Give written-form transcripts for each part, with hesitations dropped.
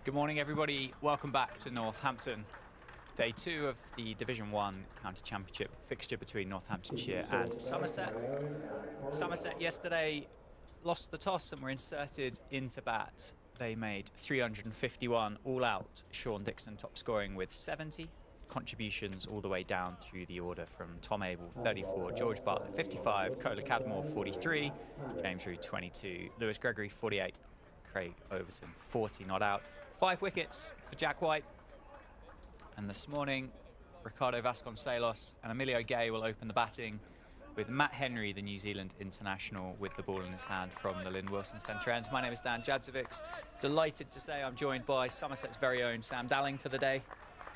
Good morning, everybody. Welcome back to Northampton. Day 2 of the Division 1 County Championship fixture between Northamptonshire and Somerset. Somerset yesterday lost the toss and were inserted into bat. They made 351 all out. Sean Dixon top scoring with 70. Contributions all the way down through the order from Tom Abel 34, George Bartlett 55, Cola Cadmore 43, James Reed 22, Lewis Gregory 48, Craig Overton 40 not out. 5 wickets for Jack White. And this morning, Ricardo Vasconcelos and Emilio Gay will open the batting with Matt Henry, the New Zealand international, with the ball in his hand from the Lynn Wilson Centre end. My name is Dan Jadzovic. Delighted to say I'm joined by Somerset's very own Sam Dalling for the day.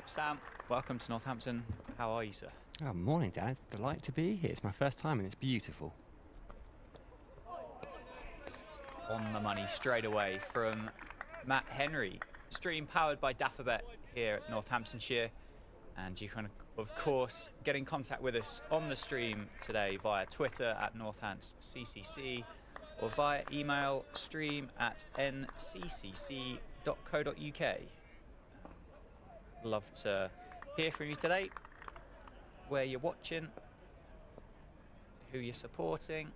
Sam, welcome to Northampton. How are you, sir? Oh, morning, Dan. It's a delight to be here. It's my first time and it's beautiful. It's on the money straight away from Matt Henry. Stream powered by Daffabet here at Northamptonshire. And you can, of course, get in contact with us on the stream today via Twitter at NorthantsCCC or via email stream@nccc.co.uk. Love to hear from you today, where you're watching, who you're supporting,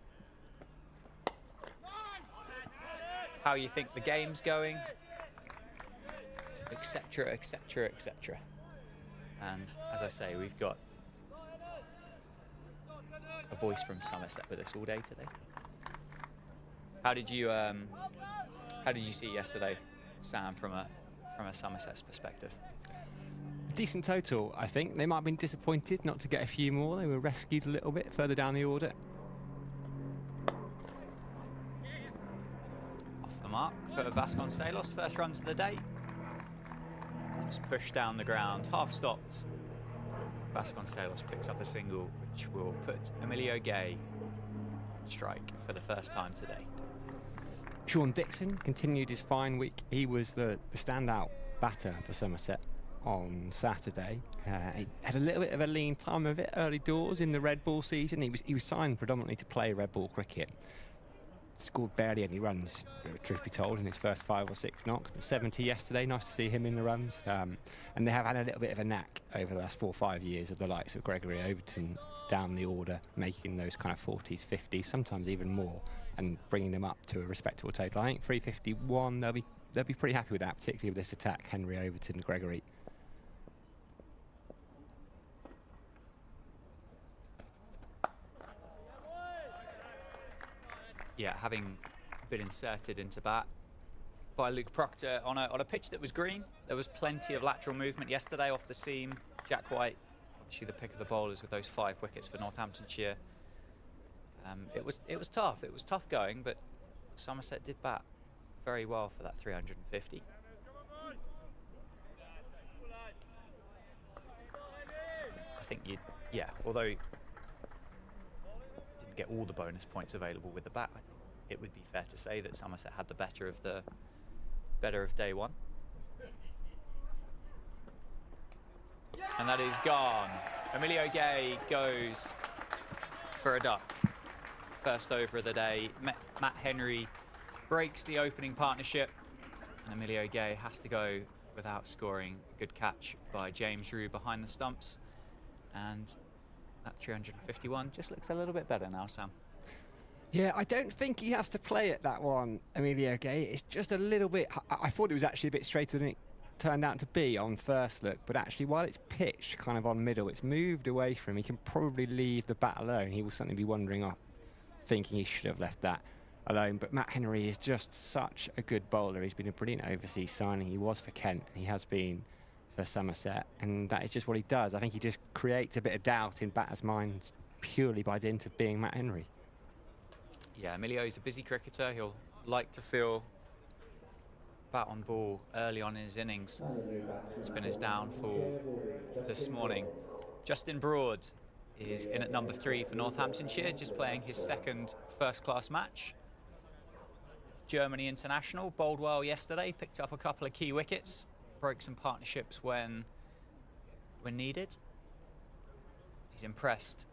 how you think the game's going, etc, etc, etc. And as I say, we've got a voice from Somerset with us all day today. How did you see yesterday, Sam, from a Somerset's perspective? Decent total, I think. They might have been disappointed not to get a few more. They were rescued a little bit further down the order. Off the mark for Vasconcelos, first runs of the day. Just pushed down the ground, half stopped. Vasconcelos picks up a single, which will put Emilio Gay on strike for the first time today. Sean Dixon continued his fine week. He was the standout batter for Somerset on Saturday. He had a little bit of a lean time of it early doors in the red ball season. He was signed predominantly to play red ball cricket. Scored barely any runs, truth be told, in his first 5 or 6 knocks. But 70 yesterday, nice to see him in the runs. And they have had a little bit of a knack over the last 4 or 5 years of the likes of Gregory Overton down the order, making those kind of 40s, 50s, sometimes even more, and bringing them up to a respectable total. I think 351, they'll be pretty happy with that, particularly with this attack, Henry, Overton, Gregory. Yeah, having been inserted into bat by Luke Proctor on a pitch that was green. There was plenty of lateral movement yesterday off the seam. Jack White, obviously the pick of the bowlers with those 5 wickets for Northamptonshire. It was tough. It was tough going, but Somerset did bat very well for that 350. I think although you didn't get all the bonus points available with the bat, I think it would be fair to say that Somerset had the better of day 1. And that is gone. Emilio Gay goes for a duck. First over of the day. Matt Henry breaks the opening partnership, and Emilio Gay has to go without scoring. Good catch by James Reed behind the stumps, and that 351 just looks a little bit better now, Sam. Yeah, I don't think he has to play at that one, Emilio Gay. It's just a little bit... I thought it was actually a bit straighter than it turned out to be on first look, but actually while it's pitched kind of on middle, it's moved away from him. He can probably leave the bat alone. He will certainly be wondering, thinking he should have left that alone. But Matt Henry is just such a good bowler. He's been a brilliant overseas signing. He was for Kent, and he has been for Somerset, and that is just what he does. I think he just creates a bit of doubt in batters' minds purely by dint of being Matt Henry. Yeah, Emilio's a busy cricketer. He'll like to feel bat on ball early on in his innings. It's been his downfall this morning. Justin Broad is in at number 3 for Northamptonshire, just playing his 2nd first-class match. Germany international, bowled well yesterday, picked up a couple of key wickets, broke some partnerships when needed. He's impressed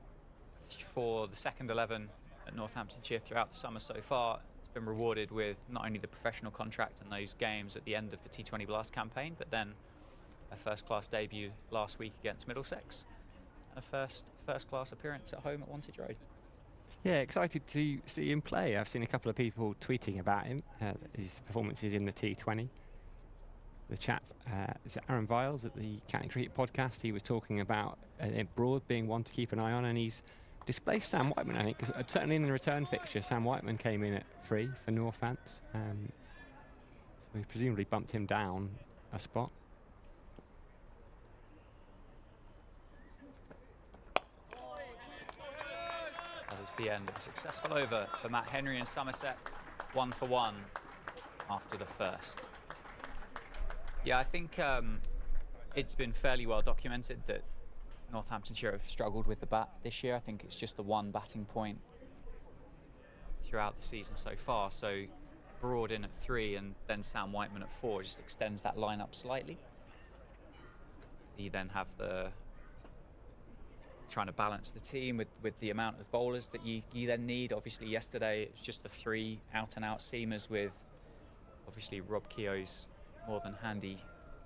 for the second 11 at Northamptonshire throughout the summer so far. He's been rewarded with not only the professional contract and those games at the end of the T20 Blast campaign, but then a first-class debut last week against Middlesex, and a first-class appearance at home at Wantage Road. Yeah, excited to see him play. I've seen a couple of people tweeting about him, his performances in the T20. The chap, is it Aaron Viles at the County Cricket podcast? He was talking about Broad being one to keep an eye on, and he's displaced Sam Whiteman, I think, because certainly in the return fixture, Sam Whiteman came in at 3 for Northants. So we presumably bumped him down a spot. That is the end of a successful over for Matt Henry and Somerset, 1 for 1 after the first. Yeah, I think it's been fairly well documented that Northamptonshire have struggled with the bat this year. I think it's just the one batting point throughout the season so far. So Broad in at 3 and then Sam Whiteman at 4 just extends that lineup slightly. You then have the trying to balance the team with the amount of bowlers that you then need. Obviously yesterday it was just the 3 out-and-out seamers with obviously Rob Keogh's more than handy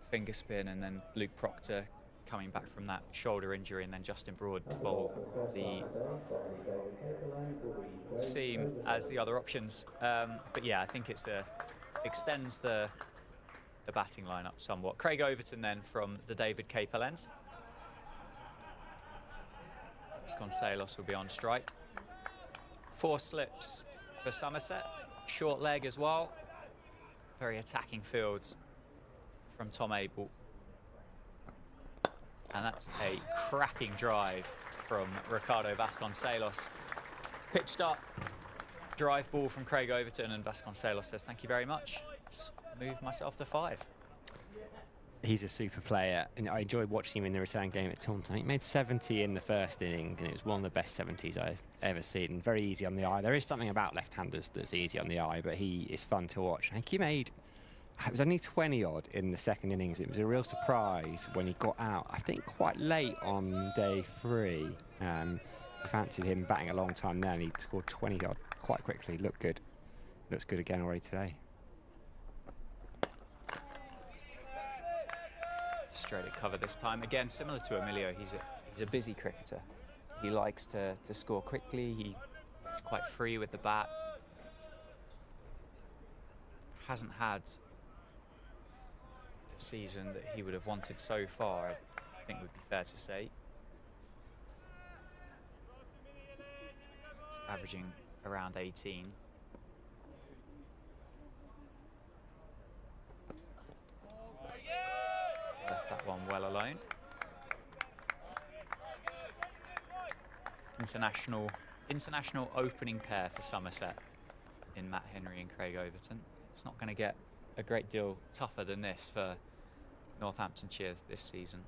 finger spin, and then Luke Proctor coming back from that shoulder injury, and then Justin Broad to bowl the seam as the other options. But yeah, I think it's extends the batting lineup somewhat. Craig Overton then from the David Capel end. Vasconcelos will be on strike. 4 slips for Somerset. Short leg as well. Very attacking fields from Tom Abel. And that's a cracking drive from Ricardo Vasconcelos. Pitched up, drive ball from Craig Overton, and Vasconcelos says, thank you very much. Let's move myself to 5. He's a super player, and I enjoyed watching him in the return game at Taunton. He made 70 in the first inning, and it was one of the best 70s I've ever seen. Very easy on the eye. There is something about left-handers that's easy on the eye, but he is fun to watch. I think he made, it was only 20-odd in the second innings. It was a real surprise when he got out, I think quite late on day 3. I fancied him batting a long time there, and he scored 20-odd quite quickly. Looked good. Looks good again already today. Straight at cover this time. Again, similar to Emilio, he's a busy cricketer. He likes to score quickly. He's quite free with the bat. Hasn't had the season that he would have wanted so far, I think would be fair to say. He's averaging around 18. Left that one well alone. International opening pair for Somerset in Matt Henry and Craig Overton. It's not going to get a great deal tougher than this for Northamptonshire this season.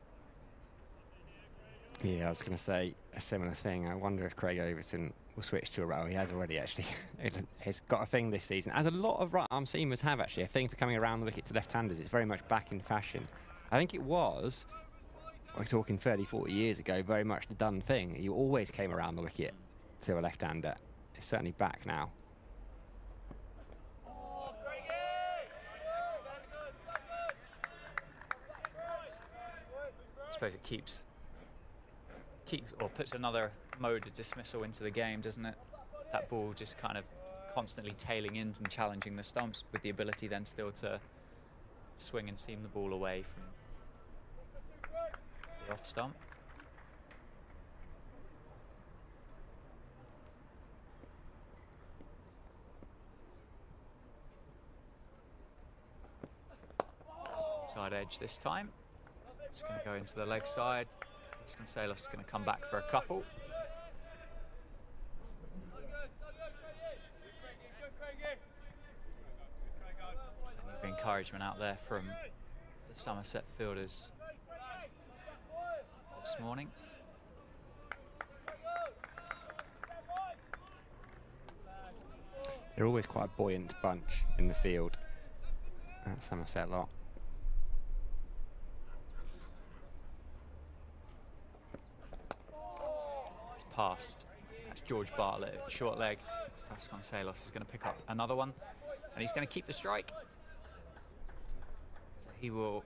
Yeah, I was going to say a similar thing. I wonder if Craig Overton will switch to a row. He has already, actually. He's got a thing this season, as a lot of right-arm seamers have, actually. A thing for coming around the wicket to left-handers. It's very much back in fashion. I think it was, we're talking 30, 40 years ago, very much the done thing. You always came around the wicket to a left-hander. It's certainly back now. I suppose it keeps or puts another mode of dismissal into the game, doesn't it? That ball just kind of constantly tailing in and challenging the stumps, with the ability then still to swing and seam the ball away from the off stump. Side edge this time. It's going to go into the leg side. Vasconcelos is going to come back for a couple. Plenty of encouragement out there from the Somerset fielders this morning. They're always quite a buoyant bunch in the field at Somerset lot. It's past. That's George Bartlett at short leg. Vasconcelos is going to pick up another one, and he's going to keep the strike. So he will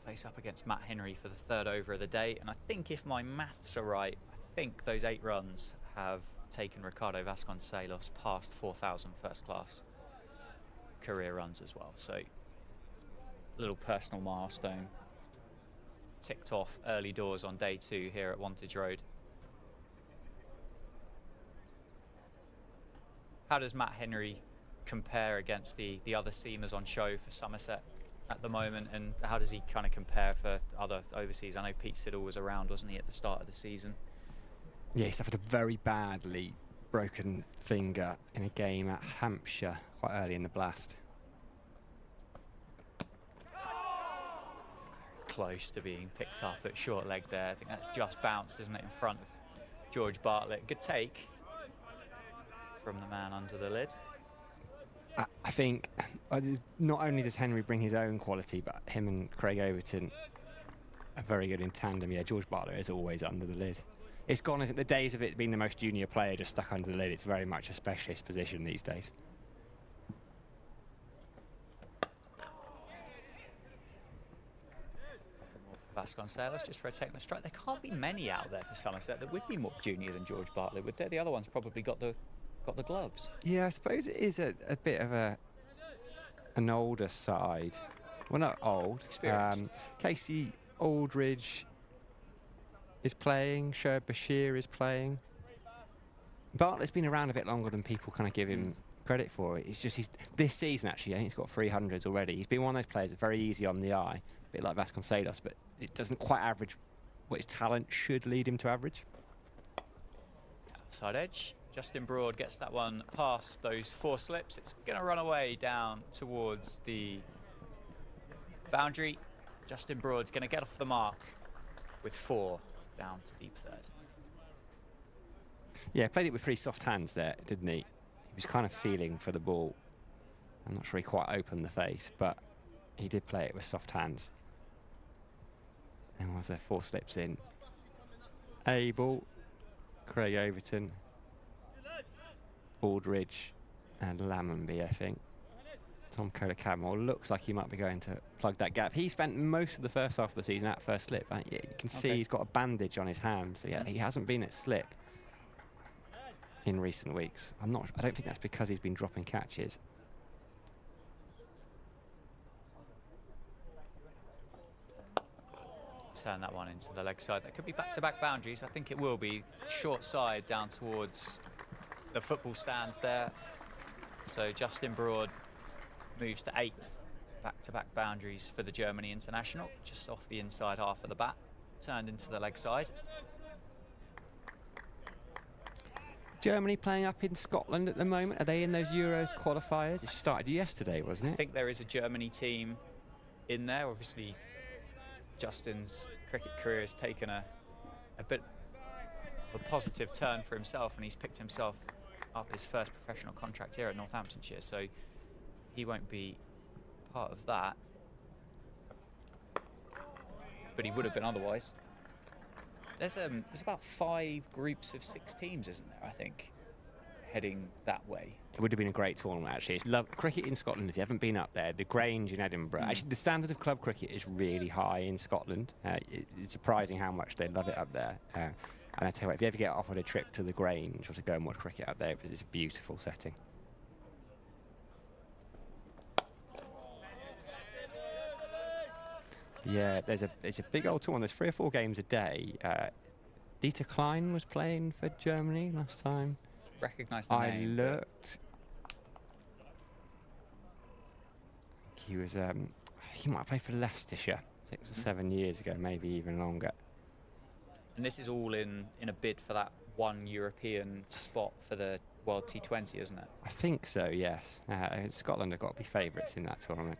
face up against Matt Henry for the third over of the day, and I think if my maths are right, I think those 8 runs have taken Ricardo Vasconcelos past 4,000 first-class career runs as well. So a little personal milestone ticked off early doors on day 2 here at Wantage Road. How does Matt Henry compare against the other seamers on show for Somerset at the moment, and how does he kind of compare for other overseas? I know Pete Siddle was around, wasn't he, at the start of the season? Yeah, he suffered a very badly broken finger in a game at Hampshire quite early in the blast. Very close to being picked up at short leg there. I think that's just bounced, isn't it, in front of George Bartlett. Good take from the man under the lid. I think not only does Henry bring his own quality, but him and Craig Overton are very good in tandem. Yeah, George Bartlett is always under the lid. It's gone, isn't it? The days of it being the most junior player just stuck under the lid. It's very much a specialist position these days. Vasconcelos just rotating the strike. There can't be many out there for Somerset that would be more junior than George Bartlett, would there? The other one's probably got the gloves. Yeah, I suppose it is a bit of an older side. Well, not old. Experienced. Casey Aldridge is playing. Shoaib Bashir is playing. Bartlett's been around a bit longer than people kind of give him credit for. It's just this season, actually, I think he's got 300s already. He's been one of those players that's very easy on the eye, a bit like Vasconcelos, but it doesn't quite average what his talent should lead him to average. Outside edge. Justin Broad gets that one past those 4 slips. It's going to run away down towards the boundary. Justin Broad's going to get off the mark with 4 down to deep third. Yeah, played it with pretty soft hands there, didn't he? He was kind of feeling for the ball. I'm not sure he quite opened the face, but he did play it with soft hands. And was there 4 slips in? Abel, Craig Overton, Aldridge and Lammonby, I think. Tom Kohler-Camel looks like he might be going to plug that gap. He spent most of the first half of the season at first slip. You can see he's got a bandage on his hand, so yeah, he hasn't been at slip in recent weeks. I don't think that's because he's been dropping catches. Turn that one into the leg side. That could be back-to-back boundaries. I think it will be. Short side down towards the football stand there. So Justin Broad moves to 8 back-to-back boundaries for the Germany international, just off the inside half of the bat, turned into the leg side. Germany playing up in Scotland at the moment. Are they in those Euros qualifiers? It started yesterday, wasn't it? I think there is a Germany team in there. Obviously, Justin's cricket career has taken a bit of a positive turn for himself, and he's picked himself up his first professional contract here at Northamptonshire, so he won't be part of that, but he would have been otherwise. There's about 5 groups of 6 teams, isn't there, I think, heading that way. It would have been a great tournament, actually. It's cricket in Scotland, if you haven't been up there, the Grange in Edinburgh. Actually, the standard of club cricket is really high in Scotland. It's surprising how much they love it up there. And I tell you what, if you ever get offered a trip to the Grange or to go and watch cricket up there, because it's a beautiful setting. Yeah, it's a big old tournament. There's 3 or 4 games a day. Dieter Klein was playing for Germany last time. Recognise the name. I looked. He was. He might have played for Leicestershire 6 or 7 years ago, maybe even longer. And this is all in a bid for that one European spot for the World T20, isn't it? I think so, yes. Scotland have got to be favourites in that tournament.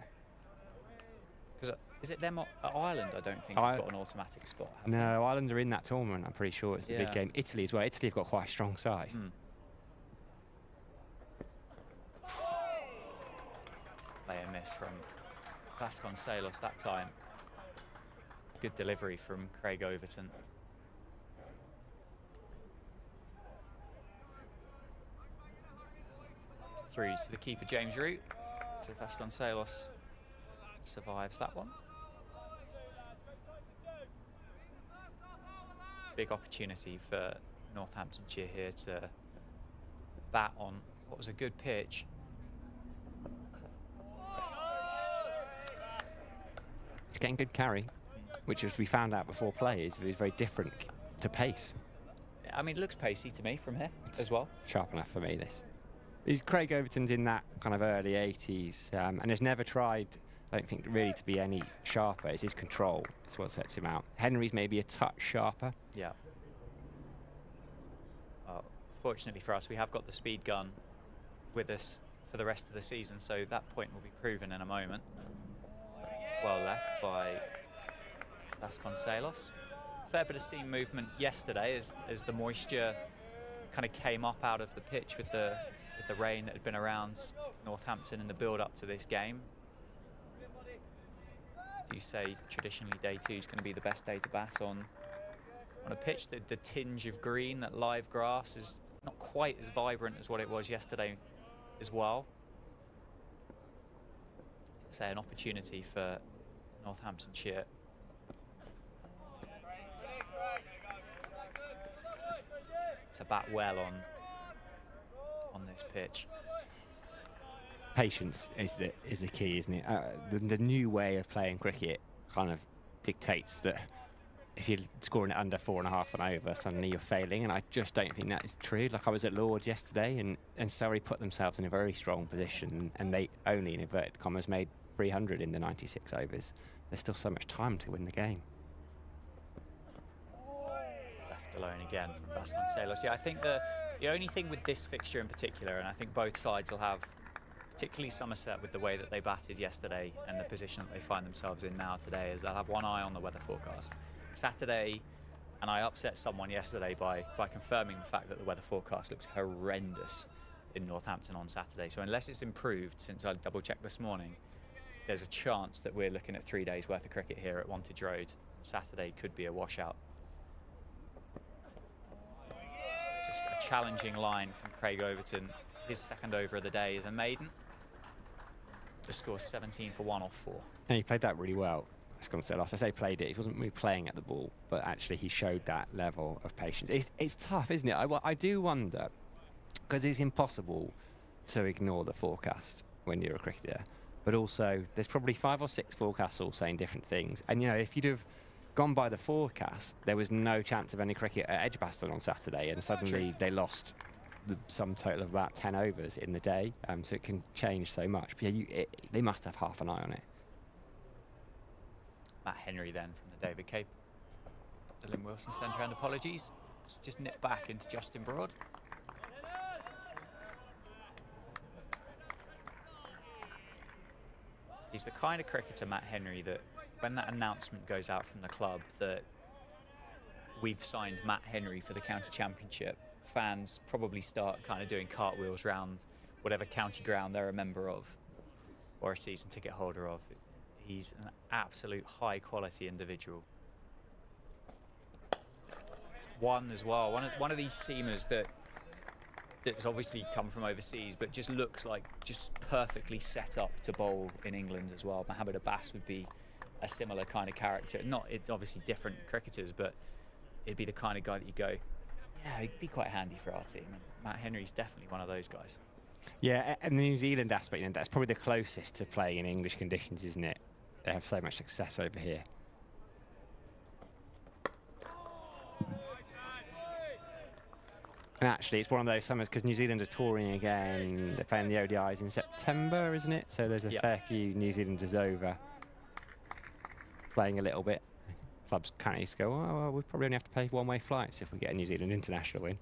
Because is it them at Ireland? I don't think have got an automatic spot. No, Ireland are in that tournament. I'm pretty sure it's the big game. Italy as well. Italy have got quite a strong side. Play a miss from Vasconcelos that time. Good delivery from Craig Overton. through to the keeper, James Root. So Vasconcelos survives that one. Big opportunity for Northamptonshire here to bat on what was a good pitch. He's getting good carry, which, as we found out before play, is very different to pace. I mean, it looks pacey to me from here as well. Sharp enough for me, this. Craig Overton's in that kind of early 80s and has never tried, I don't think, really to be any sharper. It's his control. It's what sets him out. Henry's maybe a touch sharper. Yeah. Well, fortunately for us, we have got the speed gun with us for the rest of the season, so that point will be proven in a moment. Well left by Vasconcelos. Fair bit of seam movement yesterday as the moisture kind of came up out of the pitch with the rain that had been around Northampton in the build-up to this game. Do you say traditionally day 2 is going to be the best day to bat on a pitch? The tinge of green, that live grass, is not quite as vibrant as what it was yesterday as well. Say an opportunity for Northamptonshire. To bat well on this pitch. Patience is the key, isn't it? The new way of playing cricket kind of dictates that if you're scoring it under 4.5 and over, suddenly you're failing, and I just don't think that is true. Like, I was at Lord's yesterday, and Surrey put themselves in a very strong position, and they only, in inverted commas, made 300 in the 96 overs. There's still so much time to win the game. Left alone again from Vasconcelos. Yeah, I think the only thing with this fixture in particular, and I think both sides will have, particularly Somerset with the way that they batted yesterday and the position that they find themselves in now today, is they'll have one eye on the weather forecast. Saturday, and I upset someone yesterday by confirming the fact that the weather forecast looks horrendous in Northampton on Saturday. So unless it's improved since I double-checked this morning, there's a chance that we're looking at 3 days worth of cricket here at Wantage Road. Saturday could be a washout. It's just a challenging line from Craig Overton. His second over of the day is a maiden. The score's 17 for 1 off 4. And he played that really well. Vasconcelos, I say played it, he wasn't really playing at the ball, but actually he showed that level of patience. It's tough, isn't it? I do wonder, because it's impossible to ignore the forecast when you're a cricketer, but also there's probably 5 or 6 forecasts all saying different things. And, you know, if you'd have gone by the forecast, there was no chance of any cricket at Edgbaston on Saturday, and suddenly they lost the sum total of about 10 overs in the day, so it can change so much. But yeah, they must have half an eye on it. Matt Henry then from the David Cape. The Lynn Wilson centre end, apologies. It's just nipped back into Justin Broad. He's the kind of cricketer, Matt Henry, that when that announcement goes out from the club that we've signed Matt Henry for the county championship, fans probably start kind of doing cartwheels round whatever county ground they're a member of or a season ticket holder of. He's an absolute high quality individual. One as well, one of these seamers that's obviously come from overseas, but just looks like just perfectly set up to bowl in England as well. Mohammed Abbas would be a similar kind of character. It's obviously different cricketers, but it'd be the kind of guy that you go, yeah, he'd be quite handy for our team. And Matt Henry's definitely one of those guys. Yeah, and the New Zealand aspect, and that's probably the closest to playing in English conditions, isn't it? They have so much success over here. And actually, it's one of those summers because New Zealand are touring again. They're playing the ODIs in September, isn't it? So there's a fair few New Zealanders over playing a little bit. Clubs kind of go, oh, well, we probably only have to pay one-way flights if we get a New Zealand international win.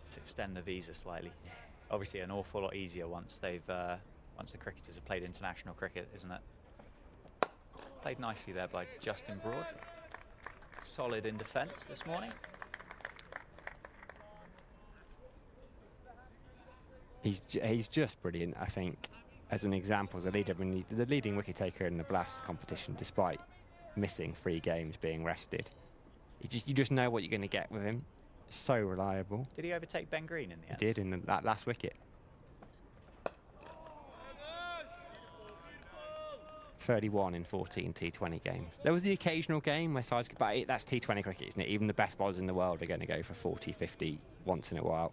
Just extend the visa slightly. Obviously, an awful lot easier once they've once the cricketers have played international cricket, isn't it? Played nicely there by Justin Broad. Solid in defence this morning. He's just brilliant, I think, as an example, as a leader. I mean, the leading wicket taker in the Blast competition, despite missing 3 games being rested. You just know what you're going to get with him. So reliable. Did he overtake Ben Green in the end? He did in that last wicket. 31 in 14 T20 games. There was the occasional game where sides, but that's T20 cricket, isn't it? Even the best bowlers in the world are going to go for 40, 50 once in a while.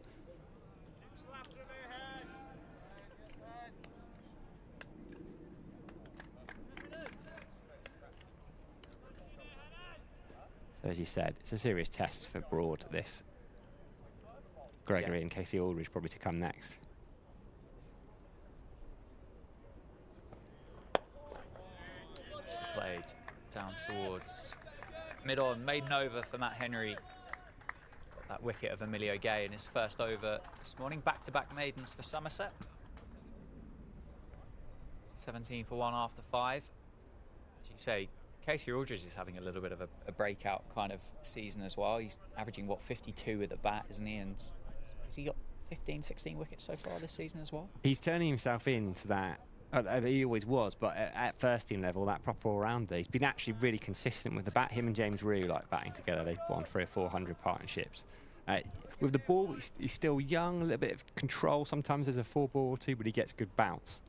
So as you said, it's a serious test for Broad, this. Gregory and Casey Aldridge probably to come next. It's played down towards mid-on, maiden over for Matt Henry. Got that wicket of Emilio Gay in his first over this morning. Back-to-back maidens for Somerset. 17 for 1 after 5. As you say, Casey Aldridge is having a little bit of a breakout kind of season as well. He's averaging, what, 52 with the bat, isn't he? And has he got 15, 16 wickets so far this season as well? He's turning himself into that. He always was, but at first team level, that proper all-rounder. He's been actually really consistent with the bat. Him and James Rue like batting together. They've won 300 or 400 partnerships. With the ball, he's still young, a little bit of control. Sometimes there's a 4-ball or 2, but he gets good bounce.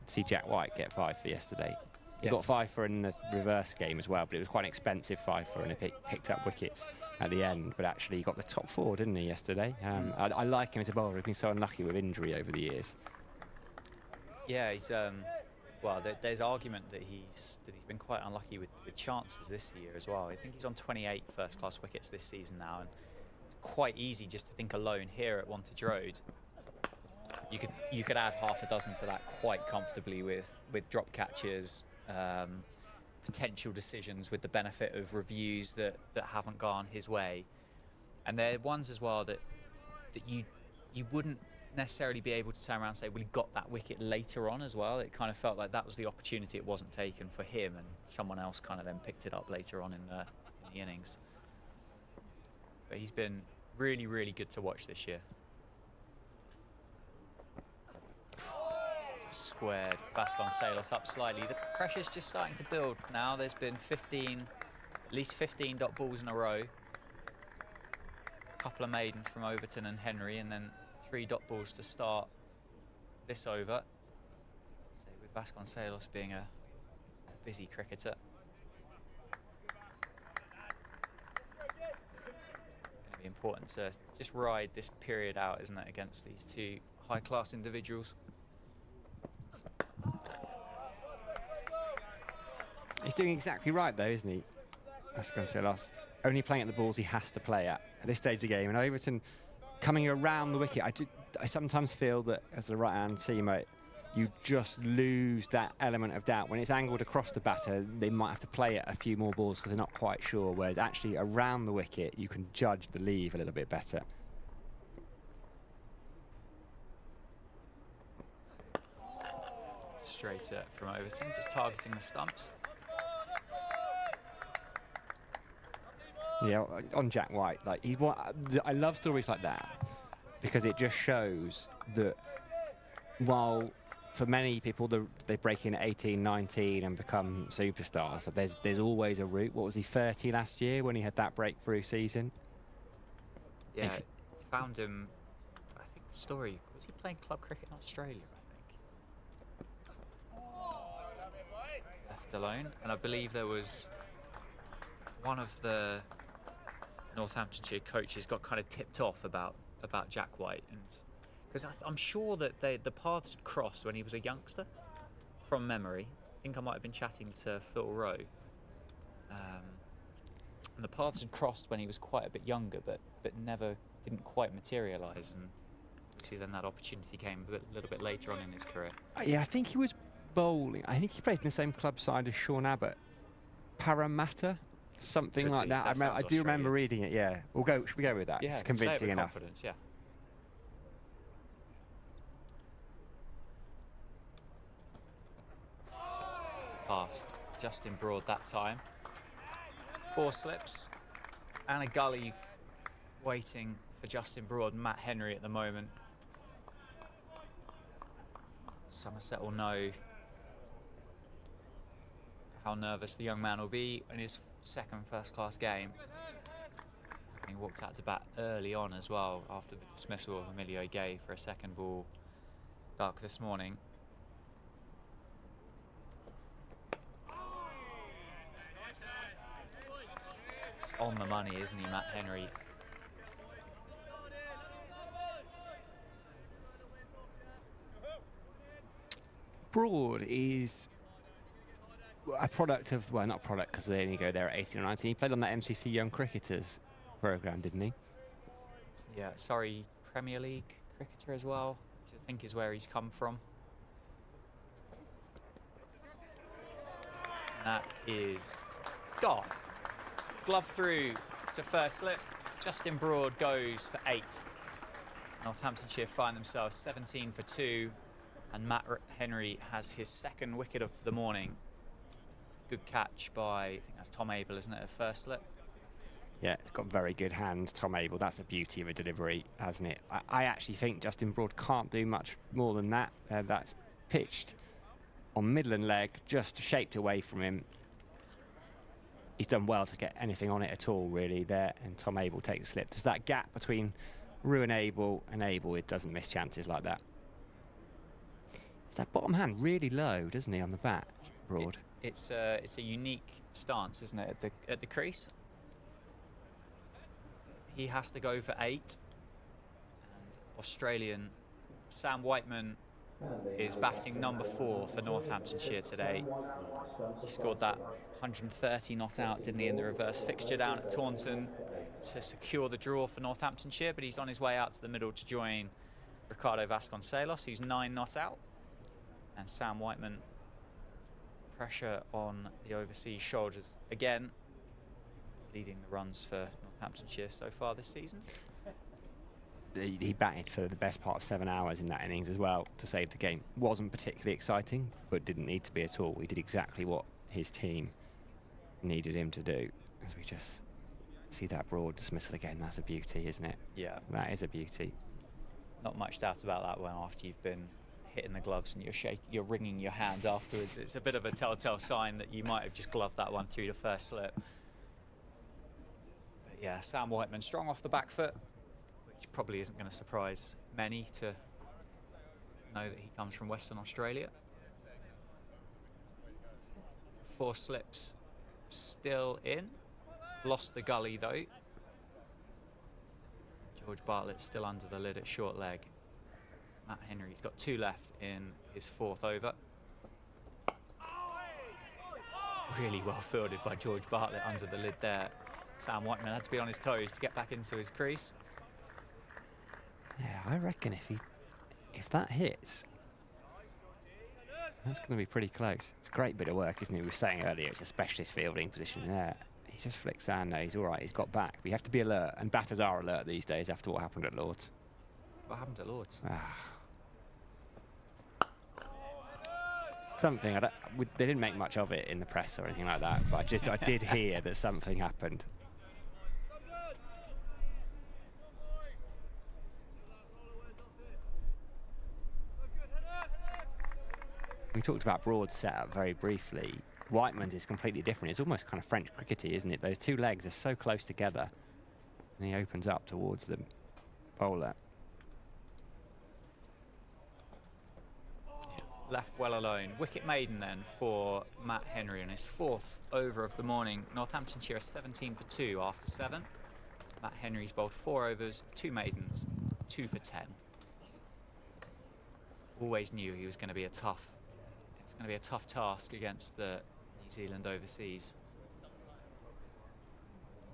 See Jack White get 5 for yesterday. He got 5 for in the reverse game as well, but it was quite an expensive 5 for, and he picked up wickets at the end. But actually, he got the top 4, didn't he, yesterday? I like him as a bowler. He's been so unlucky with injury over the years. Yeah, he's well. There's argument that he's been quite unlucky with chances this year as well. I think he's on 28 first-class wickets this season now, and it's quite easy just to think alone here at Wantage Road. You could add half a dozen to that quite comfortably with drop catches, potential decisions with the benefit of reviews that haven't gone his way, and they're ones as well that you wouldn't necessarily be able to turn around and say, well, he got that wicket later on as well. It kind of felt like that was the opportunity. It wasn't taken for him, and someone else kind of then picked it up later on in the innings. But he's been really, really good to watch this year. Just squared Vasconcelos up slightly. The pressure's just starting to build now. There's been at least 15 dot balls in a row. A couple of maidens from Overton and Henry, and then 3 dot balls to start this over. So with Vasconcelos being a busy cricketer. Going to be important to just ride this period out, isn't it, against these 2 high-class individuals. He's doing exactly right, though, isn't he? Vasconcelos only playing at the balls he has to play at this stage of the game. And Overton coming around the wicket. I sometimes feel that as the right-hand seamer, you just lose that element of doubt. When it's angled across the batter, they might have to play it a few more balls because they're not quite sure. Whereas actually around the wicket, you can judge the leave a little bit better. Straight from Overton, just targeting the stumps. Yeah, on Jack White, I love stories like that because it just shows that while for many people they break in at 18, 19 and become superstars, that there's always a route. What was he, 30 last year when he had that breakthrough season? Yeah, found him. I think the story was he playing club cricket in Australia. Left alone, and I believe there was one of the Northamptonshire coaches got kind of tipped off about Jack White, and because I'm sure that the paths had crossed when he was a youngster, from memory. I think I might have been chatting to Phil Rowe, and the paths had crossed when he was quite a bit younger, but never didn't quite materialise, and obviously then that opportunity came a little bit later on in his career. Yeah, I think he was bowling. I think he played in the same club side as Sean Abbott. Parramatta, something like that. I do remember reading it. Yeah, should we go with that? Yeah, it's convincing enough. Confidence, yeah. Past Justin Broad that time. 4 slips and a gully waiting for Justin Broad and Matt Henry at the moment. Somerset will know how nervous the young man will be in his second first-class game. He walked out to bat early on as well after the dismissal of Emilio Gay for a second ball duck this morning. It's on the money, isn't he, Matt Henry? Broad is a product of, well, not a product because they only go there at 18 or 19. He played on that MCC Young Cricketers programme, didn't he? Yeah, sorry, Premier League cricketer as well, I think is where he's come from. And that is gone. Glove through to first slip. Justin Broad goes for 8. Northamptonshire find themselves 17 for 2. And Matt Henry has his second wicket of the morning. Good catch by, I think that's Tom Abel, isn't it, at first slip? Yeah, it's got very good hands, Tom Abel. That's a beauty of a delivery, hasn't it? I actually think Justin Broad can't do much more than that. That's pitched on middle and leg, just shaped away from him. He's done well to get anything on it at all, really, there. And Tom Abel takes a slip. There's that gap between Ruin Abel and Abel. It doesn't miss chances like that. That bottom hand really low, doesn't he, on the bat, Broad? It's a unique stance, isn't it, at the crease? He has to go for 8. And Australian Sam Whiteman is batting number 4 for Northamptonshire today. He scored that 130 not out, didn't he, in the reverse fixture down at Taunton to secure the draw for Northamptonshire, but he's on his way out to the middle to join Ricardo Vasconcelos, who's 9 not out. And Sam Whiteman, pressure on the overseas shoulders again, leading the runs for Northamptonshire so far this season. He batted for the best part of 7 hours in that innings as well to save the game. Wasn't particularly exciting, but didn't need to be at all. He did exactly what his team needed him to do. As we just see that Broad dismissal again, that's a beauty, isn't it? Yeah. That is a beauty. Not much doubt about that one after you've been hitting the gloves and you're wringing your hands afterwards. It's a bit of a telltale sign that you might have just gloved that one through the first slip. But yeah, Sam Whiteman strong off the back foot, which probably isn't going to surprise many to know that he comes from Western Australia. 4 slips still in. Lost the gully though. George Bartlett still under the lid at short leg. Matt Henry's got 2 left in his 4th over. Really well fielded by George Bartlett under the lid there. Sam Whiteman had to be on his toes to get back into his crease. Yeah, I reckon if that hits, that's going to be pretty close. It's a great bit of work, isn't it? We were saying earlier, it's a specialist fielding position there. He just flicks down there. He's all right. He's got back. But you have to be alert, and batters are alert these days after what happened at Lord's. What happened at Lord's? Something, they didn't make much of it in the press or anything like that, but I did hear that something happened. We talked about Broad's setup very briefly. Whiteman's is completely different. It's almost kind of French crickety, isn't it? Those 2 legs are so close together, and he opens up towards the bowler. Left well alone. Wicket maiden then for Matt Henry on his 4th over of the morning. Northamptonshire 17 for 2 after 7. Matt Henry's bowled 4 overs, 2 maidens, 2 for 10. Always knew he was going to be a tough task against the New Zealand overseas.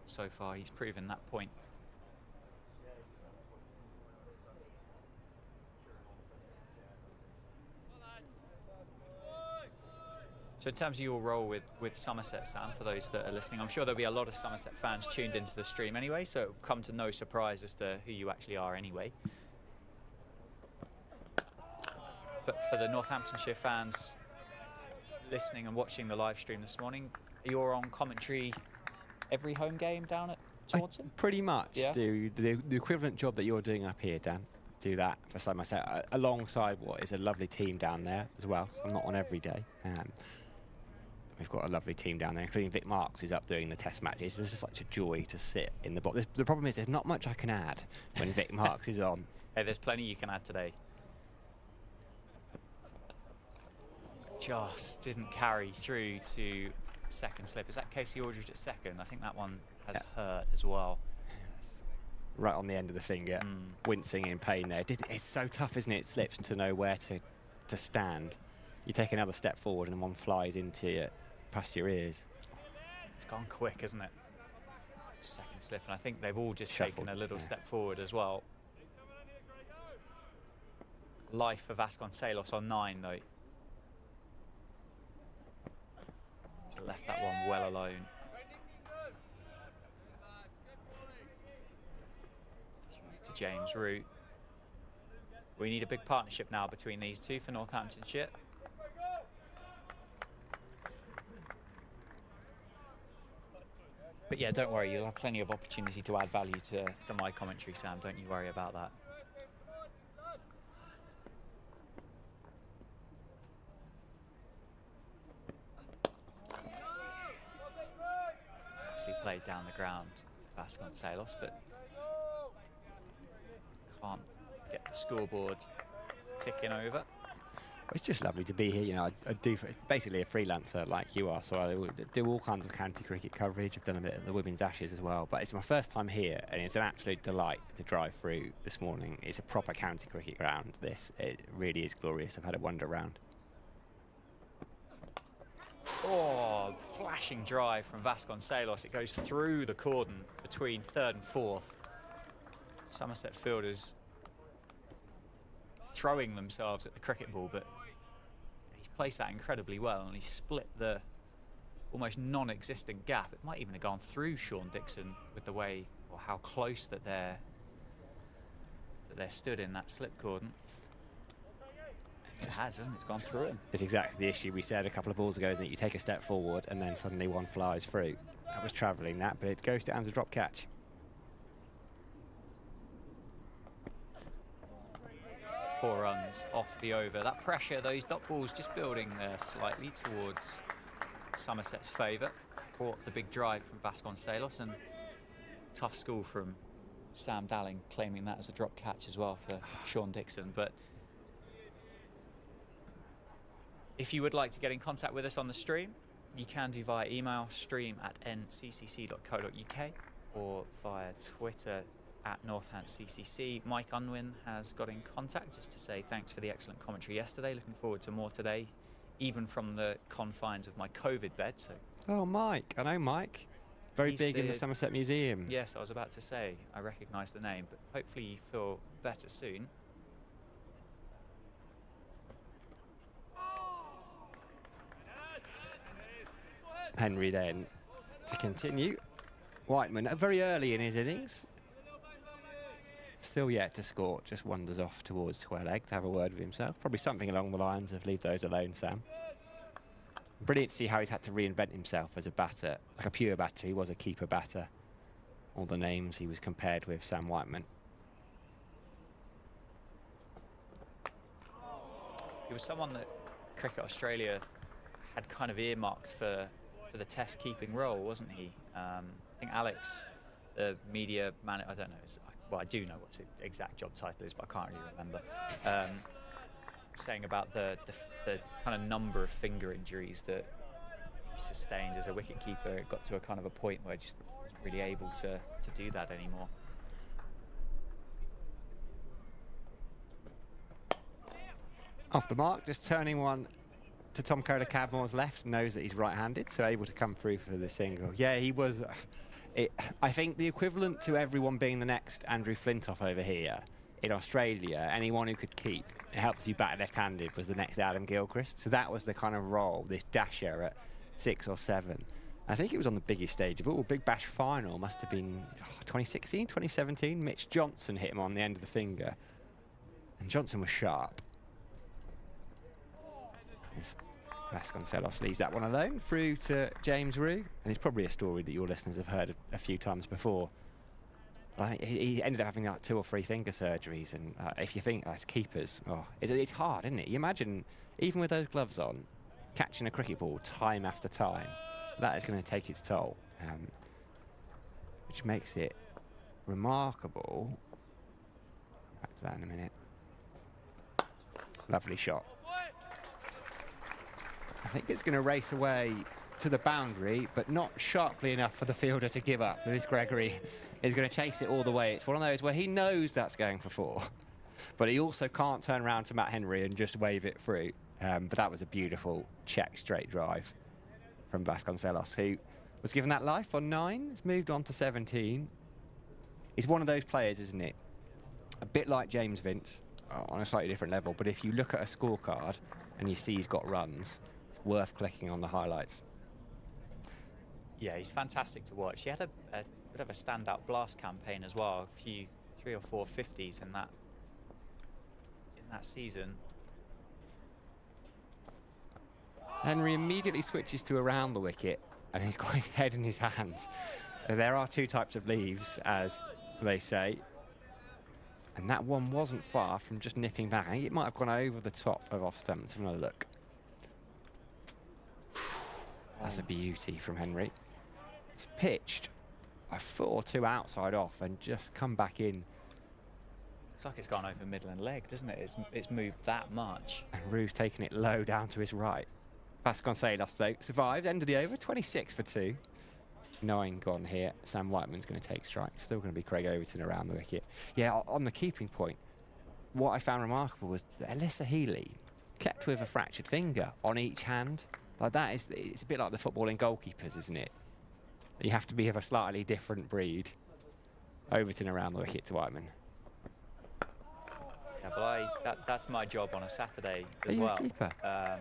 So far he's proven that point. So in terms of your role with Somerset, Sam, for those that are listening, I'm sure there'll be a lot of Somerset fans tuned into the stream anyway, so it'll come to no surprise as to who you actually are anyway. But for the Northamptonshire fans listening and watching the live stream this morning, you're on commentary every home game down at Taunton? Pretty much, yeah. Do the equivalent job that you're doing up here, Dan. Do that for Somerset alongside what is a lovely team down there as well. So I'm not on every day. We've got a lovely team down there, including Vic Marks, who's up doing the test matches. It's just such a joy to sit in the box. The problem is there's not much I can add when Vic Marks is on. Hey, there's plenty you can add today. Just didn't carry through to second slip. Is that Casey Aldridge at second? I think that one has hurt as well. Right on the end of the finger, wincing in pain there. It's so tough, isn't it? Slips to know where to stand. You take another step forward and one flies into you, past your ears. It's gone quick, isn't it? Second slip, and I think they've all just Shuffled, taken a little step forward as well. Life for Vasconcelos on 9, though. He's left that one well alone. Through to James Root. We need a big partnership now between these two for Northamptonshire. But yeah, don't worry, you'll have plenty of opportunity to add value to my commentary, Sam. Don't you worry about that. Actually played down the ground for Vasconcelos, but can't get the scoreboard ticking over. It's just lovely to be here. You know, I do basically a freelancer like you are, so I do all kinds of county cricket coverage. I've done a bit of the Women's Ashes as well, but it's my first time here, and it's an absolute delight to drive through this morning. It's a proper county cricket ground, this. It really is glorious. I've had a wander around. Oh, flashing drive from Vasconcelos. It goes through the cordon between third and fourth. Somerset fielders throwing themselves at the cricket ball, but he's placed that incredibly well, and he split the almost non-existent gap. It might even have gone through Sean Dixon with the way or how close that they're stood in that slip cordon. It has, hasn't it? It's gone through him. It's exactly the issue we said a couple of balls ago, isn't it? You take a step forward and then suddenly one flies through. That was travelling that, but it goes down to drop catch. Four runs off the over. That pressure, those dot balls just building there slightly towards Somerset's favour. Brought the big drive from Vasconcelos, and tough school from Sam Dalling, claiming that as a drop catch as well for Sean Dixon. But if you would like to get in contact with us on the stream, you can do via email, stream@nccc.co.uk, or via Twitter @NorthamptonCCC. Mike Unwin has got in contact just to say thanks for the excellent commentary yesterday. Looking forward to more today, even from the confines of my COVID bed. So, oh, Mike. I know Mike. Very big in the Somerset Museum. Yes, I was about to say, I recognise the name, but hopefully you feel better soon. Henry then to continue. Whiteman very early in his innings. Still yet to score, just wanders off towards square leg to have a word with himself. Probably something along the lines of leave those alone, Sam. Brilliant to see how he's had to reinvent himself as a batter. Like a pure batter, he was a keeper batter. All the names he was compared with, Sam Whiteman. He was someone that Cricket Australia had kind of earmarked for the test keeping role, wasn't he? I think Alex, the media man, I don't know, well, I do know what his exact job title is, but I can't really remember. Saying about the kind of number of finger injuries that he sustained as a wicketkeeper, it got to a kind of a point where he just wasn't really able to do that anymore. Off the mark, just turning one to Tom Kohler-Cadmore's left, knows that he's right-handed, so able to come through for the single. Yeah, he was... I think the equivalent to everyone being the next Andrew Flintoff over here in Australia, anyone who could keep, it helped if you batted left-handed, was the next Adam Gilchrist. So that was the kind of role, this dasher at 6 or 7. I think it was on the biggest stage of all. Big Bash final must have been 2016, 2017. Mitch Johnson hit him on the end of the finger. And Johnson was sharp. Vasconcelos leaves that one alone through to James Rue, and it's probably a story that your listeners have heard a few times before. He ended up having like 2 or 3 finger surgeries, and if you think as keepers, it's hard, isn't it? You imagine, even with those gloves on, catching a cricket ball time after time, that is going to take its toll, which makes it remarkable. Back to that in a minute. Lovely shot. I think it's going to race away to the boundary, but not sharply enough for the fielder to give up. Lewis Gregory is going to chase it all the way. It's one of those where he knows that's going for 4, but he also can't turn around to Matt Henry and just wave it through. But that was a beautiful check straight drive from Vasconcelos, who was given that life on 9. It's moved on to 17. He's one of those players, isn't it? A bit like James Vince, on a slightly different level. But if you look at a scorecard and you see he's got runs, it's worth clicking on the highlights. Yeah, he's fantastic to watch. He had a bit of a standout blast campaign as well. A few 3 or 4 50s in that season. Henry immediately switches to around the wicket, and he's got his head in his hands. There are 2 types of leaves, as they say. And that one wasn't far from just nipping back. I think it might have gone over the top of off stump. Let's have another look. That's a beauty from Henry. It's pitched a 4-2 outside off and just come back in. Looks like it's gone over middle and leg, doesn't it? It's moved that much. And Rue's taking it low down to his right. Vasconcelos, though, survived, end of the over, 26 for 2. 9 gone here. Sam Whiteman's going to take strike. Still going to be Craig Overton around the wicket. Yeah, on the keeping point, what I found remarkable was that Alyssa Healy kept with a fractured finger on each hand. Like that is, it's a bit like the footballing goalkeepers, isn't it? You have to be of a slightly different breed. Overton around the wicket to Whiteman. Yeah, well, that's my job on a Saturday as well. Are you a keeper?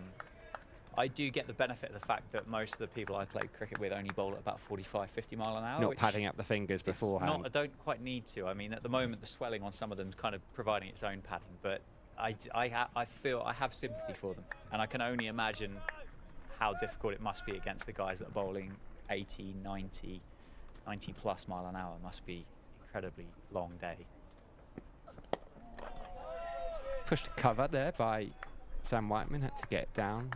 I do get the benefit of the fact that most of the people I play cricket with only bowl at about 45, 50 mile an hour. Not padding up the fingers beforehand. I don't quite need to. I mean, at the moment, the swelling on some of them is kind of providing its own padding, but I feel I have sympathy for them, and I can only imagine how difficult it must be against the guys that are bowling 80, 90 plus mile an hour. It must be incredibly long day. Pushed to cover there by Sam Whiteman, had to get down.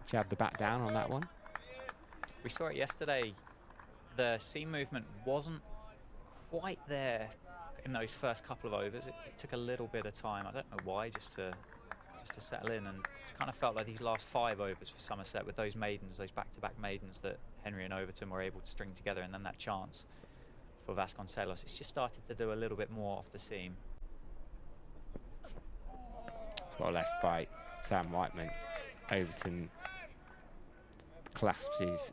Jab the bat down on that one. We saw it yesterday. The seam movement wasn't quite there in those first couple of overs. It took a little bit of time. I don't know why, just to settle in. And it's kind of felt like these last 5 overs for Somerset with those maidens, those back-to-back maidens that Henry and Overton were able to string together, and then that chance for Vasconcelos. It's just started to do a little bit more off the seam. It's well left by Sam Whiteman. Overton clasps his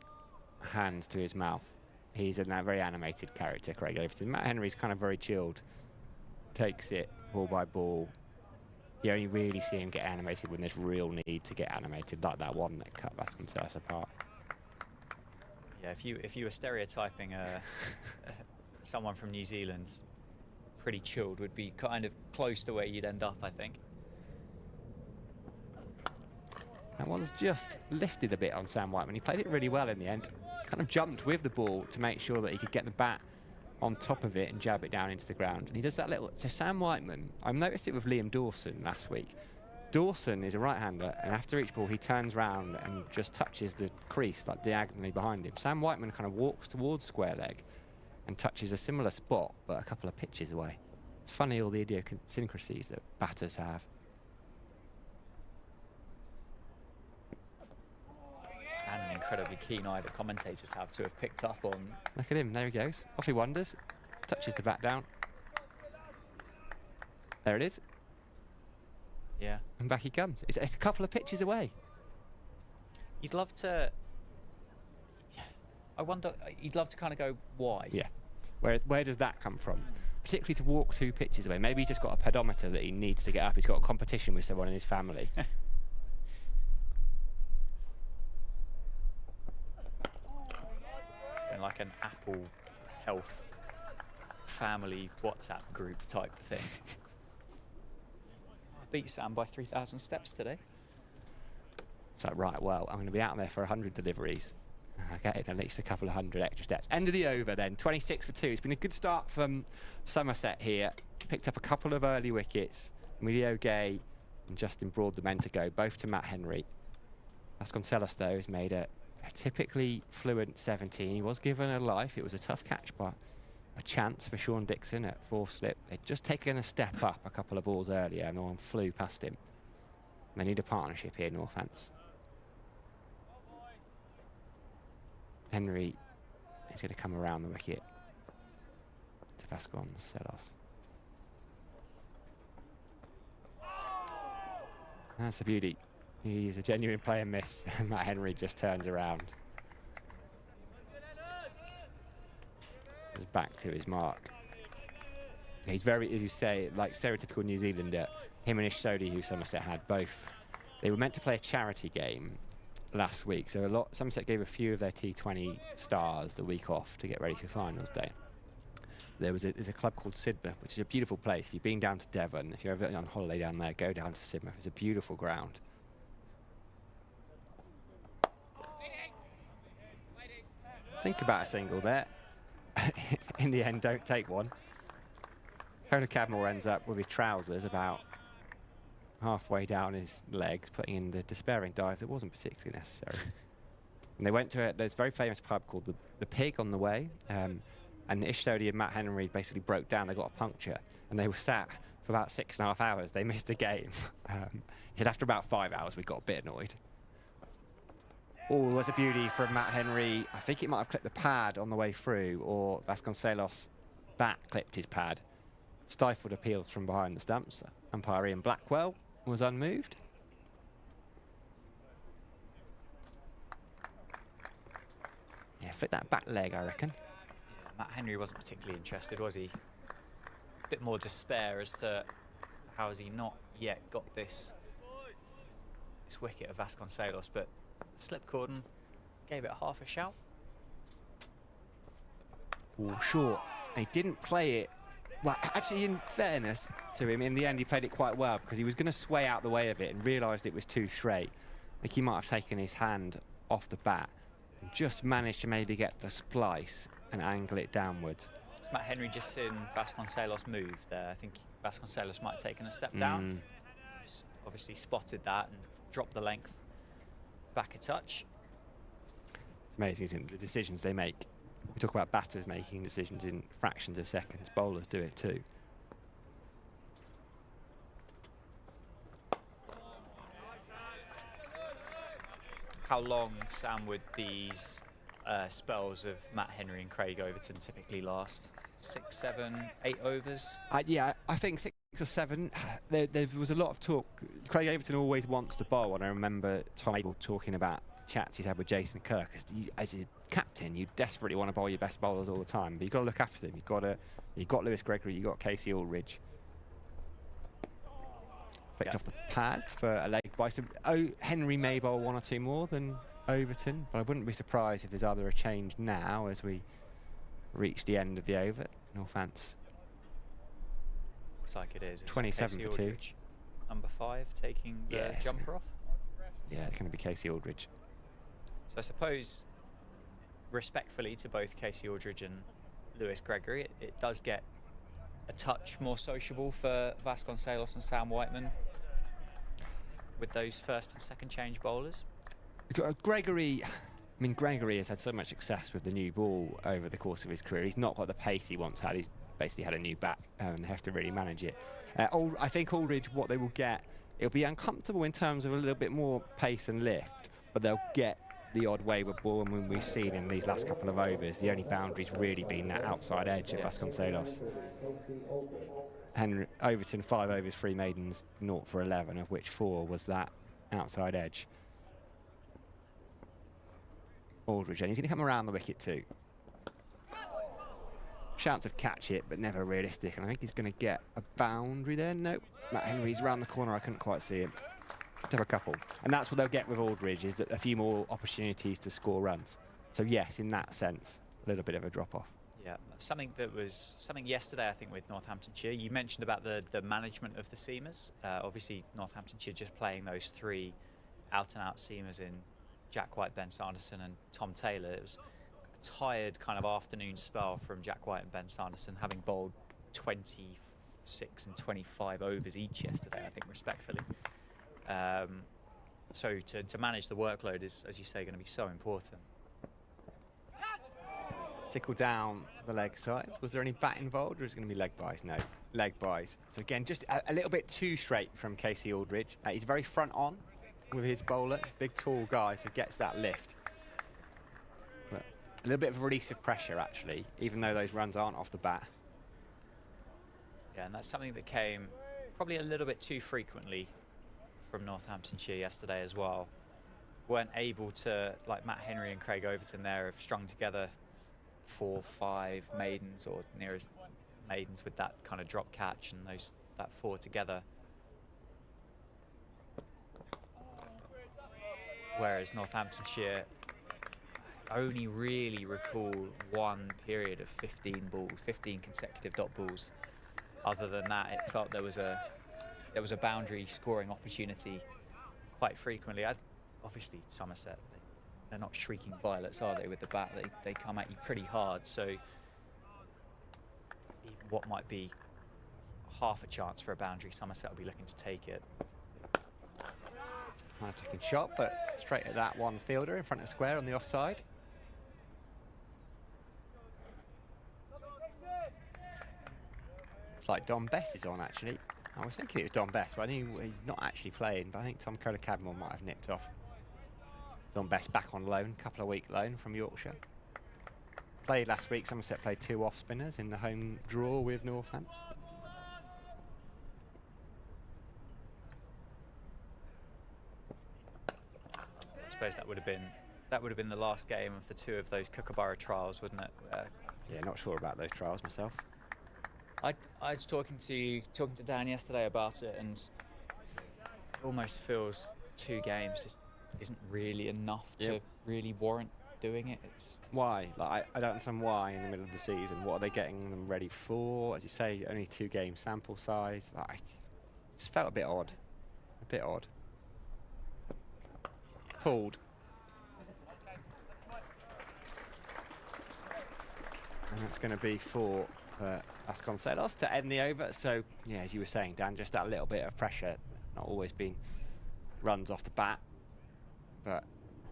hands to his mouth. He's a very animated character, Craig Overton. Matt Henry's kind of very chilled. Takes it ball by ball. You only really see him get animated when there's real need to get animated, like that one that cut Vasconcelos apart. Yeah, if you were stereotyping someone from New Zealand, pretty chilled would be kind of close to where you'd end up, I think. That one's just lifted a bit on Sam Whiteman. He played it really well in the end. Kind of jumped with the ball to make sure that he could get the bat on top of it and jab it down into the ground. And he does that little... So Sam Whiteman, I noticed it with Liam Dawson last week. Dawson is a right-hander, and after each ball, he turns round and just touches the crease, like diagonally behind him. Sam Whiteman kind of walks towards square leg and touches a similar spot, but a couple of pitches away. It's funny, all the idiosyncrasies that batters have. And an incredibly keen eye that commentators have to have picked up on. Look at him, there he goes. Off he wanders, touches the bat down. There it is. Yeah. And back he comes. It's a couple of pitches away. You'd love to... I wonder, you'd love to kind of go, why? Yeah. Where does that come from? Particularly to walk 2 pitches away. Maybe he's just got a pedometer that he needs to get up. He's got a competition with someone in his family. And like an Apple Health family WhatsApp group type thing. I beat Sam by 3,000 steps today. So, right, well, I'm going to be out there for 100 deliveries. I get it, at least a couple of 100 extra steps. End of the over then, 26 for 2. It's been a good start from Somerset here. Picked up a couple of early wickets. Emilio Gay and Justin Broad, the men to go, both to Matt Henry. Vasconcelos, though, has made a typically fluent 17. He was given a life. It was a tough catch, but a chance for Sean Dixon at 4th slip. They'd just taken a step up a couple of balls earlier, and no one flew past him. They need a partnership here, Northants. Henry is going to come around the wicket to Vasconcelos. That's a beauty. He's a genuine player miss. Matt Henry just turns around. He's back to his mark. He's very, as you say, like stereotypical New Zealander. Him and Ish Sodhi, who Somerset had both. They were meant to play a charity game last week, so Somerset gave a few of their T20 stars the week off to get ready for finals day. There's a club called Sidmouth, which is a beautiful place. If you've been down to Devon, if you're ever on holiday down there, go down to Sidmouth. It's a beautiful ground. Think about a single there. In the end, don't take one. Coda Cadmore ends up with his trousers about halfway down his legs, putting in the despairing dive that wasn't particularly necessary. And they went to there's a very famous pub called the Pig on the way, and Ish Sodhi and Matt Henry basically broke down. They got a puncture, and they were sat for about 6.5 hours. They missed the game. He said after about 5 hours, we got a bit annoyed. Oh, there's a beauty from Matt Henry. I think it might have clipped the pad on the way through, or Vasconcelos' bat clipped his pad. Stifled appeals from behind the stumps. Umpire Ian Blackwell was unmoved. Yeah, flick that back leg, I reckon. Yeah, Matt Henry wasn't particularly interested, was he? A bit more despair as to how has he not yet got this wicket of Vasconcelos, but slip cordon gave it half a shout. Oh, short. And he didn't play it. Well, actually, in fairness to him, in the end, he played it quite well because he was going to sway out the way of it and realised it was too straight. I think he might have taken his hand off the bat and just managed to maybe get the splice and angle it downwards. Has Matt Henry just seen Vasconcelos move there? I think Vasconcelos might have taken a step down. He's obviously spotted that and dropped the length back a touch. It's amazing, isn't it, the decisions they make. We talk about batters making decisions in fractions of seconds. Bowlers do it too. How long, Sam, would these spells of Matt Henry and Craig Overton typically last? 6, 7, 8 overs? Yeah, I think 6 or 7. There was a lot of talk. Craig Overton always wants to bowl, and I remember Tom Abel talking about chats he'd had with Jason Kirk. As a captain, you desperately want to bowl your best bowlers all the time, but you've got to look after them. You've got Lewis Gregory, you've got Casey Aldridge. Flicked off the pad for a leg by some. Oh, Henry may bowl 1 or 2 more than Overton, but I wouldn't be surprised if there's either a change now as we reach the end of the over. Northants. Looks like it is. 27 for 2. Number 5 taking the jumper off. Yeah, it's going to be Casey Aldridge. So I suppose, respectfully to both Casey Aldridge and Lewis Gregory, it does get a touch more sociable for Vasconcelos and Sam Whiteman with those first and second change bowlers. Gregory has had so much success with the new ball over the course of his career. He's not got the pace he once had. He's basically had a new bat, and they have to really manage it. I think Aldridge, what they will get, it'll be uncomfortable in terms of a little bit more pace and lift, but they'll get the odd wayward ball, and we've seen in these last couple of overs, the only boundary's really been that outside edge of Vasconcelos. Henry Overton 5 overs, 3 maidens, 0 for 11, of which 4 was that outside edge. Aldridge, and he's going to come around the wicket too. Shouts of catch it, but never realistic, and I think he's going to get a boundary there. Nope. Matt Henry's round the corner. I couldn't quite see him. To have a couple, and that's what they'll get with Aldridge, is that a few more opportunities to score runs. So yes, in that sense, a little bit of a drop-off. Yeah, something yesterday, I think, with Northamptonshire. You mentioned about the management of the seamers. Obviously, Northamptonshire just playing those 3 out-and-out seamers in Jack White, Ben Sanderson, and Tom Taylor. It was a tired kind of afternoon spell from Jack White and Ben Sanderson, having bowled 26 and 25 overs each yesterday, I think, respectfully. So to manage the workload is, as you say, going to be so important. Tickle down the leg side. Was there any bat involved, or is it going to be leg buys? No, leg buys. So again, just a little bit too straight from Casey Aldridge. He's very front on with his bowler, big tall guy, so gets that lift. But a little bit of a release of pressure, actually, even though those runs aren't off the bat. Yeah, and that's something that came probably a little bit too frequently from Northamptonshire yesterday as well. Weren't able to, like Matt Henry and Craig Overton there, have strung together 4, 5 maidens or nearest maidens with that kind of drop catch and that 4 together. Whereas Northamptonshire only really recall one period of 15 balls, 15 consecutive dot balls. Other than that, it felt there was a boundary scoring opportunity quite frequently. Obviously, Somerset, they're not shrieking violets, are they, with the bat? They come at you pretty hard, so even what might be half a chance for a boundary, Somerset will be looking to take it. Nice looking shot, but straight at that one fielder in front of square on the offside. It's like Don Bess is on, actually. I was thinking it was Don Bess, but I knew he's not actually playing, but I think Tom Kohler-Cadmore might have nipped off. Don Bess back on loan, couple of week loan from Yorkshire. Played last week. Somerset played 2 off spinners in the home draw with Northampton. I suppose that would have been the last game of the 2 of those Kookaburra trials, wouldn't it? Yeah, not sure about those trials myself. I was talking to Dan yesterday about it, and it almost feels 2 games just isn't really enough to really warrant doing it. It's why? Like I don't understand why in the middle of the season. What are they getting them ready for? As you say, only 2 game sample size. Like, it just felt a bit odd. A bit odd. Pulled. And that's going to be for Vasconcelos to end the over. So, yeah, as you were saying, Dan, just that little bit of pressure. Not always been runs off the bat. But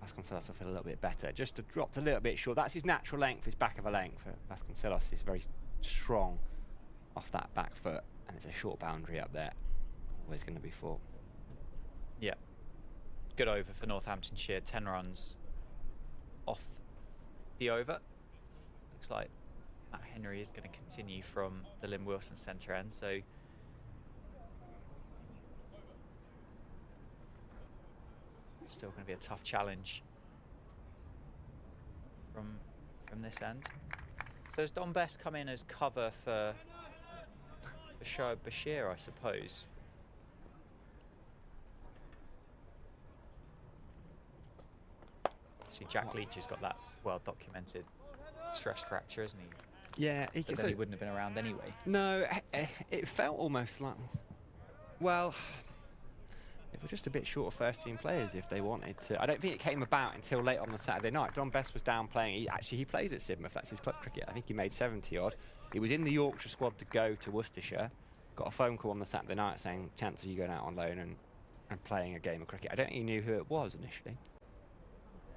Vasconcelos will feel a little bit better. Just dropped a little bit short. That's his natural length, his back of a length. Vasconcelos is very strong off that back foot. And it's a short boundary up there. Always going to be 4. Yeah. Good over for Northamptonshire. 10 runs off the over. Looks like Matt Henry is going to continue from the Lynn Wilson centre end, so it's still going to be a tough challenge from this end. So has Don Bess come in as cover for Shoaib Bashir, I suppose? See, Jack Leach has got that well-documented stress fracture, isn't he? Yeah. But then he wouldn't have been around anyway. No, it felt almost like, well, they were just a bit short of first-team players if they wanted to. I don't think it came about until late on the Saturday night. Don Bess was down playing. He plays at Sidmouth. That's his club cricket. I think he made 70-odd. He was in the Yorkshire squad to go to Worcestershire. Got a phone call on the Saturday night saying, chance of you going out on loan and playing a game of cricket. I don't think he knew who it was initially.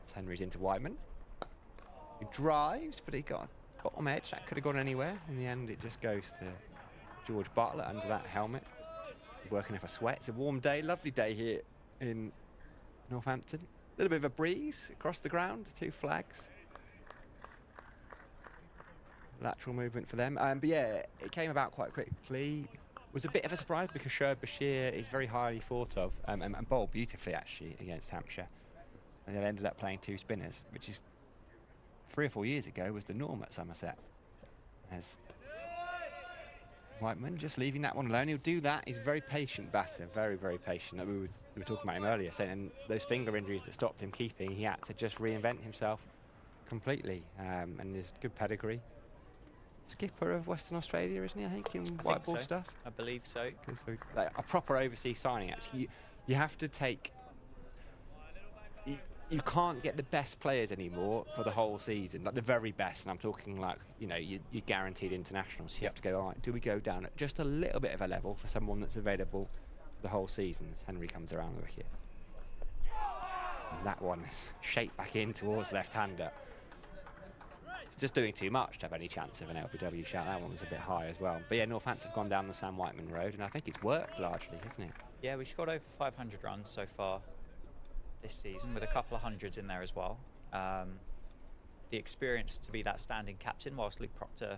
So Henry's into Whiteman. He drives, but he got a bottom edge. That could have gone anywhere. In the end, it just goes to George Bartlett under that helmet. Working up a sweat. It's a warm day, lovely day here in Northampton. A little bit of a breeze across the ground, 2 flags. Lateral movement for them. But yeah, it came about quite quickly. Was a bit of a surprise because Shoaib Bashir is very highly thought of and bowled beautifully actually against Hampshire. And they ended up playing 2 spinners, which is 3 or 4 years ago was the norm at Somerset. As Whiteman just leaving that one alone. He'll do that. He's a very patient batter, very, very patient. We were talking about him earlier, saying and those finger injuries that stopped him keeping, he had to just reinvent himself completely. And there's good pedigree. Skipper of Western Australia, isn't he? I think in white ball stuff. I believe so. So, like, a proper overseas signing. Actually, you have to take. You can't get the best players anymore for the whole season, like the very best. And I'm talking like, you know, you're guaranteed internationals. So you have to go, all right, do we go down at just a little bit of a level for someone that's available for the whole season as Henry comes around the wicket? And that one is shaped back in towards left-hander. It's just doing too much to have any chance of an LBW shot. That one was a bit high as well. But yeah, Northampton have gone down the Sam Whiteman Road, and I think it's worked largely, hasn't it? Yeah, we scored over 500 runs so far this season, with a couple of hundreds in there as well. The experience to be that standing captain, whilst Luke Proctor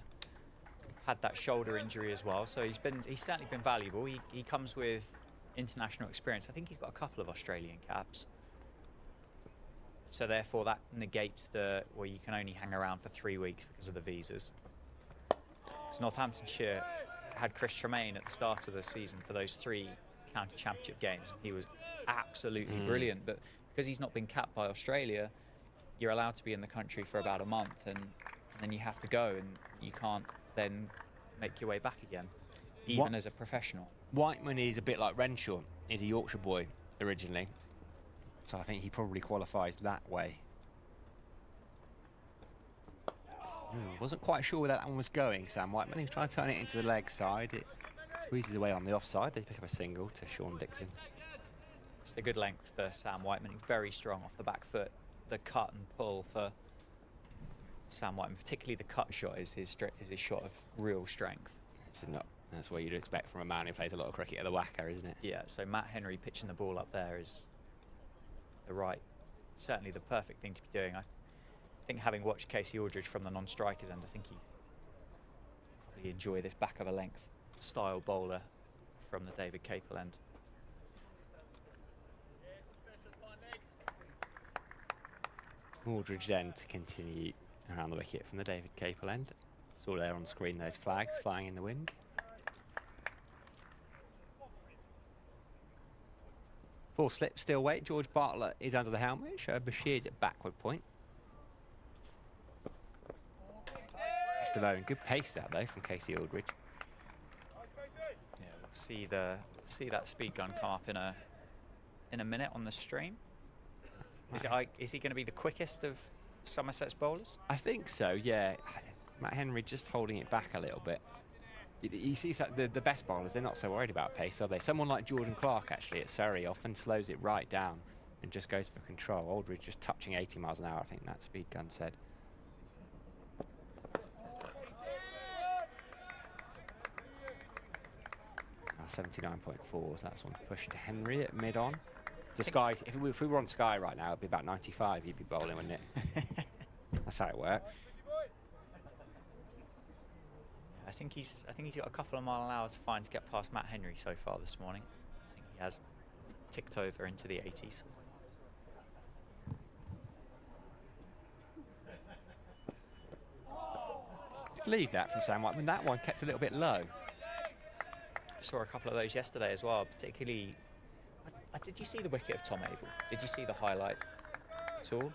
had that shoulder injury as well. So he's certainly been valuable. He comes with international experience. I think he's got a couple of Australian caps. So therefore that negates well, you can only hang around for 3 weeks because of the visas. So Northamptonshire had Chris Tremaine at the start of the season for those 3 county championship games. He was absolutely brilliant, but because he's not been capped by Australia, you're allowed to be in the country for about a month, and then you have to go, and you can't then make your way back again, even as a professional. Whiteman is a bit like Renshaw. He's a Yorkshire boy originally, so I think he probably qualifies that way. Wasn't quite sure where that one was going, Sam Whiteman. He was trying to turn it into the leg side. It squeezes away on the offside. They pick up a single to Sean Dixon. It's a good length for Sam Whiteman. He's very strong off the back foot. The cut and pull for Sam Whiteman, particularly the cut shot, is his shot of real strength. That's what you'd expect from a man who plays a lot of cricket at the whacker, isn't it? Yeah, so Matt Henry pitching the ball up there is certainly the perfect thing to be doing. I think, having watched Casey Aldridge from the non-strikers end, I think he'd probably enjoy this back of a length style bowler from the David Capel end. Aldridge then to continue around the wicket from the David Capel end. Saw there on screen those flags flying in the wind. Full slip, still weight. George Bartlett is under the helmet. Bashir's at backward point. Left alone. Good pace that though from Casey Aldridge. Yeah, we'll see that speed gun come up in a minute on the stream. Is he going to be the quickest of Somerset's bowlers? I think so, yeah. Matt Henry just holding it back a little bit. You see the best bowlers, they're not so worried about pace, are they? Someone like Jordan Clark, actually, at Surrey, often slows it right down and just goes for control. Aldridge just touching 80 miles an hour, I think that speed gun said. Oh, 79.4, so that's one to push to Henry at mid-on. The Sky, if we were on Sky right now, it'd be about 95 he'd be bowling, wouldn't it? That's how it works. I think he's got a couple of mile an hour to find to get past Matt Henry so far this morning. I think he has ticked over into the 80s. Leave that from Sam Whiteman. That one kept a little bit low. I saw a couple of those yesterday as well, particularly. Did you see the wicket of Tom Abel? Did you see the highlight at all?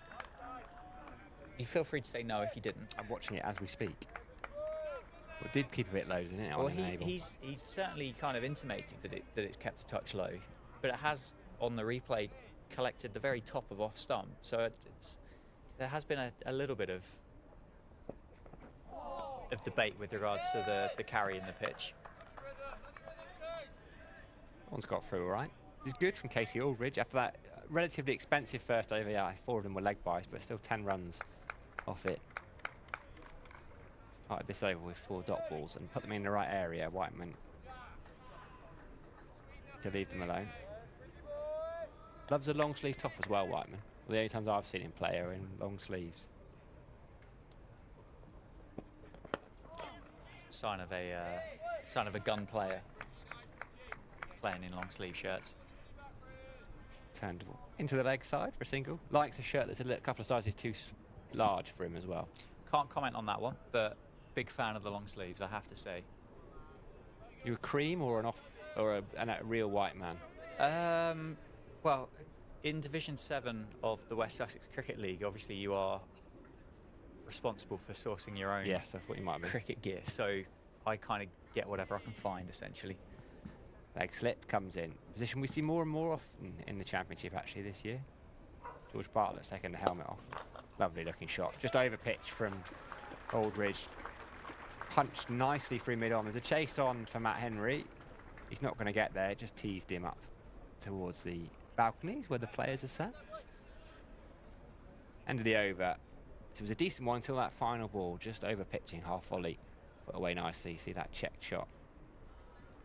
You feel free to say no if you didn't. I'm watching it as we speak. Well, it did keep a bit low, didn't it? Well, he's certainly kind of intimated that it's kept a touch low, but it has, on the replay, collected the very top of off stump. So there has been a little bit of debate with regards to the carry in the pitch. One's got through all right. This is good from Casey Aldridge after that relatively expensive first over. Yeah, 4 of them were leg byes, but still 10 runs off it. Started this over with 4 dot balls and put them in the right area. Whiteman to leave them alone. Loves a long sleeve top as well, Whiteman. The only times I've seen him play are in long sleeves. Sign of a gun player playing in long sleeve shirts. Turned into the leg side for a single. Likes a shirt that's a couple of sizes too large for him as well. Can't comment on that one, but big fan of the long sleeves, I have to say. You a cream or a real white man? Well, in Division 7 of the West Sussex Cricket League, obviously you are responsible for sourcing your own yes, I thought you might be. Cricket gear, so I kind of get whatever I can find, essentially. Leg slip comes in. Position we see more and more often in the Championship actually this year. George Bartlett's taking the helmet off. Lovely looking shot. Just over pitch from Aldridge. Punched nicely through mid-on. There's a chase on for Matt Henry. He's not going to get there. Just teased him up towards the balconies where the players are sat. End of the over. So it was a decent one until that final ball, just over pitching, half volley. Put away nicely. See that checked shot.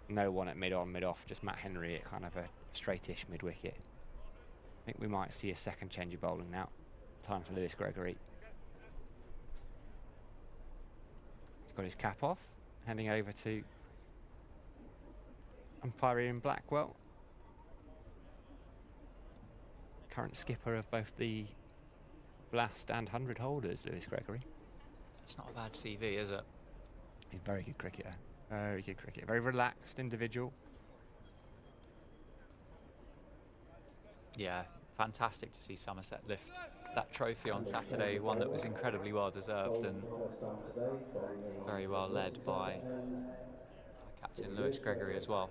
No one at mid-on, mid-off. Just Matt Henry at kind of a straightish mid-wicket. I think we might see a second change of bowling now. Time for Lewis Gregory. He's got his cap off. Handing over to umpire Ian Blackwell. Current skipper of both the Blast and 100 holders, Lewis Gregory. It's not a bad CV, is it? He's a very good cricketer. Very good cricketer. Very relaxed individual. Yeah, fantastic to see Somerset lift that trophy on Saturday, one that was incredibly well deserved and very well led by Captain Lewis Gregory as well.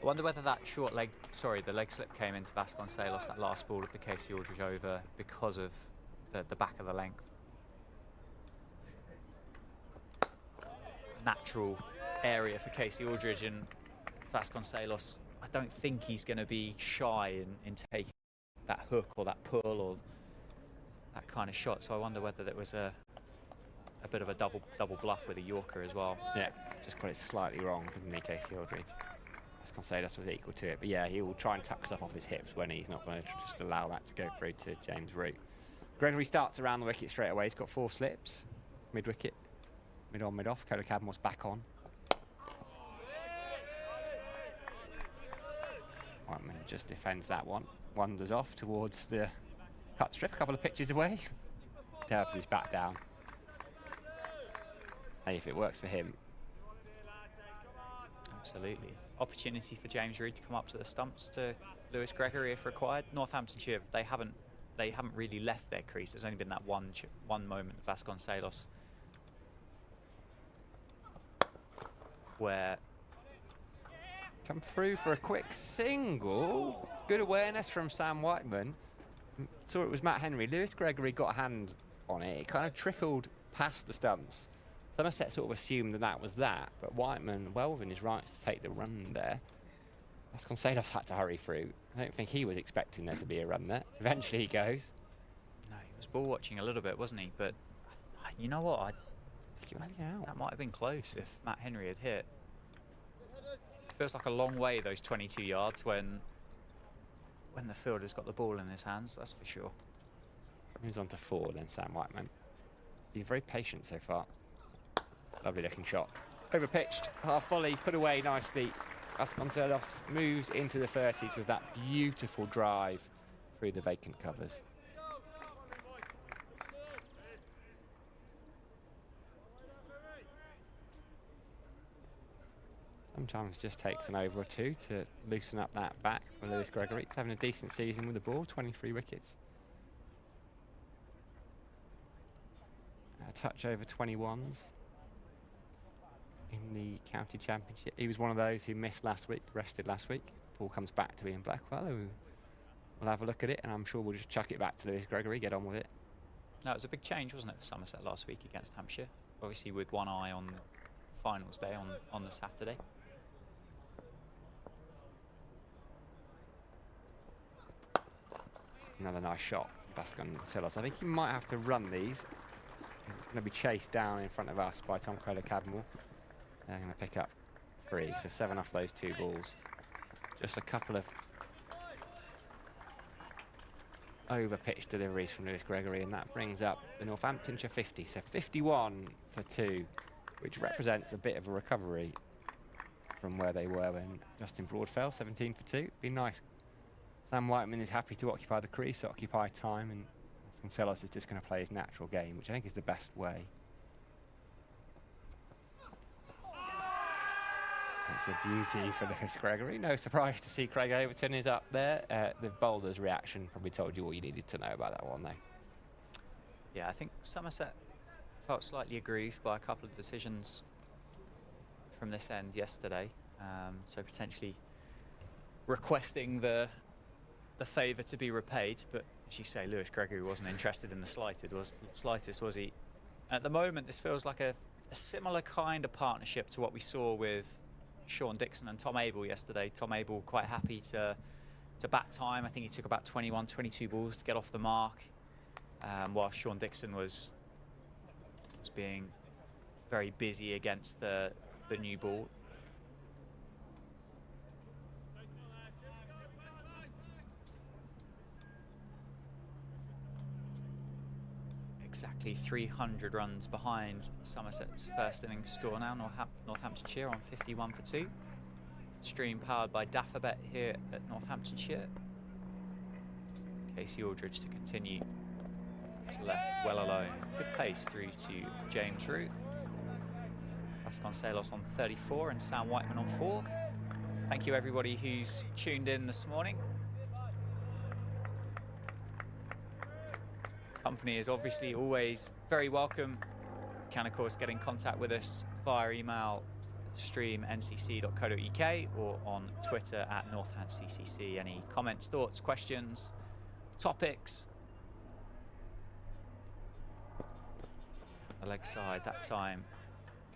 I wonder whether that the leg slip came into Vasconcelos, that last ball of the Casey Aldridge over, because of the back of the length. Natural area for Casey Aldridge, and Vasconcelos, I don't think he's going to be shy in taking that hook or that pull or that kind of shot. So I wonder whether there was a bit of a double bluff with a Yorker as well. Yeah, just got it slightly wrong, didn't he, Casey Aldridge? Vasconcelos was equal to it, but yeah, he will try and tuck stuff off his hips when he's not going to just allow that to go through to James Root. Gregory starts around the wicket straight away. He's got 4 slips, mid-wicket, mid-on, mid-off. Kola Cadmore's back on. Whiteman just defends that one. Wanders off towards the cut strip, a couple of pitches away. Turbs is back down. Hey, if it works for him. Absolutely. Opportunity for James Reed to come up to the stumps to Lewis Gregory if required. Northamptonshire, they haven't really left their crease. There's only been that one moment of Vasconcelos where come through for a quick single. Good awareness from Sam Whiteman. Saw it was Matt Henry. Lewis Gregory got a hand on it. It kind of trickled past the stumps. Somerset sort of assumed that was that, but Whiteman, well within his rights to take the run there. Vasconcelos had to hurry through. I don't think he was expecting there to be a run there. Eventually he goes. No, he was ball watching a little bit, wasn't he? But you know what? That might have been close if Matt Henry had hit. It feels like a long way, those 22 yards, when the fielder's got the ball in his hands, that's for sure. Moves on to 4 then, Sam Whiteman. He's very patient so far. Lovely looking shot. Overpitched, half volley, put away nicely. Vasconcelos moves into the 30s with that beautiful drive through the vacant covers. Sometimes just takes an over or two to loosen up that back for Lewis Gregory. He's having a decent season with the ball, 23 wickets. A touch over 21s in the county championship. He was one of those who missed last week, rested last week. Ball comes back to Ian Blackwell, who will have a look at it, and I'm sure we'll just chuck it back to Lewis Gregory, get on with it. No, it was a big change, wasn't it, for Somerset last week against Hampshire? Obviously with one eye on finals day on the Saturday. Another nice shot, Vasconcelos. I think he might have to run these. He's going to be chased down in front of us by Tom Kola Cadmore. They're going to pick up 3, so 7 off those 2 balls. Just a couple of over-pitched deliveries from Lewis Gregory, and that brings up the Northamptonshire 50. So 51 for 2, which represents a bit of a recovery from where they were when Justin Broad fell. 17 for 2. Be nice. Sam Whiteman is happy to occupy the crease, occupy time, and Vasconcelos is just going to play his natural game, which I think is the best way. That's a beauty for Lewis Gregory. No surprise to see Craig Overton is up there. The bowler's reaction probably told you all you needed to know about that one, though. Yeah, I think Somerset felt slightly aggrieved by a couple of decisions from this end yesterday. So potentially requesting the favour to be repaid, but as you say, Lewis Gregory wasn't interested in the slightest, was he? At the moment, this feels like a similar kind of partnership to what we saw with Sean Dixon and Tom Abel yesterday. Tom Abel quite happy to bat time. I think he took about 21, 22 balls to get off the mark. while Sean Dixon was being very busy against the new ball. Exactly 300 runs behind Somerset's first innings score now. Northamptonshire on 51 for 2. Stream powered by Daffabet here at Northamptonshire. Casey Aldridge to continue. That's left well alone. Good pace through to James Root. Vasconcelos on 34 and Sam Whiteman on 4. Thank you everybody who's tuned in this morning. Company is obviously always very welcome. You can of course get in contact with us via email, stream@ncc.co.uk, or on Twitter @NorthamptonCCC. Any comments, thoughts, questions, topics. The leg side that time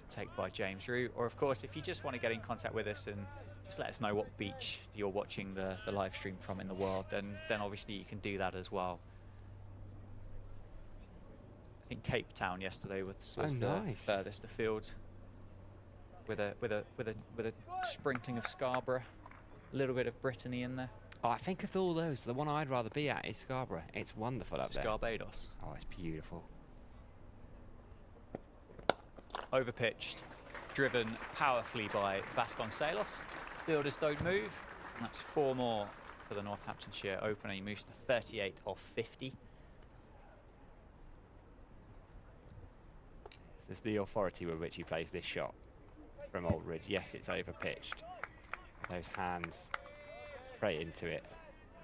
take by James Root, or of course if you just want to get in contact with us and just let us know what beach you're watching the live stream from in the world, then obviously you can do that as well. I think Cape Town yesterday was the furthest afield, with a sprinkling of Scarborough, a little bit of Brittany in there. Oh, I think of all those, the one I'd rather be at is Scarborough. It's wonderful up there. Scarbados. Oh, it's beautiful. Overpitched, driven powerfully by Vasconcelos. Fielders don't move, and that's 4 more for the Northamptonshire opener. He moves to 38 off 50. There's the authority with which he plays this shot from Aldridge. Yes, it's overpitched. Those hands straight into it.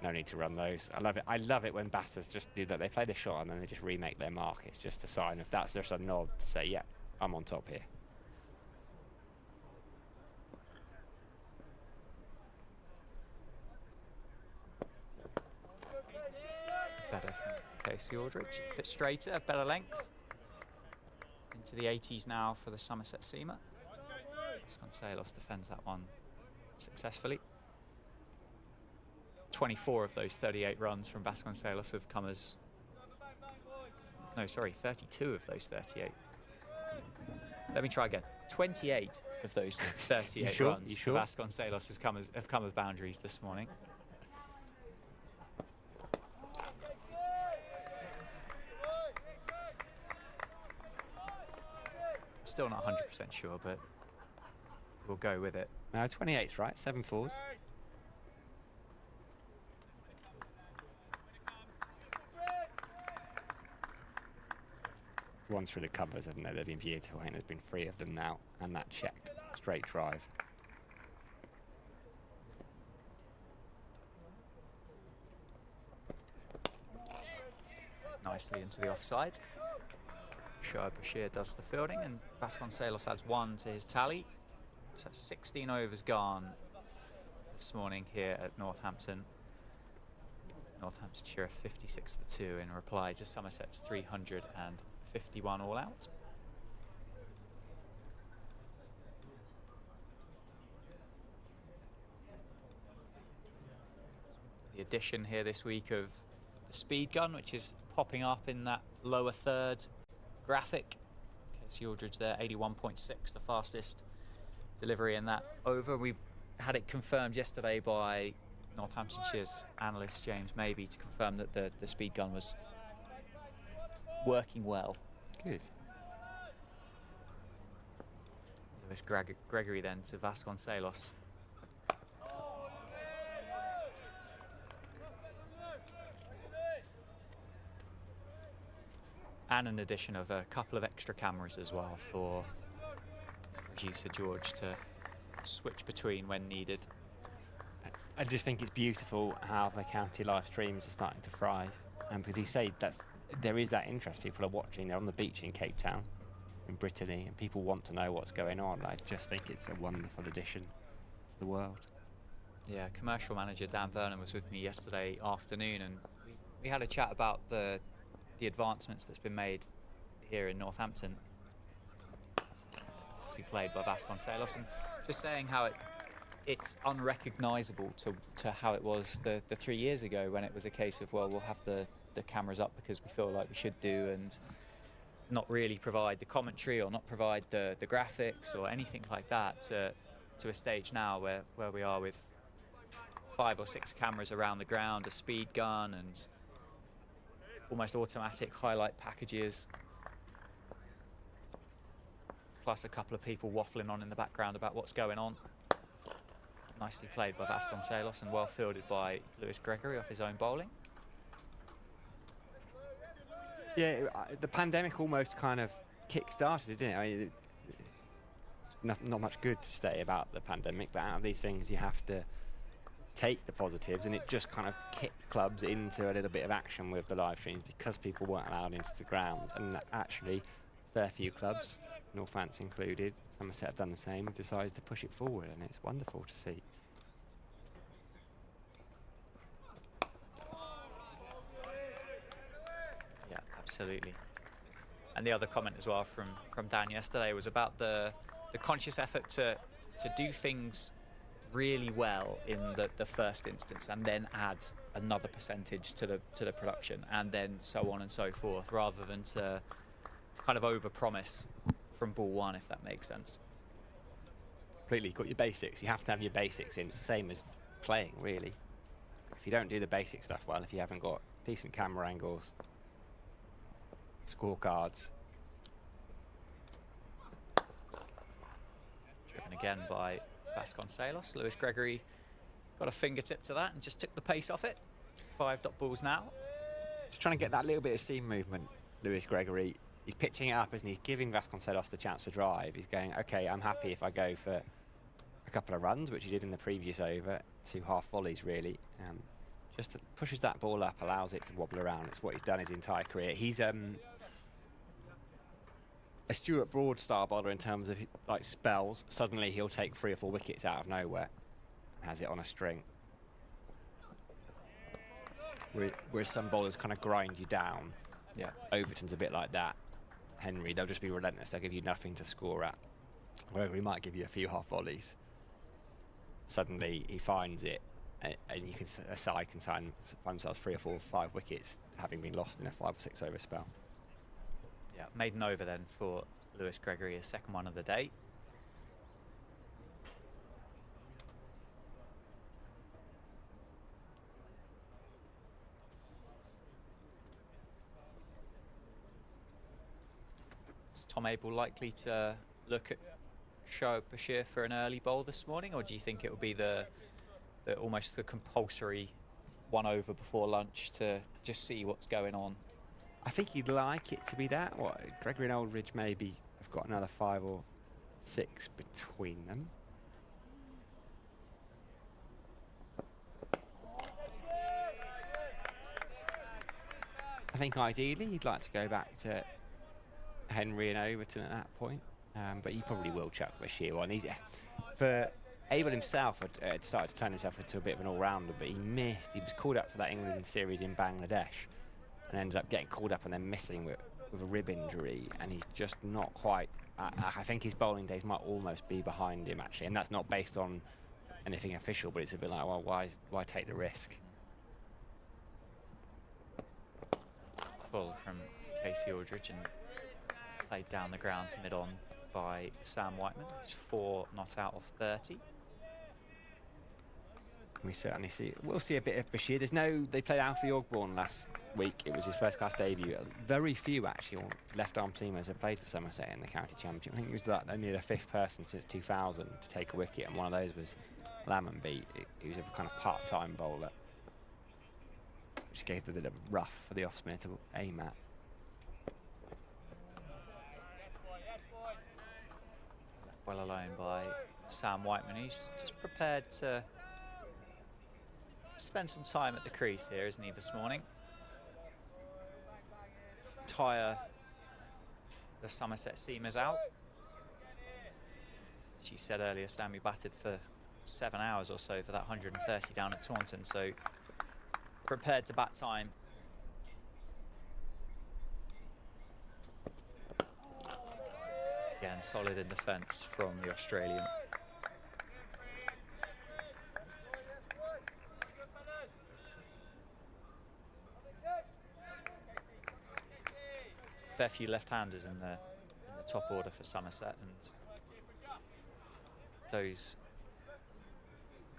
No need to run those. I love it. I love it when batters just do that. They play the shot and then they just remake their mark. It's just a sign of that's just a nod to say, yeah, I'm on top here. Better from Casey Aldridge. A bit straighter, better length. Into the 80s now for the Somerset seamer. Vasconcelos defends that one successfully. 24 of those 38 runs from Vasconcelos have come as... No, sorry, 32 of those 38. Let me try again. 28 of those 38 runs for Vasconcelos have come as boundaries this morning. Still not 100% sure, but we'll go with it. No, 28's right, 7 fours. The ones through the covers, haven't they? They've been beautiful. I think there's been 3 of them now, and that checked straight drive. Nicely into the offside. Shoaib Bashir does the fielding, and Vasconcelos adds 1 to his tally. So that's 16 overs gone this morning here at Northampton. Northamptonshire 56 for 2 in reply to Somerset's 351 all out. The addition here this week of the speed gun, which is popping up in that lower third graphic. Casey Aldridge there, 81.6, the fastest delivery in that over. We had it confirmed yesterday by Northamptonshire's analyst James Maybe to confirm that the speed gun was working well. Good. Lewis Gregory then to Vasconcelos. And an addition of a couple of extra cameras as well for producer George to switch between when needed. I just think it's beautiful how the county live streams are starting to thrive, because he said there is that interest. People are watching. They're on the beach in Cape Town, in Brittany, and people want to know what's going on. I just think it's a wonderful addition to the world. Yeah, commercial manager Dan Vernon was with me yesterday afternoon, and we had a chat about the advancements that's been made here in Northampton. Obviously played by Vasconcelos, and just saying how it's unrecognisable to how it was the 3 years ago, when it was a case of, well, we'll have the the cameras up because we feel like we should do, and not really provide the commentary or not provide the graphics or anything like that to a stage now where we are with 5 or 6 cameras around the ground, a speed gun and almost automatic highlight packages, plus a couple of people waffling on in the background about what's going on. Nicely played by Vasconcelos and well fielded by Lewis Gregory off his own bowling. Yeah, the pandemic almost kind of kick-started it, didn't it? I mean, not much good to say about the pandemic, but out of these things you have to take the positives, and it just kind of kicked clubs into a little bit of action with the live streams because people weren't allowed into the ground. And actually, fair few clubs, Northampton included, Somerset have done the same, decided to push it forward, and it's wonderful to see. Yeah, absolutely. And the other comment as well from Dan yesterday was about the conscious effort to do things really well in the first instance, and then add another percentage to the production, and then so on and so forth, rather than to kind of over-promise from ball one, if that makes sense. Completely. You've got your basics. You have to have your basics in. It's the same as playing, really. If you don't do the basic stuff well, if you haven't got decent camera angles, scorecards. Driven again by Vasconcelos. Lewis Gregory got a fingertip to that and just took the pace off it. 5 dot balls now. Just trying to get that little bit of seam movement, Lewis Gregory. He's pitching it up, isn't he? He's giving Vasconcelos the chance to drive. He's going, okay, I'm happy if I go for a couple of runs, which he did in the previous over, 2 half volleys really. Just pushes that ball up, allows it to wobble around. It's what he's done his entire career. He's a Stuart Broad style bowler in terms of like spells. Suddenly he'll take 3 or 4 wickets out of nowhere, has it on a string. Whereas some bowlers kind of grind you down. Yeah, Overton's a bit like that. Henry, they'll just be relentless. They'll give you nothing to score at. Wherever he might give you a few half volleys. Suddenly he finds it, and you can a side can find themselves 3 or 4 or 5 wickets having been lost in a 5 or 6 over spell. yeah, maiden over then for Lewis Gregory, his second one of the day. Is Tom Abel likely to look at Shoaib Bashir for an early bowl this morning, or do you think it will be the almost the compulsory 1 over before lunch to just see what's going on? I think he'd like it to be that. What, Gregory and Aldridge maybe have got another 5 or 6 between them. I think ideally he'd like to go back to Henry and Overton at that point, but he probably will chuck Bashir on. For Abel himself had started to turn himself into a bit of an all-rounder, but he missed. He was called up for that England series in Bangladesh and ended up getting called up and then missing with a rib injury, and he's just not quite... I think his bowling days might almost be behind him, actually, and that's not based on anything official, but it's a bit like, well, why take the risk? Full from Casey Aldridge and played down the ground to mid-on by Sam Whiteman, who's 4 not out of 30. We certainly we'll see a bit of Bashir. They played Alfie Ogborn last week. It was his first class debut. Very few actually left-arm seamers have played for Somerset in the county championship. I think it was that only the 5th person since 2000 to take a wicket, and one of those was Lammonby. He was a kind of part-time bowler, which gave the bit of rough for the off-spinner to aim at. Left well alone by Sam Whiteman, who's just prepared to spend some time at the crease here, isn't he, this morning? Tire the Somerset seamers out. As you said earlier, Sammy batted for 7 hours or so for that 130 down at Taunton, so prepared to bat time. Again, solid in defence from the Australian. fair few left-handers in the top order for Somerset, and those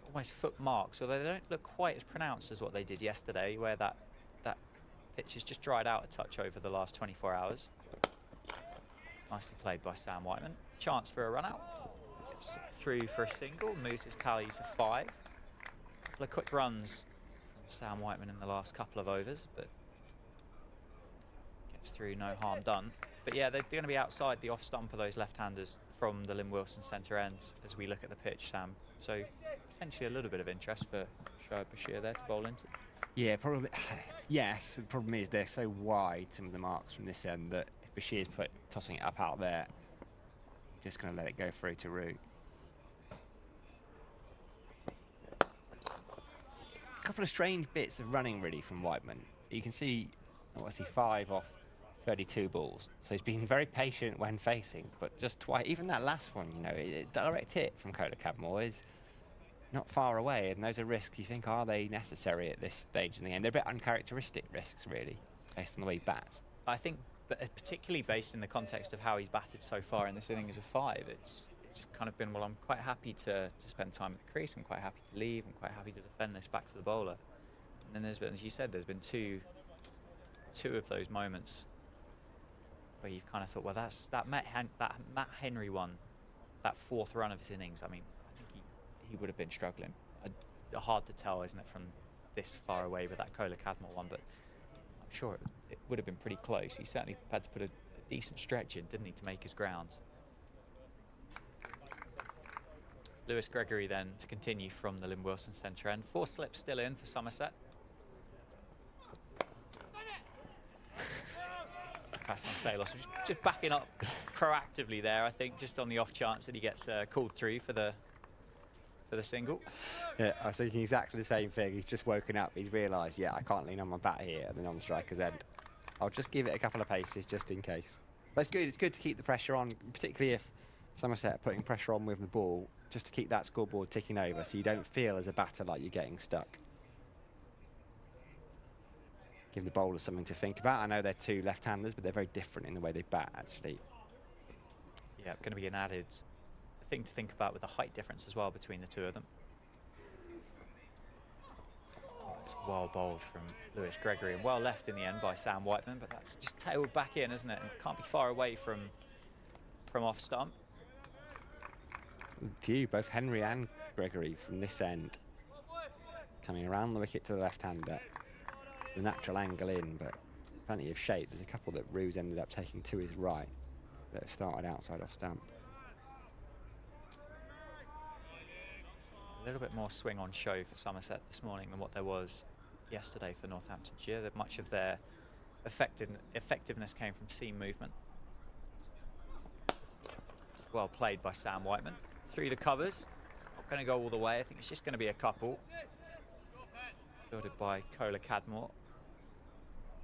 almost foot marks, although they don't look quite as pronounced as what they did yesterday, where that pitch has just dried out a touch over the last 24 hours. It's nicely played by Sam Whiteman. Chance for a run out. Gets through for a single, moves his tally to 5. A couple of quick runs from Sam Whiteman in the last couple of overs, but gets through, no harm done. But yeah, they're going to be outside the off stump of those left-handers from the Lynn Wilson centre end as we look at the pitch, Sam. So potentially a little bit of interest for Shoaib Bashir there to bowl into. Yeah, probably. Yes, the problem is they're so wide, some of the marks from this end, that if Bashir's tossing it up out there, just going to let it go through to Root. A couple of strange bits of running really from Whiteman. You can see, what's he, 5 off 32 balls. So he's been very patient when facing, but just twice, even that last one, you know, a direct hit from Kola Cadmore is not far away, and those are risks you think, are they necessary at this stage in the game? They're a bit uncharacteristic risks, really, based on the way he bats. I think, but particularly based in the context of how he's batted so far in this inning as a 5, it's kind of been, well, I'm quite happy to spend time at the crease, I'm quite happy to leave, I'm quite happy to defend this back to the bowler. And then there's been, as you said, there's been two of those moments where you've kind of thought, well, that Matt Henry one, that 4th run of his innings, I mean, I think he would have been struggling. Hard to tell, isn't it, from this far away with that Kola Cadmore one, but I'm sure it would have been pretty close. He certainly had to put a decent stretch in, didn't he, to make his ground. Lewis Gregory then to continue from the Lynn Wilson centre end. 4 slips still in for Somerset. Vasconcelos just backing up proactively there, I think, just on the off chance that he gets called through for the single. Yeah, I was thinking exactly the same thing. He's just woken up. He's realised, yeah, I can't lean on my bat here and then on the striker's end. I'll just give it a couple of paces just in case. But it's good. It's good to keep the pressure on, particularly if Somerset are putting pressure on with the ball, just to keep that scoreboard ticking over, so you don't feel as a batter like you're getting stuck. Give the bowlers something to think about. I know they're 2 left-handers, but they're very different in the way they bat, actually. Yeah, going to be an added thing to think about with the height difference as well between the 2 of them. Oh, it's well bowled from Lewis Gregory and well left in the end by Sam Whiteman, but that's just tailed back in, isn't it? And can't be far away from off stump. Both Henry and Gregory from this end coming around the wicket to the left-hander. The natural angle in, but plenty of shape. There's a couple that Roos ended up taking to his right that have started outside off stump. A little bit more swing on show for Somerset this morning than what there was yesterday for Northamptonshire. That much of their effectiveness came from seam movement. It's well played by Sam Whiteman. Through the covers. Not going to go all the way. I think it's just going to be a couple. Fielded by Kola Cadmore.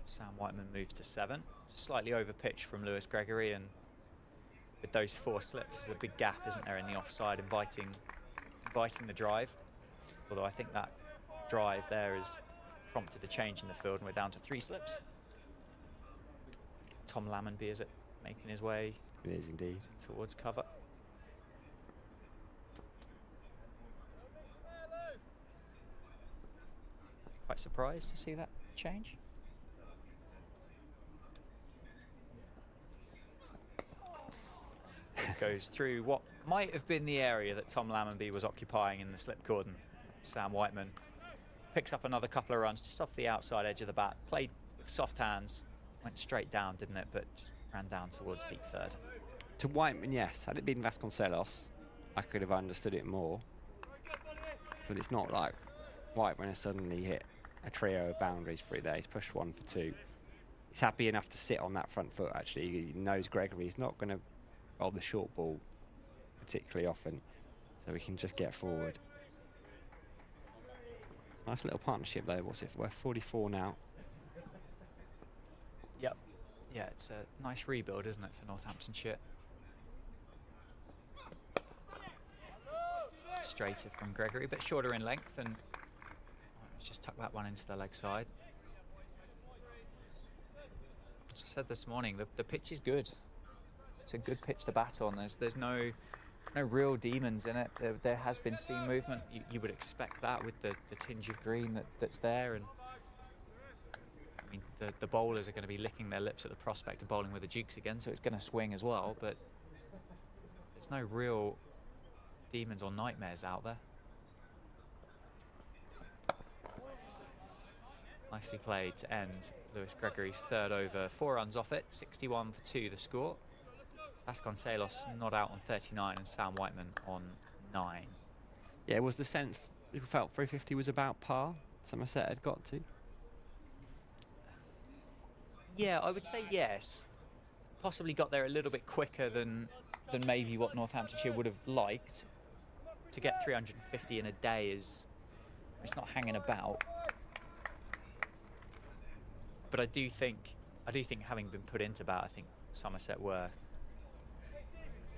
Sam Whiteman moves to 7. Slightly over pitch from Lewis Gregory, and with those 4 slips, there's a big gap, isn't there, in the offside, inviting the drive. Although I think that drive there has prompted a change in the field, and we're down to 3 slips. Tom Lammonby, is it, making his way? It is indeed. Towards cover. Quite surprised to see that change. Goes through what might have been the area that Tom Lammonby was occupying in the slip cordon. Sam Whiteman picks up another couple of runs just off the outside edge of the bat. Played with soft hands, went straight down, didn't it? But just ran down towards deep 3rd. To Whiteman, yes. Had it been Vasconcelos, I could have understood it more. But it's not like Whiteman has suddenly hit a trio of boundaries through there. He's pushed 1 for 2. He's happy enough to sit on that front foot, actually. He knows Gregory's not going to bowl the short ball particularly often, so we can just get forward. Nice little partnership though. What's it? We're 44 now. Yep. Yeah, it's a nice rebuild, isn't it, for Northamptonshire? Straighter from Gregory, but shorter in length, and let's just tuck that one into the leg side. As I said this morning, the pitch is good. It's a good pitch to bat on. There's no real demons in it. There has been seam movement. You would expect that with the tinge of green that's there. And I mean, the bowlers are going to be licking their lips at the prospect of bowling with the Dukes again, so it's going to swing as well. But there's no real demons or nightmares out there. Nicely played to end Lewis Gregory's third over. 4 runs off it, 61 for 2 the score. Vasconcelos not out on 39 and Sam Whiteman on 9. Yeah, was the sense people felt 350 was about par Somerset had got to? Yeah, I would say yes. Possibly got there a little bit quicker than maybe what Northamptonshire would have liked. To get 350 in a day it's not hanging about. But I do think having been put into bat, I think Somerset were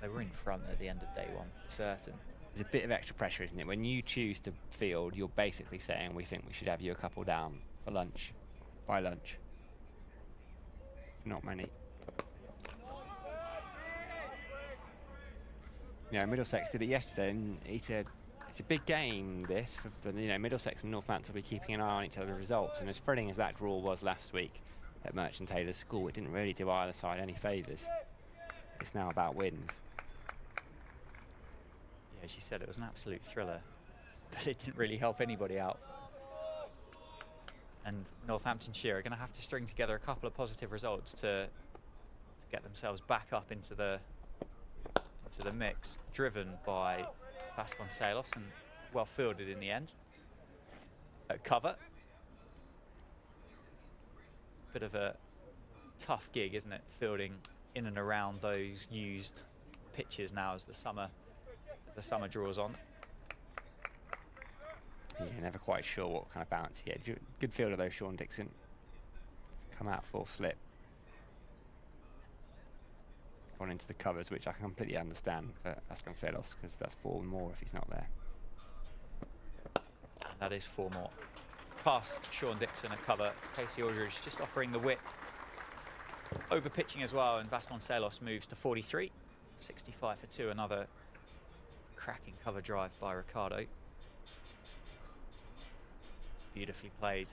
in front at the end of day 1 for certain. There's a bit of extra pressure, isn't it? When you choose to field, you're basically saying we think we should have you a couple down for lunch, by lunch. Not many. You know, Middlesex did it yesterday, and it's a big game. This for Middlesex and Northampton will be keeping an eye on each other's results. And as thrilling as that draw was last week at Merchant Taylor's School, it didn't really do either side any favours. It's now about wins. Yeah, she said it was an absolute thriller, but it didn't really help anybody out. And Northamptonshire are going to have to string together a couple of positive results to get themselves back up into the mix, driven by Vasconcelos and well fielded in the end. At cover. Bit of a tough gig, isn't it? Fielding in and around those used pitches now as the summer draws on. Yeah, never quite sure what kind of bounce he had. Good fielder though, Sean Dixon. He's come out full slip. Gone into the covers, which I can completely understand for Vasconcelos, because that's 4 more if he's not there. That is 4 more. Past Sean Dixon at cover. Casey Aldridge just offering the width. Over pitching as well, and Vasconcelos moves to 43. 65 for 2, another cracking cover drive by Ricardo. Beautifully played.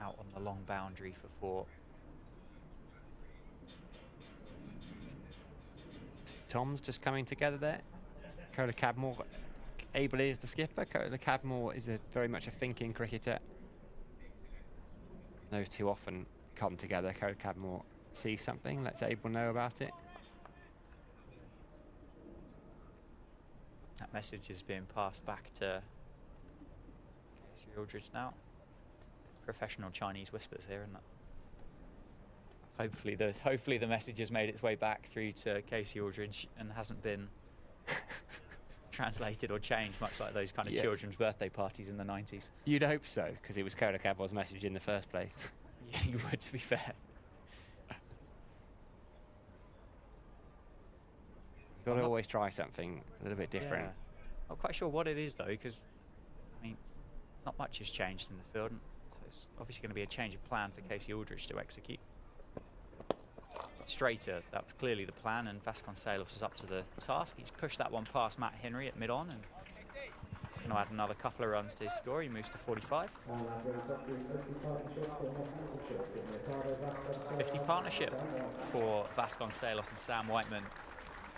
Out on the long boundary for 4. Tom's just coming together there. Cola Cadmore, ably is the skipper. Cola Cadmore is very much a thinking cricketer. Those two often come together. Cola Cadmore sees something, lets Abel know about it. That message is being passed back to Casey Aldridge now. Professional Chinese whispers here, isn't it? Hopefully the message has made its way back through to Casey Aldridge and hasn't been translated or changed, much like those kind of children's birthday parties in the 90s. You'd hope so, because it was Cola Cadmore's message in the first place. Yeah, you would, to be fair. You've got to always try something a little bit different. Yeah. Not quite sure what it is, though, because, I mean, not much has changed in the field. So it's obviously going to be a change of plan for Casey Aldridge to execute. Straighter, that was clearly the plan, and Vasconcelos is up to the task. He's pushed that one past Matt Henry at mid-on, and he's going to add another couple of runs to his score. He moves to 45. 50 partnership for Vasconcelos and Sam Whiteman.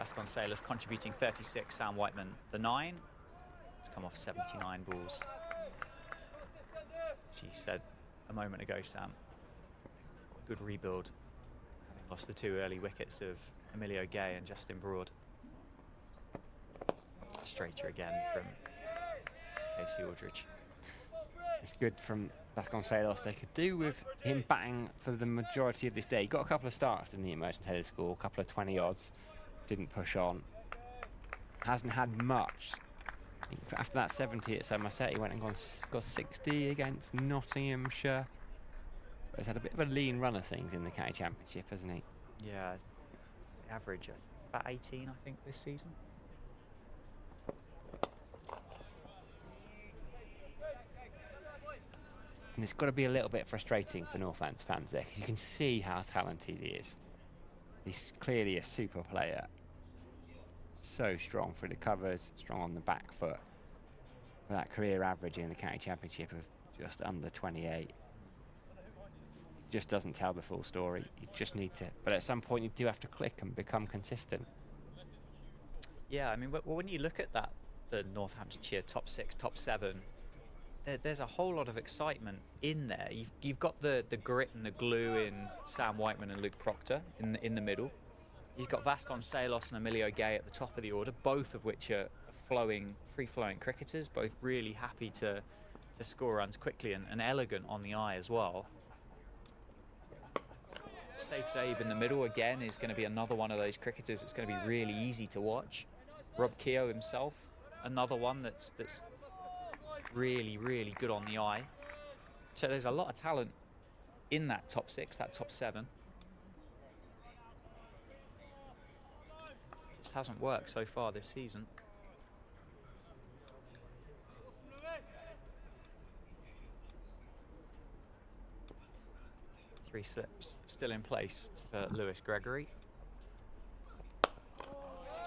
Vasconcelos contributing 36, Sam Whiteman the 9. He's come off 79 balls. She said a moment ago, Sam, good rebuild. Lost the 2 early wickets of Emilio Gay and Justin Broad. Straighter again from Casey Aldridge. It's good from Vasconcelos. They could do with him batting for the majority of this day. He got a couple of starts in the Merchant Taylor School, a couple of 20 odds. Didn't push on. Hasn't had much. After that 70 at Somerset, he went and got 60 against Nottinghamshire. He's had a bit of a lean run of things in the county championship, hasn't he? Yeah, the average, it's about 18, I think, this season. And it's got to be a little bit frustrating for Northants fans there, because you can see how talented he is. He's clearly a super player. So strong through the covers, strong on the back foot. For that career average in the county championship of just under 28. Just doesn't tell the full story. You just need to, but at some point you do have to click and become consistent. Yeah, I mean, when you look at that, the Northamptonshire top 6, top 7, there's a whole lot of excitement in there. You've got the grit and the glue in Sam Whiteman and Luke Proctor in the middle. You've got Vasconcelos and Emilio Gay at the top of the order, both of which are free-flowing cricketers, both really happy to score runs quickly and elegant on the eye as well. Saif Zaib in the middle again is going to be another one of those cricketers that's going to be really easy to watch. Rob Keogh himself, another one that's really, really good on the eye. So there's a lot of talent in that top 6, that top 7. Just hasn't worked so far this season. Three slips still in place for Lewis Gregory.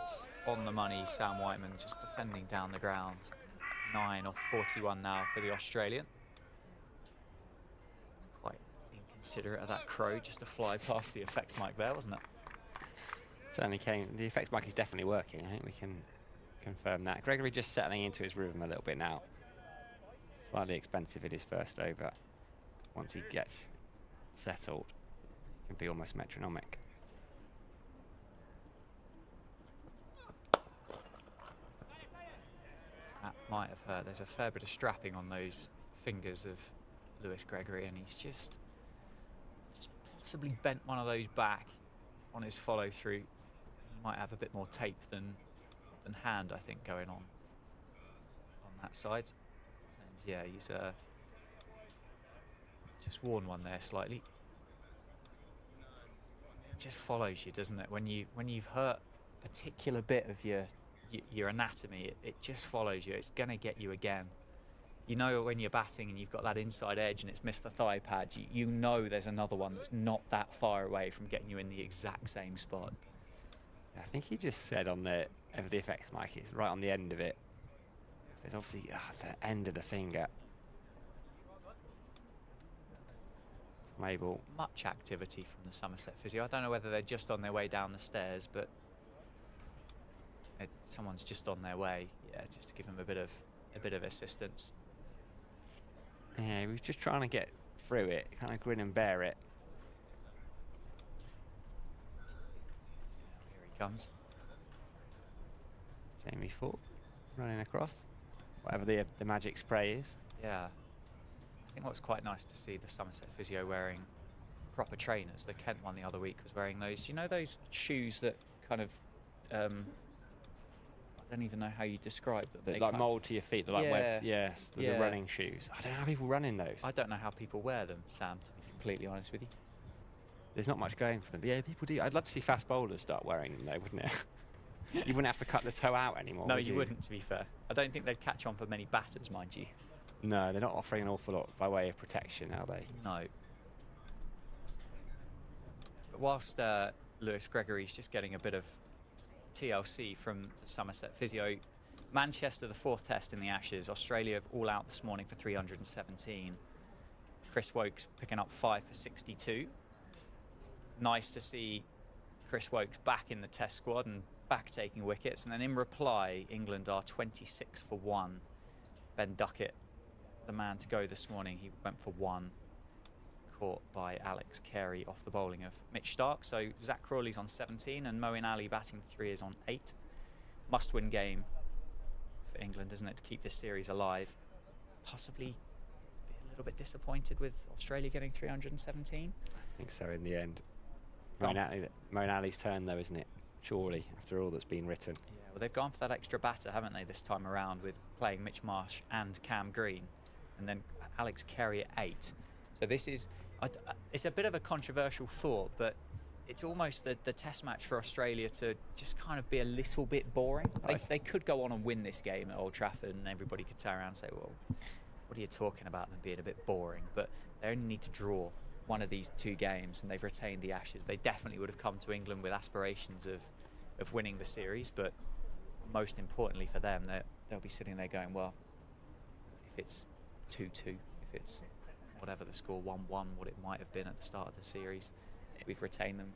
It's on the money, Sam Whiteman just defending down the ground. 9 off 41 now for the Australian. It's quite inconsiderate of that crow just to fly past the effects mic there, wasn't it? Certainly came. The effects mic is definitely working. I think we can confirm that. Gregory just settling into his rhythm a little bit now. Slightly expensive at his first over. Once he gets settled, it can be almost metronomic. That might have hurt. There's a fair bit of strapping on those fingers of Lewis Gregory, and he's just possibly bent one of those back on his follow through. He might have a bit more tape than hand, I think, going on that side. And yeah, he's just worn one there slightly. It just follows you, doesn't it? When you've hurt a particular bit of your anatomy, it just follows you. It's gonna get you again. You know, when you're batting and you've got that inside edge and it's missed the thigh pad, you know there's another one that's not that far away from getting you in the exact same spot. I think he just said on the effects mic, it's right on the end of it. So it's obviously the end of the finger. Mabel. Much activity from the Somerset physio. I don't know whether they're just on their way down the stairs, but someone's just on their way. Yeah, just to give them a bit of assistance. Yeah, he was just trying to get through it, kind of grin and bear it. Yeah, here he comes. Jamie Thorpe running across. Whatever the magic spray is. Yeah. I think what's quite nice to see the Somerset physio wearing proper trainers. The Kent one the other week was wearing those, you know, those shoes that kind of, I don't even know how you describe them. They like mould to your feet, they're like webbed, yes, the running shoes. I don't know how people run in those. I don't know how people wear them, Sam, to be completely honest with you. There's not much going for them. But yeah, people do. I'd love to see fast bowlers start wearing them though, wouldn't it? You wouldn't have to cut the toe out anymore. No, you wouldn't, to be fair. I don't think they'd catch on for many batters, mind you. No, they're not offering an awful lot by way of protection, are they? No. But whilst Lewis Gregory's just getting a bit of TLC from the Somerset physio, Manchester, the 4th test in the Ashes. Australia have all out this morning for 317. Chris Woakes picking up 5 for 62. Nice to see Chris Woakes back in the test squad and back taking wickets. And then in reply, England are 26 for 1. Ben Duckett, the man to go this morning, he went for 1, caught by Alex Carey off the bowling of Mitch Stark. So Zach Crawley's on 17 and Moeen Ali batting 3 is on 8. Must-win game for England, isn't it, to keep this series alive? Possibly be a little bit disappointed with Australia getting 317. I think so in the end. Moeen Ali's turn though, isn't it? Surely, after all that's been written. Yeah, well, they've gone for that extra batter, haven't they, this time around, with playing Mitch Marsh and Cam Green, and then Alex Carey at 8. So this is, it's a bit of a controversial thought, but it's almost the test match for Australia to just kind of be a little bit boring. They could go on and win this game at Old Trafford and everybody could turn around and say, well, what are you talking about them being a bit boring? But they only need to draw one of these 2 games and they've retained the Ashes. They definitely would have come to England with aspirations of winning the series, but most importantly for them, they'll be sitting there going, well, if it's 2-2, if it's whatever the score, 1-1, what it might have been at the start of the series, we've retained them.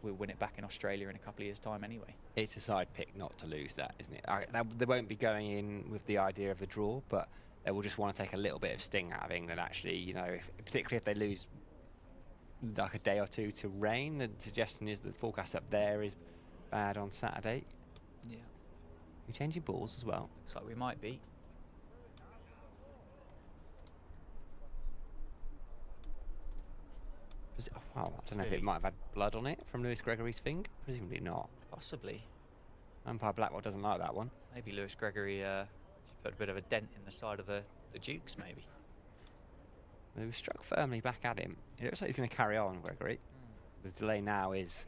We'll win it back in Australia in a couple of years' time anyway. It's a side pick not to lose that, isn't it? They won't be going in with the idea of a draw, but they will just want to take a little bit of sting out of England, actually. You know, particularly if they lose like a day or two to rain, the suggestion is that the forecast up there is bad on Saturday. Yeah. We're changing balls as well. Looks like we might be. Well, I don't know if it might have had blood on it from Lewis Gregory's finger. Presumably not. Possibly. Umpire Blackwell doesn't like that one. Maybe Lewis Gregory put a bit of a dent in the side of the Dukes, maybe. They were struck firmly back at him. It looks like he's going to carry on, Gregory. The delay now is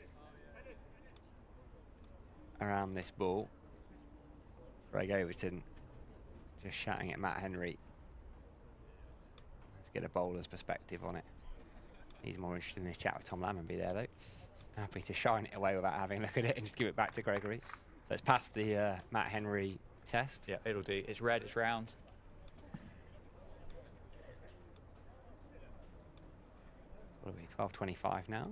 around this ball. Craig Overton just shouting at Matt Henry. Let's get a bowler's perspective on it. He's more interested in this chat with Tom Lammonby there, though. Happy to shine it away without having a look at it and just give it back to Gregory. So it's past the Matt Henry test. Yeah, it'll do. It's red, it's round. What are we, 12:25 now?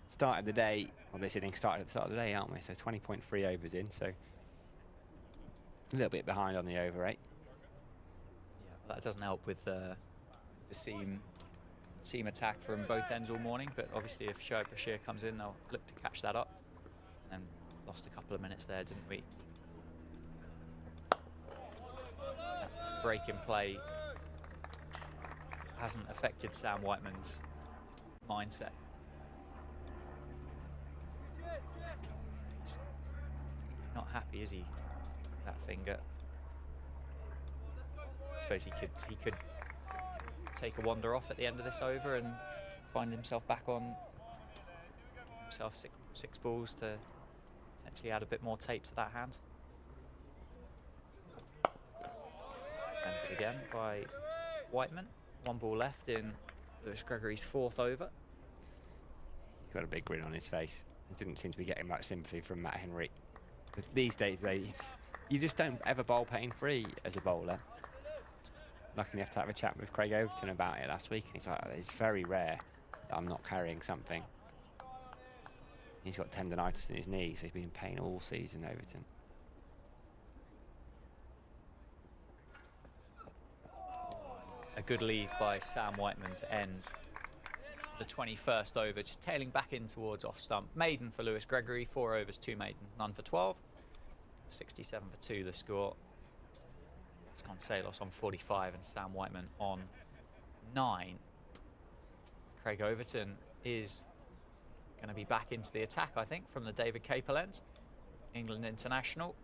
Start of the day, well, this inning started at the start of the day, aren't we? So 20.3 overs in, so a little bit behind on the over 8. Yeah, well, that doesn't help with the seam attack from both ends all morning, but obviously if Shoaib Bashir comes in, they'll look to catch that up. And lost a couple of minutes there, didn't we? That break in play hasn't affected Sam Whiteman's mindset. He's not happy, is he? That finger. I suppose he could take a wander off at the end of this over and find himself back on himself six balls to potentially add a bit more tape to that hand. Defended again by Whiteman. 1 ball left in Lewis Gregory's 4th over. He's got a big grin on his face. It didn't seem to be getting much sympathy from Matt Henry. But these days, you just don't ever bowl pain-free as a bowler. Luckily enough to have a chat with Craig Overton about it last week, and he's like, it's very rare that I'm not carrying something. He's got tendonitis in his knee, so he's been in pain all season, Overton. A good leave by Sam Whiteman to end the 21st over, just tailing back in towards off stump. Maiden for Lewis Gregory, 4 overs, 2 maiden, none for 12. 67 for 2 the score. Vasconcelos on 45 and Sam Whiteman on 9. Craig Overton is going to be back into the attack, I think, from the David Capel end. England international.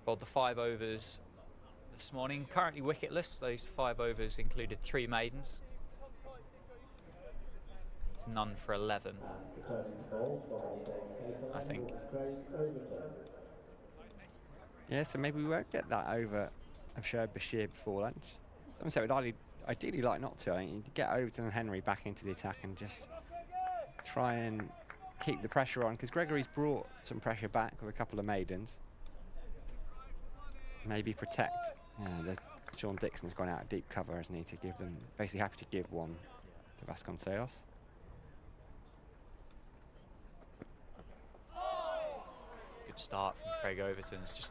Bowled the 5 overs this morning. Currently wicketless. Those 5 overs included 3 maidens. He's none for 11, I think. Yeah, so maybe we won't get that over of Shoaib Bashir before lunch. Somerset would ideally like not to. I think you'd get Overton and Henry back into the attack and just try and keep the pressure on, because Gregory's brought some pressure back with a couple of maidens. Maybe protect. Yeah, Sean Dixon's gone out of deep cover, hasn't he, to give them, basically happy to give one to Vasconcelos. Good start from Craig Overton. It's just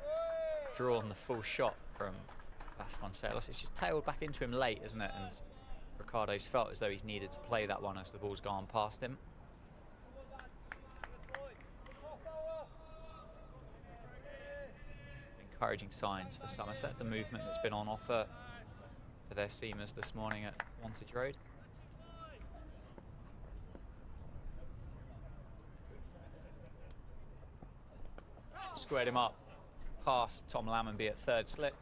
drawn the full shot from Vasconcelos. It's just tailed back into him late, isn't it? And Ricardo's felt as though he's needed to play that one as the ball's gone past him. Encouraging signs for Somerset, the movement that's been on offer for their seamers this morning at Wantage Road. Squared him up past Tom Lammonby at 3rd slip.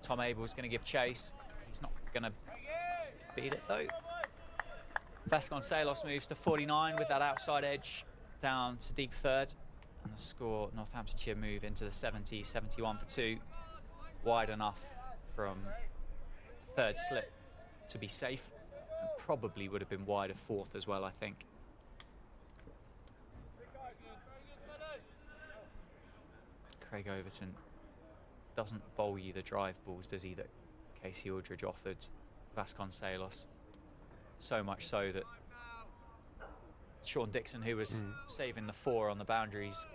Tom Abel's going to give chase. He's not going to beat it though. Vasconcelos moves to 49 with that outside edge down to deep 3rd. And the score, Northamptonshire move into the 70s, 71 for 2. Wide enough from third slip to be safe, and probably would have been wide of fourth as well, I think. Craig Overton doesn't bowl you the drive balls, does he, that Casey Aldridge offered Vasconcelos? So much so that Sean Dixon, who was saving the 4 on the boundaries,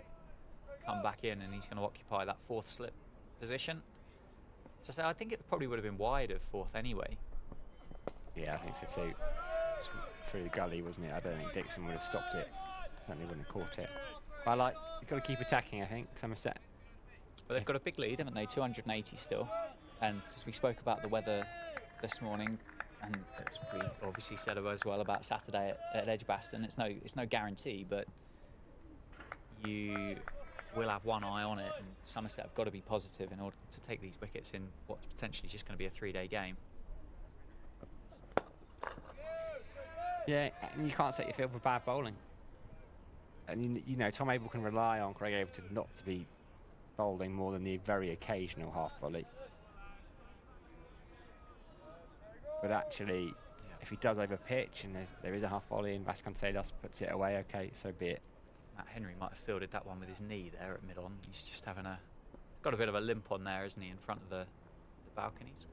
come back in, and he's going to occupy that fourth slip position. So I think it probably would have been wide of fourth anyway. Yeah, I think so too. It's through the gully, wasn't it? I don't think Dixon would have stopped it. Certainly wouldn't have caught it. But you've got to keep attacking, I think, Somerset. Well, they've got a big lead, haven't they? 280 still. And as we spoke about the weather this morning, and as we obviously said as well about Saturday at Edgbaston, it's no guarantee, but you will have one eye on it, and Somerset have got to be positive in order to take these wickets in what's potentially just going to be a 3-day game. Yeah, and you can't set your field for bad bowling. And you know, Tom Abel can rely on Craig Overton not to be bowling more than the very occasional half volley. But actually, if he does over pitch and there is a half volley and Vasconcelos puts it away, okay, so be it. Matt Henry might have fielded that one with his knee there at mid-on. He's just having got a bit of a limp on there, isn't he, in front of the balconies.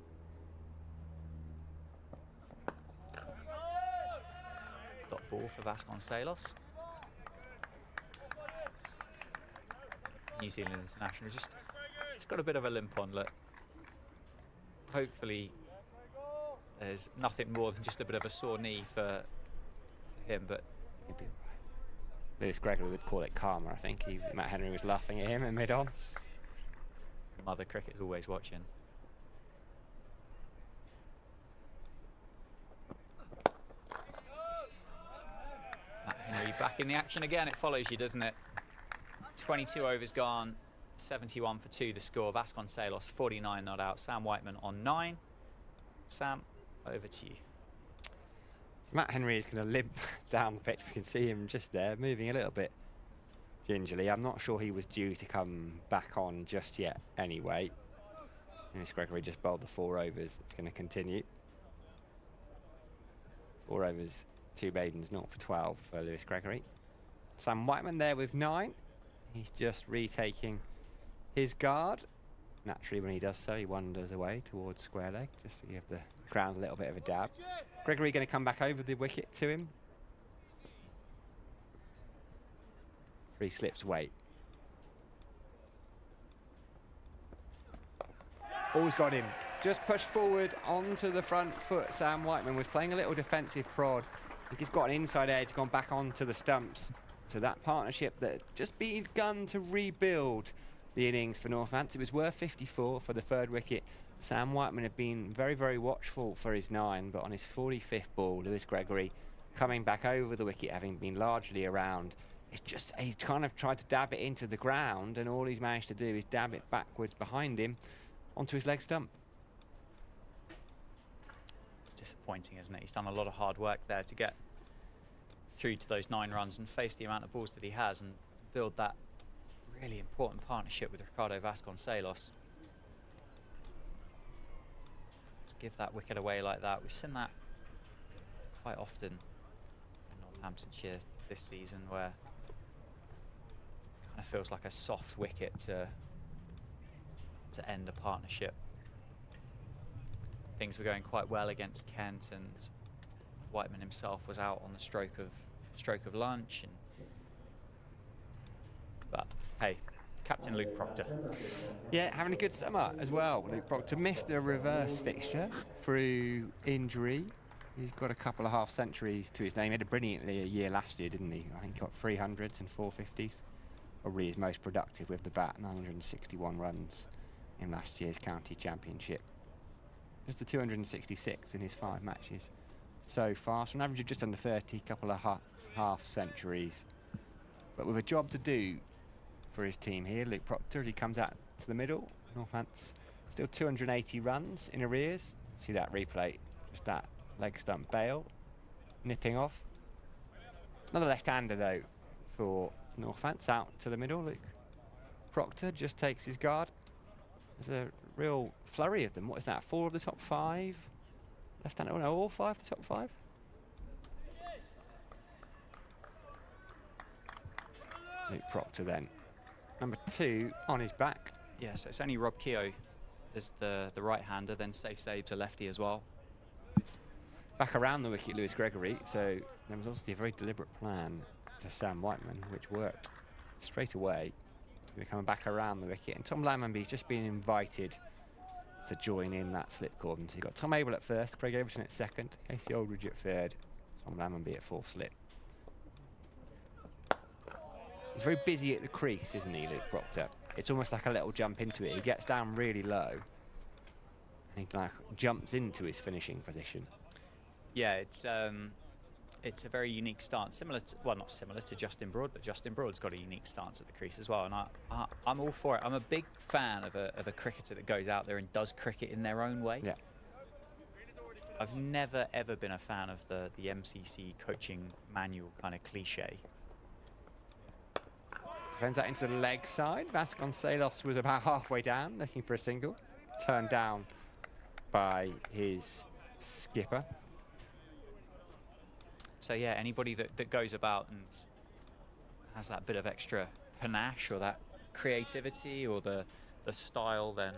Dot ball for Vasconcelos. New Zealand international just got a bit of a limp on. Look, hopefully there's nothing more than just a bit of a sore knee for him, but Lewis Gregory would call it karma, I think. Matt Henry was laughing at him in mid-on. Mother Cricket's always watching. Matt Henry back in the action again. It follows you, doesn't it? 22 overs gone, 71 for 2 the score. Vasconcelos 49 not out. Sam Whiteman on 9. Sam, over to you. So Matt Henry is going to limp down the pitch. We can see him just there, moving a little bit gingerly. I'm not sure he was due to come back on just yet anyway. Lewis Gregory just bowled the 4 overs. It's going to continue. 4 overs, 2 maidens, 0 for 12 for Lewis Gregory. Sam Whiteman there with 9. He's just retaking his guard. Naturally, when he does so, he wanders away towards square leg, just to give the ground a little bit of a dab. Gregory going to come back over the wicket to him. 3 slips weight. All's got him. Just pushed forward onto the front foot. Sam Whiteman was playing a little defensive prod. I think he's got an inside edge, gone back onto the stumps. So that partnership that just begun to rebuild the innings for Northampton. It was worth 54 for the 3rd wicket. Sam Whiteman had been very, very watchful for his 9, but on his 45th ball, Lewis Gregory coming back over the wicket, having been largely around. He's kind of tried to dab it into the ground, and all he's managed to do is dab it backwards behind him onto his leg stump. Disappointing, isn't it? He's done a lot of hard work there to get through to those 9 runs and face the amount of balls that he has and build that really important partnership with Ricardo Vasconcelos. To give that wicket away like that, we've seen that quite often for Northamptonshire this season, where it kind of feels like a soft wicket to end a partnership. Things were going quite well against Kent, and Whiteman himself was out on the stroke of lunch, but hey, Captain Luke Proctor. Yeah, having a good summer as well. Luke Proctor missed a reverse fixture through injury. He's got a couple of half centuries to his name. He had a brilliantly a year last year, didn't he? I think he got 300s and 450s. Probably his most productive with the bat, 961 runs in last year's county championship. Just a 266 in his 5 matches so far. So an average of just under 30, couple of half centuries. But with a job to do for his team here, Luke Proctor, as he comes out to the middle. Northants still 280 runs in arrears. See that replay, just that leg stump bail, nipping off. Another left-hander though for Northants, out to the middle. Luke Proctor just takes his guard. There's a real flurry of them. What is that? 4 of the top 5? Left-handed, oh no, all 5 of the top 5? Luke Proctor then. Number 2 on his back. Yeah, so it's only Rob Keogh as the right-hander, then Safe Sabe's a lefty as well. Back around the wicket, Lewis Gregory. So there was obviously a very deliberate plan to Sam Whiteman, which worked straight away. He's going to come back around the wicket. And Tom Lammonby's just been invited to join in that slip cordon. So you've got Tom Abel at first, Craig Overton at second, Casey Aldridge at third, Tom Lammonby at fourth slip. He's very busy at the crease, isn't he, Luke Proctor? It's almost like a little jump into it. He gets down really low and he like jumps into his finishing position. Yeah, it's a very unique stance, similar to, well, not similar to Justin Broad, but Justin Broad's got a unique stance at the crease as well, and I'm all for it. I'm a big fan of a cricketer that goes out there and does cricket in their own way. Yeah. I've never ever been a fan of the MCC coaching manual kind of cliche. Defends that into the leg side. Vasconcelos was about halfway down, looking for a single. Turned down by his skipper. So yeah, anybody that goes about and has that bit of extra panache or that creativity or the style, then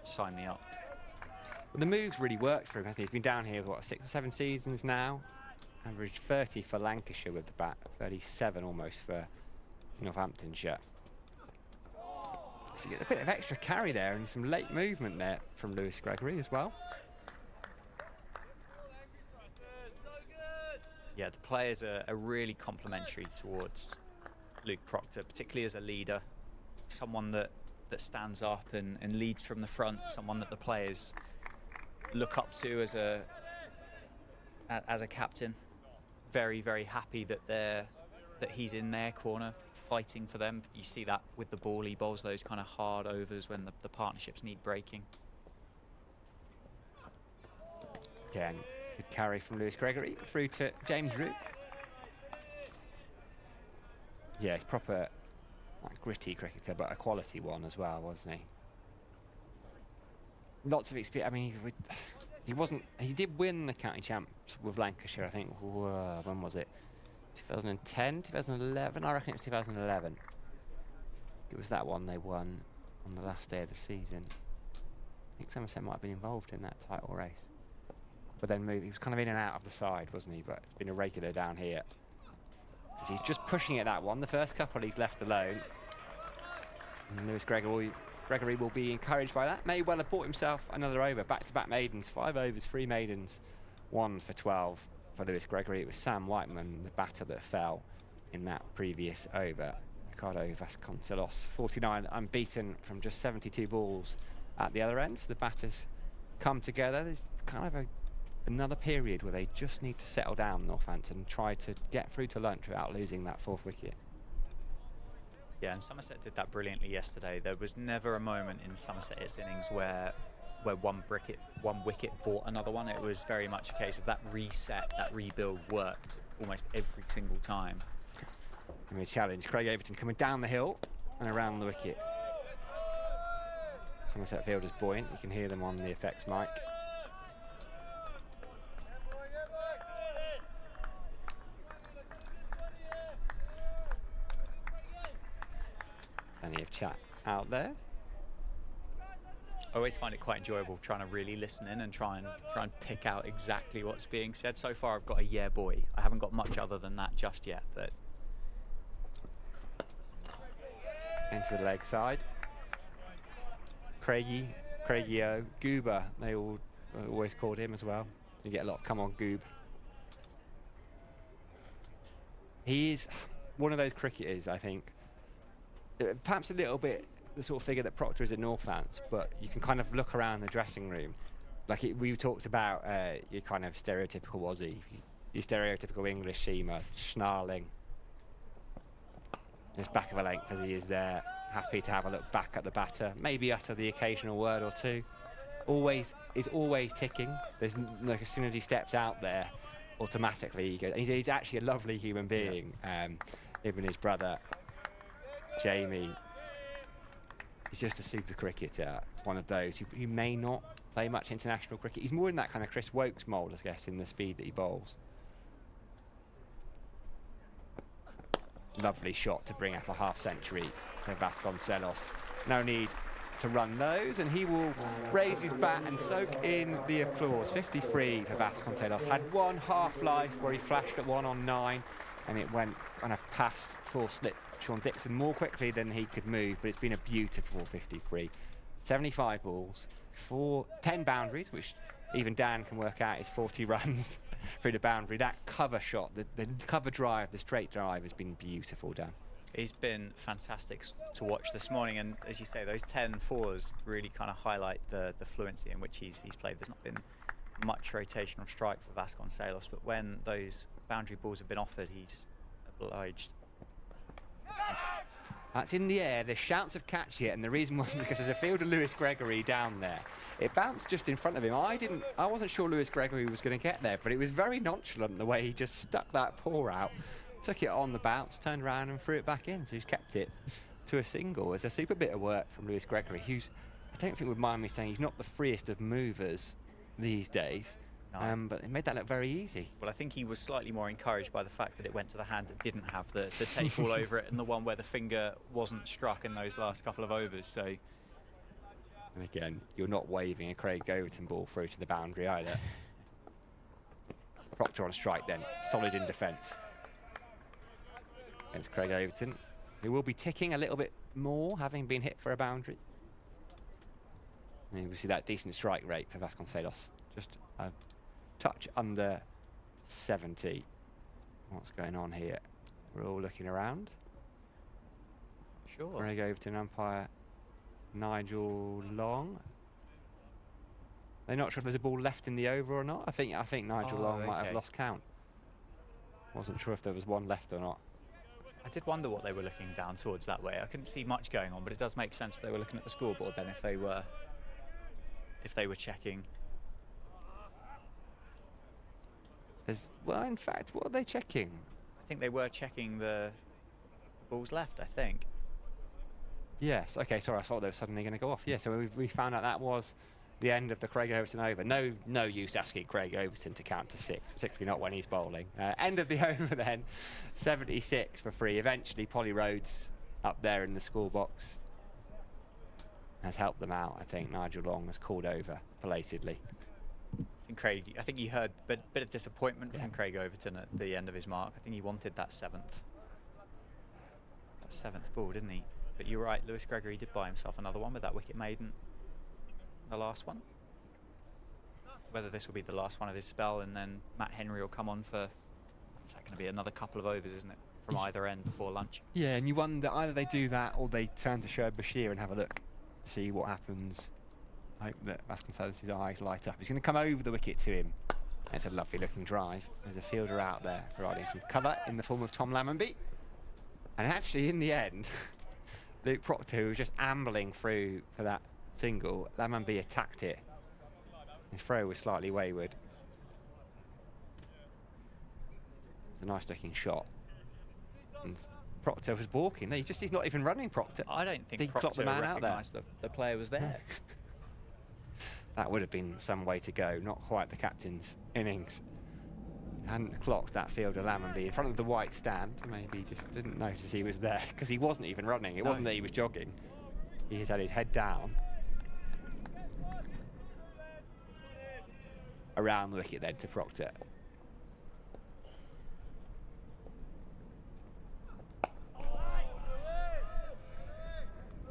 sign me up. Well, the moves really worked for him, hasn't he? He's been down here, what, 6 or 7 seasons now? Averaged 30 for Lancashire with the bat, 37 almost for Northamptonshire. So you get a bit of extra carry there and some late movement there from Lewis Gregory as well. Yeah, the players are really complimentary towards Luke Proctor, particularly as a leader, someone that stands up and leads from the front, someone that the players look up to as a captain. Very, very happy that he's in their corner fighting for them. You see that with the ball. He bowls those kind of hard overs when the partnerships need breaking. Again, good carry from Lewis Gregory through to James Root. Yeah, he's proper like, gritty cricketer, but a quality one as well, wasn't he? Lots of experience. I mean, he did win the county champs with Lancashire, I think. When was it? 2010, 2011? I reckon it was 2011. It was that one they won on the last day of the season. I think Somerset might have been involved in that title race. But then he was kind of in and out of the side, wasn't he? But been a regular down here. As he's just pushing at that one. The first couple he's left alone. And Lewis Gregory will be encouraged by that. May well have bought himself another over. Back-to-back maidens. 5 overs, 3 maidens. 1 for 12 for Lewis Gregory. It was Sam Whiteman, the batter, that fell in that previous over. Ricardo Vasconcelos, 49, unbeaten from just 72 balls at the other end. So the batters come together. There's kind of another period where they just need to settle down, Northampton, and try to get through to lunch without losing that 4th wicket. Yeah, and Somerset did that brilliantly yesterday. There was never a moment in Somerset's innings where one wicket bought another one. It was very much a case of that reset, that rebuild worked almost every single time. And we challenge Craig Overton coming down the hill and around the wicket. Somerset fielders buoyant. You can hear them on the effects mic. Plenty of chat out there. I always find it quite enjoyable trying to really listen in and try and pick out exactly what's being said. So far I've got a yeah boy. I haven't got much other than that just yet, but into the leg side. Craigio, Goober, they all always called him as well. You get a lot of come on Goob. He is one of those cricketers, I think, perhaps a little bit the sort of figure that Proctor is at Northants, but you can kind of look around the dressing room. Like we talked about your kind of stereotypical Aussie, your stereotypical English seamer, snarling, as back of a length as he is there, happy to have a look back at the batter, maybe utter the occasional word or two. Always ticking. There's like as soon as he steps out there, automatically he goes. He's actually a lovely human being. Yeah. Even his brother Jamie He's just a super cricketer, one of those who may not play much international cricket. He's more in that kind of Chris Wokes mould, I guess, in the speed that he bowls. Lovely shot to bring up a half-century for Vasconcelos. No need to run those, and he will raise his bat and soak in the applause. 53 for Vasconcelos. Had one half-life where he flashed at 1 on 9, and it went kind of past full slip Sean Dixon more quickly than he could move, but it's been a beautiful 53. 75 balls, 10 boundaries, which even Dan can work out is 40 runs through the boundary. That cover shot, the cover drive, the straight drive has been beautiful, Dan. He's been fantastic to watch this morning, and as you say, those 10 fours really kind of highlight the fluency in which he's played. There's not been much rotation of strike for Vasconcelos, but when those boundary balls have been offered, he's obliged. That's in the air. There's shouts of catch it, and the reason was because there's a fielder, Lewis Gregory, down there. It bounced just in front of him. I wasn't sure Lewis Gregory was going to get there, but it was very nonchalant the way he just stuck that paw out, took it on the bounce, turned around and threw it back in. So he's kept it to a single. It's a super bit of work from Lewis Gregory, who's, I don't think would mind me saying, he's not the freest of movers these days. No. But it made that look very easy. Well, I think he was slightly more encouraged by the fact that it went to the hand that didn't have the tape all over it, and the one where the finger wasn't struck in those last couple of overs. So, and again, you're not waving a Craig Overton ball through to the boundary either. Proctor on strike then, solid in defence against Craig Overton, who will be ticking a little bit more, having been hit for a boundary. And we see that decent strike rate for Vasconcelos, just a touch under 70. What's going on here? We're all looking around. Sure. Craig Overton umpire Nigel Long. They're not sure if there's a ball left in the over or not. I think Nigel Long might have lost count. Wasn't sure if there was one left or not. I did wonder what they were looking down towards that way. I couldn't see much going on, but it does make sense they were looking at the scoreboard then if they were checking. Well, in fact, what are they checking? I think they were checking the balls left, I think. Yes, okay, sorry, I thought they were suddenly going to go off. Yeah, so we found out that was the end of the Craig Overton over. No use asking Craig Overton to count to 6, particularly not when he's bowling. End of the over then, 76 for 3. Eventually, Polly Rhodes up there in the score box has helped them out. I think Nigel Long has called over belatedly. I think you heard a bit of disappointment from Craig Overton at the end of his mark. I think he wanted that seventh ball, didn't he? But you're right, Lewis Gregory did buy himself another one with that wicket maiden, the last one. Whether this will be the last one of his spell, and then Matt Henry will come on for, is that going to be another couple of overs, isn't it, from either end before lunch? Yeah, and you wonder, either they do that or they turn to Shoaib Bashir and have a look, see what happens. I hope that Vasconcelos' eyes light up. He's going to come over the wicket to him. It's a lovely looking drive. There's a fielder out there providing some cover in the form of Tom Lammonby. And actually, in the end, Luke Proctor, who was just ambling through for that single, Lammonby attacked it. His throw was slightly wayward. It was a nice looking shot. And Proctor was balking. He's not even running, Proctor. I don't think Proctor recognised the player was there. That would have been some way to go, not quite the captain's innings. Hadn't clocked that fielder Lammonby in front of the white stand. Maybe just didn't notice he was there because he wasn't even running. It wasn't that he was jogging. He had his head down. Around the wicket then to Proctor.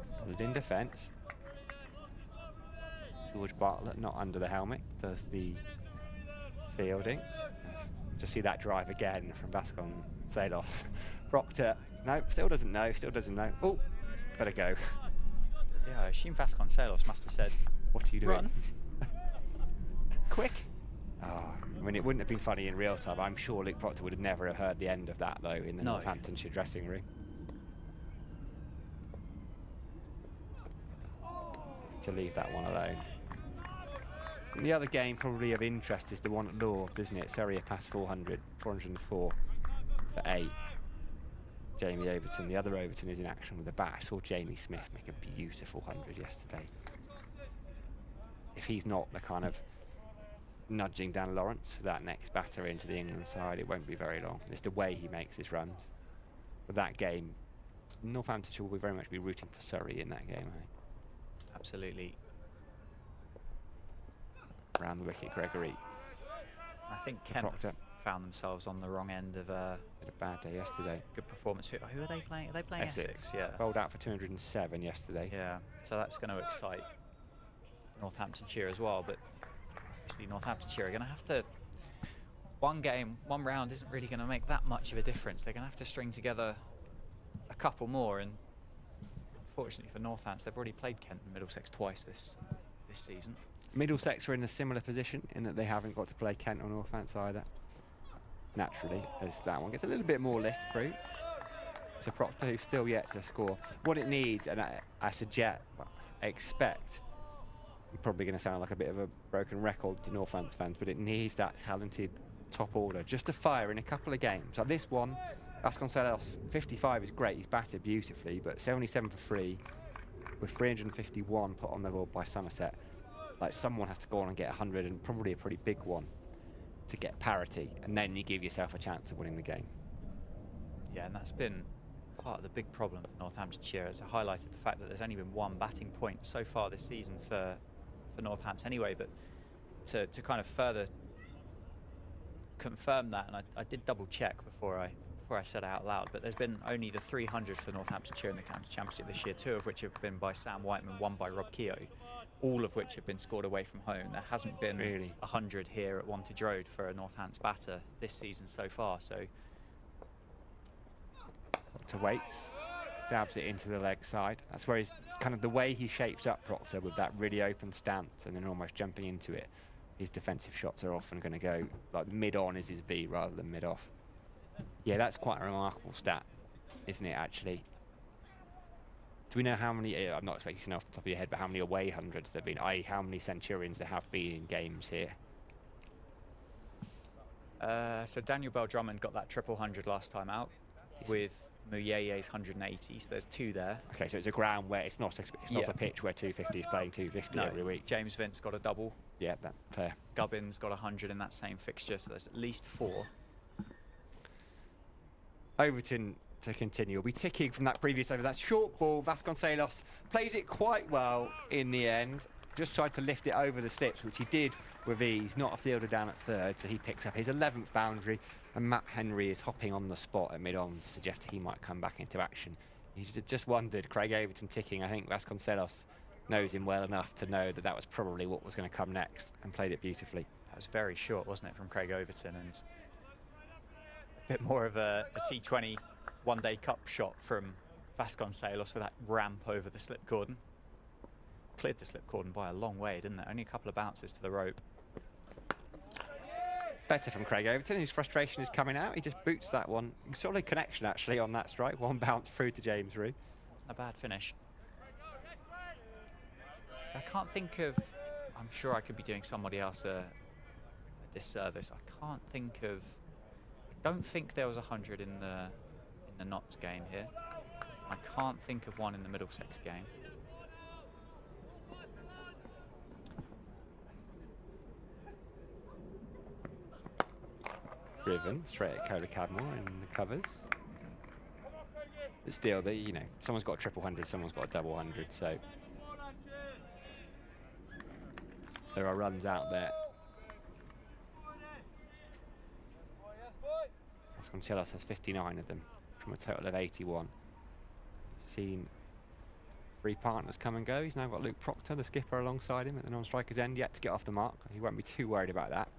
Solid in defence. George Bartlett not under the helmet, does the fielding. Just see that drive again from Vasconcelos. Proctor, no, still doesn't know. Oh, better go. Yeah, I assume Vasconcelos must have said, what are you doing? Run. Quick. Oh, I mean, it wouldn't have been funny in real time. I'm sure Luke Proctor would have never have heard the end of that, though, in the Northamptonshire dressing room. To leave that one alone. And the other game probably of interest is the one at Lords, isn't it? Surrey past 400, 404 for 8. Jamie Overton. The other Overton is in action with the bat. I saw Jamie Smith make a beautiful 100 yesterday. If he's not the kind of nudging Dan Lawrence for that next batter into the England side, it won't be very long. It's the way he makes his runs. But that game, Northamptonshire will very much be rooting for Surrey in that game, I think. Absolutely. Around the wicket, Gregory. I think Kent have found themselves on the wrong end of a bad day yesterday. Good performance. Who are they playing? Are they playing Essex? Yeah. Bowled out for 207 yesterday. Yeah, so that's going to excite Northamptonshire as well. But obviously Northamptonshire are going to have to... One game, one round isn't really going to make that much of a difference. They're going to have to string together a couple more. And unfortunately for Northants, they've already played Kent and Middlesex twice this season. Middlesex are in a similar position in that they haven't got to play Kent or Northants either. Naturally, as that one gets a little bit more lift through. So Proctor, who's still yet to score. What it needs, and I expect, I'm probably going to sound like a bit of a broken record to Northants fans, but it needs that talented top order just to fire in a couple of games. Like this one, Vasconcelos, 55 is great, he's batted beautifully, but 77 for 3 with 351 put on the board by Somerset. Like, someone has to go on and get 100, and probably a pretty big one, to get parity, and then you give yourself a chance of winning the game. Yeah, and that's been part of the big problem for Northamptonshire, as I highlighted the fact that there's only been one batting point so far this season for Northants anyway. But to kind of further confirm that, and I did double check before I said it out loud, but there's been only the 300 for Northamptonshire in the county championship this year, 2 of which have been by Sam Whiteman, 1 by Rob Keogh, all of which have been scored away from home. There hasn't been really 100 here at Wantage Road for a Northants batter this season so far. So Proctor waits, dabs it into the leg side. That's where he's kind of the way he shapes up Proctor with that really open stance and then almost jumping into it. His defensive shots are often going to go like mid-on is his V rather than mid-off. Yeah, that's quite a remarkable stat, isn't it, actually? Do we know how many, I'm not expecting to know off the top of your head, but how many away hundreds there have been, i.e. how many Centurions there have been in games here? So Daniel Bell-Drummond got that triple 100 last time out with Muyeye's 180, so there's 2 there. Okay, so it's a ground where it's not a pitch where 250 is playing 250 every week. James Vince got a double. Yeah, that's fair. Gubbins got 100 in that same fixture, so there's at least 4. Overton to continue. We'll be ticking from that previous over. That short ball, Vasconcelos plays it quite well in the end. Just tried to lift it over the slips, which he did with ease. Not a fielder down at third, so he picks up his 11th boundary. And Matt Henry is hopping on the spot at mid-on to suggest he might come back into action. He just wondered, Craig Overton ticking. I think Vasconcelos knows him well enough to know that that was probably what was going to come next, and played it beautifully. That was very short, wasn't it, from Craig Overton, and a bit more of a T20 one-day cup shot from Vasconcelos with that ramp over the slip cordon. Cleared the slip cordon by a long way, didn't it? Only a couple of bounces to the rope. Better from Craig Overton, whose frustration is coming out. He just boots that one. Solid connection, actually, on that strike. One bounce through to James Rue. A bad finish. I can't think of... I'm sure I could be doing somebody else a disservice. I can't think of... I don't think there was 100 in the Notts game here. I can't think of one in the Middlesex game. Driven straight at Cola Cadmore in the covers. But still, someone's got a triple 100, someone's got a double 100, so there are runs out there. Vasconcelos has 59 of them from a total of 81. Seen 3 partners come and go. He's now got Luke Proctor, the skipper, alongside him at the non-striker's end, yet to get off the mark. He won't be too worried about that.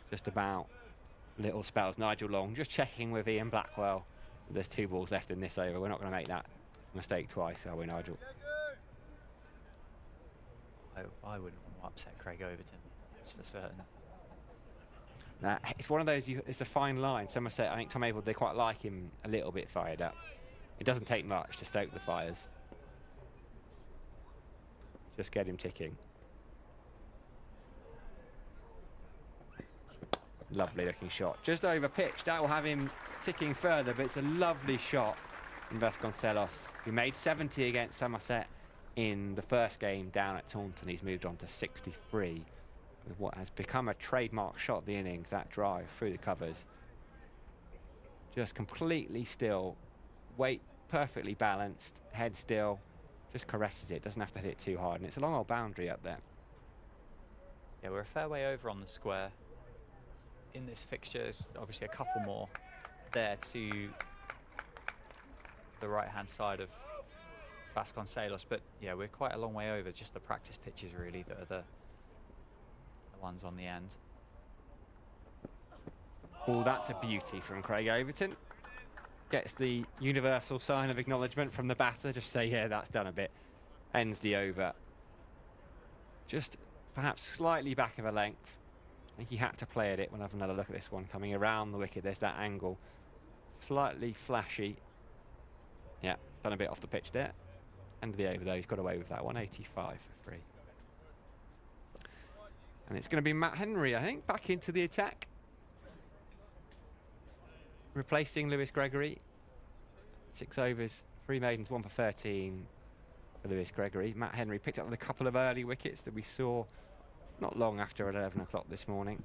Just about little spells. Nigel Long just checking with Ian Blackwell. There's 2 balls left in this over. We're not going to make that mistake twice, are we, Nigel? I wouldn't want to upset Craig Overton, that's for certain. It's one of those, it's a fine line. Somerset, I think Tom Abel, they quite like him a little bit fired up. It doesn't take much to stoke the fires. Just get him ticking. Lovely looking shot. Just over pitch. That will have him ticking further, but it's a lovely shot from Vasconcelos, who made 70 against Somerset in the first game down at Taunton. He's moved on to 63 with what has become a trademark shot of the innings, that drive through the covers. Just completely still, weight perfectly balanced, head still, just caresses it, doesn't have to hit it too hard, and it's a long old boundary up there. Yeah, we're a fair way over on the square in this fixture. There's obviously a couple more there to the right-hand side of Vasconcelos, but yeah, we're quite a long way over. Just the practice pitches really that are the ones on the end. Oh, that's a beauty from Craig Overton. Gets the universal sign of acknowledgement from the batter. Just say, yeah, that's done a bit. Ends the over. Just perhaps slightly back of a length. I think he had to play at it. We'll have another look at this one coming around the wicket. There's that angle. Slightly flashy. Yeah, done a bit off the pitch there. End of the over though. He's got away with that one. 85 for 3. And it's going to be Matt Henry, I think, back into the attack. Replacing Lewis Gregory. 6 overs, 3 maidens, 1 for 13 for Lewis Gregory. Matt Henry picked up a couple of early wickets that we saw not long after 11 o'clock this morning.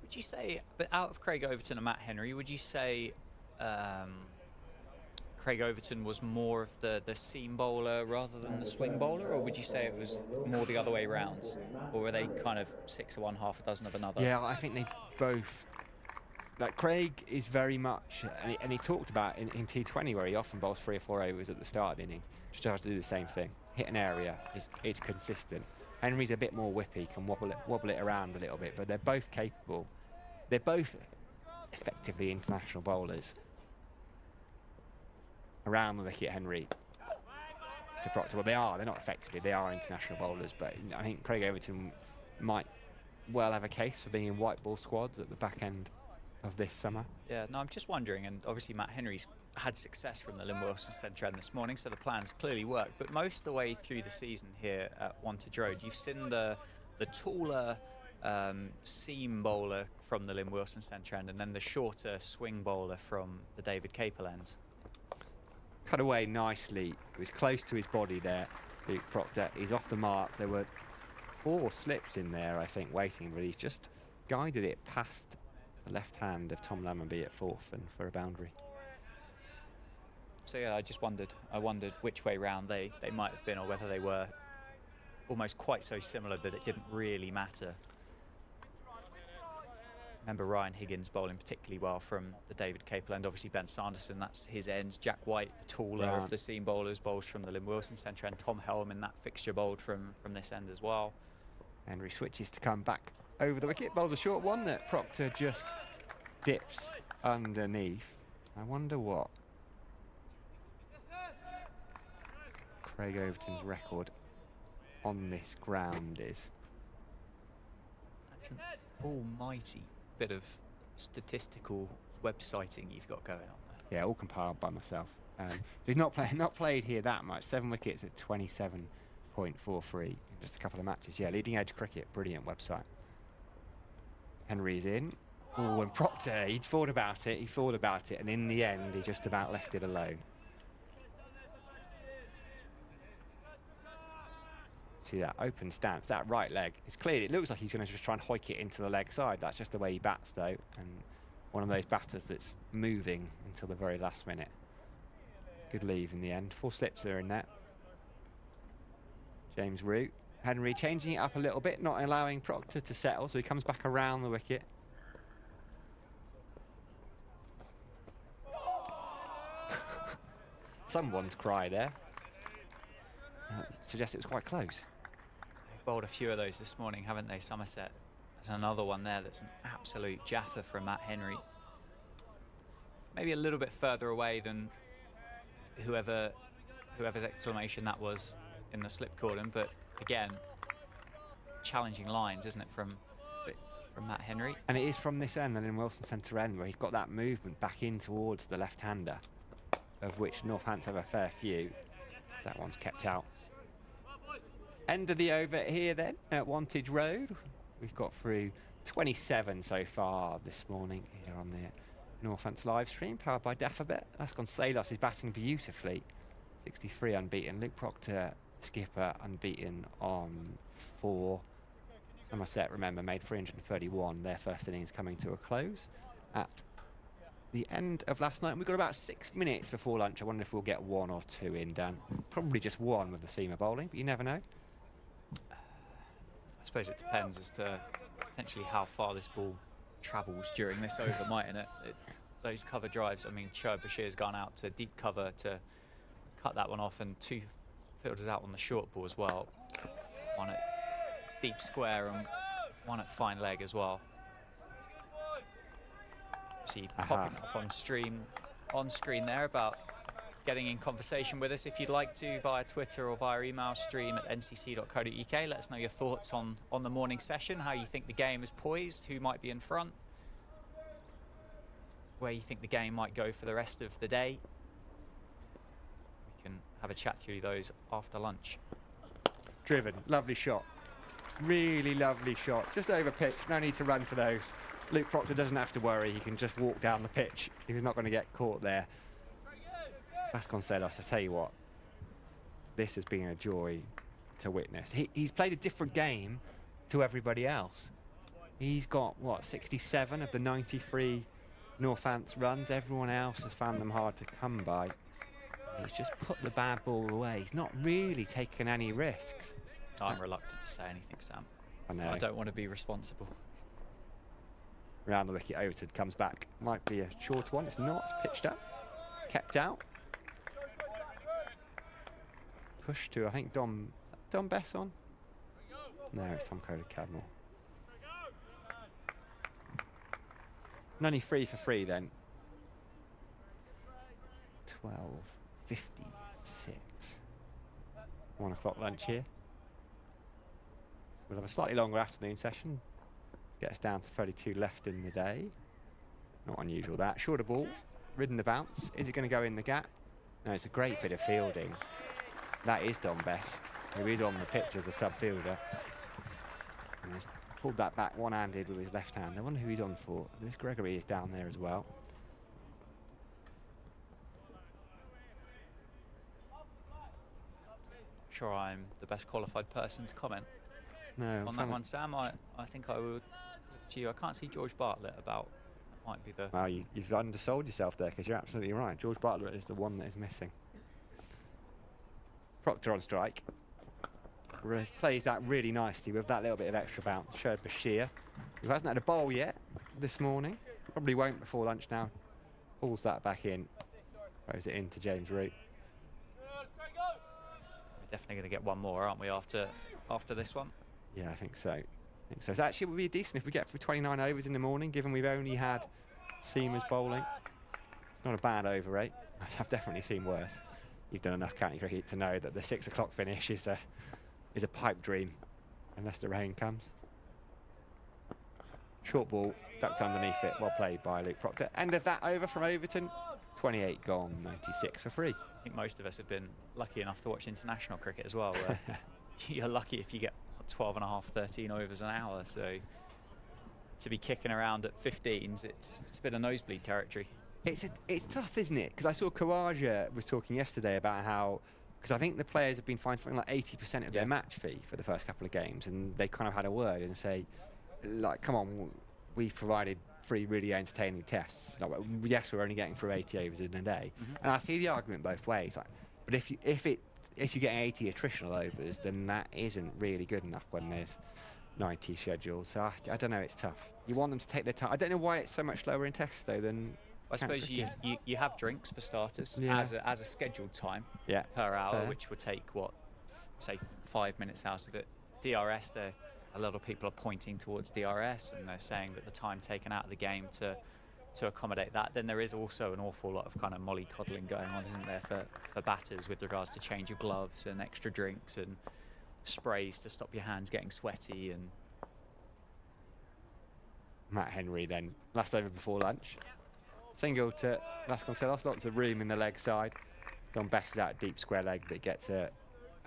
Would you say, but out of Craig Overton and Matt Henry, would you say Craig Overton was more of the seam bowler rather than the swing bowler, or would you say it was more the other way round? Or were they kind of 6 of one, half a dozen of another? Yeah, I think they both... Like Craig is very much, and he talked about in T20 where he often bowls 3 or 4 overs at the start of the innings, just tries to do the same thing. Hit an area, it's consistent. Henry's a bit more whippy, can wobble it around a little bit, but they're both capable. They're both effectively international bowlers. Around the wicket, Henry to Proctor. Well, they're not effectively, they are international bowlers, but I think Craig Overton might well have a case for being in white ball squads at the back end of this summer. Yeah, no, I'm just wondering, and obviously Matt Henry's had success from the Lynn Wilson Centre End this morning, so the plans clearly work, but most of the way through the season here at Wantage Road, you've seen the taller seam bowler from the Lynn Wilson Centre End and then the shorter swing bowler from the David Capel ends. Cut away nicely. It was close to his body there, Luke Proctor. He's off the mark. There were 4 slips in there, I think, waiting, but he's just guided it past the left hand of Tom Lammonby at 4th and for a boundary. So yeah, I wondered which way round they might have been, or whether they were almost quite so similar that it didn't really matter. Remember Ryan Higgins bowling particularly well from the David Capel end. Obviously Ben Sanderson, that's his end. Jack White, the taller of the seam bowlers, bowls from the Lynn Wilson Centre end. Tom Helm in that fixture bowled from this end as well. Henry switches to come back over the wicket, bowls a short one that Proctor just dips underneath. I wonder what Craig Overton's record on this ground is. That's an almighty bit of statistical websiting you've got going on there. Yeah, all compiled by myself. He's not played here that much. 7 wickets at 27.43 in just a couple of matches. Yeah, Leading Edge Cricket, brilliant website. Henry's in. Oh, and Proctor, he thought about it, and in the end, he just about left it alone. See that open stance, that right leg. It's clear, it looks like he's going to just try and hoik it into the leg side. That's just the way he bats, though, and one of those batters that's moving until the very last minute. Good leave in the end. 4 slips are in there. James Root. Henry changing it up a little bit, not allowing Proctor to settle, so he comes back around the wicket. Someone's cry there. Suggests it was quite close. They've bowled a few of those this morning, haven't they? Somerset. There's another one there that's an absolute jaffer from Matt Henry. Maybe a little bit further away than whoever's exclamation that was in the slip cordon, but again, challenging lines, isn't it, from Matt Henry? And it is from this end, and in Wilson Centre end, where he's got that movement back in towards the left-hander, of which Northampton have a fair few. That one's kept out. End of the over here then at Wantage Road. We've got through 27 so far this morning here on the Northants live stream, powered by Dafabet. Vasconcelos is batting beautifully. 63 unbeaten. Luke Proctor, skipper, unbeaten on 4. Somerset, remember, made 331. Their first innings coming to a close at the end of last night. We've got about 6 minutes before lunch. I wonder if we'll get 1 or 2 in, Dan. Probably just 1 with the seamer bowling, but you never know. I suppose it depends as to potentially how far this ball travels during this over, mightn't it? Those cover drives, I mean, Shoaib Bashir's gone out to deep cover to cut that one off, and 2 fielders out on the short ball as well. 1 at deep square and 1 at fine leg as well. See popping up on screen there about getting in conversation with us if you'd like to, via Twitter or via email, stream at ncc.co.uk. Let us know your thoughts on the morning session, how you think the game is poised, who might be in front, where you think the game might go for the rest of the day. We can have a chat through those after lunch. Driven, lovely shot. Really lovely shot. Just over pitch, no need to run for those. Luke Proctor doesn't have to worry, he can just walk down the pitch. He's not going to get caught there. Vasconcelos, I tell you what, this has been a joy to witness. He's played a different game to everybody else. He's got, what, 67 of the 93 Northants runs. Everyone else has found them hard to come by. He's just put the bad ball away. He's not really taken any risks. I'm reluctant to say anything, Sam. I know. I don't want to be responsible. Round the wicket, Overton comes back. Might be a short one. It's not. It's pitched up. Kept out. Push to, I think, Dom Bess on? No, it's Tom Kohler-Cadmore. Only 3 for 3 then. 12:56. 1 o'clock lunch here. So we'll have a slightly longer afternoon session. Get us down to 32 left in the day. Not unusual that. Shorter ball, ridden the bounce. Is it going to go in the gap? No, it's a great bit of fielding. That is Dom Bess, who is on the pitch as a sub-fielder. And has pulled that back one-handed with his left hand. I wonder who he's on for. Lewis Gregory is down there as well. Sure, I'm the best qualified person to comment No, on that one, Sam. I think I would look to you. I can't see George Bartlett about. That might be the... Well, you've undersold yourself there, because you're absolutely right. George Bartlett is the one that is missing. Proctor on strike. Plays that really nicely with that little bit of extra bounce. Shoaib Bashir, who hasn't had a bowl yet this morning. Probably won't before lunch now. Pulls that back in. Throws it into James Root. We're definitely going to get one more, aren't we, after this one? Yeah, I think so. So it actually would be decent if we get through 29 overs in the morning, given we've only had seamers bowling. It's not a bad over, eh? I've definitely seen worse. You've done enough county cricket to know that the 6 o'clock finish is a pipe dream, unless the rain comes. Short ball, ducked underneath it. Well played by Luke Proctor. End of that over from Overton. 28 gone, 96 for 3. I think most of us have been lucky enough to watch international cricket as well, where you're lucky if you get 12 and a half, 13 overs an hour. So to be kicking around at 15s, it's a bit of nosebleed territory. It's tough, isn't it? Because I saw Khawaja was talking yesterday about how, because I think the players have been fined something like 80% of their match fee for the first couple of games, and they kind of had a word and say, like, come on, we've provided 3 really entertaining tests. Like, yes, we're only getting through 80 overs in a day, and I see the argument both ways. Like, but if you get 80 attritional overs, then that isn't really good enough when there's 90 scheduled. So I don't know. It's tough. You want them to take their time. I don't know why it's so much lower in tests though than. I suppose you have drinks for starters as a scheduled time per hour, which would take, what, say 5 minutes out of it. DRS, a lot of people are pointing towards DRS, and they're saying that the time taken out of the game to accommodate that. Then there is also an awful lot of kind of mollycoddling going on, isn't there, for batters with regards to change of gloves and extra drinks and sprays to stop your hands getting sweaty. And Matt Henry then, last over before lunch. Single to Vasconcelos, lots of room in the leg side. Don Bess is out deep square leg, but gets a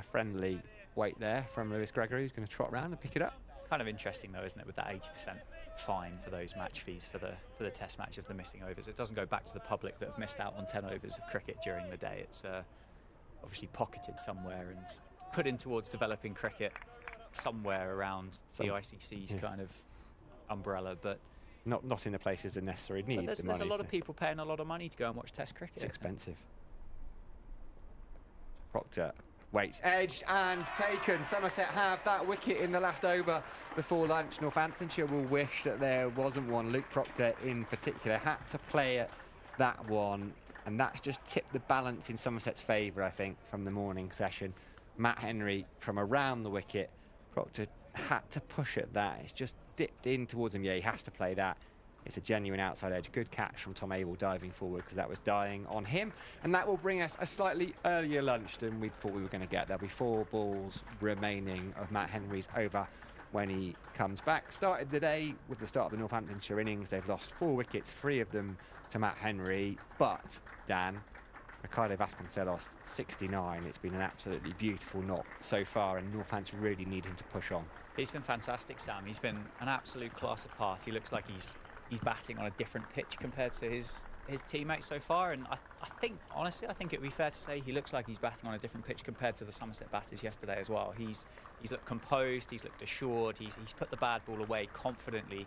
friendly weight there from Lewis Gregory, who's going to trot round and pick it up. It's kind of interesting though, isn't it, with that 80% fine for those match fees for the test match of the missing overs. It doesn't go back to the public that have missed out on 10 overs of cricket during the day. It's obviously pocketed somewhere and put in towards developing cricket somewhere around the ICC's kind of umbrella, but not in the places of necessary need. There's a lot of people paying a lot of money to go and watch Test cricket. It's expensive. Proctor waits, edged and taken. Somerset have that wicket in the last over before lunch. Northamptonshire will wish that there wasn't one. Luke Proctor in particular had to play at that one, and that's just tipped the balance in Somerset's favour, I think, from the morning session. Matt Henry from around the wicket. Proctor had to push at that. It's just dipped in towards him. Yeah, he has to play that. It's a genuine outside edge. Good catch from Tom Abel diving forward, because that was dying on him. And that will bring us a slightly earlier lunch than we thought we were going to get. There'll be 4 balls remaining of Matt Henry's over when he comes back. Started the day with the start of the Northamptonshire innings. They've lost 4 wickets, 3 of them to Matt Henry. But, Dan, Ricardo Vasconcelos, 69. It's been an absolutely beautiful knock so far, and Northampton really need him to push on. He's been fantastic, Sam. He's been an absolute class apart. He looks like he's batting on a different pitch compared to his teammates so far, and I think, honestly, I think it would be fair to say he looks like he's batting on a different pitch compared to the Somerset batters yesterday as well. He's looked composed, he's looked assured, he's put the bad ball away confidently.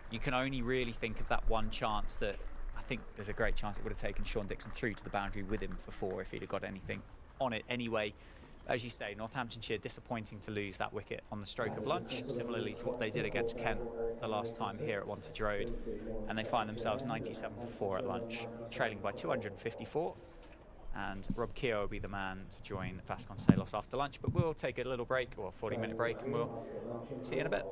You can only really think of that one chance that I think there's a great chance it would have taken Sean Dixon through to the boundary with him for 4 if he'd have got anything on it anyway. As you say, Northamptonshire disappointing to lose that wicket on the stroke of lunch, similarly to what they did against Kent the last time here at Wantage Road, and they find themselves 97 for 4 at lunch, trailing by 254, and Rob Keogh will be the man to join Vasconcelos after lunch, but we'll take a little break, or a 40-minute break, and we'll see you in a bit.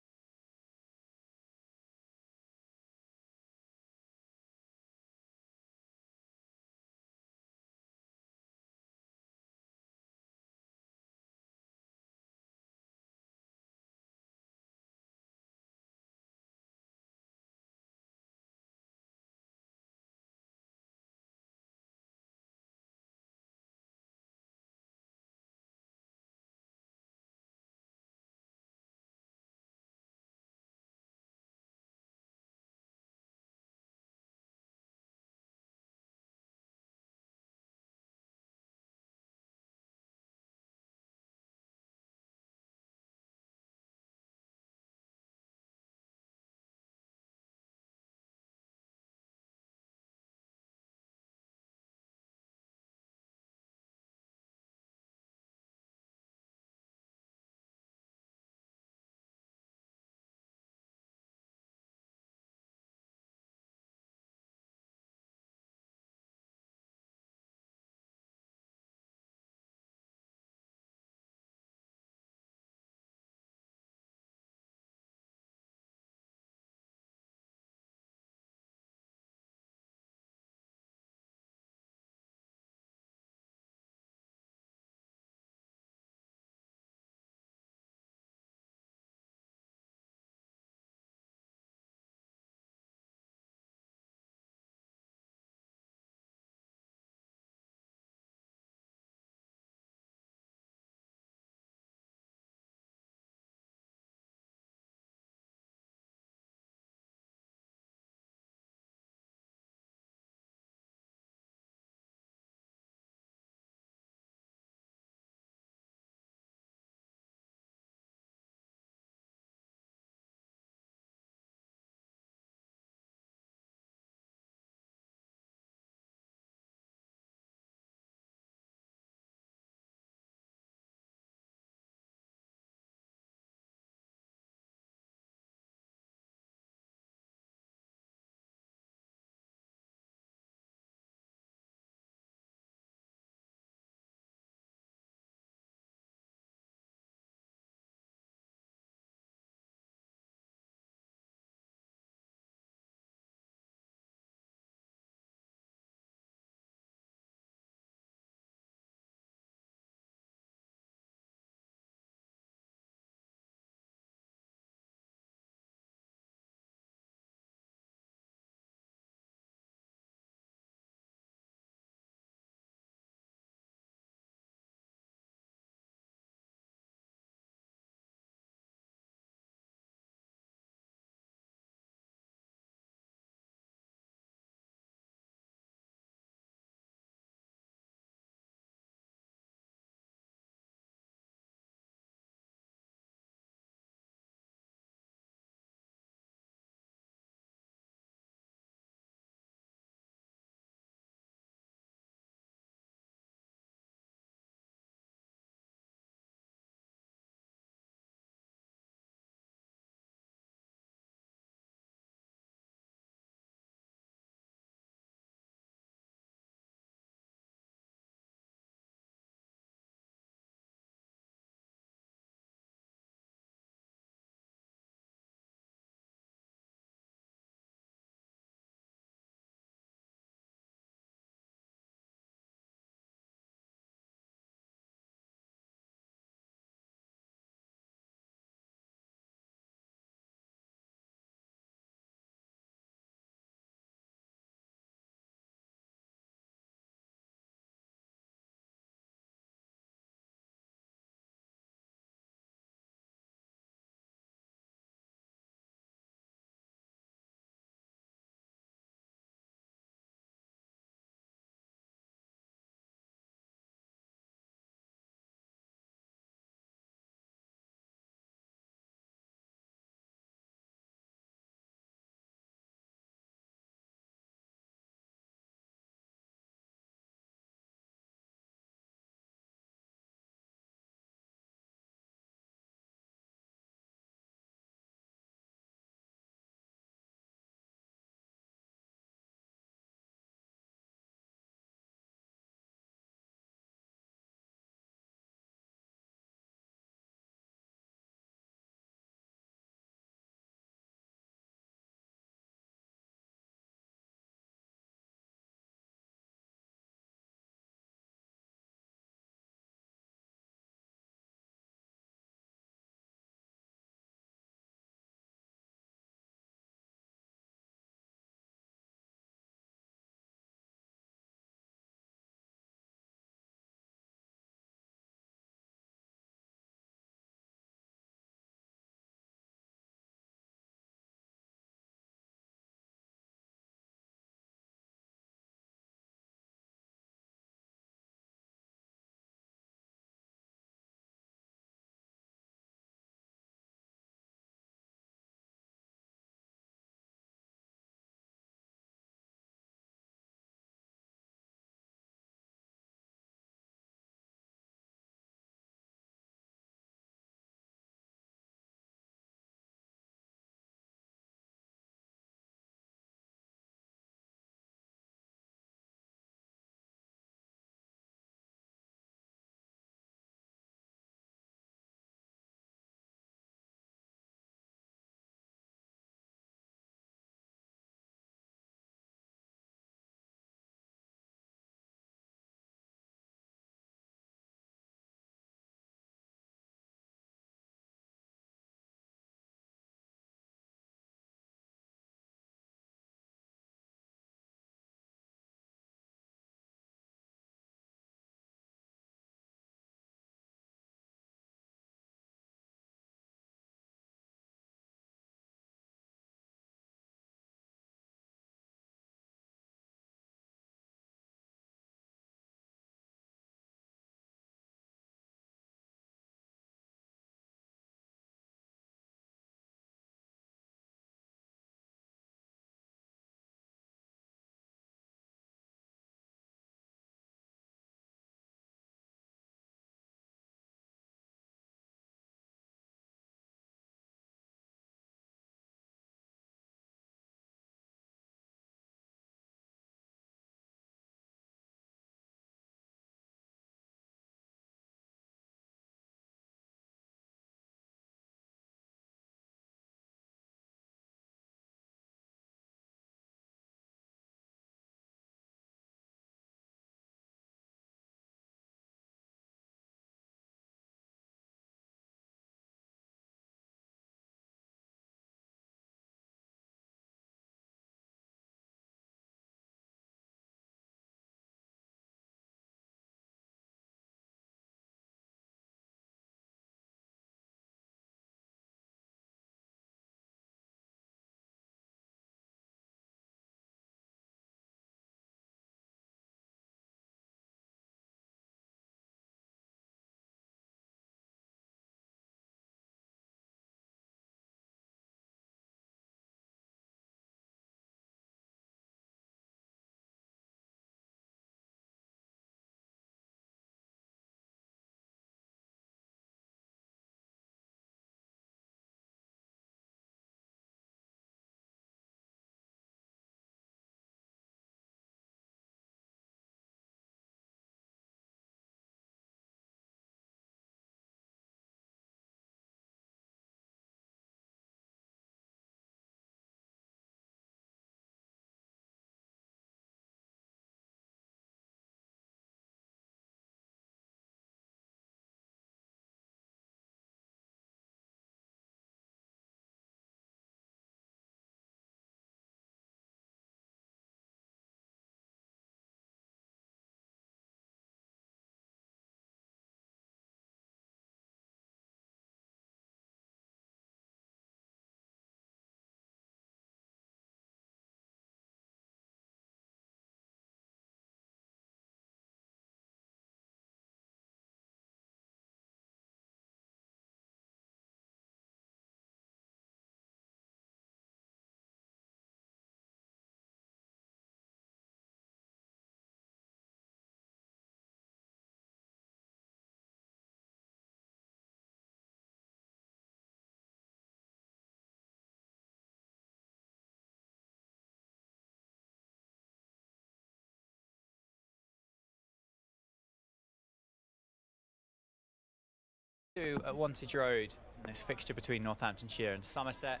2 at Wantage Road in this fixture between Northamptonshire and Somerset.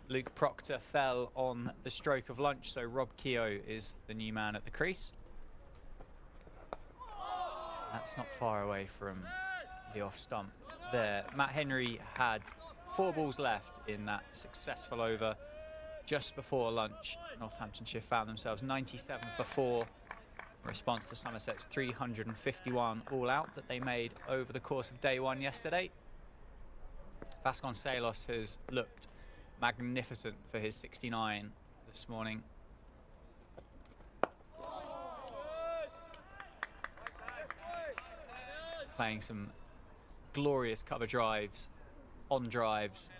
Luke Proctor fell on the stroke of lunch, so Rob Keogh is the new man at the crease. That's not far away from the off stump there. Matt Henry had 4 balls left in that successful over just before lunch. Northamptonshire found themselves 97 for 4 in response to Somerset's 351 all out that they made over the course of day 1 yesterday. Vasconcelos has looked magnificent for his 69 this morning. Playing some glorious cover drives, on drives.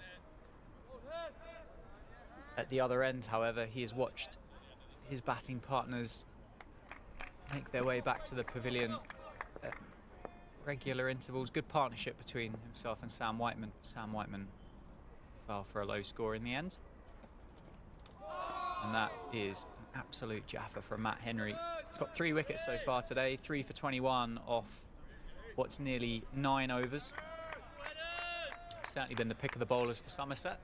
At the other end, however, he has watched his batting partners make their way back to the pavilion at regular intervals. Good partnership between himself and Sam Whiteman. Sam Whiteman fell for a low score in the end. And that is an absolute jaffer from Matt Henry. He's got 3 wickets so far today, 3 for 21 off what's nearly 9 overs. Certainly been the pick of the bowlers for Somerset.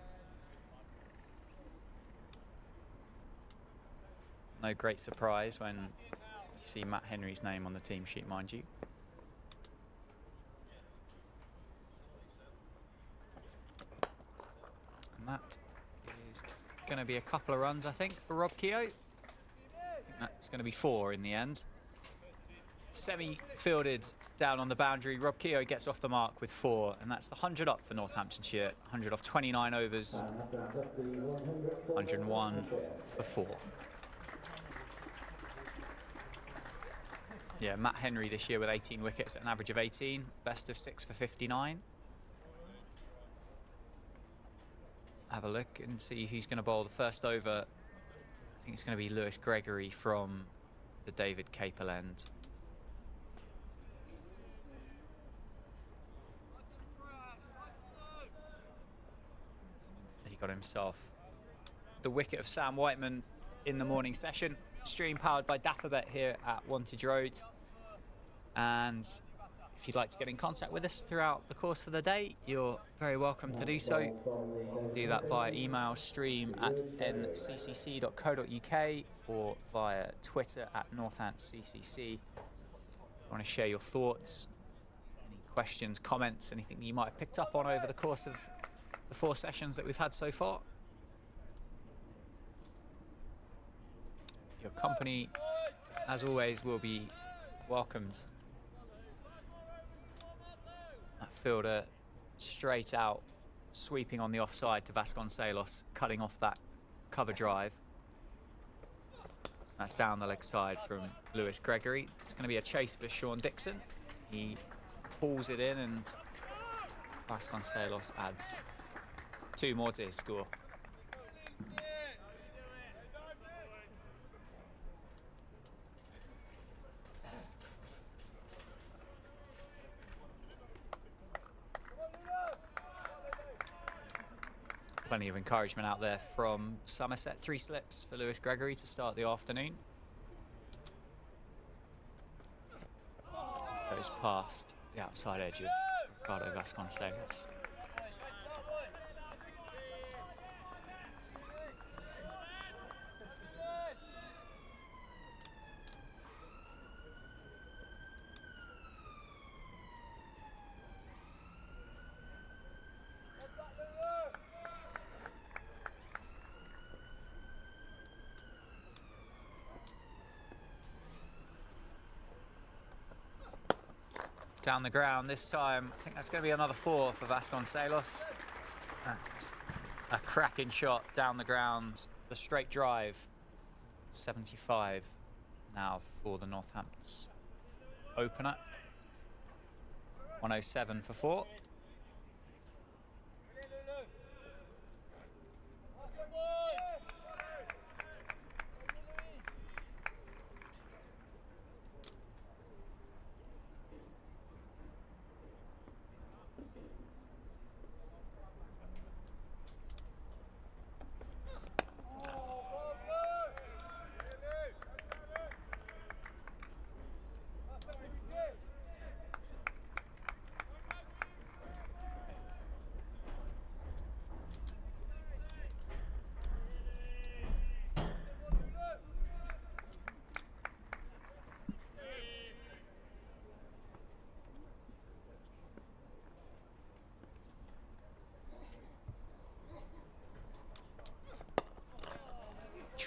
No great surprise when you see Matt Henry's name on the team sheet, mind you. And that is going to be a couple of runs, I think, for Rob Keogh. I think that's going to be 4 in the end. Semi-fielded down on the boundary. Rob Keogh gets off the mark with 4, and that's the 100 up for Northamptonshire. 100 off 29 overs. 101 for 4. Yeah, Matt Henry this year with 18 wickets at an average of 18. Best of 6 for 59. Have a look and see who's going to bowl the first over. I think it's going to be Lewis Gregory from the David Capel end. He got himself the wicket of Sam Whiteman in the morning session. Stream powered by Daffabet here at Wantage Road. And if you'd like to get in contact with us throughout the course of the day, you're very welcome to do so. You can do that via email, stream at nccc.co.uk, or via Twitter at NorthantCCC. If you want to share your thoughts, any questions, comments, anything that you might have picked up on over the course of the 4 sessions that we've had so far. Your company, as always, will be welcomed. That fielder straight out, sweeping on the offside to Vasconcelos, cutting off that cover drive. That's down the leg side from Lewis Gregory. It's going to be a chase for Sean Dixon. He pulls it in and Vasconcelos adds 2 more to his score. Plenty of encouragement out there from Somerset. 3 slips for Lewis Gregory to start the afternoon. Goes past the outside edge of Ricardo Vasconcelos. Down the ground this time. I think that's going to be another 4 for Vasconcelos. That's a cracking shot down the ground. The straight drive. 75 now for the Northampton's opener. 107 for 4.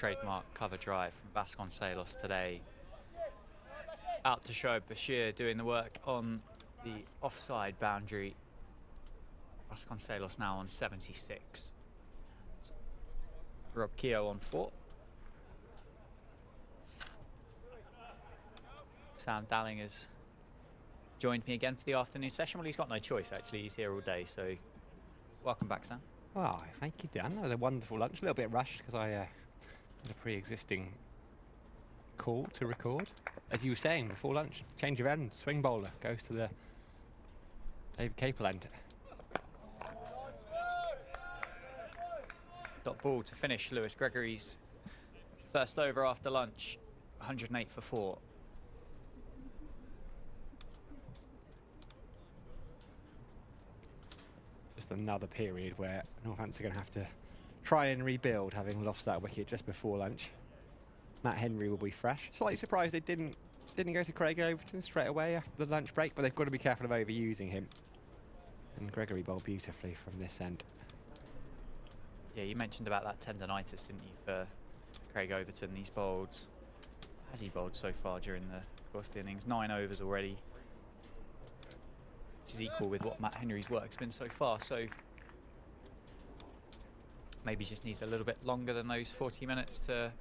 trademark cover drive from Vasconcelos today. Out to show Bashir doing the work on the offside boundary. Vasconcelos now on 76. And Rob Keogh on 4. Sam Dalling has joined me again for the afternoon session. Well, he's got no choice, actually. He's here all day, so welcome back, Sam. Oh, thank you, Dan. That was a wonderful lunch. A little bit rushed because I had a pre-existing call to record. As you were saying before lunch, change of end, swing bowler goes to the David Capel end. Dot ball to finish Lewis Gregory's first over after lunch, 108 for 4. Just another period where Northampton are going to have to try and rebuild, having lost that wicket just before lunch. Matt Henry will be fresh. Slightly surprised they didn't go to Craig Overton straight away after the lunch break, but they've got to be careful of overusing him. And Gregory bowled beautifully from this end. Yeah, you mentioned about that tendonitis, didn't you, for Craig Overton? He's bowled, has he bowled so far during the course of the innings? 9 overs already, which is equal with what Matt Henry's work's been so far. So maybe just needs a little bit longer than those 40 minutes to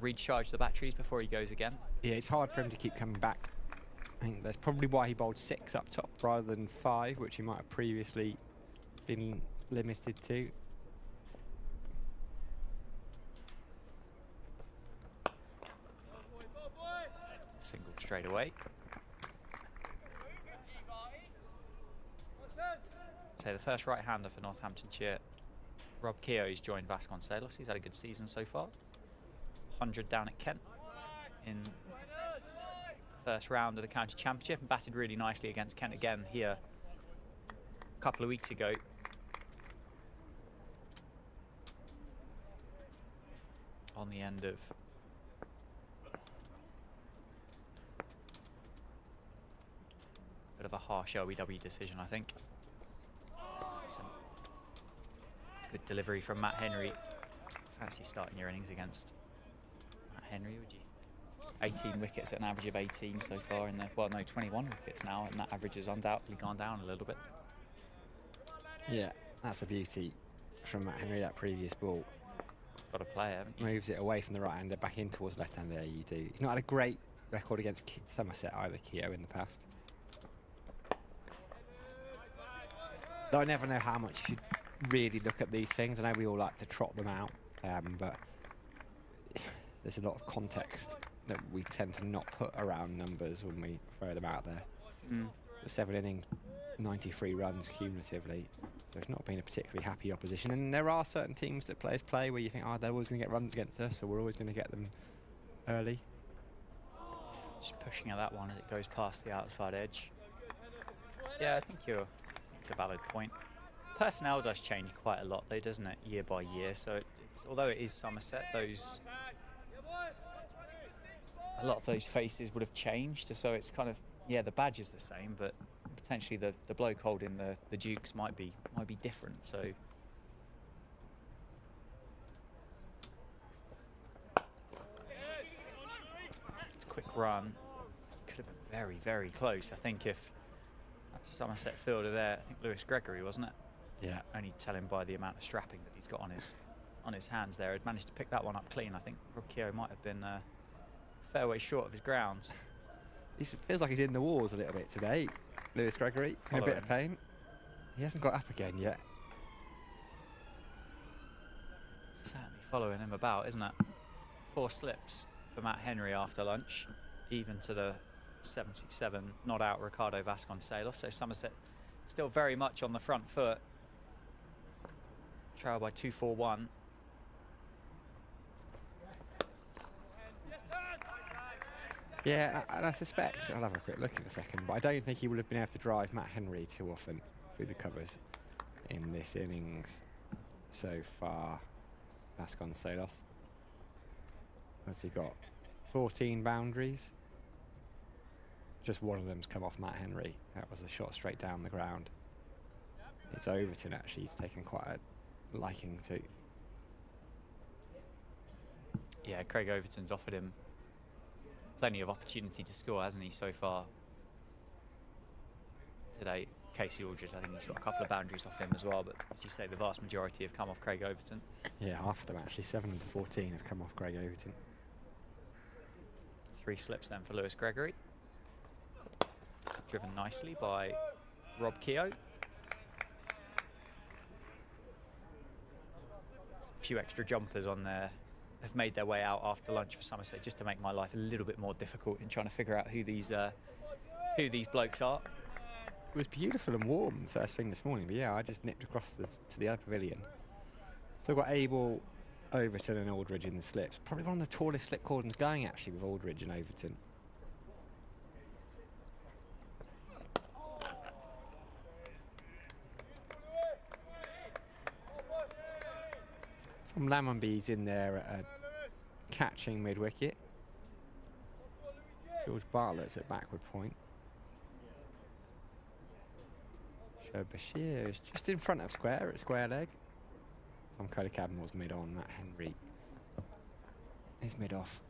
recharge the batteries before he goes again. Yeah, it's hard for him to keep coming back. I think that's probably why he bowled 6 up top rather than 5, which he might have previously been limited to. Single straight away. So the first right-hander for Northamptonshire, Rob Keogh's joined Vasconcelos. He's had a good season so far. 100 down at Kent in the first round of the county championship, and batted really nicely against Kent again here a couple of weeks ago. On the end of bit of a harsh LBW decision, I think. Some good delivery from Matt Henry. Fancy starting your innings against Matt Henry, would you? 18 wickets at an average of 18 so far in the, well, no, 21 wickets now, and that average has undoubtedly gone down a little bit. Yeah, that's a beauty from Matt Henry, that previous ball. Got to play, haven't you? Moves it away from the right-hander, back in towards left-hander. There you do. He's not had a great record against Somerset either, Keogh, in the past. Though I never know how much you should really look at these things. I know we all like to trot them out, but there's a lot of context that we tend to not put around numbers when we throw them out there. The 7 innings, 93 runs cumulatively, so it's not been a particularly happy opposition. And there are certain teams that players play where you think, oh, they're always going to get runs against us, so we're always going to get them early. Just pushing at that one as it goes past the outside edge. Yeah, I think it's a valid point. Personnel does change quite a lot though, doesn't it, year by year? So it's although it is Somerset, a lot of those faces would have changed. So it's kind of, yeah, the badge is the same, but potentially the bloke holding the Dukes might be different. So it's a quick run. Could have been very, very close. I think if that Somerset fielder there, I think Lewis Gregory, wasn't it? Yeah. Only telling by the amount of strapping that he's got on his hands there. Had managed to pick that one up clean. I think Rob Keogh might have been a fair way short of his grounds. He feels like he's in the wars a little bit today, Lewis Gregory, in a bit of pain. He hasn't got up again yet. Certainly following him about, isn't it? 4 slips for Matt Henry after lunch, even to the 77 not out Ricardo Vasconcelos. So Somerset still very much on the front foot. Trail by 2-4-1. Yeah, and I suspect, I'll have a quick look in a second, but I don't think he would have been able to drive Matt Henry too often through the covers in this innings so far. Vasconcelos. What's he got? 14 boundaries. Just one of them's come off Matt Henry. That was a shot straight down the ground. It's Overton actually he's taken quite a liking to. Yeah, Craig Overton's offered him plenty of opportunity to score, hasn't he, so far today. Casey Aldridge, I think he's got a couple of boundaries off him as well, but as you say, the vast majority have come off Craig Overton. Yeah, half of them actually. 7 of the 14 have come off Craig Overton. 3 slips then for Lewis Gregory. Driven nicely by Rob Keogh. A few extra jumpers on there have made their way out after lunch for Somerset, just to make my life a little bit more difficult in trying to figure out who these blokes are. It was beautiful and warm first thing this morning, but yeah, I just nipped across to the other pavilion. Still got Abel, Overton and Aldridge in the slips. Probably one of the tallest slip cordons going, actually, with Aldridge and Overton. Tom Lammonby's in there catching mid-wicket. George Bartlett's at backward point. Shoaib Bashir is just in front of square at square leg. Tom Coley-Cadmore's mid-on. Matt Henry is mid-off.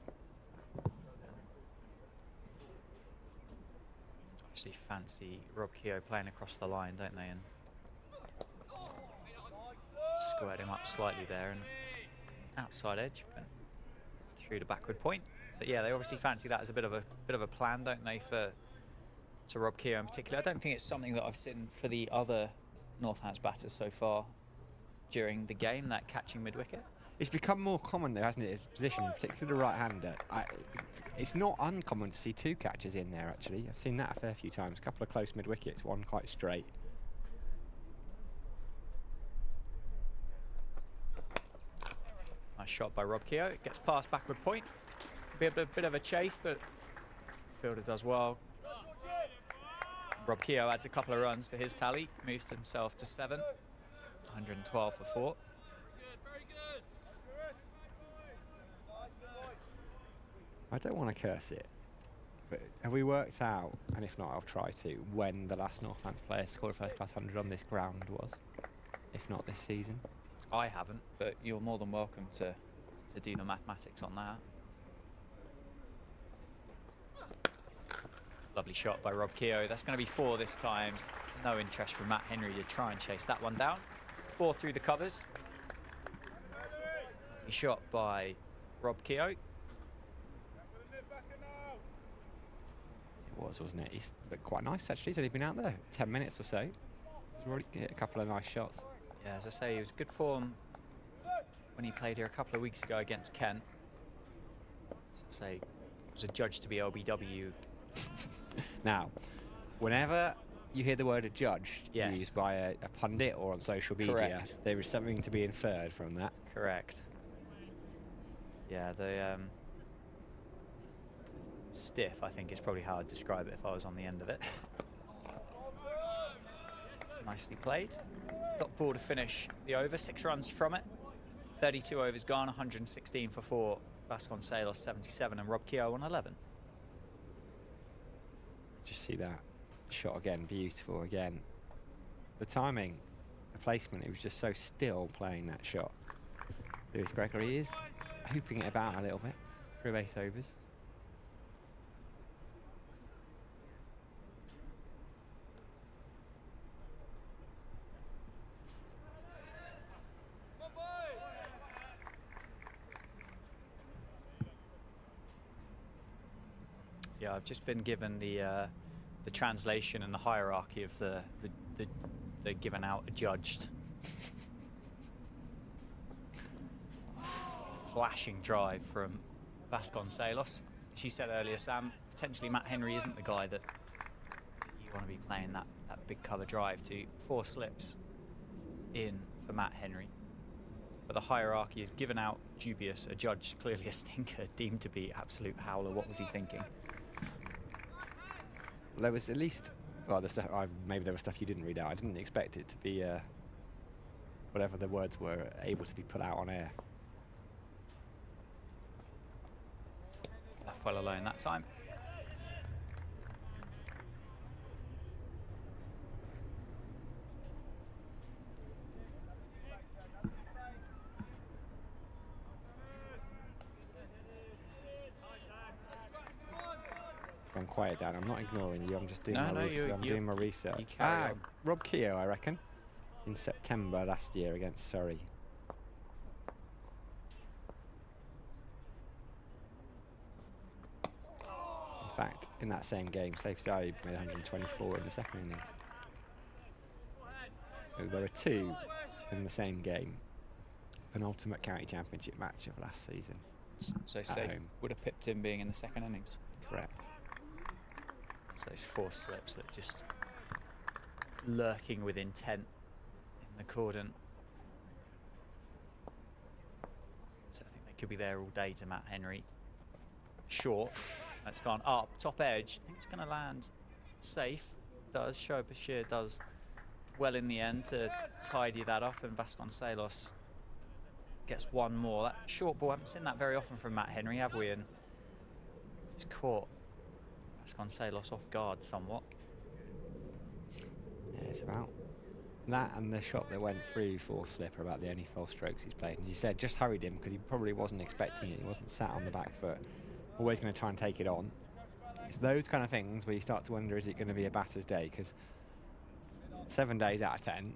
Obviously fancy Rob Keogh playing across the line, don't they? And squared him up slightly there and outside edge, but through the backward point. But yeah, they obviously fancy that as a bit of a plan, don't they, to Rob Keogh in particular. I don't think it's something that I've seen for the other Northants batters so far during the game, that catching mid-wicket. It's become more common though, hasn't it? His position, particularly the right-hander. It's not uncommon to see 2 catches in there, actually. I've seen that a fair few times. A couple of close mid-wickets, one quite straight. Nice shot by Rob Keogh. It gets past backward point. Be a bit of a chase, but fielder does well. Rob Keogh adds a couple of runs to his tally, moves himself to 7, 112 for 4. I don't want to curse it, but have we worked out, and if not I'll try to, when the last Northants player scored a first-class 100 on this ground was? If not this season? I haven't, but you're more than welcome to do the mathematics on that. Lovely shot by Rob Keogh. That's going to be 4 this time. No interest from Matt Henry to try and chase that one down. 4 through the covers. Lovely shot by Rob Keogh. It was, wasn't it? He's looked quite nice, actually. He's only been out there 10 minutes or so. He's already hit a couple of nice shots. Yeah, as I say, he was good form when he played here a couple of weeks ago against Kent. As I say, was adjudged to be LBW. Now, whenever you hear the word adjudged Yes. used by a pundit or on social media, Correct. there is something to be inferred from that. Correct. Yeah, the stiff, I think, is probably how I'd describe it if I was on the end of it. Nicely played. Dot ball to finish the over, 6 runs from it. 32 overs gone, 116 for 4. Vasconcelos 77 and Rob Keogh on 11. Just see that shot again, beautiful again. The timing, the placement, it was just so still playing that shot. Lewis Gregory is hooping it about a little bit through 8 overs. Yeah, I've just been given the translation and the hierarchy of the given out adjudged. Flashing drive from Vasconcelos. She said earlier, Sam, potentially Matt Henry isn't the guy that you want to be playing that big cover drive to. 4 slips in for Matt Henry. But the hierarchy is given out dubious, adjudged clearly a stinker, deemed to be absolute howler. What was he thinking? There was at least, well, the stuff, maybe there was stuff you didn't read out. I didn't expect it to be, whatever the words were, able to be put out on air. Left well alone that time. quiet down. I'm not ignoring you. I'm just doing No, my no, research. I'm doing my you research. carry on. Rob Keogh, I reckon, in September last year against Surrey. In fact, in that same game, Safe Side made 124 in the second innings. So there were two in the same game. Penultimate county championship match of last season. So Safe home. would have pipped him being in the second innings. Correct. It's those force slips that just lurking with intent in the cordon. So I think they could be there all day to Matt Henry. Short. That's gone up. Top edge. I think it's going to land safe. Does. Bashir does well in the end to tidy that up, and Vasconcelos gets one more. That short ball, I haven't seen that very often from Matt Henry, have we? And just caught Vasconcelos off guard somewhat. Yeah, it's about that and the shot that went through force slip are about the only false strokes he's played. And you said just hurried him because he probably wasn't expecting it. He wasn't sat on the back foot, always going to try and take it on. It's those kind of things where you start to wonder, is it going to be a batter's day? Because 7 days out of 10,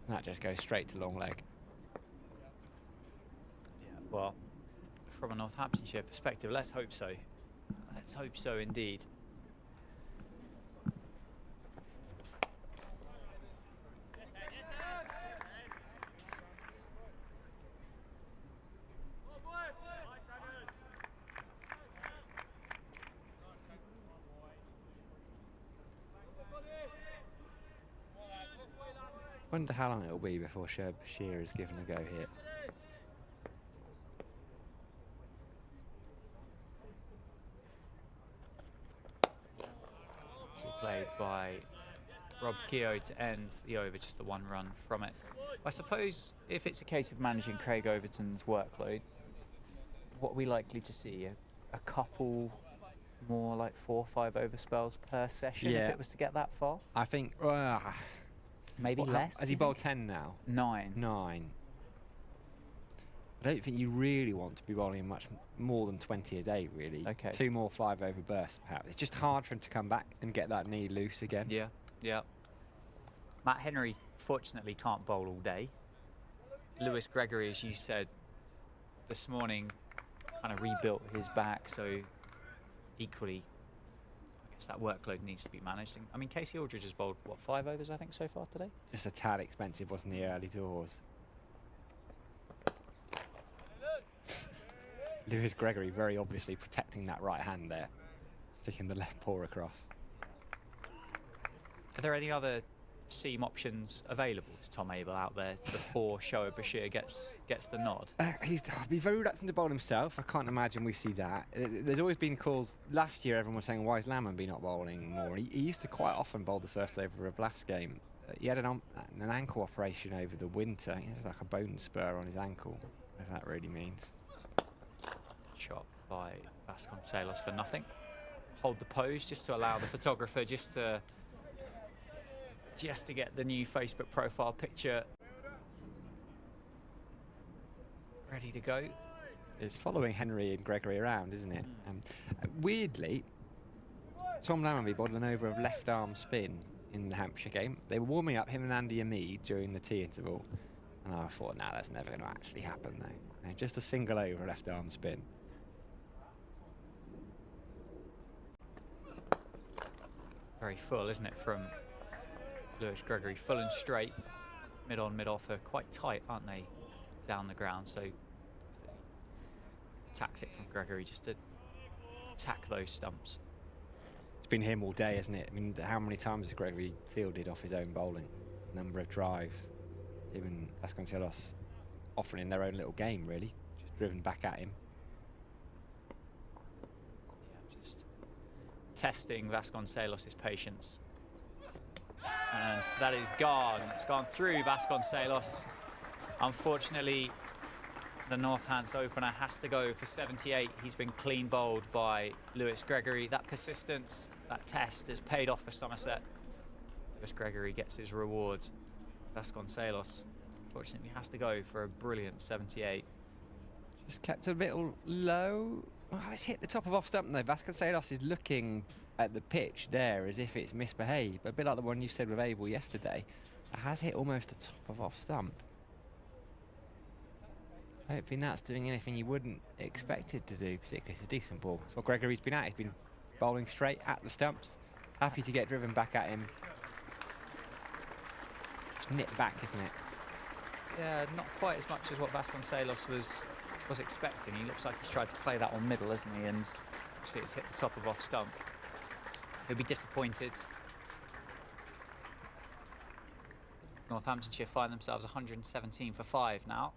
that just goes straight to long leg. Yeah, well, from a Northamptonshire perspective, let's hope so. Let's hope so indeed. Wonder how long it'll be before Bashir is given a go here. So played by Rob Keogh to end the over, just the one run from it. I suppose if it's a case of managing Craig Overton's workload, what are we likely to see? A couple more like 4 or 5 over spells per session if it was to get that far? I think Maybe less. Has he bowled 10 now? 9. 9. I don't think you really want to be bowling much more than 20 a day, really. Okay. 2 more 5 over bursts, perhaps. It's just hard for him to come back and get that knee loose again. Yeah, yeah. Matt Henry, fortunately, can't bowl all day. Lewis Gregory, as you said this morning, kind of rebuilt his back, so equally, I guess that workload needs to be managed. I mean, Casey Aldridge has bowled, what, 5 overs, I think, so far today? Just a tad expensive, wasn't he, early doors? Lewis Gregory very obviously protecting that right hand there, sticking the left paw across. Are there any other seam options available to Tom Abel out there before Shoaib Bashir gets the nod? He'd be very reluctant to bowl himself. I can't imagine we see that. There's always been calls. Last year, everyone was saying, why is Lammonby not bowling more? He used to quite often bowl the first over of a Blast game. He had an ankle operation over the winter. He had like a bone spur on his ankle, if that really means. Shot by Vasconcelos for nothing. Hold the pose just to allow the photographer just to get the new Facebook profile picture ready to go. It's following Henry and Gregory around, isn't it? Weirdly, Tom Lammonby bowled an over of left arm spin in the Hampshire game. They were warming up, him and Andy Amid, during the tea interval, and I thought, nah, that's never going to actually happen though. No, just a single over left arm spin. Very full, isn't it, from Lewis Gregory? Full and straight, mid on, mid off. Are quite tight, aren't they, down the ground? So a tactic from Gregory just to attack those stumps. It's been him all day, hasn't it? I mean, how many times has Gregory fielded off his own bowling? Number of drives. Him and Vasconcelos offering their own little game, really. Just driven back at him. Yeah, just testing Vasconcelos' patience. And that is gone. It's gone through Vasconcelos. Unfortunately, the Northants opener has to go for 78. He's been clean bowled by Lewis Gregory. That persistence, that test has paid off for Somerset. Lewis Gregory gets his rewards. Vasconcelos, unfortunately, has to go for a brilliant 78. Just kept a little low. Oh, it's hit the top of off stump though. Vasconcelos is looking at the pitch there as if it's misbehaved. A bit like the one you said with Abel yesterday. It has hit almost the top of off stump. I don't think that's doing anything you wouldn't expect it to do, particularly. It's a decent ball. That's what Gregory's been at. He's been bowling straight at the stumps. Happy to get driven back at him. Just nip back, isn't it? Yeah, not quite as much as what Vasconcelos was expecting. He looks like he's tried to play that on middle, isn't he? And see, it's hit the top of off stump. He'll be disappointed. Northamptonshire find themselves 117 for 5 now.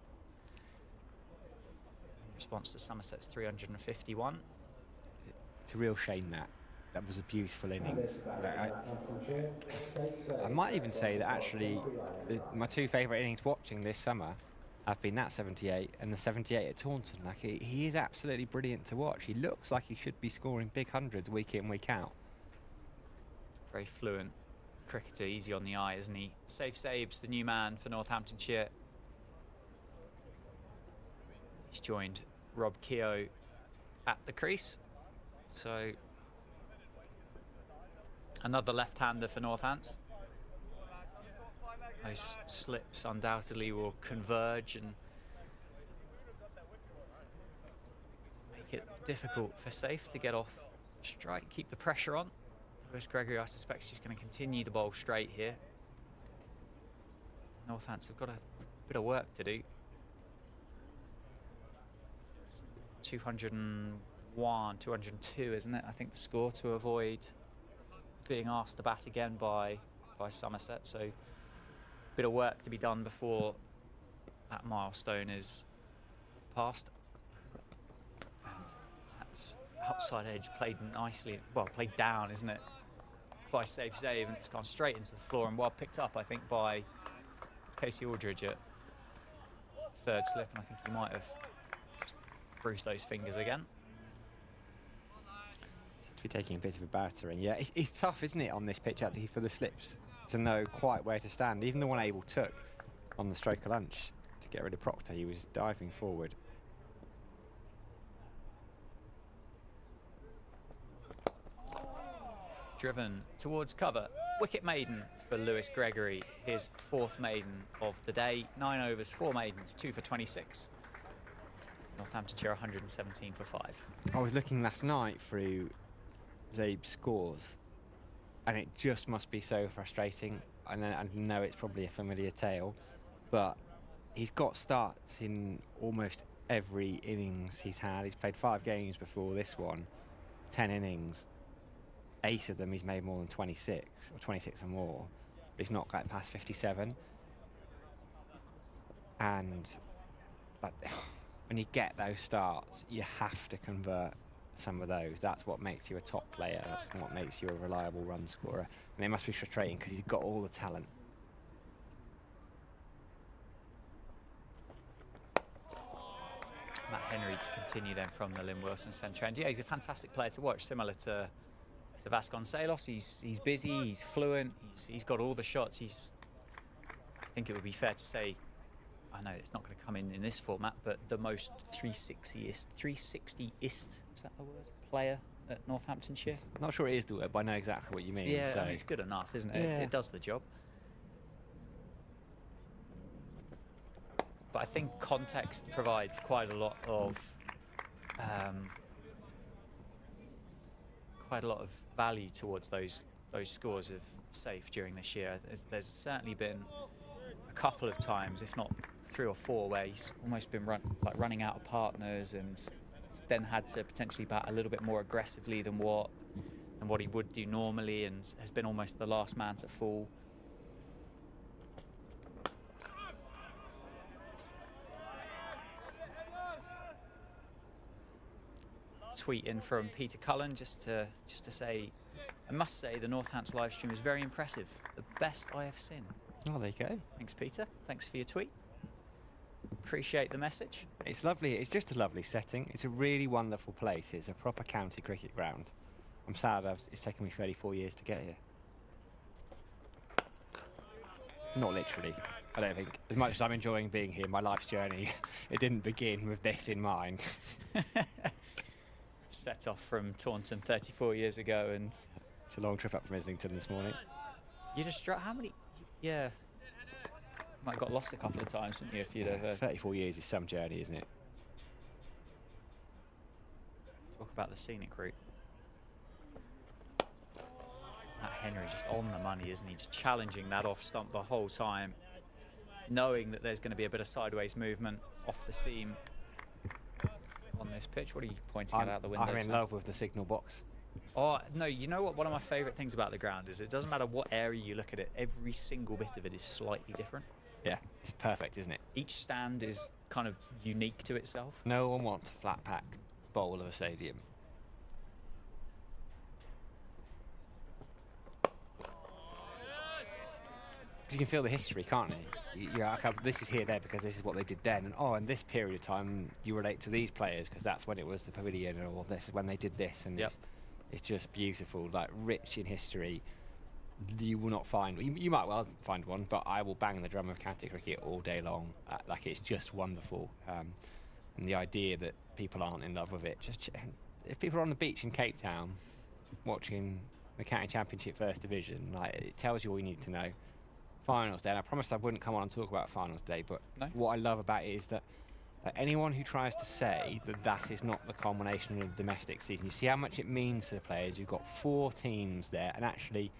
In response to Somerset's 351. It's a real shame that was a beautiful innings. I might even say that actually my two favourite innings watching this summer have been that 78 and the 78 at Taunton. Like he is absolutely brilliant to watch. He looks like he should be scoring big hundreds week in, week out. Very fluent cricketer, easy on the eye, isn't he? Safe Sabes, the new man for Northamptonshire. He's joined Rob Keogh at the crease. So another left-hander for Northants. Those slips undoubtedly will converge and make it difficult for Safe to get off strike, keep the pressure on. Lewis Gregory, I suspect, is just going to continue to bowl straight here. Northants have got a bit of work to do. 201, 202, isn't it? I think the score, to avoid being asked to bat again by Somerset. So a bit of work to be done before that milestone is passed. And that's outside edge played nicely, well, played down, isn't it, by Safe Save, and it's gone straight into the floor and well picked up, I think, by Casey Aldridge at third slip, and I think he might have just bruised those fingers again. Seems to be taking a bit of a battering. Yeah, it's tough, isn't it, on this pitch actually for the slips to know quite where to stand. Even the one Abel took on the stroke of lunch to get rid of Proctor, he was diving forward. Driven towards cover. Wicket maiden for Lewis Gregory, his 4th maiden of the day. 9 overs, 4 maidens, 2 for 26. Northamptonshire 117 for 5. I was looking last night through Zabe's scores, and it just must be so frustrating. I know it's probably a familiar tale, but he's got starts in almost every innings he's had. He's played 5 games before this one, 10 innings. 8 of them he's made more than 26, or 26 or more, but he's not got past 57. And like, when you get those starts, you have to convert some of those. That's what makes you a top player. That's what makes you a reliable run scorer. And it must be frustrating because he's got all the talent. Matt Henry to continue then from the Lynn Wilson centre. And yeah, he's a fantastic player to watch, similar to Vasconcelos. He's busy, he's fluent, he's got all the shots. I think it would be fair to say, I know it's not going to come in this format, but the most 360ist, is that the word, player at Northamptonshire? Not sure it is the word, but I know exactly what you mean. Yeah, so. I mean, it's good enough, isn't it? Yeah. It does the job. But I think context provides quite a lot of value towards those scores of Safe during this year. There's certainly been a couple of times, if not 3 or 4, where he's almost been running out of partners and then had to potentially bat a little bit more aggressively than what he would do normally, and has been almost the last man to fall. Tweet in from Peter Cullen just to say, I must say the Northants live stream is very impressive. The best I have seen. Oh, there you go. Thanks, Peter. Thanks for your tweet. Appreciate the message. It's lovely. It's just a lovely setting. It's a really wonderful place. It's a proper county cricket ground. I'm sad it's taken me 34 years to get here. Not literally. I don't think. As much as I'm enjoying being here, my life's journey, it didn't begin with this in mind. set off from Taunton 34 years ago, and It's a long trip up from Islington this morning. you just how many? Yeah, might have got lost a couple of times, wouldn't you? If you'd have 34 years is some journey, isn't it? talk about the scenic route. That Henry just on the money, isn't he? Just challenging that off stump the whole time, knowing that there's going to be a bit of sideways movement off the seam on this pitch. What are you pointing at out the window? I'm in love with the signal box. Oh, no, you know what? One of my favourite things about the ground is it doesn't matter what area you look at it, every single bit of it is slightly different. Yeah, it's perfect, isn't it? Each stand is kind of unique to itself. No one wants a flat pack bowl of a stadium. You can feel the history, can't you? You're like, oh, this is here, there, because this is what they did then. And in this period of time, you relate to these players because that's when it was the pavilion, or this is when they did this. And it's just beautiful, like rich in history. You will not find, you might well find one, but I will bang the drum of county cricket all day long. Like, it's just wonderful. And the idea that people aren't in love with it, if people are on the beach in Cape Town watching the county championship first division, like, it tells you all you need to know. Finals day, and I promised I wouldn't come on and talk about finals day, but what I love about it is that anyone who tries to say that that is not the culmination of the domestic season, you see how much it means to the players. You've got 4 teams there, and actually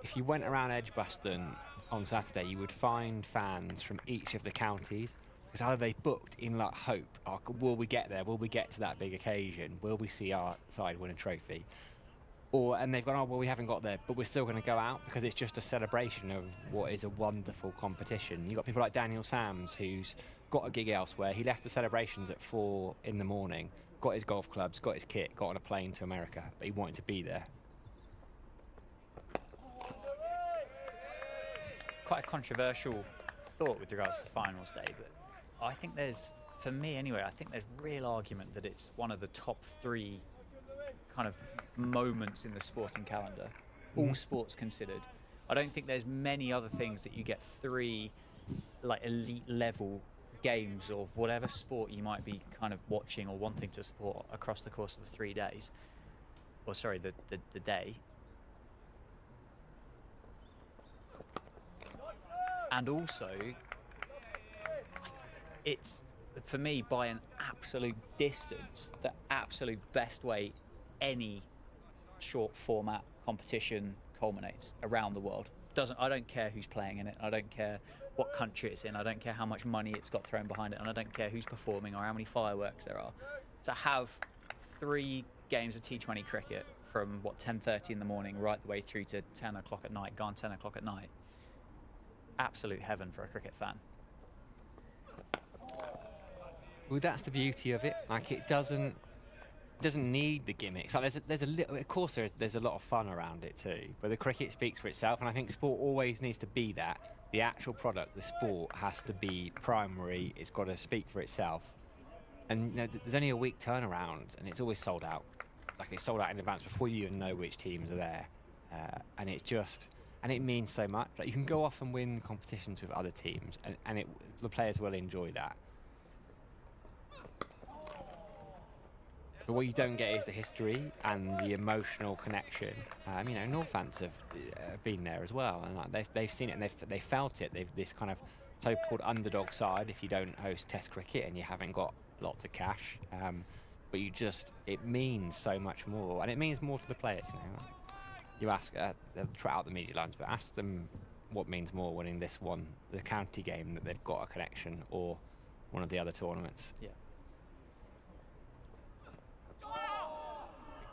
if you went around Edgbaston on Saturday, you would find fans from each of the counties, because either they booked in like hope, will we get there, will we get to that big occasion, will we see our side win a trophy, and they've gone, oh, well, we haven't got there, but we're still going to go out because it's just a celebration of what is a wonderful competition. You've got people like Daniel Sams, who's got a gig elsewhere. He left the celebrations at 4 in the morning, got his golf clubs, got his kit, got on a plane to America, but he wanted to be there. Quite a controversial thought with regards to finals day, but I think there's, for me anyway, I think there's real argument that it's one of the top 3 kind of moments in the sporting calendar, all sports considered. I don't think there's many other things that you get 3 like elite level games of whatever sport you might be kind of watching or wanting to support across the course of the 3 days, or sorry, the day. And also, it's, for me, by an absolute distance, the absolute best way any short format competition culminates around the world. I don't care who's playing in it. I don't care what country it's in. I don't care how much money it's got thrown behind it. And I don't care who's performing or how many fireworks there are. To have 3 games of T20 cricket from, 10:30 in the morning right the way through to 10 o'clock at night, gone 10 o'clock at night, absolute heaven for a cricket fan. Well, that's the beauty of it. Like, it doesn't need the gimmicks. Like, there's a little, of course, there's a lot of fun around it too. But the cricket speaks for itself, and I think sport always needs to be that. The actual product, the sport, has to be primary. It's got to speak for itself. And there's only a week turnaround, and it's always sold out. Like, it's sold out in advance before you even know which teams are there, and it means so much. Like, you can go off and win competitions with other teams, and the players will enjoy that. But what you don't get is the history and the emotional connection. Northants have been there as well, and they've seen it and they've felt it. They've this kind of so-called underdog side if you don't host Test cricket and you haven't got lots of cash. But it means so much more, and it means more to the players. You ask, they'll try out the media lines, but ask them what means more, winning this one, the county game that they've got a connection, or one of the other tournaments. Yeah.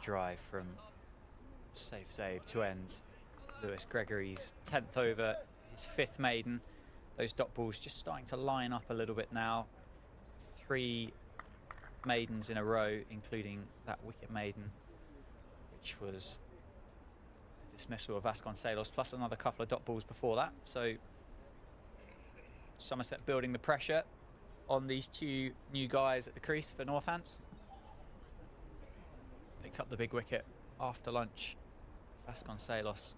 Drive from safe save to ends. Lewis Gregory's 10th over, his 5th maiden. Those dot balls just starting to line up a little bit now. 3 maidens in a row, including that wicket maiden, which was the dismissal of Vasconcelos, plus another couple of dot balls before that. So Somerset building the pressure on these 2 new guys at the crease for Northants. Picked up the big wicket after lunch. Vasconcelos,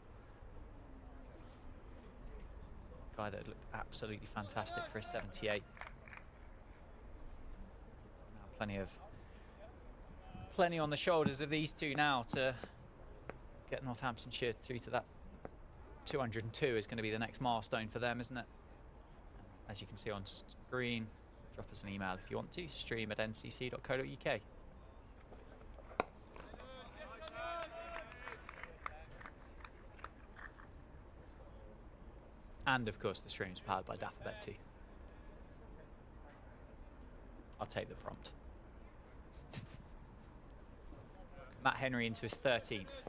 guy that looked absolutely fantastic for his 78. plenty on the shoulders of these two now to get Northamptonshire through to that 202 is going to be the next milestone for them, isn't it? As you can see on screen, drop us an email if you want to, stream@ncc.co.uk. And of course the stream's powered by Daffabet too. I'll take the prompt. Matt Henry into his 13th.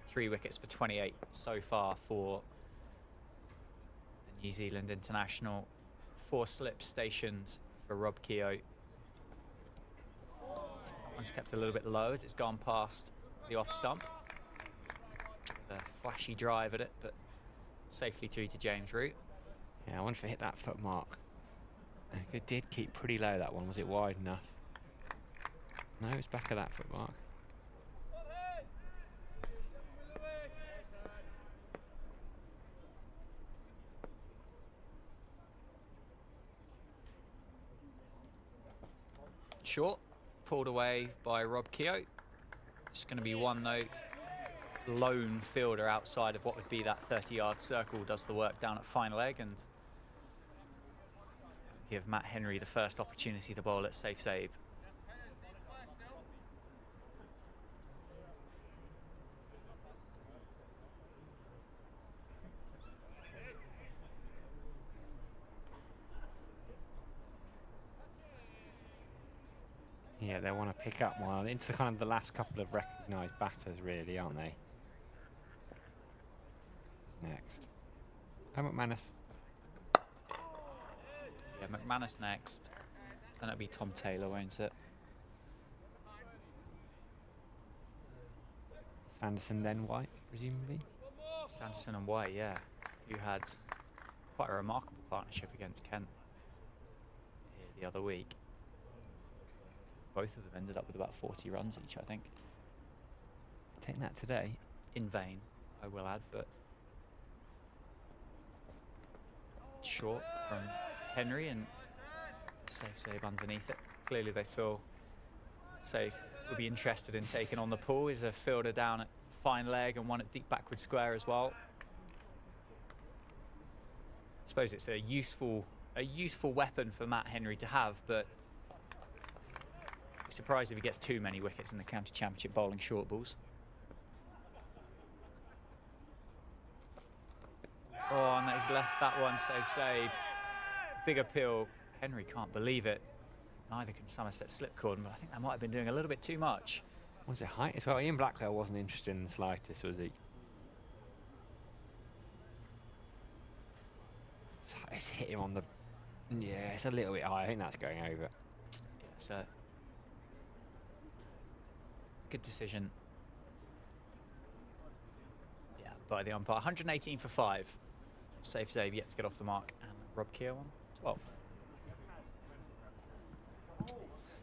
3 wickets for 28 so far for the New Zealand international. 4 slips stationed for Rob Keogh. That one's kept a little bit low as it's gone past the off stump. A flashy drive at it, but safely through to James Root. Yeah, I wonder if it hit that foot mark. It did keep pretty low, that one. Was it wide enough? No, it's back of that foot mark. Short, pulled away by Rob Keogh. It's going to be one though. Lone fielder outside of what would be that 30-yard circle does the work down at fine leg and give Matt Henry the first opportunity to bowl at safe save. Yeah, they want to pick up one into kind of the last couple of recognised batters, really, aren't they? Next. Oh, McManus. Yeah, McManus next. Then it'll be Tom Taylor, won't it? Sanderson, then White, presumably. Sanderson and White, yeah, who had quite a remarkable partnership against Kent here the other week. Both of them ended up with about 40 runs each, I think. Taking that today. In vain, I will add, but short from Henry and safe save underneath it. Clearly they feel safe would be interested in taking on the pull. Is a fielder down at fine leg and one at deep backward square as well. I suppose it's a useful weapon for Matt Henry to have, but surprised if he gets too many wickets in the county championship bowling short balls. Oh, and he's left that one safe save. Big appeal. Henry can't believe it. Neither can Somerset slipcord, but I think they might have been doing a little bit too much. Was it height as well? Ian Blackwell wasn't interested in the slightest, was he? It's hit him on the... Yeah, it's a little bit high. I think that's going over. Yeah, it's a good decision. Yeah, by the umpire. 118 for 5. Safe save yet to get off the mark. And Rob Keogh on 12.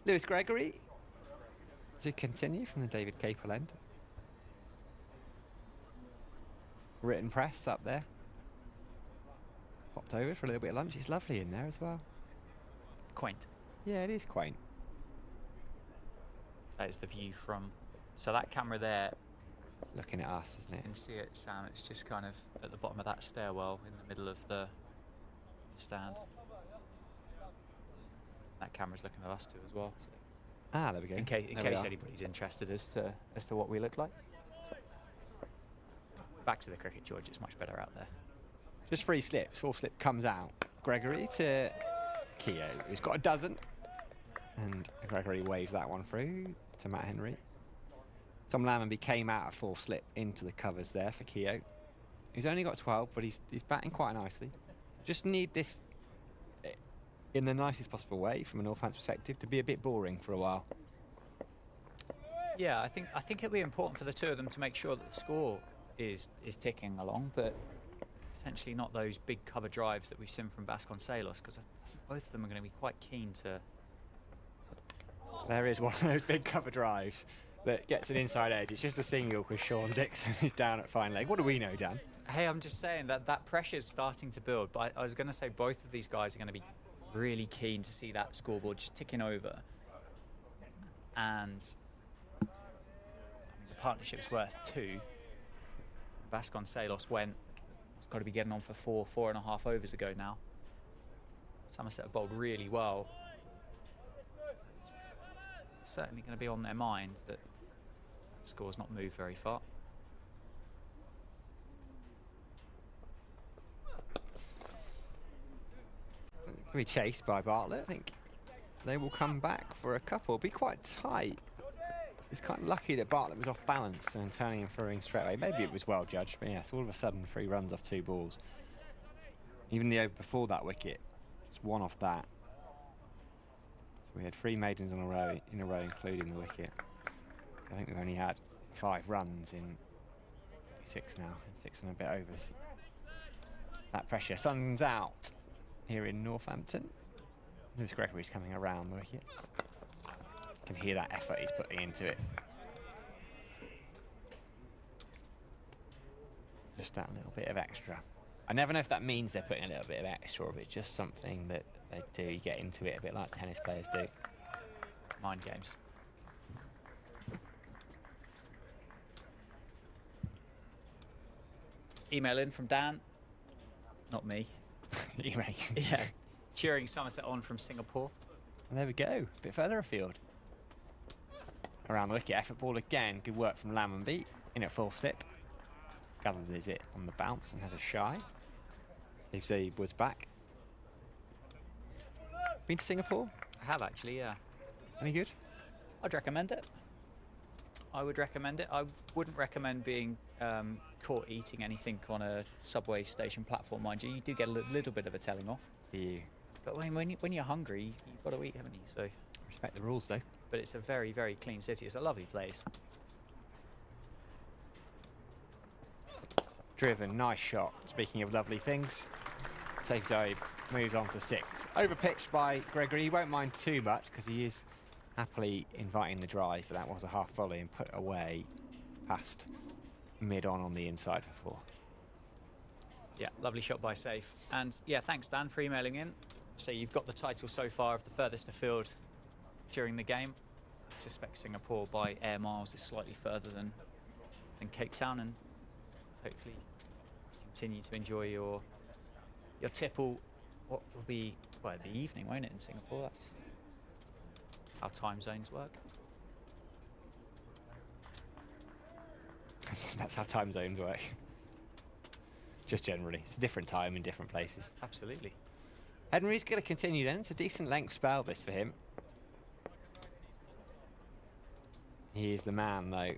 Lewis Gregory to continue from the David Capel end. Written press up there. Popped over for a little bit of lunch. It's lovely in there as well. Quaint. Yeah, it is quaint. That is the view from... So that camera there... Looking at us, isn't it? You can see it, Sam. It's just kind of at the bottom of that stairwell in the middle of the stand. That camera's looking at us too as well. So Ah, there we go. in case anybody's interested as to what we look like. Back to the cricket, George. It's much better out there. Just 3 slips. 4th slip comes out. Gregory to Keogh, who's got a dozen. And Gregory waves that one through to Matt Henry. Tom Lammonby came out of 4th slip into the covers there for Keogh. He's only got 12, but he's batting quite nicely. Just need this, in the nicest possible way, from a Northampton perspective, to be a bit boring for a while. Yeah, I think it'll be important for the two of them to make sure that the score is ticking along, but potentially not those big cover drives that we've seen from Vasconcelos, because I think both of them are going to be quite keen to... There is one of those big cover drives that gets an inside edge. It's just a single because Sean Dixon is down at fine leg. What do we know, Dan? Hey, I'm just saying that pressure's starting to build, but I was going to say both of these guys are going to be really keen to see that scoreboard just ticking over. And I mean, the partnership's worth 2. Vasconcelos it's got to be getting on for 4.5 overs ago now. Somerset have bowled really well. It's certainly going to be on their mind that score's not moved very far. Can be chased by Bartlett. I think they will come back for a couple. It'll be quite tight. It's kind of lucky that Bartlett was off balance and turning and throwing straight away. Maybe it was well judged, but yes, all of a sudden 3 runs off 2 balls. Even the over before that wicket, just 1 off that. So we had 3 maidens in a row, including the wicket. So I think we've only had 5 runs in 6 now, 6 and a bit overs. That pressure. Sun's out here in Northampton. Lewis Gregory's coming around the wicket. Can hear that effort he's putting into it. Just that little bit of extra. I never know if that means they're putting a little bit of extra or if it's just something that they do. You get into it a bit like tennis players do. Mind games. Email in from Dan. Not me. Email. Yeah. Cheering Somerset on from Singapore. And there we go. A bit further afield. Around the wicket, effort ball again. Good work from Lammonby. In at full slip. Gathers it on the bounce and has a shy. Steve Zeeb was back. Been to Singapore? I have actually, yeah. Any good? I'd recommend it. I would recommend it. I wouldn't recommend being caught eating anything on a subway station platform, mind you. You do get a little bit of a telling off. Yeah. But when you're hungry, you've got to eat, haven't you? So respect the rules, though. But it's a very, very clean city. It's a lovely place. Driven, nice shot. Speaking of lovely things, Safe Zoe moves on to 6. Overpitched by Gregory. He won't mind too much because he is happily inviting the drive, but that was a half volley and put away past mid-on the inside for 4. Yeah, lovely shot by Safe. And yeah, thanks Dan for emailing in. So you've got the title so far of the furthest afield during the game. I suspect Singapore by air miles is slightly further than Cape Town, and hopefully continue to enjoy your tipple. What will be, well, the evening, won't it, in Singapore? That's how time zones work. That's how time zones work. Just generally. It's a different time in different places. Absolutely. Henry's going to continue then. It's a decent length spell, this, for him. He is the man, though,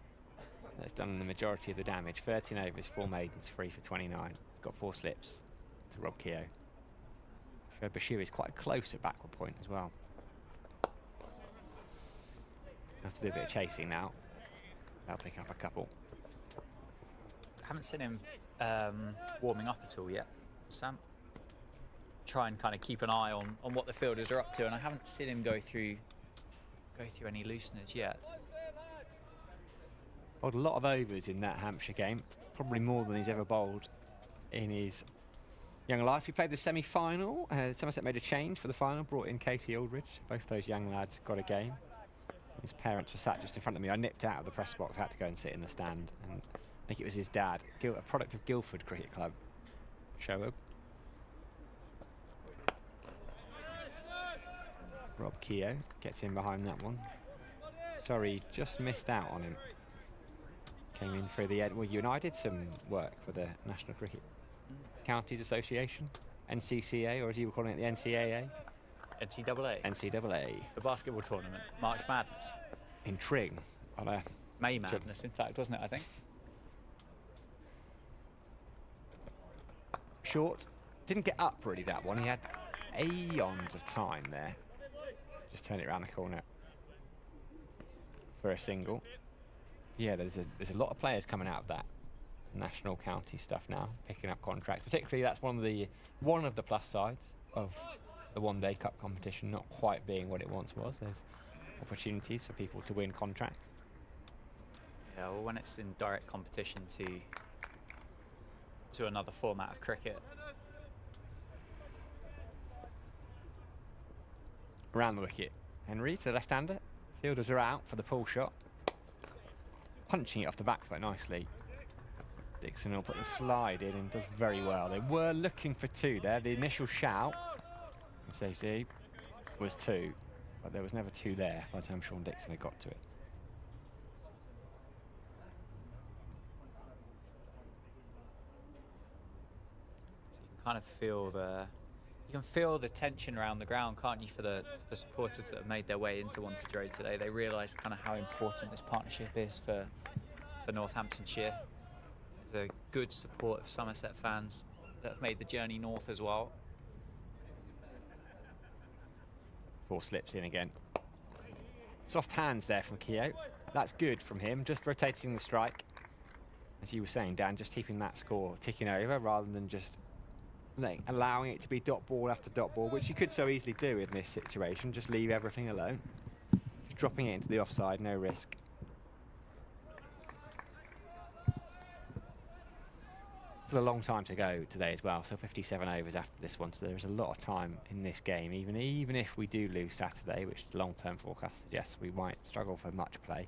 that's done the majority of the damage. 13 overs, 4 maidens, 3 for 29. He's got 4 slips to Rob Keogh. Bashir is quite close at backward point as well. Have to do a bit of chasing now. They'll pick up a couple. I haven't seen him warming up at all yet, Sam. Try and kind of keep an eye on what the fielders are up to, and I haven't seen him go through any looseners yet. Bowled a lot of overs in that Hampshire game, probably more than he's ever bowled in his young life. He played the semi-final. Somerset made a change for the final, brought in Casey Aldridge. Both those young lads got a game. His parents were sat just in front of me. I nipped out of the press box, had to go and sit in the stand, and I think it was his dad, a product of Guildford Cricket Club, Shoaib. Rob Keogh gets in behind that one. Sorry, just missed out on him. Came in through the end. Well, you and I did some work for the National Cricket Counties Association, NCCA, or as you were calling it, the NCAA? NCAA. NCAA. The basketball tournament, March Madness. In Tring. On a May Madness, in fact, wasn't it, I think? Short. Didn't get up really, that one. He had aeons of time there. Just turn it around the corner for a single. Yeah, there's a lot of players coming out of that national county stuff now, picking up contracts. Particularly, that's one of the plus sides of the one-day cup competition not quite being what it once was. There's opportunities for people to win contracts. Yeah, well, when it's in direct competition to another format of cricket, Around the wicket. Henry to the left-hander. Fielders are out for the pull shot. Punching it off the back foot nicely. Dixon will put the slide in and does very well. They were looking for 2 there. The initial shout from Stacey was 2, but there was never 2 there by the time Sean Dixon had got to it. So you can kind of feel the tension around the ground, can't you, for the supporters that have made their way into Wantage Road today. They realise kind of how important this partnership is for Northamptonshire. There's a good support of Somerset fans that have made the journey north as well. 4 slips in again. Soft hands there from Keogh. That's good from him, just rotating the strike. As you were saying, Dan, just keeping that score ticking over rather than just allowing it to be dot ball after dot ball, which you could so easily do in this situation. Just leave everything alone. Just dropping it into the offside, no risk. Still a long time to go today as well, so 57 overs after this one, so there's a lot of time in this game, even if we do lose Saturday, which the long-term forecast suggests we might struggle for much play.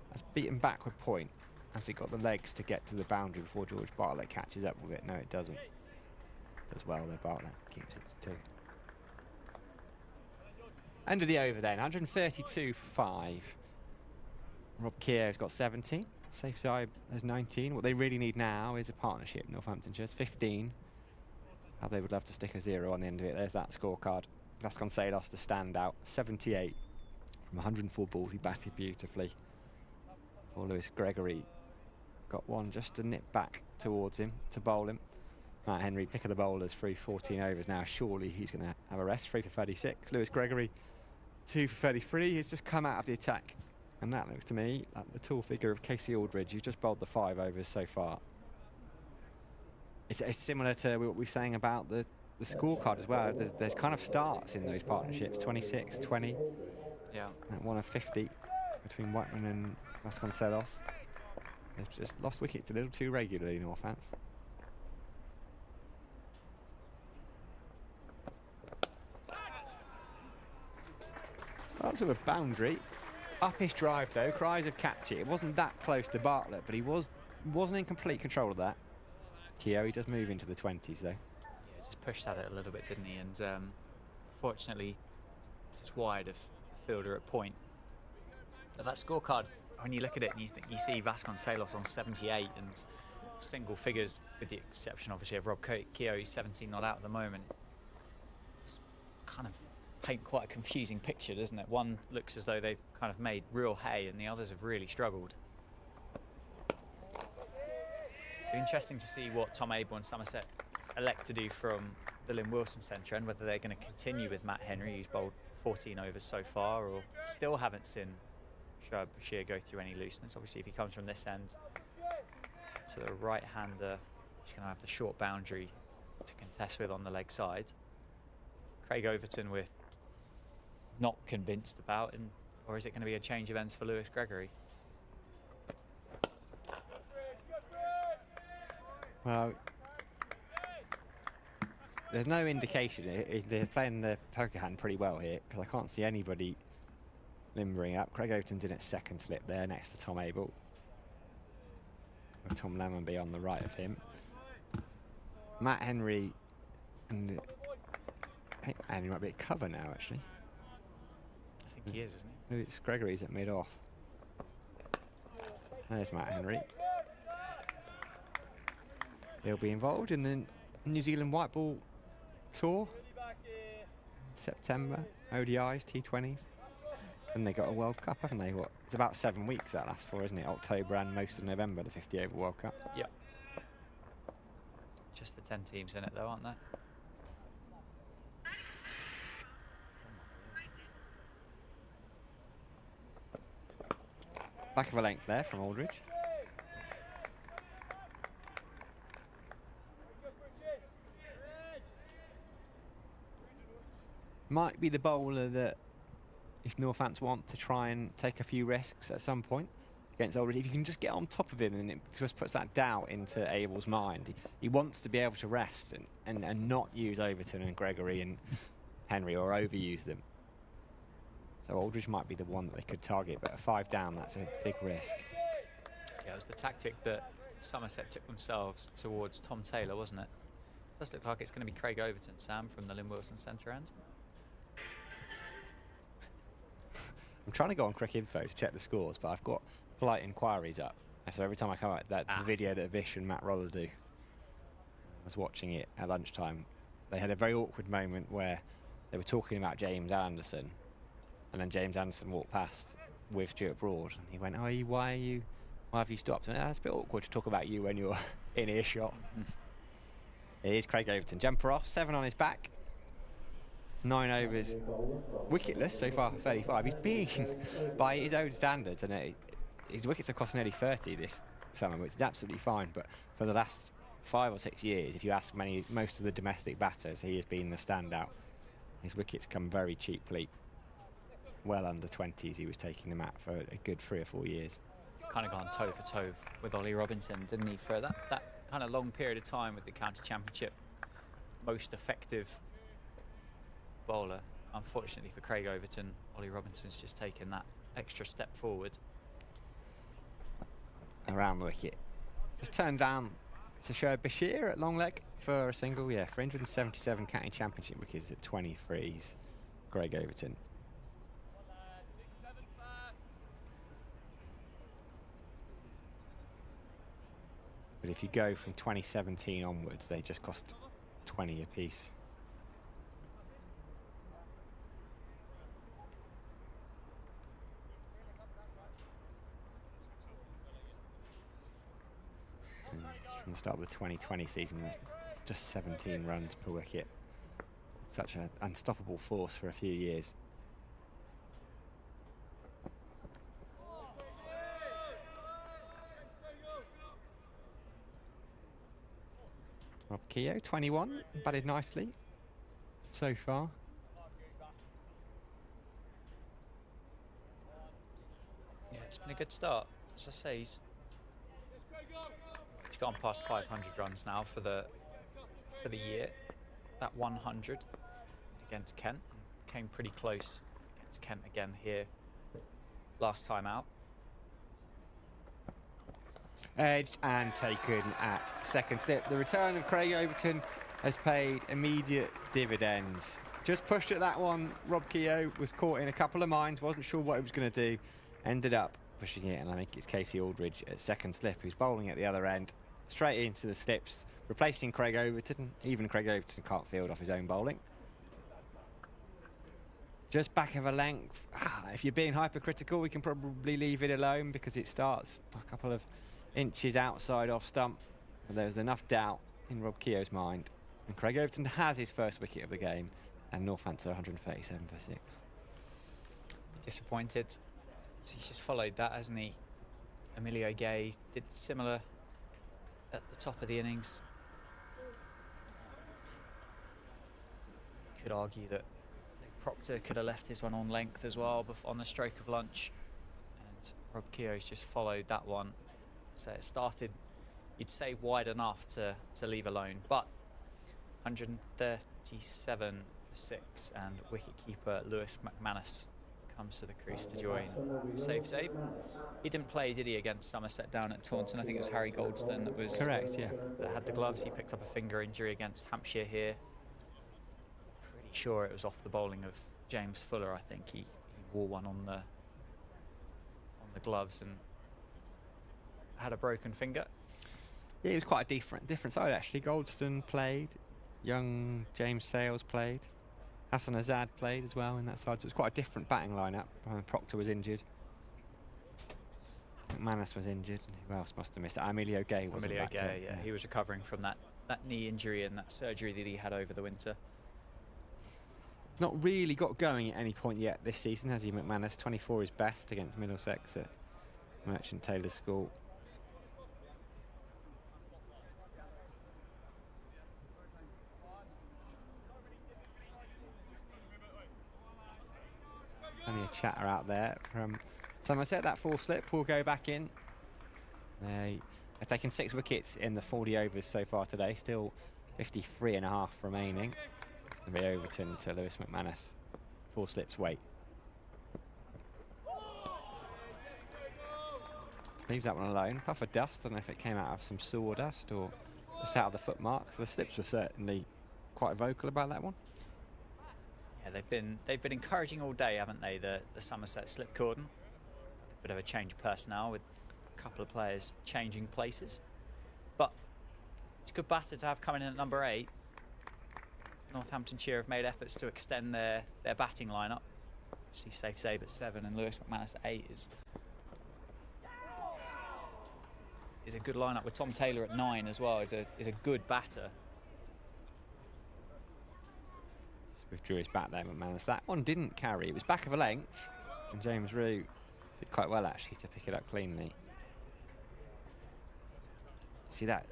That's beaten backward point. Has he got the legs to get to the boundary before George Bartlett catches up with it? No, it doesn't. Does well there, Bartlett. Keeps it to 2. End of the over then, 132 for 5. Rob Keogh's got 17. Safe side has 19. What they really need now is a partnership. Northamptonshire, it's 15. How they would love to stick a 0 on the end of it. There's that scorecard. Vasconcelos to stand out. 78 from 104 balls. He batted beautifully. For Lewis Gregory got one just to nip back towards him to bowl him. Matt Henry, pick of the bowlers, through 14 overs now. Surely he's going to have a rest. 3 for 36. Lewis Gregory, 2 for 33. He's just come out of the attack. And that looks to me like the tall figure of Casey Aldridge, who's just bowled the 5 overs so far. It's similar to what we were saying about the scorecard as well. There's kind of starts in those partnerships, 26, 20. Yeah. And one of 50 between Whiteman and Vasconcelos. They've just lost wickets a little too regularly, no offence. Starts with a boundary. Up his drive though, cries of catch it. It wasn't that close to Bartlett, but he wasn't in complete control of that. Keogh, he does move into the 20s though. Yeah, just pushed at it a little bit, didn't he? And fortunately, just wide of the fielder at point. But that scorecard, when you look at it and you see Vasconcelos on 78 and single figures, with the exception obviously of Rob Keogh, he's 17 not out at the moment. It's kind of paint quite a confusing picture, doesn't it? One looks as though they've kind of made real hay and the others have really struggled. Be interesting to see what Tom Abel and Somerset elect to do from the Lynn Wilson Centre, and whether they're going to continue with Matt Henry, who's bowled 14 overs so far, or still haven't seen Shoaib Bashir go through any looseness. Obviously, if he comes from this end to the right-hander, he's going to have the short boundary to contest with on the leg side. Craig Overton we're not convinced about, or is it going to be a change of ends for Lewis Gregory? Well, there's no indication. They're playing the poker hand pretty well here, because I can't see anybody limbering up. Craig Overton's in at second slip there next to Tom Abel, with Tom Lammonby on the right of him. Matt Henry, and I think Matt Henry might be at cover now actually. I think he is, isn't he? It's Gregory's at mid-off. There's Matt Henry. He'll be involved in the New Zealand White Ball Tour. September, ODIs, T20s. And they got a World Cup, haven't they? What? It's about 7 weeks that lasts for, isn't it? October and most of November, the 50 over World Cup. Yeah. Just the 10 teams in it though, aren't there? Back of a length there from Aldridge. Might be the bowler that, if Northants want to try and take a few risks at some point, against Aldridge. If you can just get on top of him, and it just puts that doubt into Abel's mind. He wants to be able to rest and not use Overton and Gregory and Henry, or overuse them. So Aldridge might be the one that they could target, but a 5 down, that's a big risk. Yeah, it was the tactic that Somerset took themselves towards Tom Taylor, wasn't it? Does look like it's going to be Craig Overton, Sam, from the Lynn Wilson centre end. I'm trying to go on Crick Info to check the scores, but I've got polite inquiries up. And so every time I come out, the video that Vish and Matt Roller do, I was watching it at lunchtime. They had a very awkward moment where they were talking about James Anderson, and then James Anderson walked past with Stuart Broad, and he went, "Oh, why have you stopped?" And it's a bit awkward to talk about you when you're in earshot. It is Craig Overton. Jumper off, 7 on his back. 9 overs, wicketless so far, 35. He's been, by his own standards, and his wickets have cost nearly 30 this summer, which is absolutely fine. But for the last 5 or 6 years, if you ask most of the domestic batters, he has been the standout. His wickets come very cheaply. Well under 20s, he was taking them at for a good 3 or 4 years. Kind of gone toe for toe with Ollie Robinson, didn't he, for that kind of long period of time with the county championship. Most effective bowler. Unfortunately for Craig Overton, Ollie Robinson's just taken that extra step forward. Around the wicket. Just turned down to show Bashir at long leg for a single. Yeah, 377 county championship wickets at 23s. Craig Overton. But if you go from 2017 onwards, they just cost 20 apiece. And from the start of the 2020 season, there's just 17 runs per wicket. Such an unstoppable force for a few years. Rob Keogh, 21, batted nicely so far. Yeah, it's been a good start. As I say, he's gone past 500 runs now for the year. That 100 against Kent, came pretty close against Kent again here last time out. Edged and taken at second slip. The return of Craig Overton has paid immediate dividends. Just pushed at that one. Rob Keogh was caught in a couple of minds, wasn't sure what he was going to do. Ended up pushing it, and I think it's Casey Aldridge at second slip who's bowling at the other end. Straight into the slips, replacing Craig Overton. Even Craig Overton can't field off his own bowling. Just back of a length. If you're being hypercritical, we can probably leave it alone because it starts a couple of inches outside off stump. But there's enough doubt in Rob Keogh's mind. And Craig Overton has his first wicket of the game, and Northampton 137 for 6. Disappointed. He's just followed that, hasn't he? Emilio Gay did similar at the top of the innings. You could argue that Proctor could have left his one on length as well on the stroke of lunch, and Rob Keogh's just followed that one. So it started, you'd say, wide enough to leave alone, but 137 for 6, and wicketkeeper Lewis McManus comes to the crease to join. Save. He didn't play, did he, against Somerset down at Taunton? I think it was Harry Goldston that was correct, yeah. That had the gloves. He picked up a finger injury against Hampshire here. Pretty sure it was off the bowling of James Fuller. I think he wore one on the gloves and had a broken finger. Yeah, it was quite a different side actually. Goldston played, young James Sales played, Hassan Azad played as well in that side, so it was quite a different batting lineup. Proctor was injured, McManus was injured, who else must have missed it? Emilio Gay wasn't back Gay, yeah. He was recovering from that knee injury and that surgery that he had over the winter. Not really got going at any point yet this season, has he, McManus? 24 is best against Middlesex at Merchant Taylor School. Only a chatter out there from Somerset, that full slip will go back in. They have taken 6 wickets in the 40 overs so far today. Still 53.5 remaining. It's going to be Overton to Lewis McManus. 4 slips wait. Leaves that one alone. Puff of dust. I don't know if it came out of some sawdust or just out of the footmarks. The slips were certainly quite vocal about that one. Yeah, they've been encouraging all day, haven't they? The Somerset slip cordon. Bit of a change of personnel with a couple of players changing places, but it's a good batter to have coming in at number 8. Northamptonshire have made efforts to extend their batting lineup. See Safe Zabe at 7 and Lewis McManus at 8 is a good lineup with Tom Taylor at 9 as well. Is a good batter. Withdrew his bat there, McManus. That one didn't carry. It was back of a length, and James Rue did quite well actually to pick it up cleanly. See that?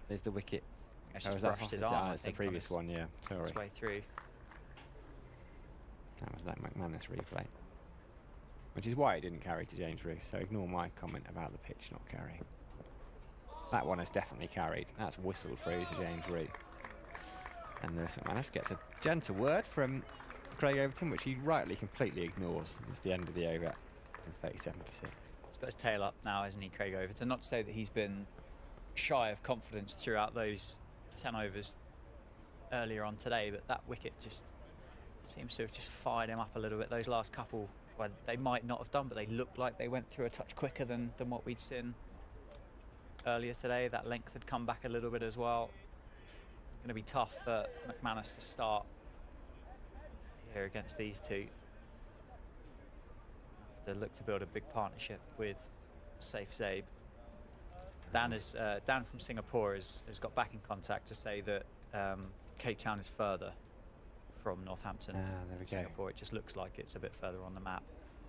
There's the wicket. It's just brushed his arm. It's the previous one, yeah. Sorry. Its way through. That was that McManus replay, which is why it didn't carry to James Rue. So ignore my comment about the pitch not carrying. That one has definitely carried. That's whistled through to James Rue. And Lewis McManus gets a gentle word from Craig Overton, which he rightly completely ignores. It's the end of the over. 37 for 6. He's got his tail up now, hasn't he, Craig Overton? Not to say that he's been shy of confidence throughout those 10 overs earlier on today, but that wicket just seems to have just fired him up a little bit. Those last couple, well, they might not have done, but they looked like they went through a touch quicker than what we'd seen earlier today. That length had come back a little bit as well. Going to be tough for McManus to start here against these two. They look to build a big partnership with Safe Zabe. Dan from Singapore has got back in contact to say that Cape Town is further from Northampton. There we Singapore. It just looks like it's a bit further on the map.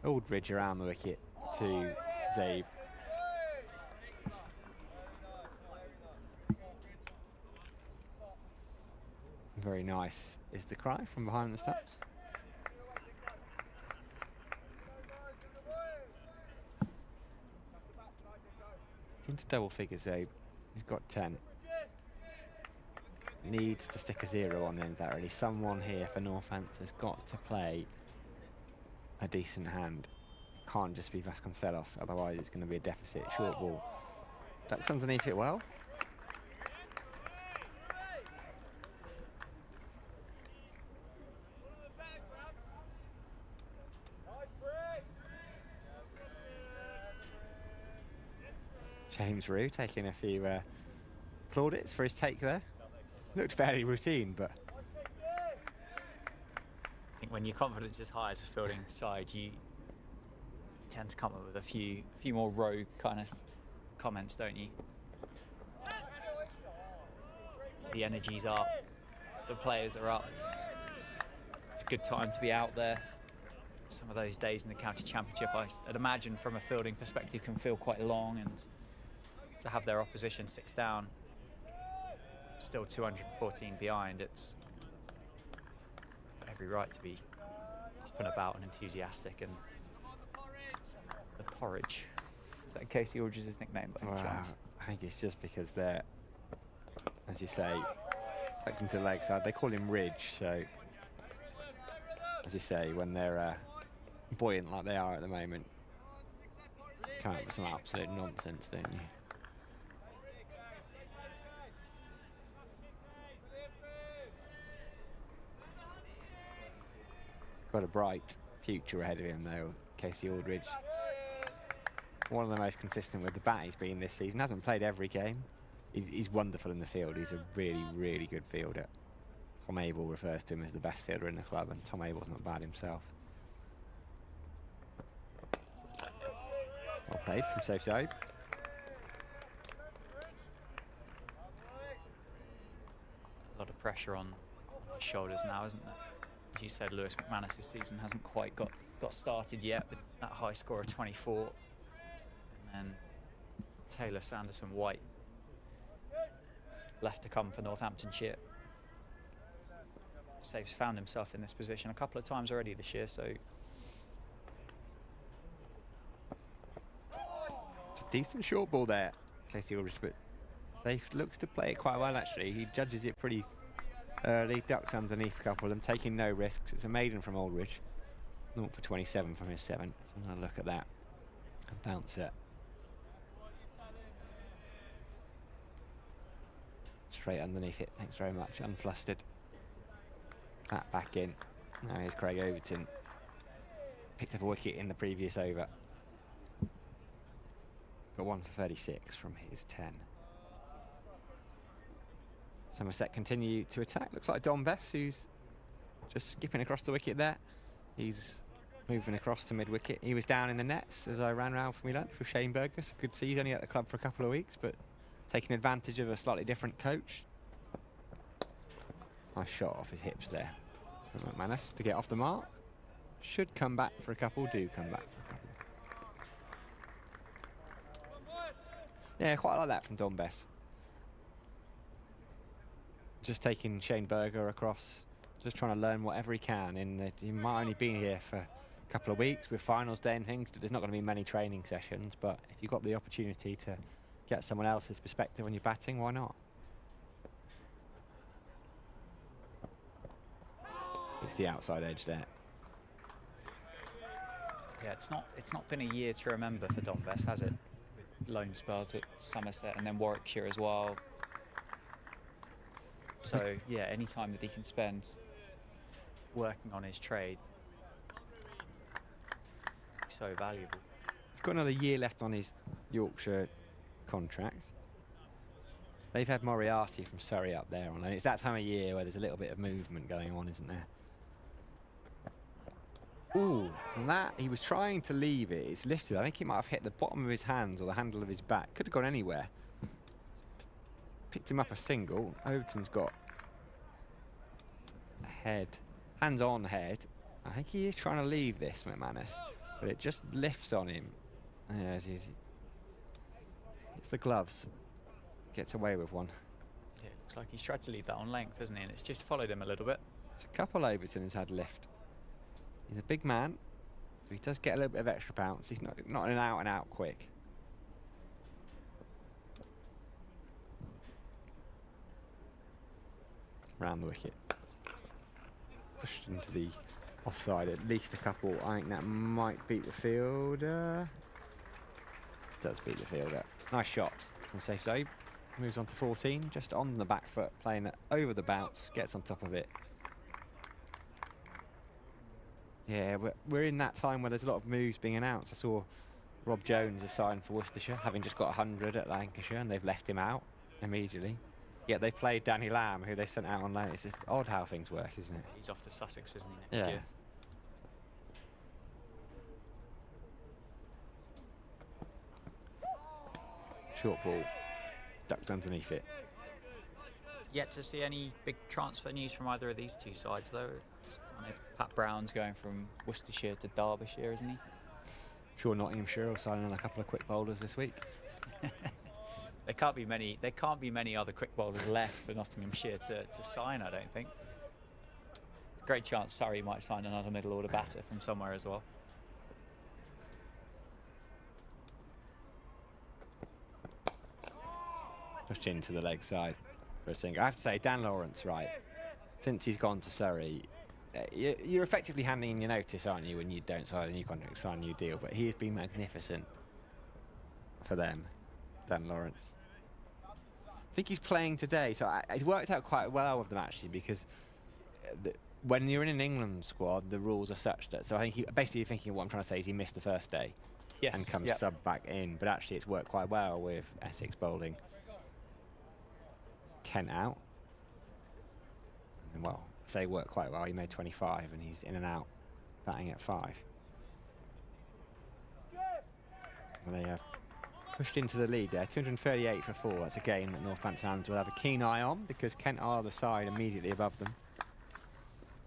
Aldridge around the wicket to Zabe. Very nice is the cry from behind the stumps. Into double figures, Zabe. He's got 10. Needs to stick a 0 on the end of that, really. Someone here for Northampton has got to play a decent hand. It can't just be Vasconcelos, otherwise it's going to be a deficit. Short ball. Ducks underneath it well. James Rue taking a few plaudits for his take there. Looked fairly routine, but I think when your confidence is high as a fielding side, you tend to come up with a few more rogue kind of comments, don't you? The energy's up, the players are up. It's a good time to be out there. Some of those days in the county championship, I'd imagine from a fielding perspective, can feel quite long, and to have their opposition 6 down, still 214 behind, it's got every right to be up and about and enthusiastic. And the porridge, is that Casey Aldridge's nickname by any chance? I think it's just because they're, as you say, tucked into the leg side. They call him Ridge, so as you say, when they're buoyant like they are at the moment, come up with some absolute nonsense, don't you? Got a bright future ahead of him though, Casey Aldridge. One of the most consistent with the bat he's been this season. Hasn't played every game. He's wonderful in the field. He's a really, really good fielder. Tom Abel refers to him as the best fielder in the club, and Tom Abel's not bad himself. Well played from Safe Zabe. A lot of pressure on his shoulders now, isn't there? As you said, Lewis McManus' season hasn't quite got started yet with that high score of 24. And then Taylor, Sanderson, White left to come for Northamptonshire. Safe's found himself in this position a couple of times already this year, so decent short ball there, Casey Aldridge, but Safe looks to play it quite well actually. He judges it pretty early, ducks underneath a couple of them, taking no risks. It's a maiden from Aldridge. 0 for 27 from his 7th. Another look at that. And bounce it. Straight underneath it. Thanks very much. Unflustered. That back in. Now here's Craig Overton. Picked up a wicket in the previous over. Got 1 for 36 from his 10. Somerset continue to attack. Looks like Don Bess, who's just skipping across the wicket there. He's moving across to mid-wicket. He was down in the nets as I ran around for my lunch with Shane Burgess. So could see he's only at the club for a couple of weeks, but taking advantage of a slightly different coach. Nice shot off his hips there from McManus to get off the mark. Should come back for a couple, do come back for a couple. Yeah, quite like that from Don Bess. Just taking Shane Burger across, just trying to learn whatever he can. He might only be here for a couple of weeks with finals day and things. There's not going to be many training sessions, but if you've got the opportunity to get someone else's perspective when you're batting, why not? It's the outside edge there. Yeah, it's not been a year to remember for Don Bess, has it? With loan spells at Somerset and then Warwickshire as well. So yeah, any time that he can spend working on his trade, is so valuable. He's got another year left on his Yorkshire contract. They've had Moriarty from Surrey up there on loan. It's that time of year where there's a little bit of movement going on, isn't there? Ooh, and that, he was trying to leave it. It's lifted. I think he might have hit the bottom of his hands or the handle of his bat. Could have gone anywhere. Picked him up a single. Overton's got a head, hands on head. I think he is trying to leave this, McManus, but it just lifts on him. Yeah, it's the gloves. Gets away with one. Yeah, it looks like he's tried to leave that on length, hasn't he? And it's just followed him a little bit. It's a couple Overton has had lift. He's a big man, so he does get a little bit of extra bounce. He's not an out and out quick. Round the wicket. Pushed into the offside, at least a couple. I think that might beat the fielder. Does beat the fielder. Nice shot from safe side. Moves on to 14, just on the back foot, playing it over the bounce, gets on top of it. Yeah, we're in that time where there's a lot of moves being announced. I saw Rob Jones has signed for Worcestershire, having just got 100 at Lancashire, and they've left him out immediately. Yet they played Danny Lamb, who they sent out on loan. It's just odd how things work, isn't it? He's off to Sussex, isn't he, next year? Short ball, ducked underneath it. Yet to see any big transfer news from either of these two sides, though. Pat Brown's going from Worcestershire to Derbyshire, isn't he? Sure, Nottinghamshire will sign on a couple of quick bowlers this week. There can't be many other quick bowlers left for Nottinghamshire to sign, I don't think. There's a great chance Surrey might sign another middle order batter from somewhere as well. Push into the leg side for a single. I have to say, Dan Lawrence, right, since he's gone to Surrey, you're effectively handing in your notice, aren't you, when you don't sign a new contract, sign a new deal. But he has been magnificent for them, Dan Lawrence. I think he's playing today, so it's worked out quite well with them, actually, because when you're in an England squad, the rules are such that... So I think he basically thinking what I'm trying to say is he missed the first day and comes sub back in. But actually, it's worked quite well with Essex bowling. Kent out. And well, I say worked quite well. He made 25 and he's in and out, batting at 5. Well, they have pushed into the lead there, 238 for 4. That's a game that Northampton will have a keen eye on because Kent are the side immediately above them.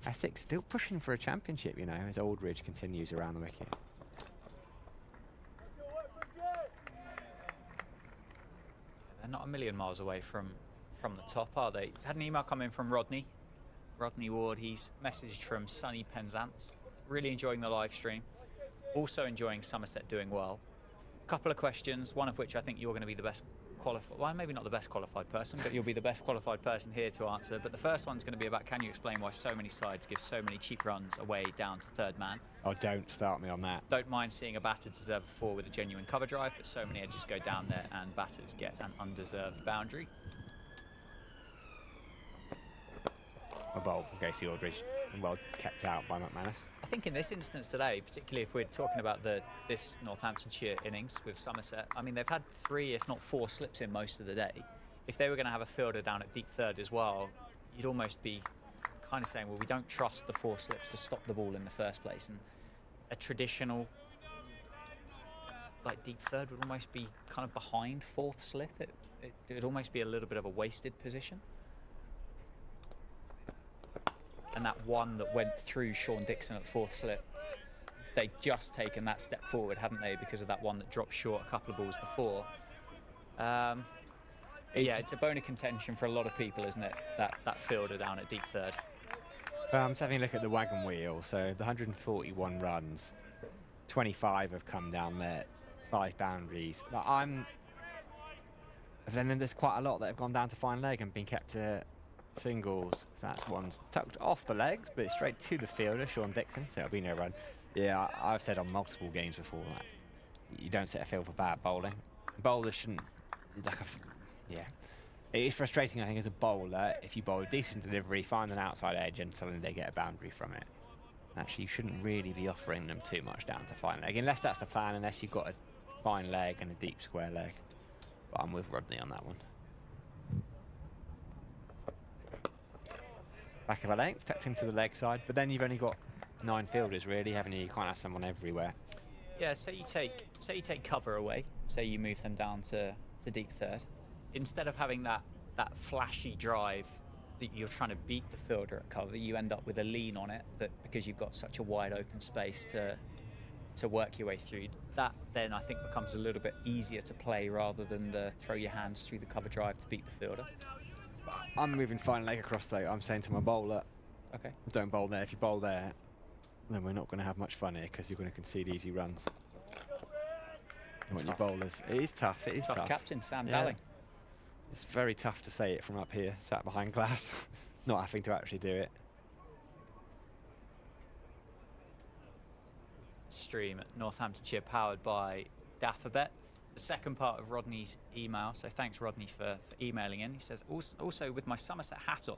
Essex still pushing for a championship, you know, as Aldridge continues around the wicket. They're not a million miles away from the top, are they? Had an email come in from Rodney Ward. He's messaged from sunny Penzance. Really enjoying the live stream. Also enjoying Somerset doing well. couple of questions, one of which I think you're going to be the best qualified, well, maybe not the best qualified person, but you'll be the best qualified person here to answer. But the first one's going to be about, can you explain why so many sides give so many cheap runs away down to third man? Oh, don't start me on that. Don't mind seeing a batter deserve a 4 with a genuine cover drive, but so many edges go down there and batters get an undeserved boundary. A bowl from Casey Aldridge, well kept out by McManus. I think in this instance today, particularly if we're talking about this Northamptonshire innings with Somerset, I mean, they've had 3, if not 4 slips in most of the day. If they were going to have a fielder down at deep third as well, you'd almost be kind of saying, well, we don't trust the 4 slips to stop the ball in the first place. And a traditional, like, deep third would almost be kind of behind 4th slip. It would almost be a little bit of a wasted position. And that one that went through Sean Dixon at 4th slip, they'd just taken that step forward, hadn't they, because of that one that dropped short a couple of balls before. Yeah, it's a bone of contention for a lot of people, isn't it, that fielder down at deep third. I'm just having a look at the wagon wheel. So the 141 runs, 25 have come down there, 5 boundaries. Then there's quite a lot that have gone down to fine leg and been kept to singles. So that's one's tucked off the legs, but it's straight to the fielder, Sean Dixon, so it'll be no run. Yeah, I've said on multiple games before that you don't set a field for bad bowling. Bowlers shouldn't, yeah. It is frustrating, I think, as a bowler, if you bowl a decent delivery, find an outside edge, and suddenly they get a boundary from it. Actually, you shouldn't really be offering them too much down to fine leg, unless that's the plan, unless you've got a fine leg and a deep square leg. But I'm with Rodney on that one. Back of a leg, protecting to the leg side, but then you've only got 9 fielders, really, haven't you? You can't have someone everywhere. Yeah, say you take cover away, say you move them down to deep third. Instead of having that flashy drive that you're trying to beat the fielder at cover, you end up with a lean on it, that because you've got such a wide open space to work your way through. That then I think becomes a little bit easier to play rather than the throw your hands through the cover drive to beat the fielder. I'm moving fine leg across though. I'm saying to my bowler, okay, don't bowl there. If you bowl there, then we're not going to have much fun here because you're going to concede easy runs. You want your bowlers. It is tough. It is tough. Captain Sam Dowling. It's very tough to say it from up here, sat behind glass, not having to actually do it. Stream at Northamptonshire, powered by Dafabet. The second part of Rodney's email, so thanks Rodney for emailing in. He says, also with my Somerset hat on,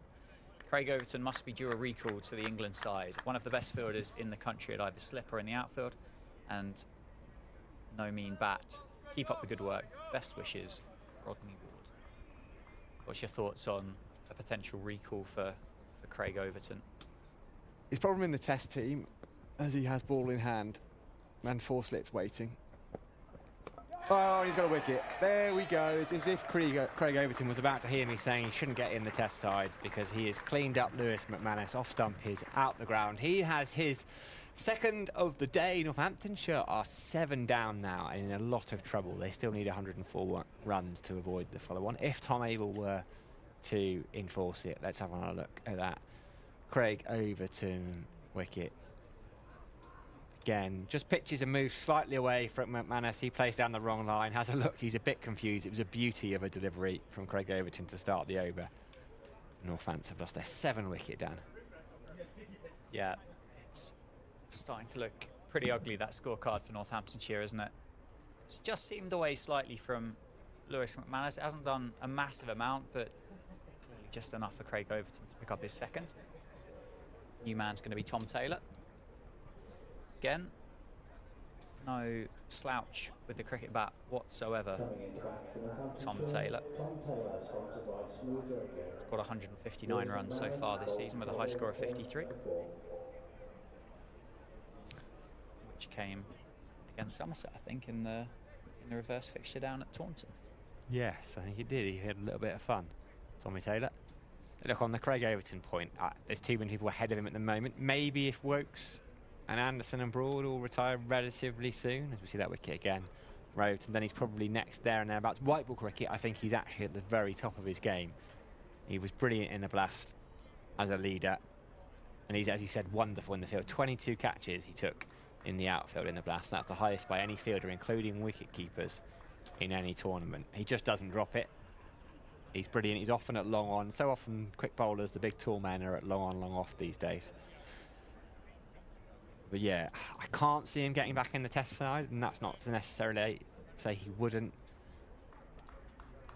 Craig Overton must be due a recall to the England side. One of the best fielders in the country at either slip or in the outfield, and no mean bat. Keep up the good work. Best wishes, Rodney Ward. What's your thoughts on a potential recall for Craig Overton? His problem in the test team, as he has ball in hand and 4 slips waiting. Oh, he's got a wicket. There we go. It's as if Craig Overton was about to hear me saying he shouldn't get in the test side because he has cleaned up Lewis McManus. Off stump is out the ground. He has his second of the day. Northamptonshire are 7 down now and in a lot of trouble. They still need 104 runs to avoid the follow-on. If Tom Abel were to enforce it, let's have another look at that. Craig Overton wicket. Again, just pitches and moves slightly away from McManus. He plays down the wrong line, has a look, he's a bit confused. It was a beauty of a delivery from Craig Overton to start the over. Northants have lost their 7 wicket down. Yeah, it's starting to look pretty ugly, that scorecard for Northamptonshire, isn't it? It's just seemed away slightly from Lewis McManus. It hasn't done a massive amount, but just enough for Craig Overton to pick up his second. New man's going to be Tom Taylor. Again, no slouch with the cricket bat whatsoever. Tom Taylor. He's got 159 runs so far this season with a high score of 53, which came against Somerset, I think, in the reverse fixture down at Taunton. Yes, I think he did. He had a little bit of fun. Tommy Taylor. Look, on the Craig Overton point, there's too many people ahead of him at the moment. Maybe if Wokes and Anderson and Broad all retire relatively soon, as we see that wicket again, Overton, then he's probably next there and thereabouts. White ball cricket, I think he's actually at the very top of his game. He was brilliant in the Blast as a leader, and he's, as he said, wonderful in the field. 22 catches he took in the outfield in the Blast. That's the highest by any fielder, including wicket keepers, in any tournament. He just doesn't drop it. He's brilliant. He's often at long on. So often quick bowlers, the big tall men, are at long on, long off these days. But yeah, I can't see him getting back in the Test side, and that's not to necessarily say he wouldn't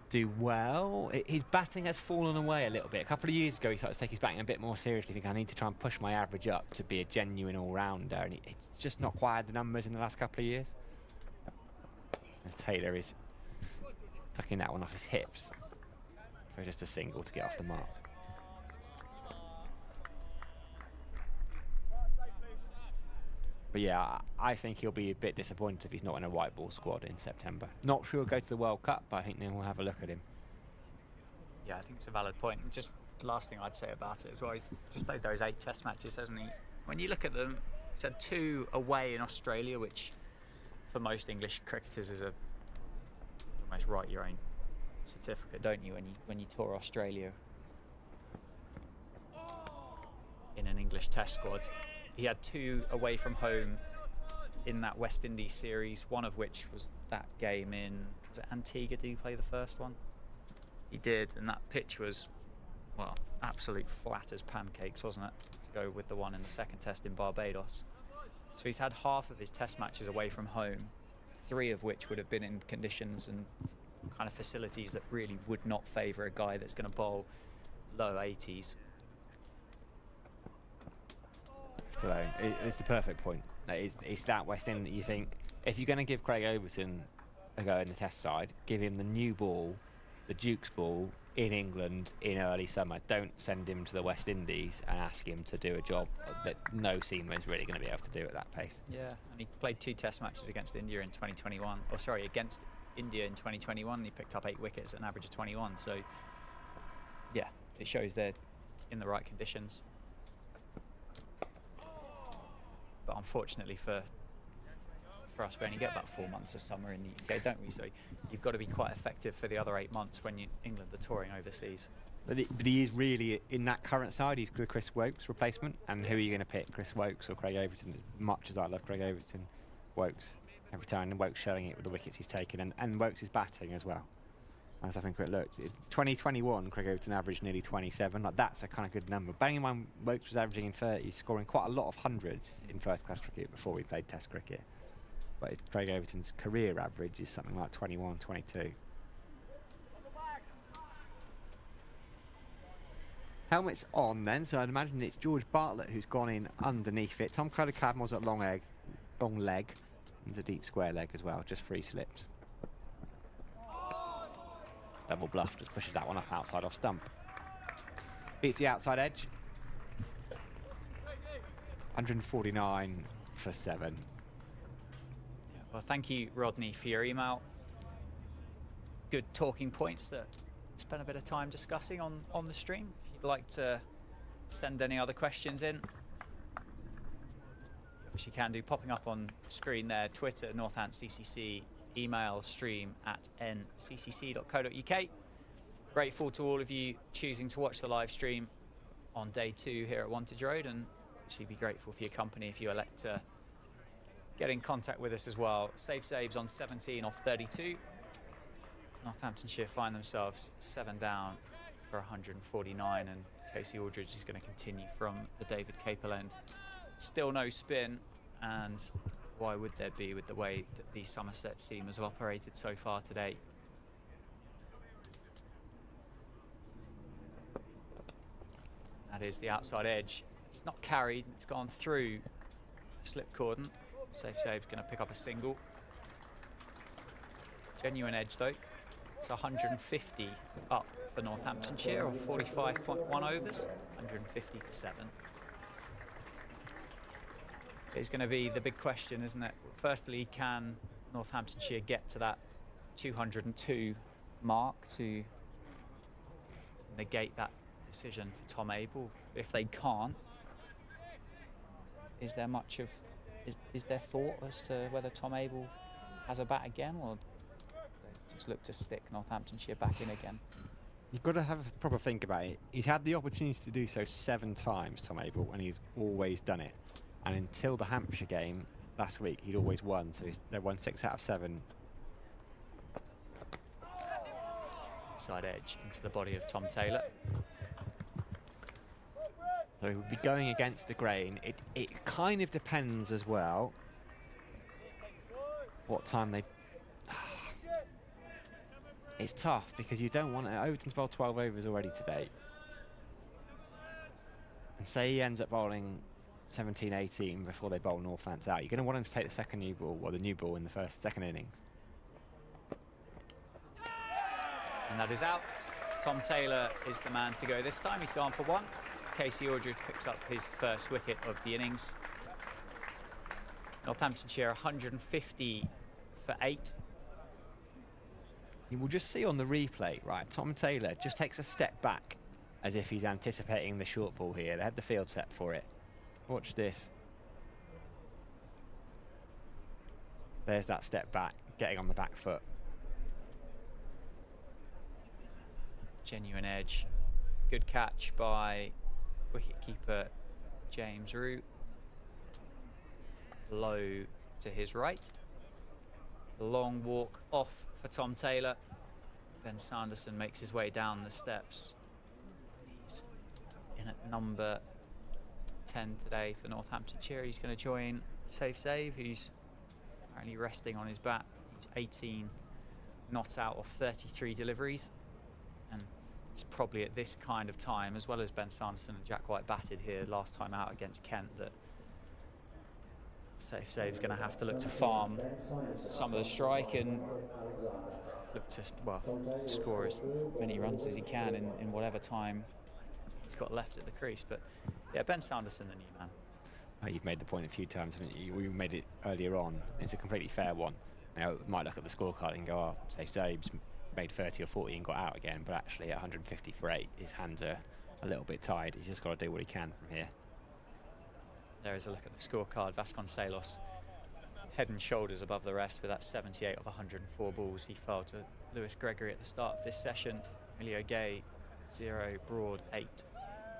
do well. His batting has fallen away a little bit. A couple of years ago, he started to take his batting a bit more seriously. I think I need to try and push my average up to be a genuine all-rounder, and it's just not quite had the numbers in the last couple of years. And Taylor is tucking that one off his hips for just a single to get off the mark. But yeah, I think he'll be a bit disappointed if he's not in a white ball squad in September. Not sure he'll go to the World Cup, but I think then we'll have a look at him. Yeah, I think it's a valid point. And just the last thing I'd say about it as well, he's just played those 8 Test matches, hasn't he? When you look at them, he's had 2 away in Australia, which for most English cricketers is you almost write your own certificate, don't you, when you tour Australia in an English Test squad. He had 2 away from home in that West Indies series, one of which was that game in, was it Antigua? Did he play the first one? He did, and that pitch was, well, absolute flat as pancakes, wasn't it? To go with the one in the second Test in Barbados. So he's had half of his Test matches away from home, 3 of which would have been in conditions and kind of facilities that really would not favour a guy that's going to bowl low 80s. Alone. It's the perfect point. It's that West End that you think, if you're going to give Craig Overton a go in the Test side, give him the new ball, the Duke's ball, in England in early summer. Don't send him to the West Indies and ask him to do a job that no seamer is really going to be able to do at that pace. Yeah, and he played 2 Test matches against India in 2021. Or sorry, against India in 2021. He picked up 8 wickets at an average of 21. So, yeah, it shows they're in the right conditions. But unfortunately for us, we only get about 4 months of summer in the UK, don't we? So you've got to be quite effective for the other 8 months when England are touring overseas. But he is really, in that current side, he's the Chris Woakes replacement. And who are you going to pick, Chris Woakes or Craig Overton? As much as I love Craig Overton, Woakes every time, and Woakes showing it with the wickets he's taken, and Woakes is batting as well. I was having a quick look. 2021, Craig Overton averaged nearly 27. Like, that's a kind of good number. Bearing in mind, Woakes was averaging in 30s, scoring quite a lot of hundreds in first-class cricket before we played Test cricket. But Craig Overton's career average is something like 21, 22. Helmet's on then, so I'd imagine it's George Bartlett who's gone in underneath it. Tom Craddock-Cadmor's at long leg. There's a deep square leg as well, just 3 slips. Double bluff, just pushes that one up outside off stump. Beats the outside edge. 149 for 7. Yeah, well, thank you, Rodney, for your email. Good talking points that spent a bit of time discussing on the stream. If you'd like to send any other questions in, you obviously can do, popping up on screen there. Twitter, NorthamptonCCC, email stream@nccc.co.uk. Grateful to all of you choosing to watch the live stream on day 2 here at Wantage Road, and obviously be grateful for your company if you elect to get in contact with us as well. Safe saves on 17 off 32. Northamptonshire find themselves 7 down for 149, and Casey Aldridge is going to continue from the David Capel end. Still no spin, and why would there be with the way that the Somerset seamers have operated so far today? That is the outside edge. It's not carried, it's gone through the slip cordon. Safe save's going to pick up a single. Genuine edge though. It's 150 up for Northamptonshire, or 45.1 overs. 150 for 7. It's going to be the big question, isn't it? Firstly, can Northamptonshire get to that 202 mark to negate that decision for Tom Abel? If they can't, is there much of is there thought as to whether Tom Abel has a bat again, or just look to stick Northamptonshire back in again? You've got to have a proper think about it. He's had the opportunity to do so 7 times, Tom Abel, and he's always done it. And until the Hampshire game, last week, he'd always won, so they won 6 out of 7. Side edge into the body of Tom Taylor. So he would be going against the grain. It kind of depends as well what time they... It's tough because you don't want it. Overton's bowled 12 overs already today. And say he ends up bowling 17, 18 before they bowl Northants out. You're going to want him to take the second new ball, or the new ball in the second innings. And that is out. Tom Taylor is the man to go this time. He's gone for 1. Casey Aldridge picks up his first wicket of the innings. Northamptonshire 150 for 8. You will just see on the replay, right, Tom Taylor just takes a step back as if he's anticipating the short ball here. They had the field set for it. Watch this. There's that step back, getting on the back foot. Genuine edge. Good catch by wicketkeeper James Root. Low to his right. Long walk off for Tom Taylor. Ben Sanderson makes his way down the steps. He's in at number 10 today for Northamptonshire. He's going to join Safe Save, who's apparently resting on his bat. He's 18 not out of 33 deliveries. And it's probably at this kind of time, as well as Ben Sanderson and Jack White batted here last time out against Kent, that Safe Save's going to have to look to farm some of the strike and look to, well, score as many runs as he can in whatever time he's got left at the crease. But yeah, Ben Sanderson, the new man. You've made the point a few times, haven't you? You made it earlier on. It's a completely fair one. Now, you might look at the scorecard and go, oh, Safe Save's made 30 or 40 and got out again, but actually at 150 for 8, his hands are a little bit tied. He's just got to do what he can from here. There is a look at the scorecard. Vasconcelos head and shoulders above the rest with that 78 of 104 balls. He fell to Lewis Gregory at the start of this session. Emilio Gay 0, Broad 8,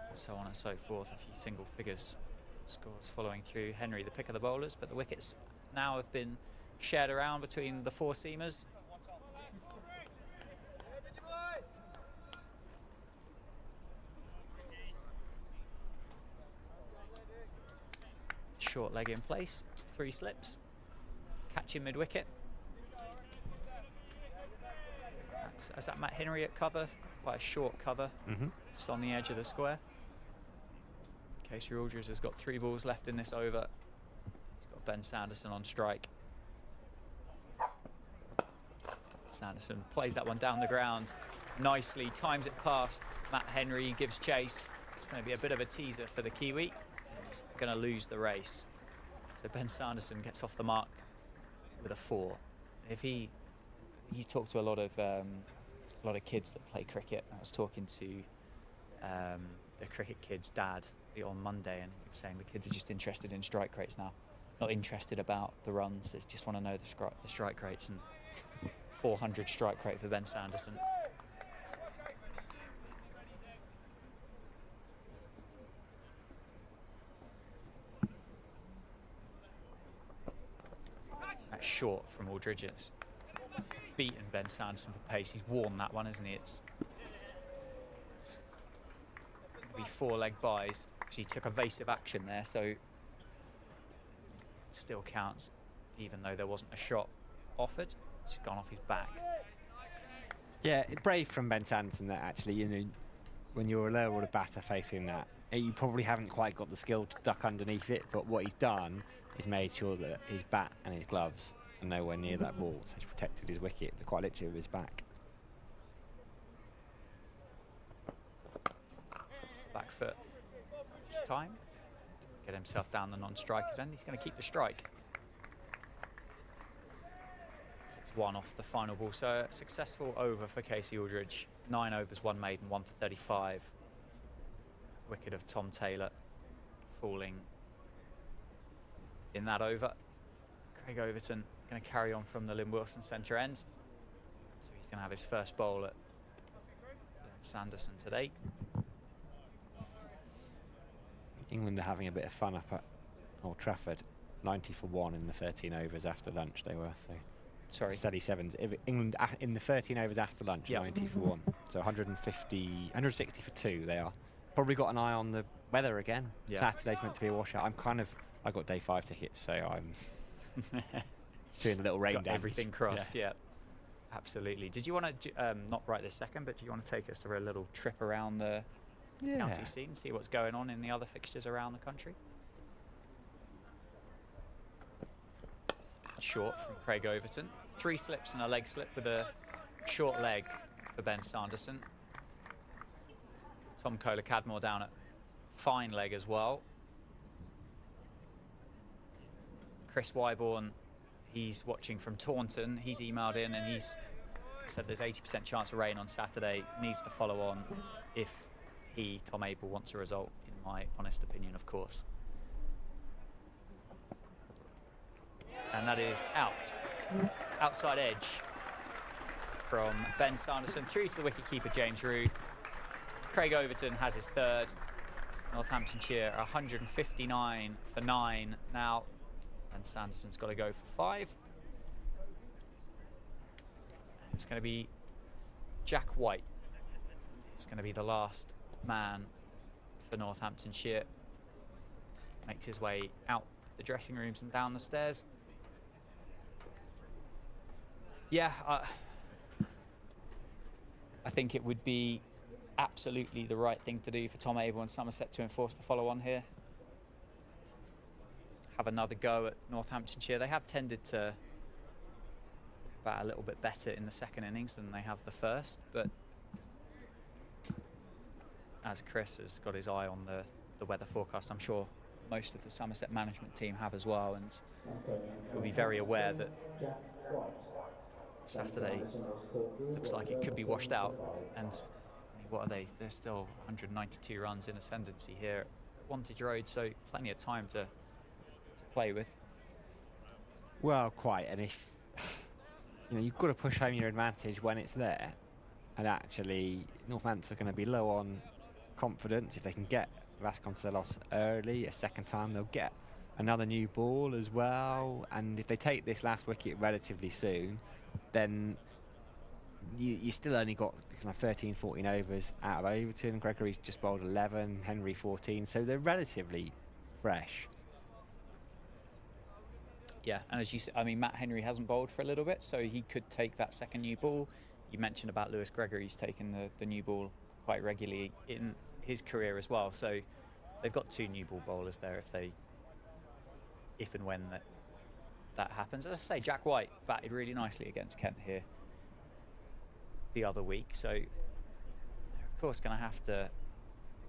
and so on and so forth. A few single figures scores following through. Henry the pick of the bowlers, but the wickets now have been shared around between the 4 seamers. Short leg in place, 3 slips, catching mid-wicket. Is that Matt Henry at cover? Quite a short cover, just on the edge of the square. Casey Aldridge has got 3 balls left in this over. He's got Ben Sanderson on strike. Sanderson plays that one down the ground nicely, times it past Matt Henry, gives chase. It's going to be a bit of a teaser for the Kiwi. He's going to lose the race. So Ben Sanderson gets off the mark with a 4. If you talk to a lot of kids that play cricket. I was talking to the cricket kid's dad on Monday, and he was saying the kids are just interested in strike rates now, not interested about the runs. They just want to know the strike rates, and 400 strike rate for Ben Sanderson. That's short from Aldridge. It's beaten Ben Sanderson for pace. He's worn that one, isn't he? It's going to be 4 leg buys. So he took evasive action there, so it still counts, even though there wasn't a shot offered. It's gone off his back. Yeah, brave from Ben Sanderson that actually, you know, when you're a lower order batter facing that, you probably haven't quite got the skill to duck underneath it, but what he's done is made sure that his bat and his gloves are nowhere near that ball, so he's protected his wicket, quite literally with his back. Back foot this time. Get himself down the non-striker's end. He's going to keep the strike. Takes 1 off the final ball. So a successful over for Casey Aldridge. 9 overs, 1 maiden, 1 for 35. Wicket of Tom Taylor falling in that over. Craig Overton going to carry on from the Lynn Wilson centre end. So he's going to have his first bowl at Ben Sanderson today. England are having a bit of fun up at Old Trafford. 90 for 1 in the 13 overs after lunch they were. So Sorry. steady sevens. If England in the 13 overs after lunch, 90 for 1. So 160 for 2 they are. Probably got an eye on the weather again. Yeah. Saturday's meant to be a washout. I got day 5 tickets, so I'm doing a little rain dance. Everything crossed, yeah. Absolutely. Did you want to, not right this second, but do you want to take us through a little trip around the county scene, see what's going on in the other fixtures around the country? Short from Craig Overton. 3 slips and a leg slip with a short leg for Ben Sanderson. Tom Kohler-Cadmore down at fine leg as well. Chris Wyborn, he's watching from Taunton. He's emailed in and he's said there's 80% chance of rain on Saturday. Needs to follow on if he, Tom Abel, wants a result, in my honest opinion, of course. And that is out. Outside edge from Ben Sanderson through to the wicketkeeper James Rood. Craig Overton has his third. Northamptonshire 159 for 9 now. And Sanderson's got to go for 5. It's going to be Jack White. It's going to be the last man for Northamptonshire. He makes his way out of the dressing rooms and down the stairs. Yeah, I think it would be absolutely the right thing to do for Tom Abel and Somerset to enforce the follow-on here. Have another go at Northamptonshire. They have tended to bat a little bit better in the second innings than they have the first, but as Chris has got his eye on the weather forecast, I'm sure most of the Somerset management team have as well, and will be very aware that Saturday looks like it could be washed out. And I mean, what are they? There's still 192 runs in ascendancy here at Wantage Road, so plenty of time to play with. Well, quite. And if you've got to push home your advantage when it's there, and actually Northampton are going to be low on confidence. If they can get Vasconcelos early a second time, they'll get another new ball as well. And if they take this last wicket relatively soon, then you still only got 13, 14 overs out of Overton. Gregory's just bowled 11, Henry 14, so they're relatively fresh. Yeah, and as you said, I mean, Matt Henry hasn't bowled for a little bit, so he could take that second new ball. You mentioned about Lewis Gregory's taken the new ball quite regularly in his career as well, so they've got 2 new ball bowlers there if and when that happens. As I say, Jack White batted really nicely against Kent here the other week, so they're of course going to have to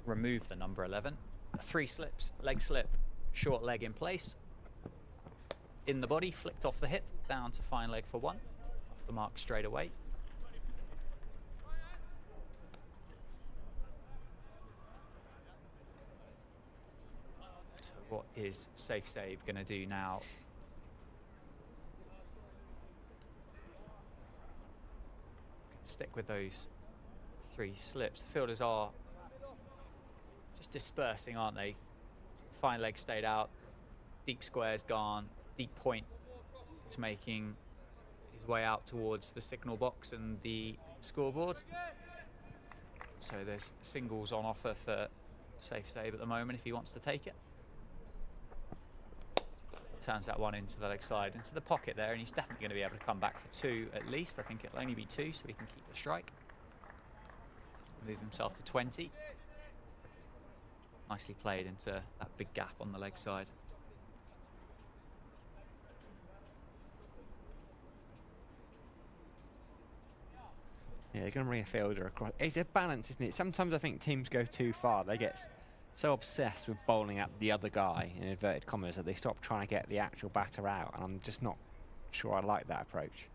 remove the number 11. 3 slips, leg slip, short leg in place. In the body, flicked off the hip, down to fine leg for 1. Off the mark straight away. So what is Safe Sabe going to do now? Stick with those 3 slips. The fielders are just dispersing, aren't they? Fine leg stayed out. Deep square's gone. Deep point is making his way out towards the signal box and the scoreboard. So there's singles on offer for Safe Sabe at the moment if he wants to take it. Turns that one into the leg side, into the pocket there, and he's definitely going to be able to come back for 2 at least. I think it'll only be 2, so he can keep the strike. Move himself to 20. Nicely played into that big gap on the leg side. Yeah, they're going to bring a fielder across. It's a balance, isn't it? Sometimes I think teams go too far. They get so obsessed with bowling at the other guy, in inverted commas, that they stop trying to get the actual batter out. And I'm just not sure I like that approach.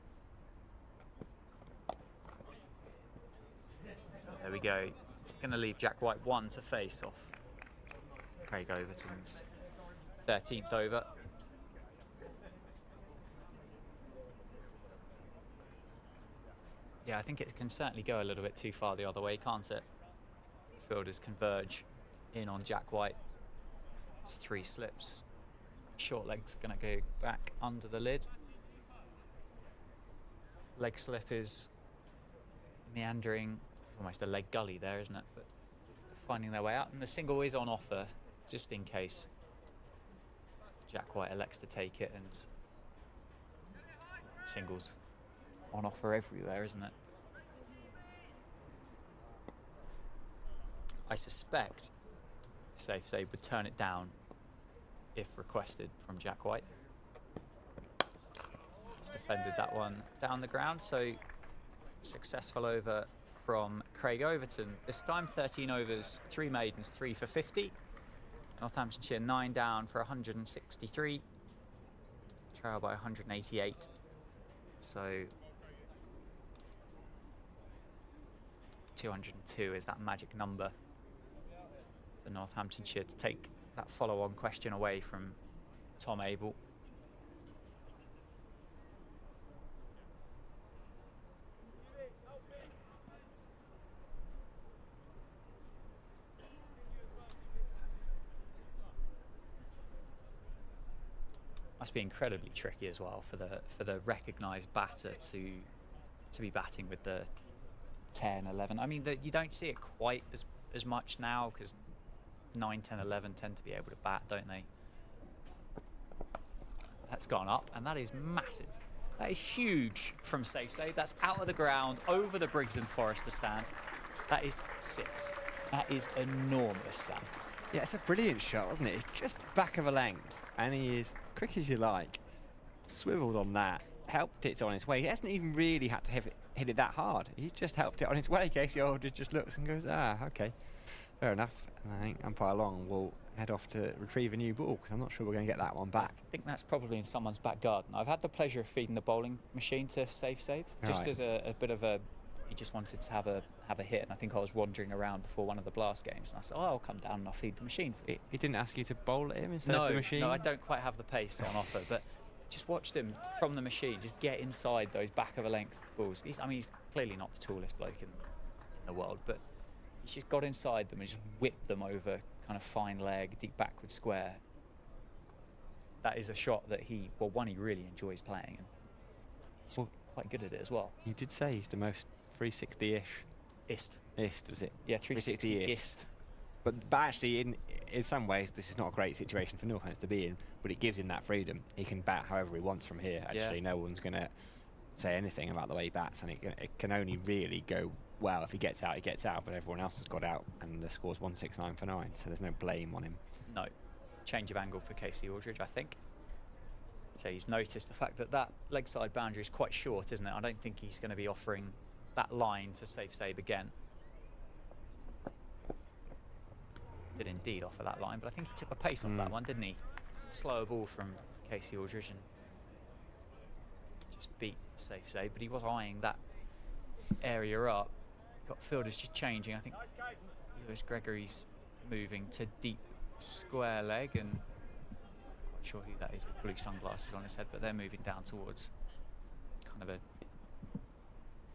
So there we go. It's going to leave Jack White 1 to face off Craig Overton's 13th over. Yeah, I think it can certainly go a little bit too far the other way, can't it? Fielders converge in on Jack White. It's 3 slips. Short leg's going to go back under the lid. Leg slip is meandering. It's almost a leg gully there, isn't it? But finding their way out. And the single is on offer, just in case Jack White elects to take it. And singles on offer everywhere, isn't it? I suspect Safe Save would turn it down if requested from Jack White. He's defended that one down the ground, so successful over from Craig Overton. This time 13 overs, 3 maidens, 3 for 50. Northamptonshire 9 down for 163. Trail by 188. So 202 is that magic number for Northamptonshire to take that follow-on question away from Tom Abel. Must be incredibly tricky as well for the recognised batter to be batting with the 10, 11. I mean, you don't see it quite as much now because 9, 10, 11 tend to be able to bat, don't they? That's gone up, and that is massive. That is huge from Safe Save. That's out of the ground, over the Briggs and Forrester stand. That is 6. That is enormous, Sam. Yeah, it's a brilliant shot, wasn't it? It's just back of a length, and he is, quick as you like, swiveled on that, helped it on its way. He hasn't even really had to hit it that hard. He's just helped it on its way. Casey Aldridge just looks and goes, okay. Fair enough. And I think umpire Long will head off to retrieve a new ball because I'm not sure we're going to get that one back. I think that's probably in someone's back garden. I've had the pleasure of feeding the bowling machine to Safe Save, just as a bit of a. He just wanted to have a hit, and I think I was wandering around before one of the blast games, and I said, "Oh, I'll come down and I'll feed the machine." He didn't ask you to bowl at him instead of the machine. No, I don't quite have the pace on offer, but just watched him from the machine just get inside those back of a length balls. He's clearly not the tallest bloke in the world, but he's just got inside them and just whipped them over kind of fine leg, deep backward square. That is a shot that he really enjoys playing, and he's quite good at it as well. You did say he's the most 360-ish. Ist, was it? Yeah, 360 ist. But actually, in some ways, this is not a great situation for Northampton to be in, but it gives him that freedom. He can bat however he wants from here. Actually, no one's going to say anything about the way he bats, and it can only really go well. If he gets out, he gets out, but everyone else has got out, and the score's 169 for 9, so there's no blame on him. No. Change of angle for Casey Aldridge, I think. So he's noticed the fact that leg side boundary is quite short, isn't it? I don't think he's going to be offering that line to Safe Save again. Did indeed offer that line, but I think he took the pace off that one, didn't he? Slower ball from Casey Aldridge and just beat Safe Save, but he was eyeing that area up. Got fielders just changing. I think Lewis Gregory's moving to deep square leg, and I'm quite sure who that is with blue sunglasses on his head, but they're moving down towards kind of a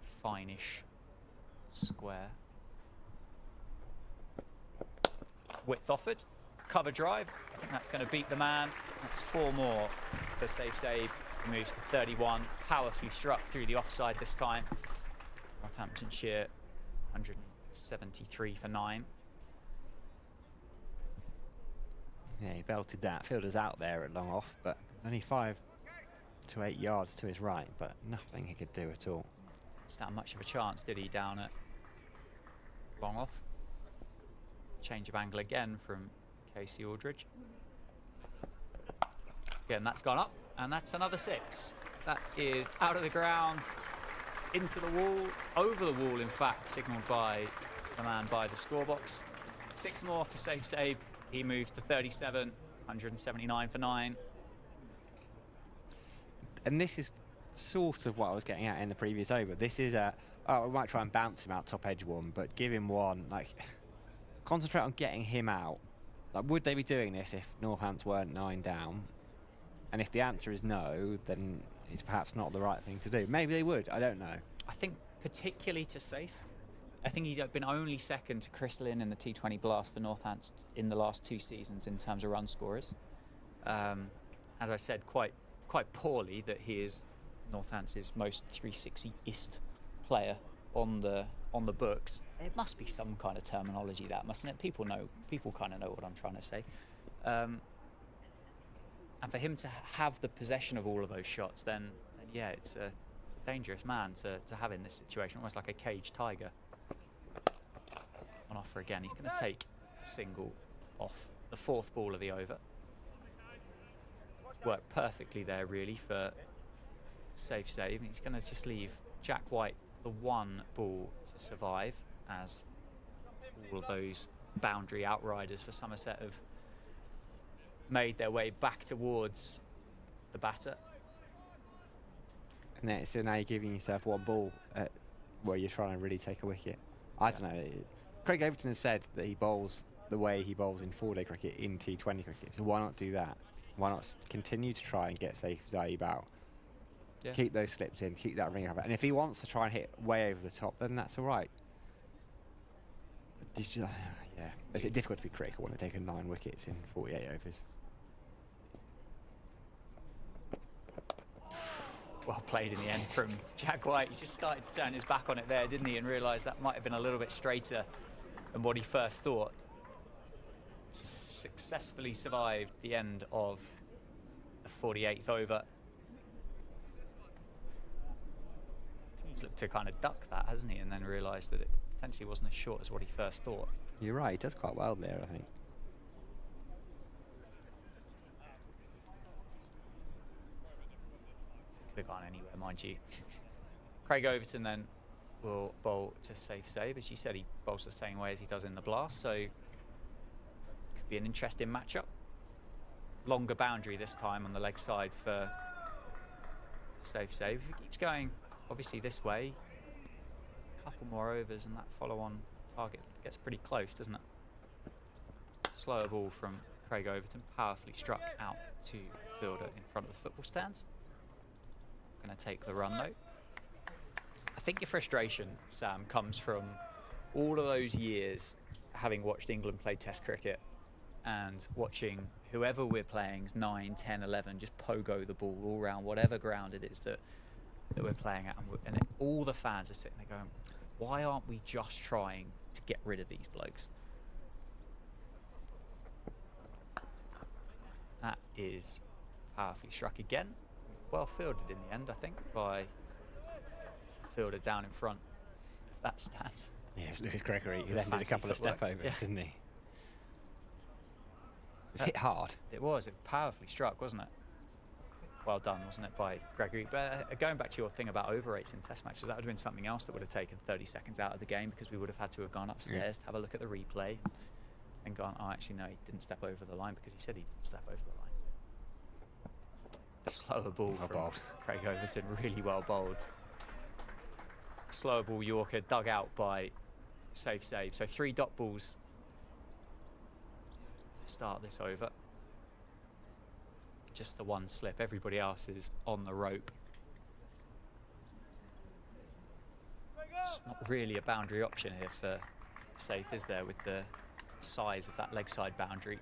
fine-ish square. Width offered, cover drive. I think that's going to beat the man. That's 4 more for Safe Save. He moves to 31, powerfully struck through the offside this time. Northamptonshire 173 for 9. Yeah, he belted that. Fielder's out there at long off, but only 5 to 8 yards to his right, but nothing he could do at all. It's not much of a chance, did he, down at long off? Change of angle again from Casey Aldridge. Again, that's gone up, and that's another 6. That is out of the ground, into the wall, over the wall, in fact, signalled by the man by the scorebox. 6 more for Safe Save. He moves to 37, 179 for 9. And this is sort of what I was getting at in the previous over. This is we might try and bounce him out top edge one, but give him one, like, concentrate on getting him out. Like, would they be doing this if Northants weren't 9 down? And if the answer is no, then it's perhaps not the right thing to do. Maybe they would, I don't know. I think particularly to Safe. I think he's been only second to Chris Lynn in the T20 Blast for Northants in the last 2 seasons in terms of run scorers. as I said, quite poorly, that he is Northampton's most 360-ist player on the books. It must be some kind of terminology, that, mustn't it? People kind of know what I'm trying to say. And for him to have the possession of all of those shots, then yeah, it's a dangerous man to have in this situation, almost like a caged tiger. On offer again. He's going to take a single off the 4th ball of the over. Worked perfectly there, really, for safe save. He's going to just leave Jack White the 1 ball to survive, as all of those boundary outriders for Somerset have made their way back towards the batter. And so now you're giving yourself 1 ball where you're trying to really take a wicket. I don't know. Craig Overton has said that he bowls the way he bowls in 4-day cricket in T20 cricket. So why not do that? Why not continue to try and get safe Zaib out? Yeah. Keep those slips in, keep that ring up. And if he wants to try and hit way over the top, then that's all right. Yeah. It's difficult to be critical when they're taking 9 wickets in 48 overs. Well played in the end from Jack White. He just started to turn his back on it there, didn't he? And realised that might have been a little bit straighter than what he first thought. Successfully survived the end of the 48th over. He's looked to kind of duck that, hasn't he? And then realised that it potentially wasn't as short as what he first thought. You're right, he does quite well there, I think. Could have gone anywhere, mind you. Craig Overton then will bowl to safe save. As you said, he bowls the same way as he does in the blast, so could be an interesting matchup. Longer boundary this time on the leg side for safe save. If he keeps going, obviously, this way, a couple more overs and that follow-on target gets pretty close, doesn't it? Slower ball from Craig Overton, powerfully struck out to fielder in front of the football stands. Going to take the run, though. I think your frustration, Sam, comes from all of those years having watched England play Test cricket and watching whoever we're playing, 9, 10, 11, just pogo the ball all around whatever ground it is that we're playing at. And all the fans are sitting there going, why aren't we just trying to get rid of these blokes? That is powerfully struck again. Well fielded in the end, I think, by a fielder down in front of that stand. Yes, Lewis Gregory, who then did a couple of step overs, didn't he? It was hit hard. It was powerfully struck, wasn't it? Well done, wasn't it, by Gregory? But going back to your thing about over rates in Test matches, that would have been something else that would have taken 30 seconds out of the game, because we would have had to have gone upstairs to have a look at the replay and gone, oh, actually, no, he didn't step over the line, because he said he didn't step over the line. A slower ball from Craig Overton, really well bowled. Slower ball Yorker dug out by safe save. So 3 dot balls to start this over. Just the 1 slip. Everybody else is on the rope. It's not really a boundary option here for safe, is there, with the size of that leg side boundary?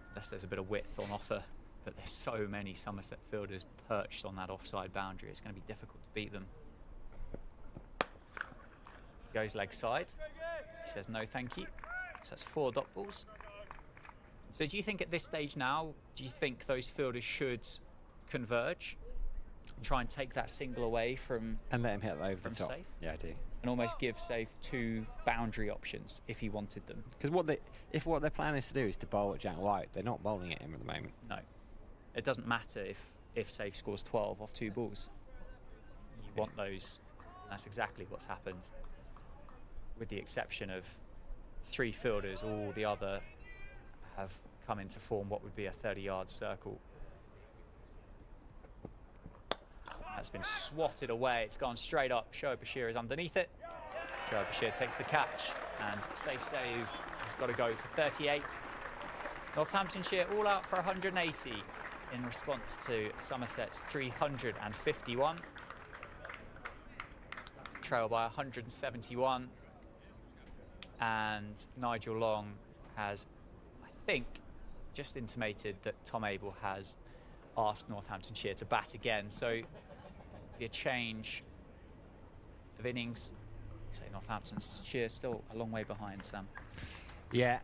Unless there's a bit of width on offer. But there's so many Somerset fielders perched on that offside boundary, it's going to be difficult to beat them. He goes leg side. He says no thank you. So that's 4 dot balls. So do you think at this stage now, do you think those fielders should converge? Try and take that single away from... And let him hit over the top. Safe? Yeah, I do. And almost give safe 2 boundary options if he wanted them. Because if what their plan is to do is to bowl at Jack White, they're not bowling at him at the moment. No. It doesn't matter if safe scores 12 off 2 balls. You want those. And that's exactly what's happened. With the exception of 3 fielders, all the other have come in to form what would be a 30-yard circle. That's been swatted away. It's gone straight up. Shoaib Bashir is underneath it. Shoaib Bashir takes the catch, and safe save has got to go for 38. Northamptonshire all out for 180 in response to Somerset's 351. Trail by 171. And Nigel Long has, I think, just intimated that Tom Abel has asked Northamptonshire to bat again. So be a change of innings. Say Northamptonshire still a long way behind, Sam. Yeah,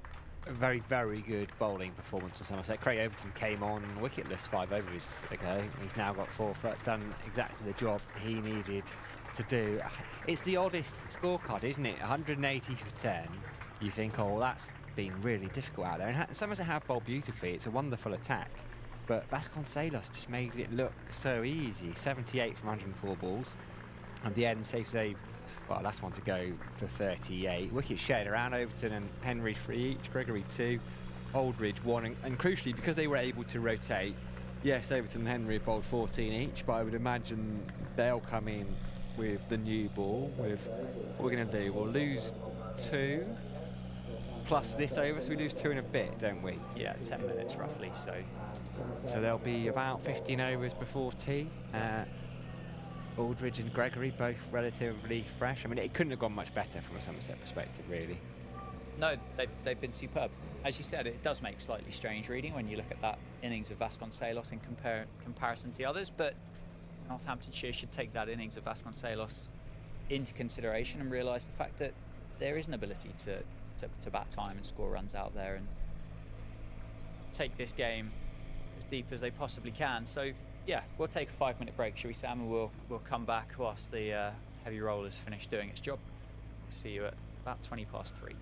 a very, very good bowling performance from Somerset. Craig Overton came on wicketless 5 overs ago. He's now got 4 foot, done exactly the job he needed to do. It's the oddest scorecard, isn't it? 180 for 10. You think, oh, that's been really difficult out there. And Somerset have bowled beautifully. It's a wonderful attack. But Vasconcelos just made it look so easy. 78 from 104 balls. And the end, safe save, well, last one to go for 38. Wickets shared around Overton and Henry 3 each, Gregory 2, Aldridge 1. And crucially, because they were able to rotate, yes, Overton and Henry bowled 14 each, but I would imagine they'll come in with the new ball. With what we're going to do, we'll lose 2 plus this over, so we lose 2 in a bit, don't we? Yeah, 10 minutes roughly. So there'll be about 15 overs before tea. Aldridge and Gregory both relatively fresh. I mean, it couldn't have gone much better from a Somerset perspective, really. No, they've been superb. As you said, it does make slightly strange reading when you look at that innings of Vasconcelos in comparison to the others, but Northamptonshire should take that innings of Vasconcelos into consideration and realise the fact that there is an ability to bat time and score runs out there and take this game as deep as they possibly can. So yeah, we'll take a 5-minute break, shall we, Sam, and we'll come back whilst the heavy rollers finish doing its job. We'll see you at about 3:20.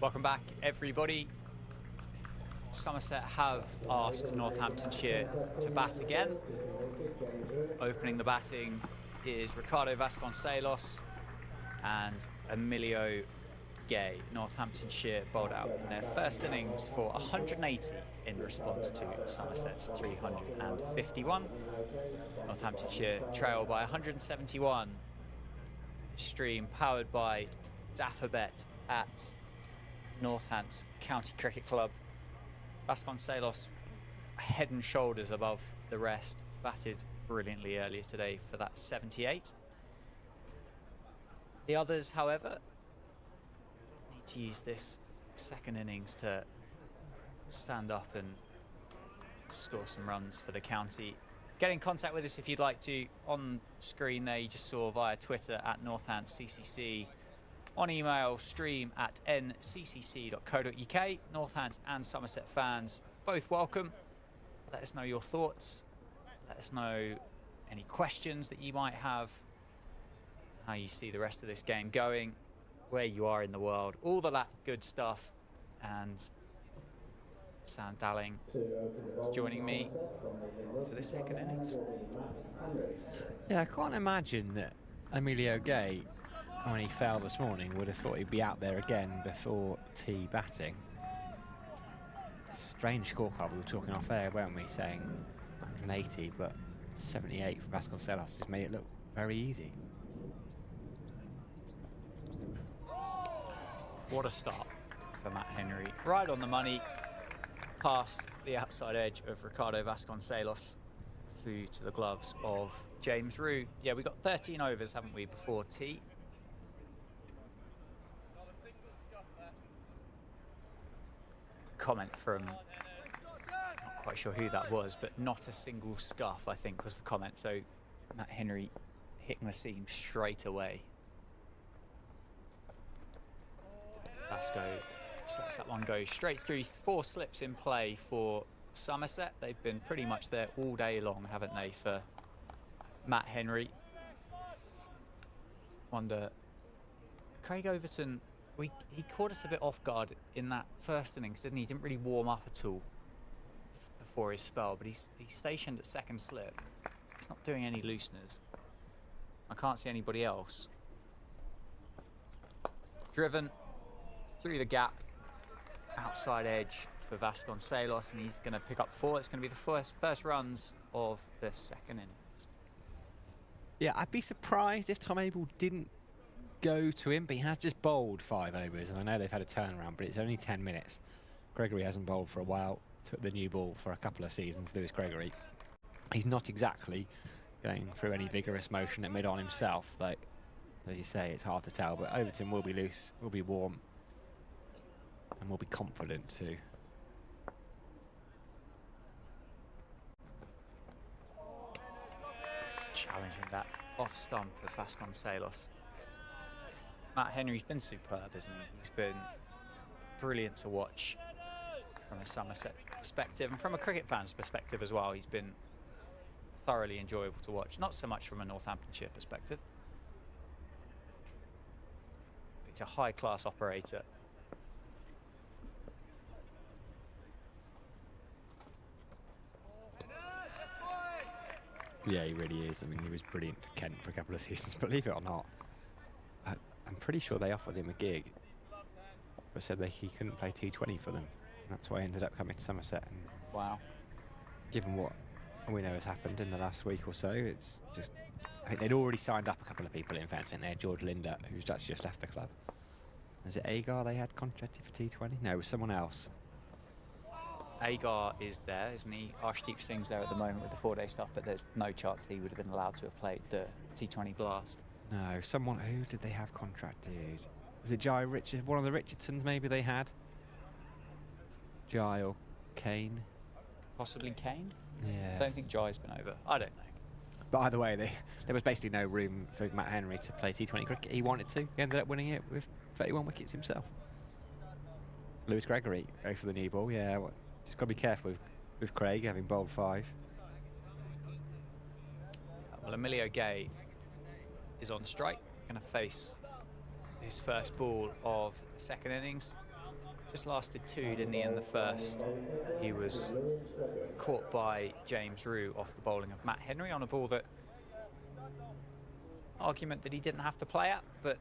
Welcome back, everybody. Somerset have asked Northamptonshire to bat again. Opening the batting is Ricardo Vasconcelos and Emilio Gay. Northamptonshire bowled out in their first innings for 180 in response to Somerset's 351. Northamptonshire trail by 171. Stream powered by Daffabet at Northants County Cricket Club. Vasconcelos head and shoulders above the rest, batted brilliantly earlier today for that 78. The others, however, need to use this second innings to stand up and score some runs for the county. Get in contact with us if you'd like to. On screen there you just saw via Twitter at NorthantsCCC. On email, stream at nccc.co.uk. Northants and Somerset fans, both welcome. Let us know your thoughts. Let us know any questions that you might have. How you see the rest of this game going. Where you are in the world. All that good stuff. And Sam Dalling joining me for the second innings. Yeah, I can't imagine that Emilio Gay, when he fell this morning, would have thought he'd be out there again before tea batting. Strange scorecard. We were talking off air, weren't we, saying 180, but 78 for Vasconcelos just made it look very easy. What a start for Matt Henry. Right on the money, past the outside edge of Ricardo Vasconcelos through to the gloves of James Rue. Yeah, we got 13 overs, haven't we, before tea? Comment from, not quite sure who that was, but not a single scuff, I think, was the comment. So Matt Henry hitting the seam straight away. Vasco just lets that one go straight through. 4 slips in play for Somerset. They've been pretty much there all day long, haven't they, for Matt Henry. Wonder, Craig Overton, he caught us a bit off guard in that first innings, didn't he? He didn't really warm up at all before his spell, but he's stationed at second slip. He's not doing any looseners. I can't see anybody else. Driven through the gap, outside edge for Vasconcelos, and he's going to pick up 4. It's going to be the first runs of the second innings. Yeah, I'd be surprised if Tom Abel didn't go to him, but he has just bowled 5 overs, and I know they've had a turnaround, but it's only 10 minutes. Gregory hasn't bowled for a while, took the new ball for a couple of seasons, Lewis Gregory. He's not exactly going through any vigorous motion at mid-on himself. Like, as you say, it's hard to tell, but Overton will be loose, will be warm, and will be confident too. Challenging that off stump of Vasconcelos. Matt Henry's been superb, isn't he? He's been brilliant to watch from a Somerset perspective, and from a cricket fan's perspective as well. He's been thoroughly enjoyable to watch. Not so much from a Northamptonshire perspective. But he's a high-class operator. Yeah, he really is. I mean, he was brilliant for Kent for a couple of seasons, believe it or not. I'm pretty sure they offered him a gig, but said that he couldn't play T20 for them. That's why he ended up coming to Somerset. And wow. Given what we know has happened in the last week or so, it's just... I think they'd already signed up a couple of people in fairness. I think they had George Linder, who's actually just left the club. Is it Agar they had contracted for T20? No, it was someone else. Agar is there, isn't he? Arshdeep Singh's there at the moment with the 4-day stuff, but there's no chance that he would have been allowed to have played the T20 Blast. No, someone... Who did they have contracted? Was it Jai Richard? One of the Richardsons maybe they had? Jai or Kane? Possibly Kane? Yeah. I don't think Jai's been over. I don't know. But either way, there was basically no room for Matt Henry to play T20 cricket. He wanted to. He ended up winning it with 31 wickets himself. Lewis Gregory, go for the new ball. Yeah, well, just got to be careful with Craig having bowled 5. Well, Emilio Gay is on strike. Going to face his first ball of the second innings. just lasted 2, didn't he, in the first? He was caught by James Rue off the bowling of Matt Henry on a ball that argument that he didn't have to play at, but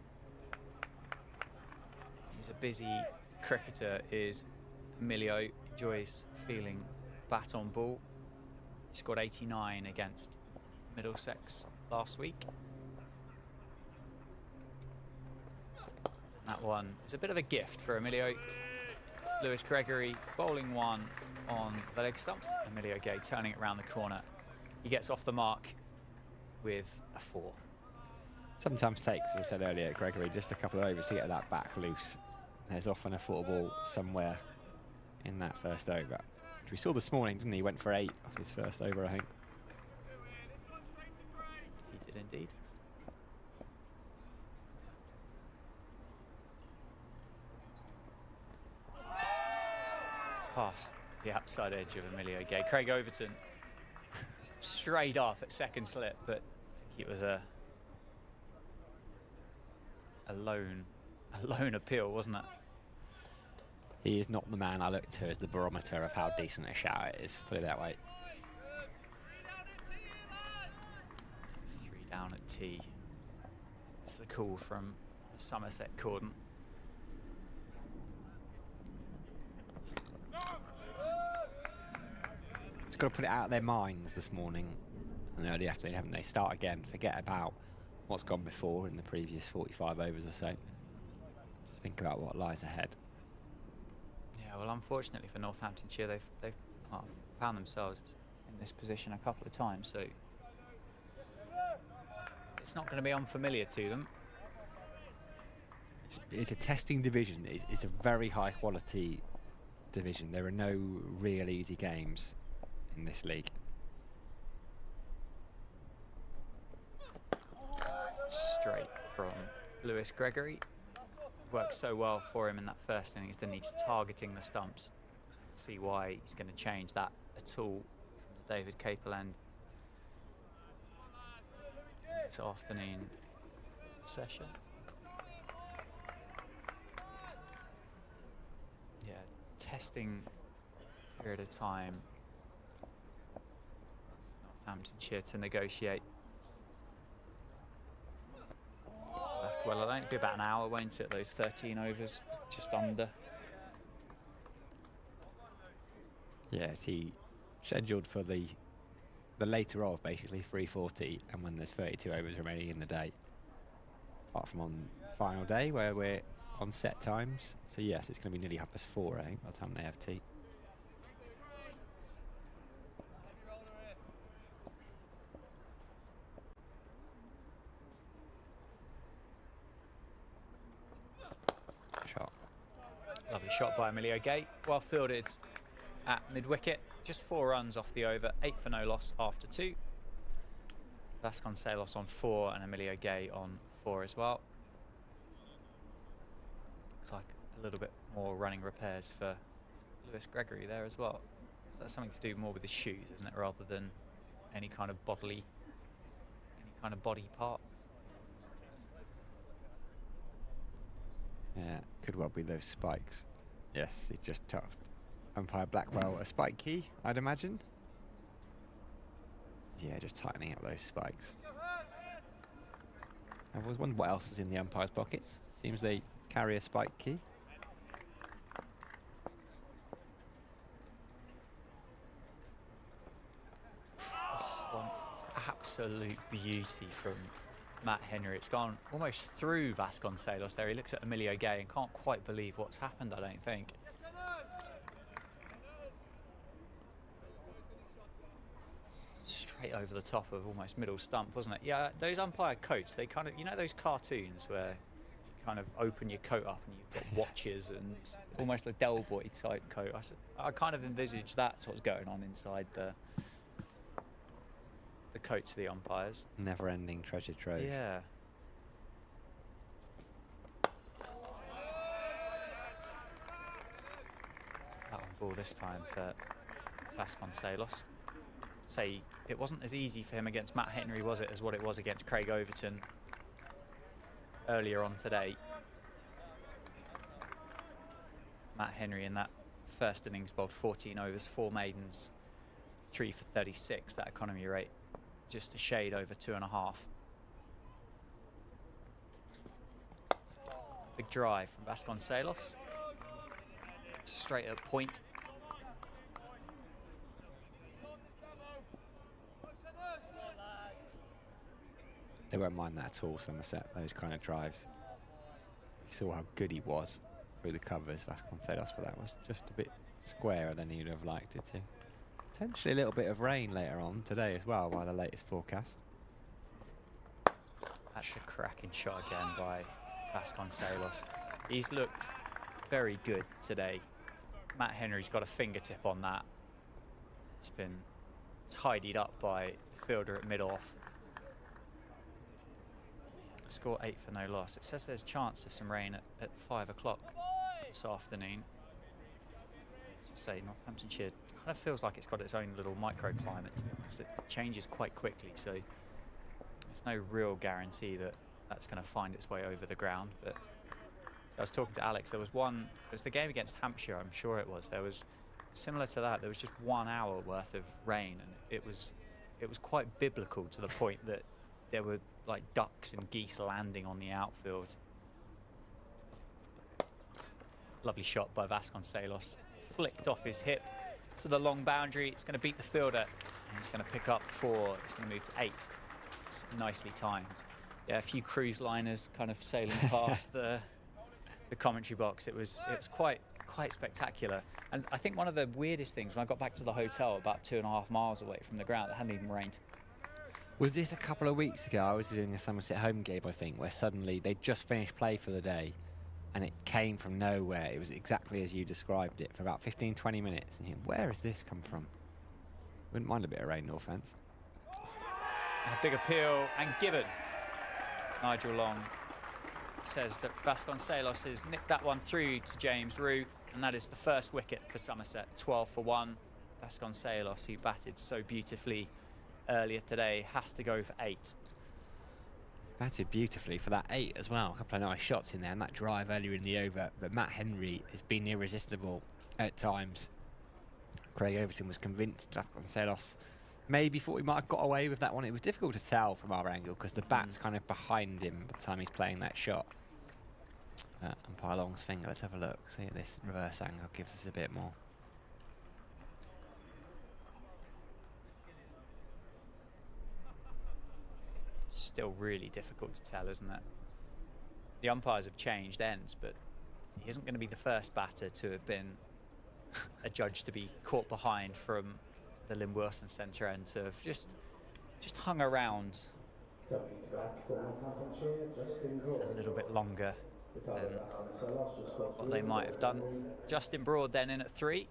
he's a busy cricketer, is Emilio. Enjoys feeling bat on ball. He scored 89 against Middlesex last week. And that one is a bit of a gift for Emilio. Lewis Gregory bowling one on the leg stump. Emilio Gay turning it around the corner. He gets off the mark with a 4. Sometimes takes, as I said earlier, Gregory, just a couple of overs to get that back loose. There's often a foot ball somewhere in that first over, which we saw this morning, didn't he? He went for 8 off his first over, I think. He did indeed. Past the outside edge of Emilio Gay. Craig Overton straight off at second slip, but I think it was a lone appeal, wasn't it? He is not the man I look to as the barometer of how decent a shout it is, put it that way. 3 down at tee. It's the call from the Somerset cordon. Just got to put it out of their minds this morning and early afternoon, haven't they? Start again, forget about what's gone before in the previous 45 overs or so. Just think about what lies ahead. Yeah, well, unfortunately for Northamptonshire, they've found themselves in this position a couple of times, so it's not going to be unfamiliar to them. It's a testing division. It's a very high quality division. There are no real easy games in this league. Straight from Lewis Gregory. Worked so well for him in that first innings, didn't he? Just targeting the stumps. See why he's going to change that at all from the David Capel end this afternoon session. Yeah, testing period of time for Northamptonshire to negotiate. Left well alone. It'll be about an hour, won't it? Those 13 overs, just under. Yes, he scheduled for the later of, basically 3:40, and when there's 32 overs remaining in the day. Apart from on the final day where we're on set times. So yes, it's going to be nearly 4:30, I think, by the time they have tea. Shot. Lovely shot by Emilio Gay. Well fielded at mid-wicket. Just 4 runs off the over. 8 for no loss after 2. Vasconcelos on 4 and Emilio Gay on 4 as well. Looks like a little bit more running repairs for Lewis Gregory there as well. So that's something to do more with his shoes, isn't it, rather than any kind of body part. Yeah, could well be those spikes. Yes, he just tucked umpire Blackwell a spike key, I'd imagine. Yeah, just tightening up those spikes. I've always wondered what else is in the umpire's pockets. Seems they carry a spike key. Oh, one absolute beauty from Matt Henry. It's gone almost through Vasconcelos there. He looks at Emilio Gay and can't quite believe what's happened, I don't think. Straight over the top of almost middle stump, wasn't it? Yeah, those umpire coats, they kind of, you know those cartoons where you kind of open your coat up and you've got watches and it's almost a Del Boy type coat. I kind of envisage that's what's going on inside the coats of the umpires. Never-ending treasure trove. Yeah. Out on ball this time for Vasconcelos. Say it wasn't as easy for him against Matt Henry, was it, as what it was against Craig Overton earlier on today. Matt Henry in that first innings bowled 14 overs, 4 maidens, 3 for 36. That economy rate just a shade over 2.5. Big drive from Vasconcelos. Straight at point. They won't mind that at all, Somerset, those kind of drives. You saw how good he was through the covers, Vasconcelos, but that was just a bit squarer than he'd have liked it to. Potentially a little bit of rain later on today as well, by the latest forecast. That's a cracking shot again by Vasconcelos. He's looked very good today. Matt Henry's got a fingertip on that. It's been tidied up by the fielder at mid-off. Score 8 for no loss. It says there's chance of some rain at 5 o'clock this afternoon. As I say, Northamptonshire kind of feels like it's got its own little microclimate. It changes quite quickly, so there's no real guarantee that that's going to find its way over the ground. But so I was talking to Alex. There was one. It was the game against Hampshire. I'm sure it was. There was similar to that. There was just 1 hour worth of rain, and it was quite biblical to the point that there were like ducks and geese landing on the outfield. Lovely shot by Vasconcelos. Flicked off his hip to the long boundary. It's going to beat the fielder. And he's going to pick up 4. It's going to move to 8. It's nicely timed. Yeah, a few cruise liners kind of sailing past the commentary box. It was quite spectacular. And I think one of the weirdest things, when I got back to the hotel about 2.5 miles away from the ground, it hadn't even rained. Was this a couple of weeks ago? I was doing a Somerset home game, I think, where suddenly they'd just finished play for the day and it came from nowhere. It was exactly as you described it for about 15-20 minutes. And you think, where has this come from? Wouldn't mind a bit of rain, no offence. A big appeal and given. Nigel Long says that Vasconcelos has nicked that one through to James Root, and that is the first wicket for Somerset. 12 for 1. Vasconcelos, who batted so beautifully earlier today, has to go for 8. Batted beautifully for that 8 as well. A couple of nice shots in there, and that drive earlier in the over. But Matt Henry has been irresistible at times. Craig Overton was convinced Vasconcelos maybe thought he might have got away with that one. It was difficult to tell from our angle because the bat's kind of behind him by the time he's playing that shot. Umpire Long's finger, let's have a look. See, this reverse angle gives us a bit more. Still really difficult to tell, isn't it? The umpires have changed ends, but he isn't going to be the first batter to have been adjudged to be caught behind from the Lynn Wilson centre end, to have just hung around a little bit longer than what they might have done. Justin Broad then in at 3.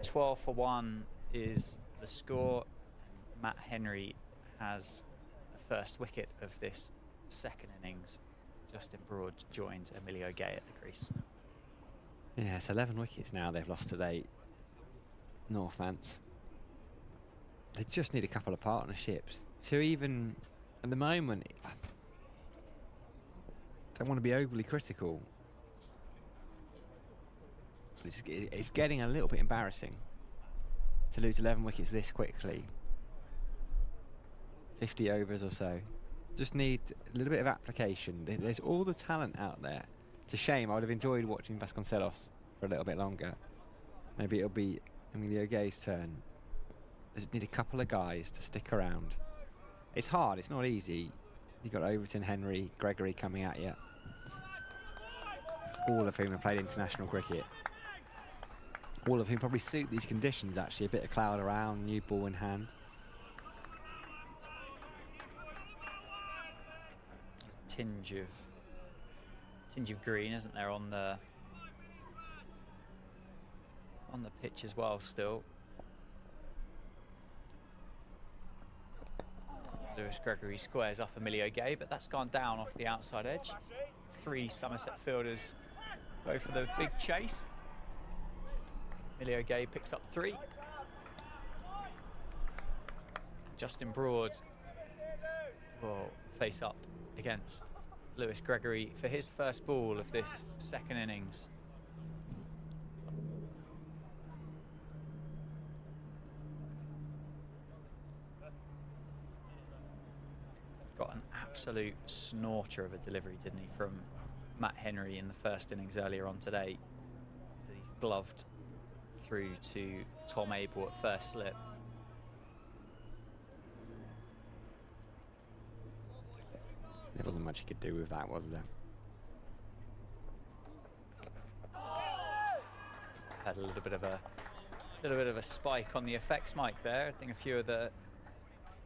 12 for 1 is the score. Matt Henry has the first wicket of this second innings. Justin Broad joins Emilio Gay at the crease. Yeah, it's 11 wickets now they've lost today. Northants. They just need a couple of partnerships to even, at the moment, don't want to be overly critical, but it's getting a little bit embarrassing to lose 11 wickets this quickly. 50 overs or so. Just need a little bit of application. There's all the talent out there. It's a shame. I would have enjoyed watching Vasconcelos for a little bit longer. Maybe it'll be Emilio Gay's turn. They just need a couple of guys to stick around. It's hard. It's not easy. You've got Overton, Henry, Gregory coming at you. All of whom have played international cricket. All of whom probably suit these conditions, actually. A bit of cloud around, new ball in hand. Tinge of green, isn't there, on the pitch as well still. Lewis Gregory squares up Emilio Gay, but that's gone down off the outside edge. 3 Somerset fielders go for the big chase. Emilio Gay picks up 3. Justin Broad will face up against Lewis Gregory for his first ball of this second innings. absolute snorter of a delivery, didn't he, from Matt Henry in the first innings earlier on today. That he's gloved through to Tom Abel at first slip. There wasn't much he could do with that, was there? Had a little bit of a spike on the effects mic there. I think a few of the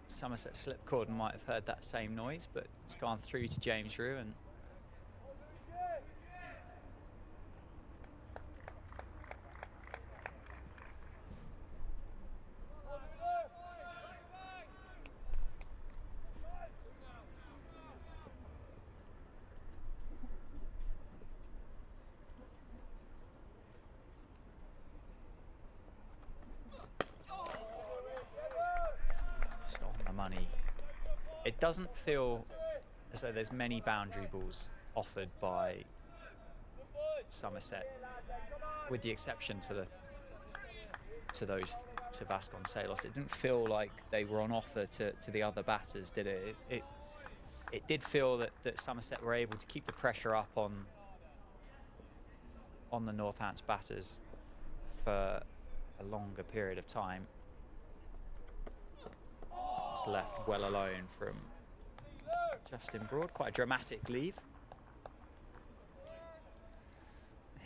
Somerset slip cordon might have heard that same noise, but it's gone through to James Rew, and just on the money. It doesn't feel as though there's many boundary balls offered by Somerset, with the exception to those to Vasconcelos. It didn't feel like they were on offer to the other batters, did it? It did feel that Somerset were able to keep the pressure up on the Northampton batters for a longer period of time. It's left well alone from Justin Broad. Quite a dramatic leave.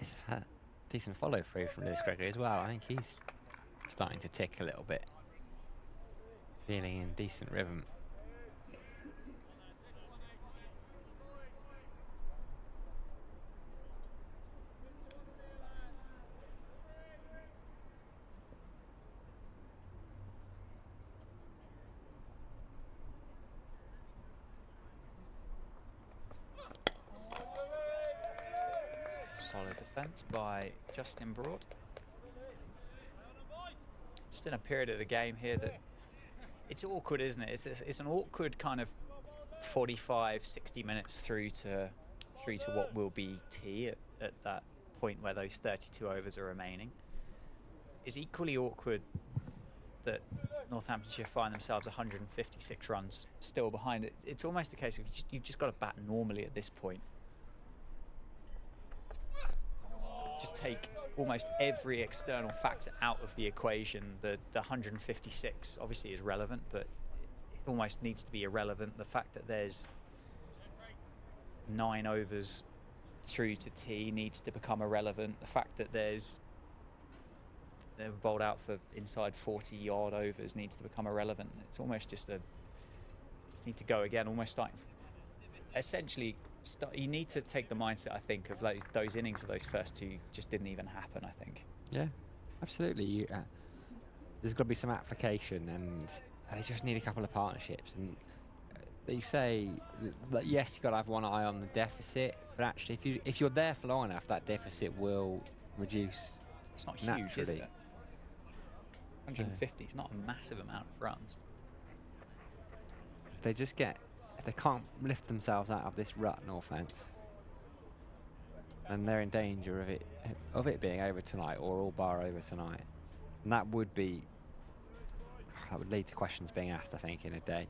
It's a decent follow through from Lewis Gregory as well. I think he's starting to tick a little bit. Feeling in decent rhythm. Solid defence by Justin Broad. Just in a period of the game here that it's awkward, isn't it? It's an awkward kind of 45, 60 minutes through to what will be tea at that point where those 32 overs are remaining. It's equally awkward that Northamptonshire find themselves 156 runs still behind. It's almost a case of you've just got to bat normally at this point. Just take almost every external factor out of the equation. The 156 obviously is relevant, but it almost needs to be irrelevant. The fact that there's 9 overs through to tea needs to become irrelevant. The fact that they're bowled out for inside 40 odd overs needs to become irrelevant. It's almost just need to go again, almost starting. Essentially, you need to take the mindset, I think, of those innings of those first two just didn't even happen, I think. Yeah, absolutely. There's got to be some application, and they just need a couple of partnerships. And they say that yes, you've got to have one eye on the deficit, but actually, if you're there for long enough, that deficit will reduce. It's not huge, is it? 150 is not a massive amount of runs. If they can't lift themselves out of this rut, no offence, then they're in danger of it being over tonight, or all bar over tonight. And that would lead to questions being asked, I think, in a day.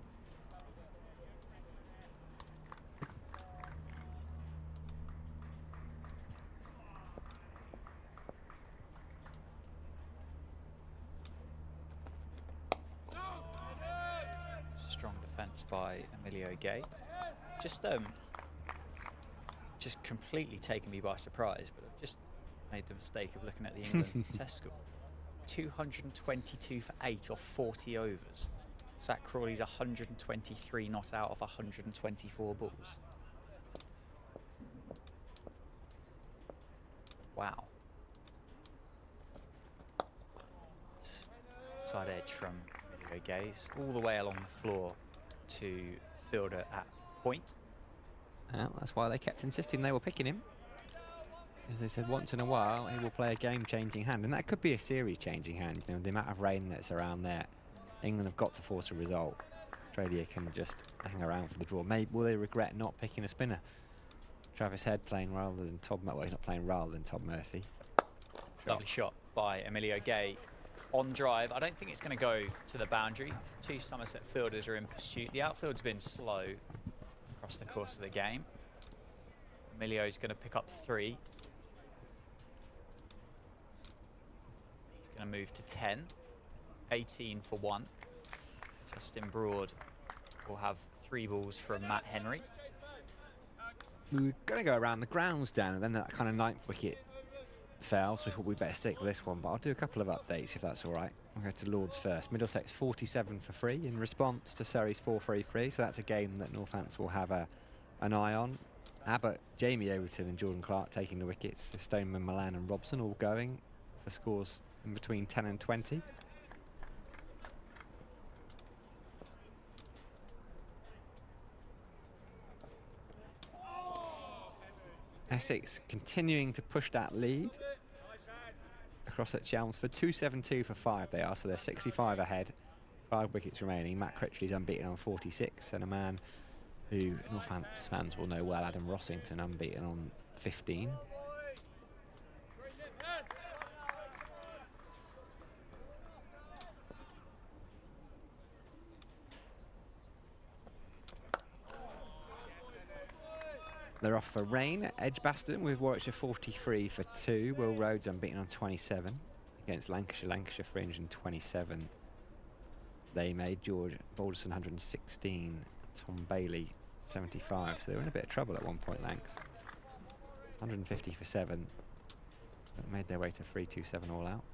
Strong defence by Emilio Gay. Just completely taken me by surprise, but I've just made the mistake of looking at the England test score. 222 for 8 off 40 overs. Zach Crawley's 123 not out of 124 balls. Wow. Side edge from Emilio Gaze all the way along the floor to fielder at point. Well, that's why they kept insisting they were picking him. As they said, once in a while he will play a game-changing hand, and that could be a series-changing hand. You know, the amount of rain that's around there. England have got to force a result. Australia can just hang around for the draw. Maybe will they regret not picking a spinner? Travis Head playing rather than Todd. Well, he's not playing rather than Todd Murphy. Lovely shot by Emilio Gay on drive. I don't think it's going to go to the boundary. 2 Somerset fielders are in pursuit. The outfield's been slow. across the course of the game. Emilio's going to pick up 3. He's going to move to 10. 18 for 1. Justin Broad will have 3 balls from Matt Henry. We were going to go around the grounds down, and then that kind of 9th wicket fell, so we thought we'd better stick with this one. But I'll do a couple of updates if that's all right. We'll go to Lords first. Middlesex 47 for 3 in response to Surrey's 4-3-3. So that's a game that Northants will have an eye on. Abbott, Jamie Overton and Jordan Clark taking the wickets. So Stoneman, Milan and Robson all going for scores in between 10 and 20. Essex continuing to push that lead across at Chelmsford. 272 for 5 they are, so they're 65 ahead. 5 wickets remaining. Matt Critchley's unbeaten on 46, and a man who Northants fans will know well, Adam Rossington, unbeaten on 15. They're off for rain. Edgbaston with Warwickshire 43 for 2. Will Rhodes unbeaten on 27 against Lancashire. Lancashire fringe in 27. They made George Balderson 116. Tom Bailey 75. So they were in a bit of trouble at one point, Lancs. 150 for 7. But made their way to 3-2-7 all out.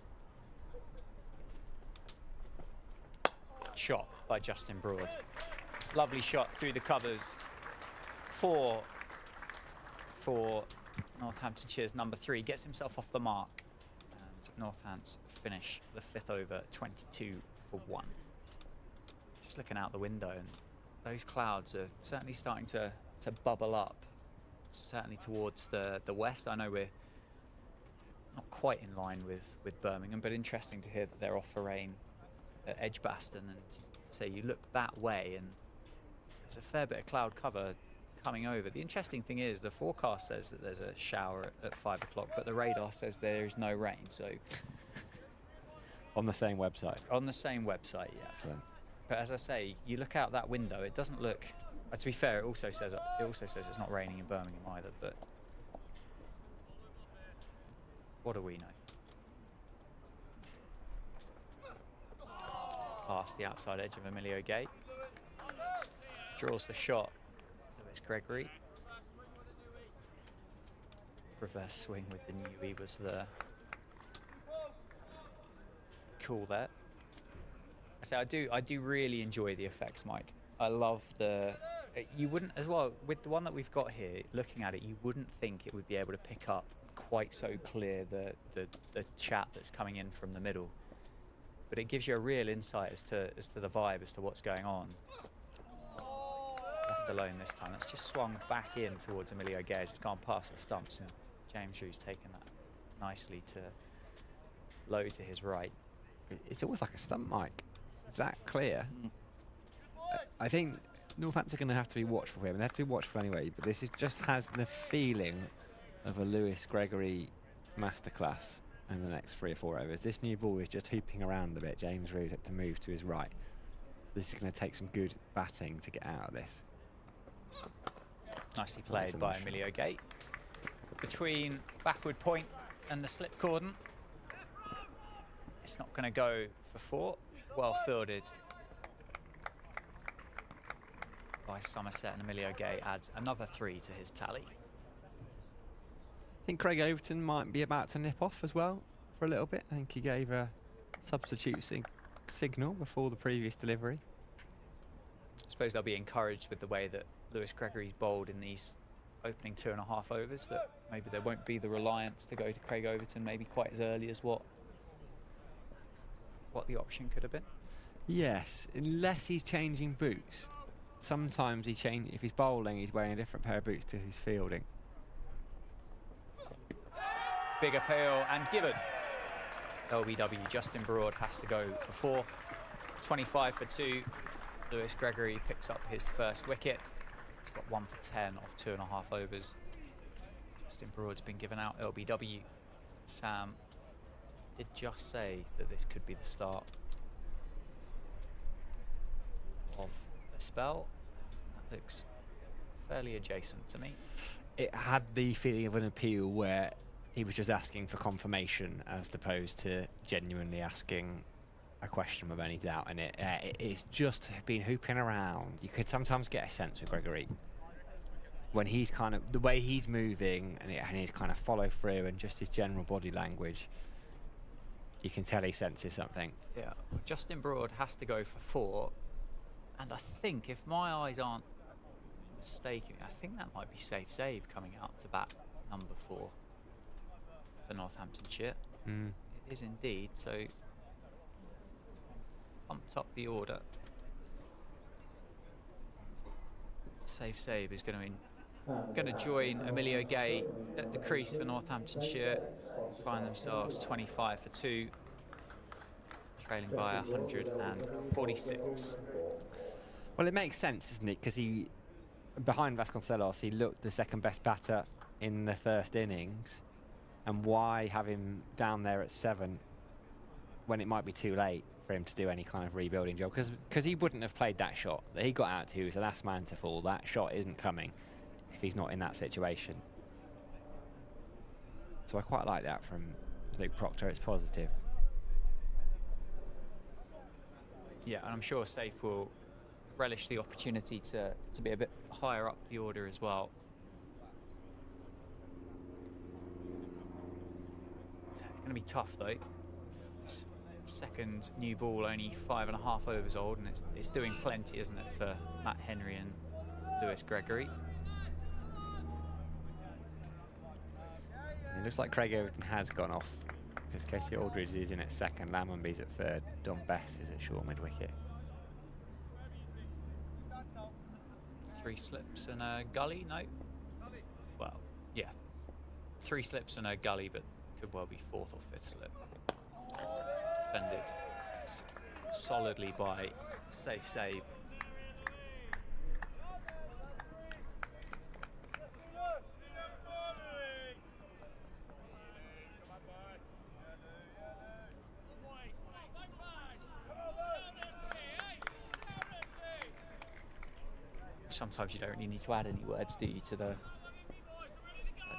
Shot by Justin Broad. Lovely shot through the covers. 4 for Northamptonshire's number 3. Gets himself off the mark. And Northants finish the 5th over 22 for 1. Just looking out the window, and those clouds are certainly starting to bubble up. Certainly towards the west. I know we're not quite in line with Birmingham, but interesting to hear that they're off for rain at Edgbaston. And so you look that way and there's a fair bit of cloud cover coming over. The interesting thing is the forecast says that there's a shower at 5 o'clock, but the radar says there is no rain. So on the same website. On the same website, yeah. So. But as I say, you look out that window, it doesn't look. To be fair, it also says it's not raining in Birmingham either. But what do we know? Past the outside edge of Emilio Gate. Draws the shot. Lewis Gregory. Reverse swing with the Newey was the call there. I do really enjoy the effects, Mike. I love the. You wouldn't as well with the one that we've got here. Looking at it, you wouldn't think it would be able to pick up quite so clear the chat that's coming in from the middle. But it gives you a real insight as to the vibe, as to what's going on. Left alone this time. It's just swung back in towards Emilio Gayes. It's gone past the stumps, and James Drew's taken that nicely to low to his right. It's almost like a stump, Mike. Is that clear? I think Northants are going to have to be watchful here. They have to be watchful anyway, but this just has the feeling of a Lewis Gregory masterclass in the next 3 or 4 overs. This new ball is just hooping around a bit. James Ruse had to move to his right. This is going to take some good batting to get out of this. Nicely played by Emilio Gate. Between backward point and the slip cordon. It's not going to go for 4. Well fielded by Somerset, and Emilio Gay adds another 3 to his tally. I think Craig Overton might be about to nip off as well for a little bit. I think he gave a substitute signal before the previous delivery. I suppose they'll be encouraged with the way that Lewis Gregory's bowled in these opening 2.5 overs, that maybe there won't be the reliance to go to Craig Overton maybe quite as early as what the option could have been. Yes, unless he's changing boots. Sometimes if he's bowling, he's wearing a different pair of boots to his fielding. Big appeal and given. LBW, Justin Broad has to go for 4. 25 for 2. Lewis Gregory picks up his first wicket. He's got 1 for 10 off 2.5 overs. Justin Broad's been given out. LBW. Sam did just say that this could be the start of a spell. That looks fairly adjacent to me. It had the feeling of an appeal where he was just asking for confirmation as opposed to genuinely asking a question with any doubt in it. It's just been hooping around. You could sometimes get a sense with Gregory when he's kind of, the way he's moving and his kind of follow through and just his general body language, you can tell he senses something. Yeah, Justin Broad has to go for 4, and I think, if my eyes aren't mistaken, I think that might be Safe Zabe coming out to bat number 4 for Northamptonshire. It is indeed. So pumped up the order. Safe Zabe is going to join Emilio Gay at the crease for Northamptonshire. Find themselves 25 for 2, trailing by 146. Well, it makes sense, doesn't it? Because behind Vasconcelos, he looked the second best batter in the first innings. And why have him down there at 7 when it might be too late for him to do any kind of rebuilding job? Because he wouldn't have played that shot that he got out to. He was the last man to fall. That shot isn't coming if he's not in that situation. So I quite like that from Luke Proctor. It's positive. Yeah, and I'm sure Safe will relish the opportunity to be a bit higher up the order as well. So it's going to be tough though. Second new ball, only 5.5 overs old, and it's doing plenty, isn't it, for Matt Henry and Lewis Gregory. It looks like Craig Overton has gone off because Casey Aldridge is in at second, Lammonby's at third, Don Bess is at short mid-wicket. 3 slips and a gully, no? Well, yeah. 3 slips and a gully, but could well be 4th or 5th slip. Defended solidly by Safe Zabe. Sometimes you don't really need to add any words, do you, to the...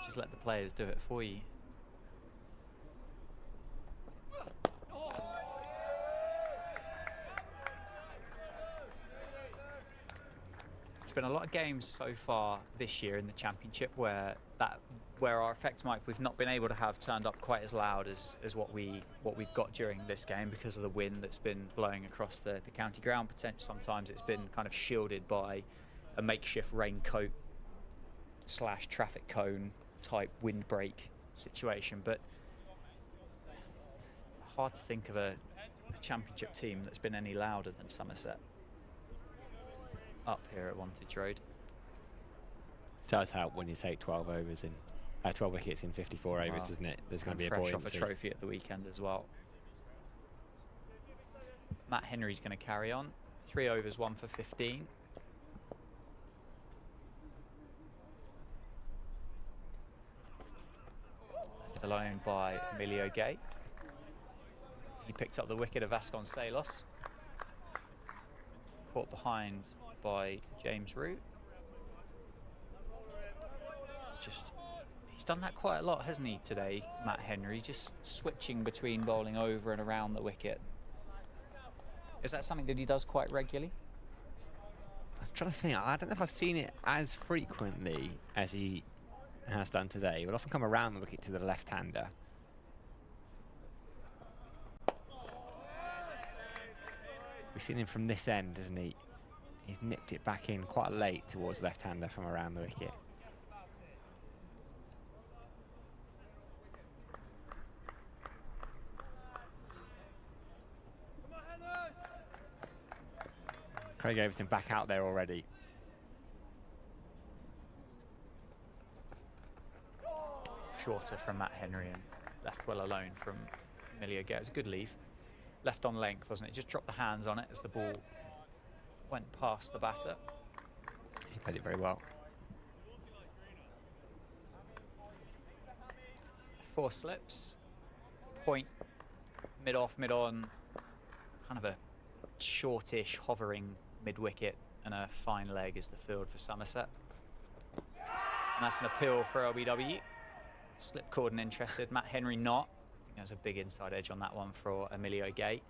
Just let the players do it for you. It's been a lot of games so far this year in the Championship where our effects mic we've not been able to have turned up quite as loud as what we've got during this game because of the wind that's been blowing across the county ground. Potentially sometimes it's been kind of shielded by a makeshift raincoat / traffic cone type windbreak situation, but hard to think of a Championship team that's been any louder than Somerset up here at Wantage Road. Does help when you take 12 overs in 12 wickets in 54 overs, doesn't it? There's going to be a buoyancy. Fresh off a trophy at the weekend as well. Matt Henry's going to carry on. 3 overs, 1 for 15. Left alone by Emilio Gay. He picked up the wicket of Vasconcelos. Caught behind by James Root. He's done that quite a lot, hasn't he, today, Matt Henry? Just switching between bowling over and around the wicket. Is that something that he does quite regularly? I'm trying to think. I don't know if I've seen it as frequently as he has done today. He'll often come around the wicket to the left-hander. We've seen him from this end, hasn't he? He's nipped it back in quite late towards left-hander from around the wicket. Craig Overton back out there already. Shorter from Matt Henry and left well alone from Emilio Gay. It was a good leave. Left on length, wasn't it? Just dropped the hands on it as the ball went past the batter. He played it very well. 4 slips. Point, mid-off, mid-on. Kind of a shortish, hovering mid-wicket and a fine leg is the field for Somerset. And that's an appeal for LBW. Slip Corden interested, Matt Henry not. I think there's a big inside edge on that one for Emilio Gay.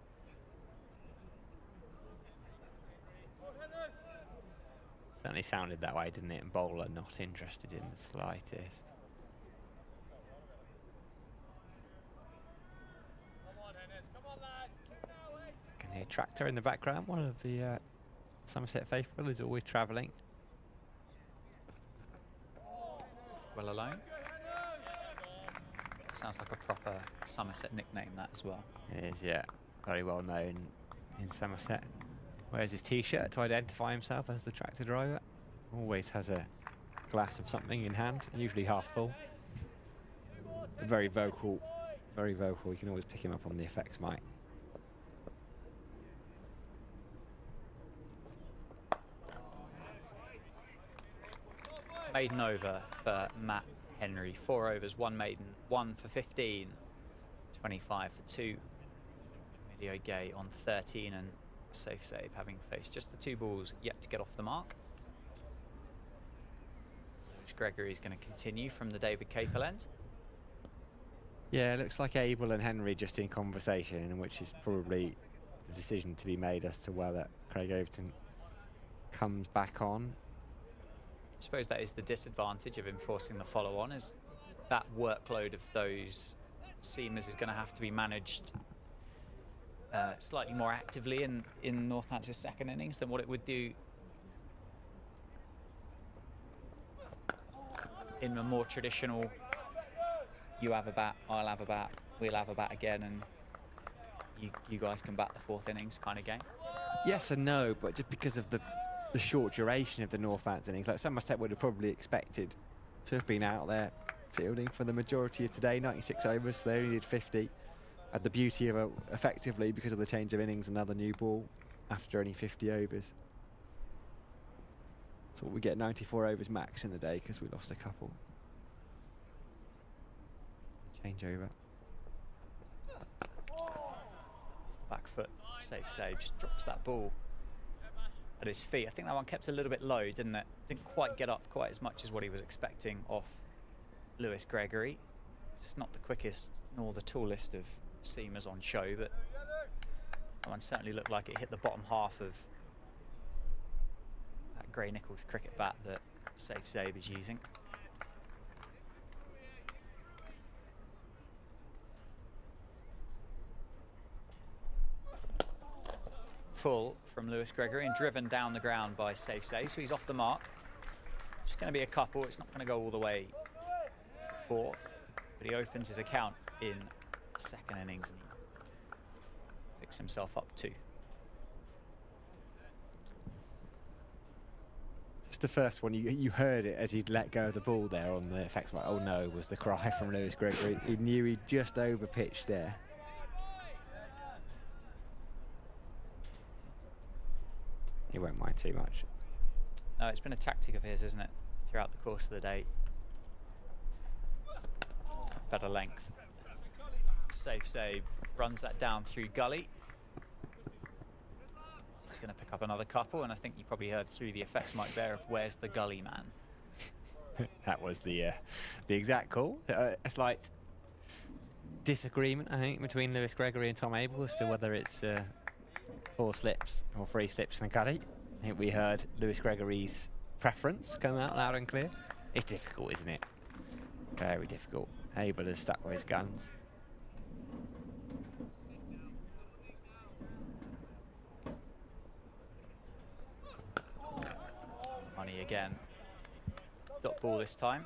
Certainly sounded that way, didn't it? And Bowler not interested in the slightest. Can hear tractor in the background. One of the Somerset faithful is always travelling. Well alone. Sounds like a proper Somerset nickname, that as well. It is, yeah. Very well known in Somerset. Wears his t-shirt to identify himself as the tractor driver. Always has a glass of something in hand, usually half full. Very vocal, very vocal. You can always pick him up on the effects mic. Maiden over for Matt Henry. 4 overs, 1 maiden, 1 for 15. 25 for 2. Emilio Gay on 13 and safe save, having faced just the 2 balls yet to get off the mark. Lewis Gregory is going to continue from the David Capel end. Yeah, it looks like Abel and Henry just in conversation, which is probably the decision to be made as to whether Craig Overton comes back on. I suppose that is the disadvantage of enforcing the follow-on, is that workload of those seamers is going to have to be managed slightly more actively in Northampton's second innings than what it would do in a more traditional, you have a bat, I'll have a bat, we'll have a bat again, and you guys can bat the 4th innings kind of game. Yes and no, but just because of the short duration of the Northampton innings, like Somerset would have probably expected to have been out there fielding for the majority of today. 96 overs, so they only did 50. Had the beauty of effectively, because of the change of innings, another new ball after only 50 overs. So we get 94 overs max in the day because we lost a couple. Change over. Off the back foot, safe save, just drops that ball at his feet. I think that one kept a little bit low, didn't it? Didn't quite get up quite as much as what he was expecting off Lewis Gregory. It's not the quickest nor the tallest of seamers on show, but that one certainly looked like it hit the bottom half of that Gray Nichols cricket bat that Safe Save is using. Full from Lewis Gregory and driven down the ground by Safe Save, so he's off the mark. Just going to be a couple, it's not going to go all the way for 4, but he opens his account in the second innings and he picks himself up 2. Just the first one, you heard it as he'd let go of the ball there on the effects mic. Oh no, was the cry from Lewis Gregory. He knew he'd just over pitched there. He won't mind too much. No, it's been a tactic of his, isn't it, throughout the course of the day. Better length. Safe Save runs that down through gully. He's going to pick up another couple, and I think you probably heard through the effects mic there of where's the gully man. That was the exact call. A slight disagreement, I think, between Lewis Gregory and Tom Abel as to whether it's 4 slips or 3 slips in the gully. I think we heard Lewis Gregory's preference come out loud and clear. It's difficult, isn't it? Very difficult. Abel has stuck with his guns. Money again. Dot ball this time.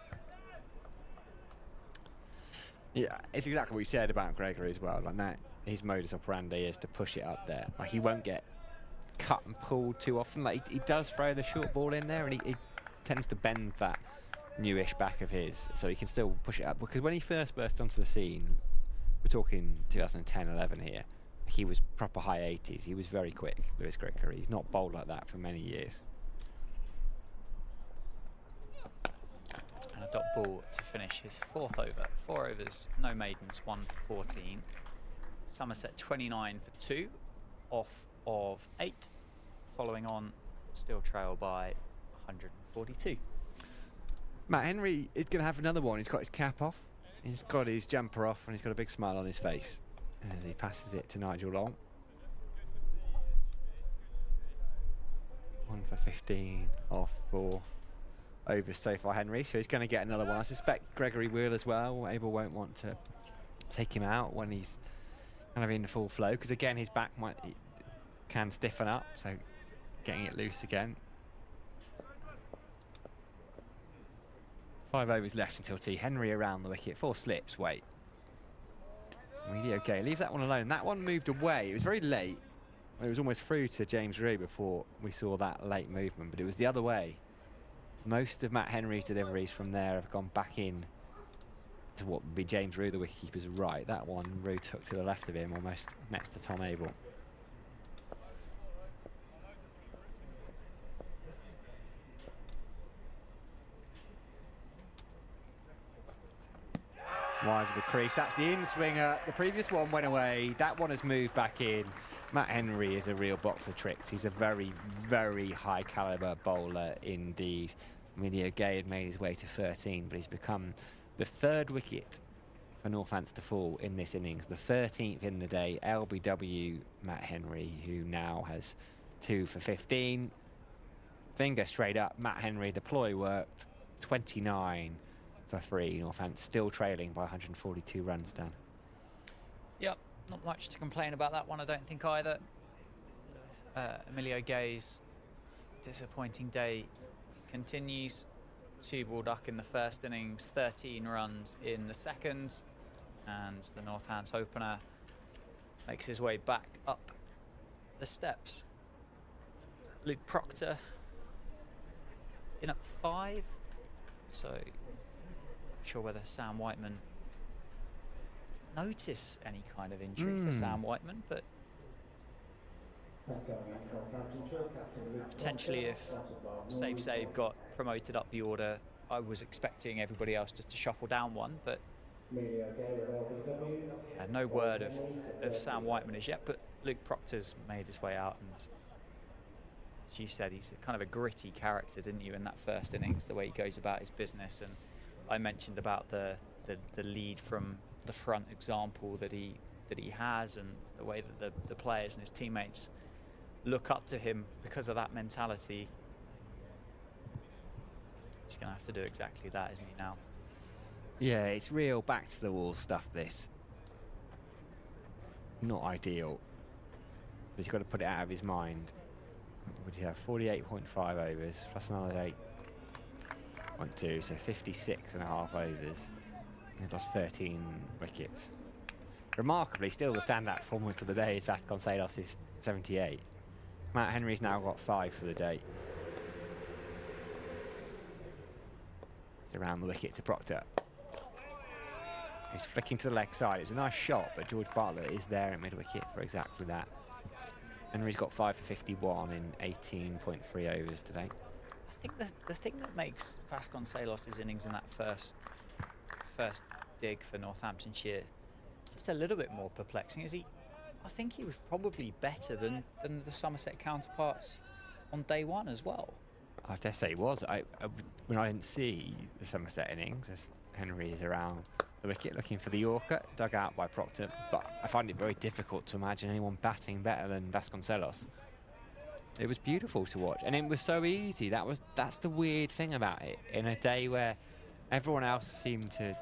Yeah, it's exactly what you said about Gregory as well. Like that, his modus operandi is to push it up there. Like he won't get cut and pulled too often. Like he does throw the short ball in there, and he tends to bend that newish back of his, so he can still push it up. Because when he first burst onto the scene, we're talking 2010-11 here, he was proper high 80s. He was very quick, Lewis Gregory. He's not bowled like that for many years. And a dot ball to finish his 4th over. 4 overs, no maidens, 1 for 14. Somerset 29 for 2, off of 8. Following on, still trail by 142. Matt Henry is going to have another one. He's got his cap off, he's got his jumper off, and he's got a big smile on his face as he passes it to Nigel Long. 1 for 15 off for overs so far, Henry, so he's going to get another one. I suspect Gregory will as well. Abel won't want to take him out when he's kind of in the full flow, because again his back can stiffen up, so getting it loose again. 5 overs left until tee. Henry around the wicket, 4 slips, wait. Really okay, leave that one alone. That one moved away, it was very late. It was almost through to James Rew before we saw that late movement, but it was the other way. Most of Matt Henry's deliveries from there have gone back in to what would be James Rew, the wicketkeeper's right. That one Rew took to the left of him, almost next to Tom Abel. Wide of the crease, that's the in-swinger. The previous one went away, that one has moved back in. Matt Henry is a real box of tricks. He's a very, very high caliber bowler indeed. Emilio Gay had made his way to 13, but he's become the 3rd wicket for Northampton to fall in this innings. The 13th in the day, LBW Matt Henry, who now has 2 for 15. Finger straight up, Matt Henry, the ploy worked, 29 for 3. Northampton still trailing by 142 runs, Dan. Yep, not much to complain about that one, I don't think either. Emilio Gay's disappointing day continues. 2-ball duck in the first innings, 13 runs in the second, and the Northampton opener makes his way back up the steps. Luke Proctor in at 5, so not sure whether Sam Whiteman notice any kind of injury for Sam Whiteman, but potentially if Save got promoted up the order, I was expecting everybody else just to shuffle down one, but yeah, no word of Sam Whiteman as yet. But Luke Proctor's made his way out, and as you said, he's kind of a gritty character, didn't you, in that first innings, the way he goes about his business. And I mentioned about the lead from the front example that he has, and the way that the players and his teammates look up to him because of that mentality. He's going to have to do exactly that, isn't he, now? Yeah, it's real back to the wall stuff, this. Not ideal. But he's got to put it out of his mind. Would he have 48.5 overs plus another 8.2, so 56.5 overs. He lost 13 wickets. Remarkably, still the standout performance of the day is Vasconcelos' 78. Matt Henry's now got 5 for the day. It's around the wicket to Proctor. He's flicking to the leg side. It was a nice shot, but George Bartlett is there at mid-wicket for exactly that. Henry's got 5 for 51 in 18.3 overs today. I think the thing that makes Vasconcelos' innings in that first dig for Northamptonshire just a little bit more perplexing is I think he was probably better than the Somerset counterparts on day one as well. I dare say he was. When I didn't see the Somerset innings, as Henry is around the wicket looking for the Yorker, dug out by Proctor, but I find it very difficult to imagine anyone batting better than Vasconcelos. It was beautiful to watch, and it was so easy. That's the weird thing about it. In a day where everyone else seemed to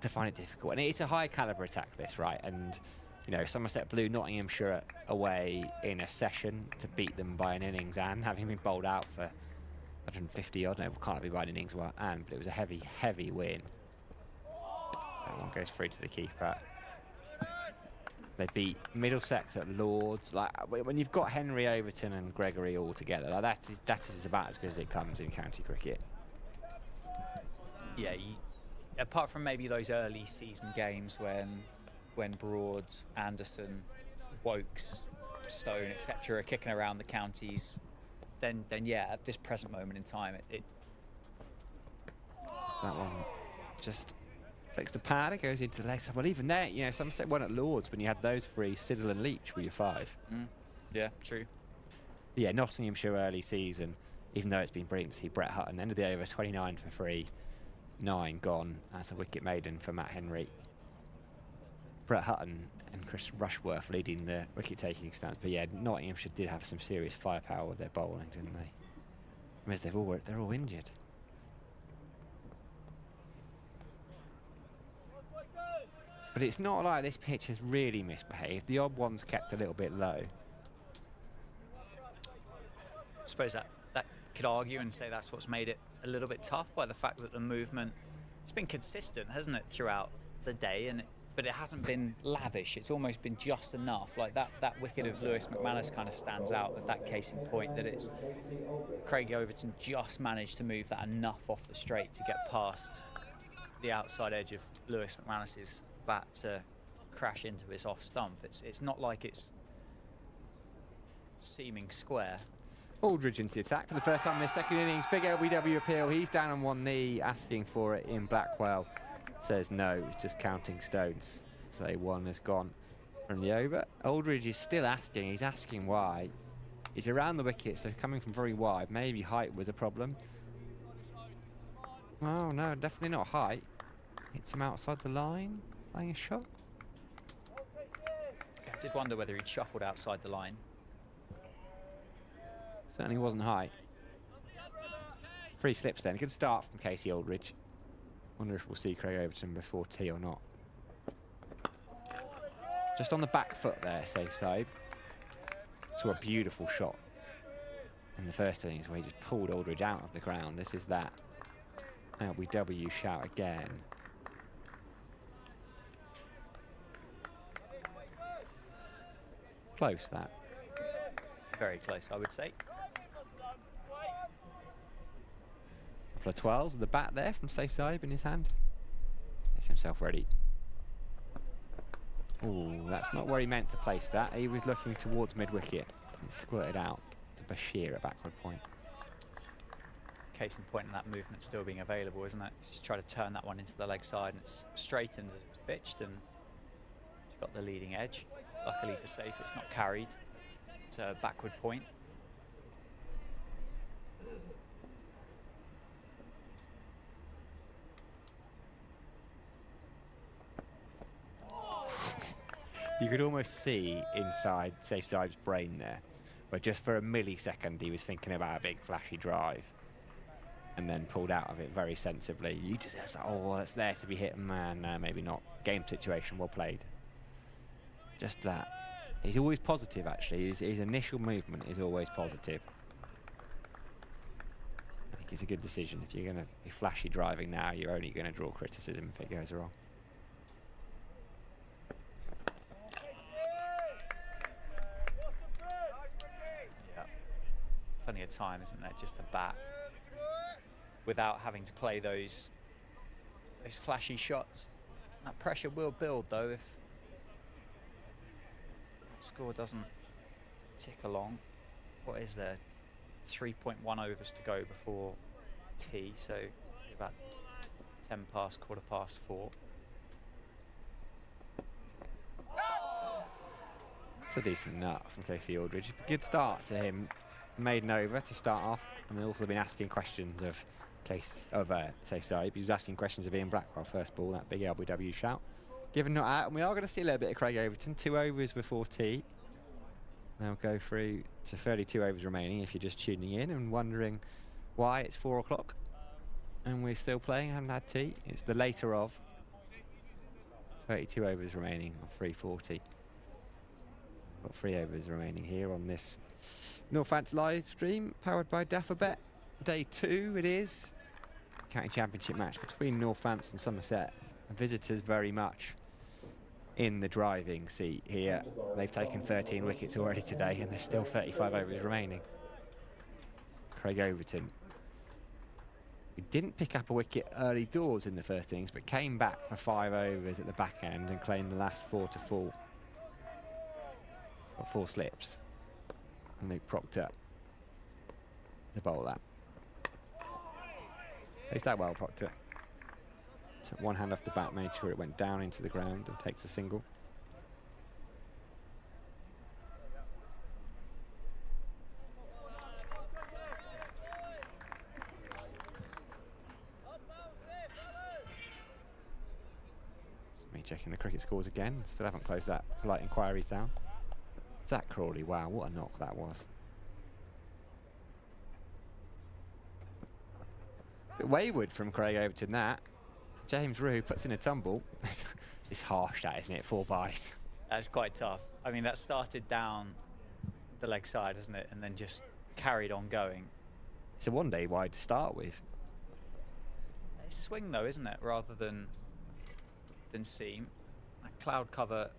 find it difficult, and it's a high caliber attack, this, right? And you know, Somerset blew Nottinghamshire away in a session to beat them by an innings, and having been bowled out for 150 odd, no, can't be by an innings, but it was a heavy win. So that one goes through to the keeper. They beat Middlesex at Lords. Like, when you've got Henry, Overton and Gregory all together, like, that is about as good as it comes in county cricket. Yeah, apart from maybe those early season games when Broad, Anderson, Wokes, Stone, etc. are kicking around the counties, then yeah, at this present moment in time, it so that one just flicks the pad, it goes into the legs. Well, even there, you know, Somerset won at Lords when you had those 3, Siddle and Leach were your 5. Yeah, true. Yeah, Nottinghamshire early season. even though it's been brilliant to see Brett Hutton. End of the over, 29 for free, 9 gone. That's a wicket maiden for Matt Henry. Brett Hutton and Chris Rushworth leading the wicket-taking stance. But yeah, Nottinghamshire did have some serious firepower with their bowling, didn't they? Whereas they're all injured. But it's not like this pitch has really misbehaved. The odd one's kept a little bit low. I suppose that could argue and say that's what's made it a little bit tough, by the fact that the movement, it's been consistent, hasn't it, throughout the day, but it hasn't been lavish. It's almost been just enough. Like that wicket of Lewis McManus kind of stands out of that case in point, that it's Craig Overton just managed to move that enough off the straight to get past the outside edge of Lewis McManus's bat to crash into his off stump. It's not like it's seeming square. Aldridge into the attack for the first time in this second innings. Big LBW appeal. He's down on one knee, asking for it in Blackwell. Says no, it's just counting stones. So 1 has gone from the over. Aldridge is still asking. He's asking why. He's around the wicket, so coming from very wide. Maybe height was a problem. Oh no, definitely not height. Hits him outside the line, playing a shot. I did wonder whether he'd shuffled outside the line. Certainly wasn't high. 3 slips then. Good start from Casey Aldridge. Wonder if we'll see Craig Overton before tea or not. Just on the back foot there, safe side. Saw a beautiful shot in the first innings where he just pulled Aldridge out of the ground. This is that LBW shout again. Close, that. Very close, I would say. Couple of 12s, the bat there from safe side in his hand. Gets himself ready. Oh, that's not where he meant to place that. He was looking towards mid-wicket. It squirted out to Bashir at backward point. Case in point in that movement still being available, isn't it? Just try to turn that one into the leg side, and it's straightened as it's pitched, and he's got the leading edge. Luckily for safe, it's not carried to backward point. You could almost see inside safe side's brain there, where just for a millisecond he was thinking about a big flashy drive, and then pulled out of it very sensibly. You just, oh, that's there to be hit, man. Maybe not. Game situation, well played. Just that. He's always positive, actually. His initial movement is always positive. I think it's a good decision. If you're going to be flashy driving now, you're only going to draw criticism if it goes wrong. Yeah. Plenty of time, isn't there, just to bat without having to play those flashy shots. That pressure will build, though, if the score doesn't tick along. What is there? 3.1 overs to go before tea, so about 10 past, quarter past 4. It's a decent nut from Casey Aldridge. Good start to him. Maiden over to start off, and we've also been asking questions of safe side. He was asking questions of Ian Blackwell first ball, that big LBW shout. Given not out, and we are going to see a little bit of Craig Overton. 2 overs before tea. They'll go through to 32 overs remaining if you're just tuning in and wondering why it's 4 o'clock and we're still playing, haven't had tea. It's the later of 32 overs remaining on 3:40. Got 3 overs remaining here on this Northants live stream powered by Daffabet. Day 2 it is. County Championship match between Northants and Somerset. Visitors very much in the driving seat here. They've taken 13 wickets already today, and there's still 35 overs remaining. Craig Overton, who didn't pick up a wicket early doors in the first innings, but came back for 5 overs at the back end and claimed the last 4 to fall. He's got 4 slips. And Luke Proctor to bowl that. Plays that well, Proctor. Took one hand off the bat, made sure it went down into the ground and takes a single. Me checking the cricket scores again. Still haven't closed that polite inquiries down. Zach Crawley, wow, what a knock that was. Bit wayward from Craig Overton, that. James Rue puts in a tumble. It's harsh, that, isn't it? 4 byes. That's quite tough. I mean, that started down the leg side, isn't it? And then just carried on going. It's a 1 day wide to start with. It's swing though, isn't it? Rather than seam. That cloud cover,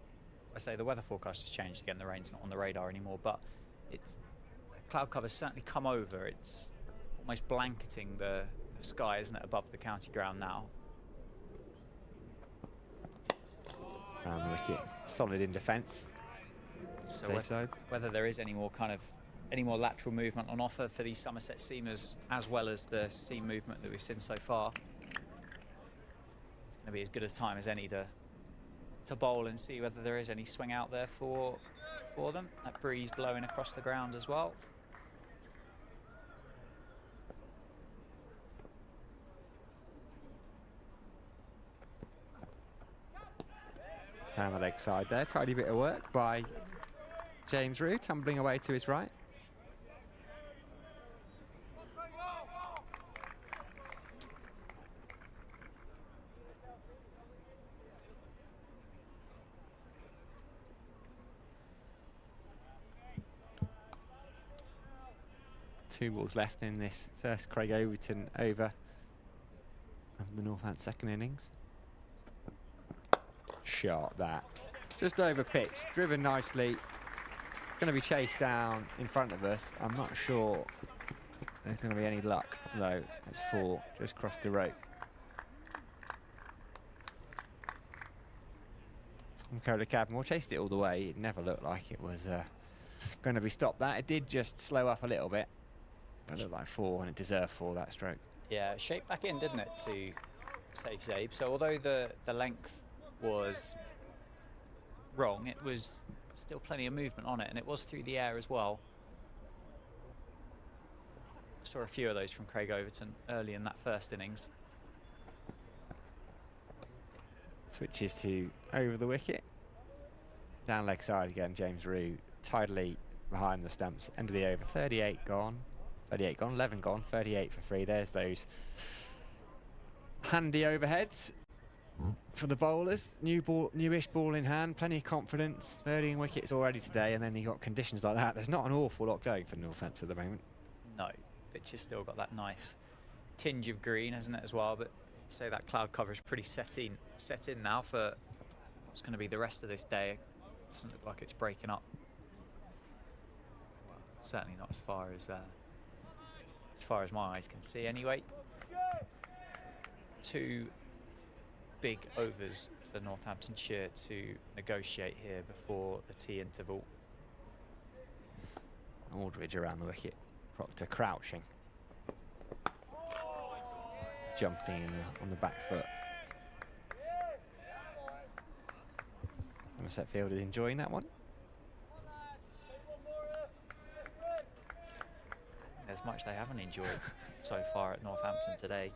I say the weather forecast has changed again. The rain's not on the radar anymore, but the cloud cover's certainly come over. It's almost blanketing the sky, isn't it, above the county ground now. Round the wicket, solid in defence. So whether there is any more lateral movement on offer for these Somerset seamers, as well as the seam movement that we've seen so far, it's going to be as good a time as any to bowl and see whether there is any swing out there for them. That breeze blowing across the ground as well. Down the leg side there, tidy bit of work by James Rue, tumbling away to his right. Two balls left in this first Craig Overton over of the Northants' second innings. Shot that. Just over pitch, driven nicely. Going to be chased down in front of us. I'm not sure there's going to be any luck though. It's 4, just crossed the rope. Tom Kohler-Cadmore chased it all the way. It never looked like it was going to be stopped. That it did just slow up a little bit, but it looked like 4 and it deserved 4, that stroke. Yeah, it shaped back in, didn't it, to save Zabe. So although the length was wrong, it was still plenty of movement on it, and it was through the air as well. I saw a few of those from Craig Overton early in that first innings. Switches to over the wicket. Down leg side again, James Rue tidily behind the stumps. End of the over, 38 gone. 38 gone, 11 gone, 38 for 3. There's those handy overheads for the bowlers. Newish ball in hand, plenty of confidence. 13 wickets already today, and then you got conditions like that. There's not an awful lot going for Northants at the moment. No, pitch has still got that nice tinge of green, hasn't it, as well? But you'd say that cloud cover is pretty set in now for what's going to be the rest of this day. It doesn't look like it's breaking up. Well, certainly not as far as my eyes can see. Anyway, 2 big overs for Northamptonshire to negotiate here before the tea interval. Aldridge around the wicket. Proctor crouching. Jumping on the back foot. Somerset field is enjoying that one. There's much they haven't enjoyed so far at Northampton today.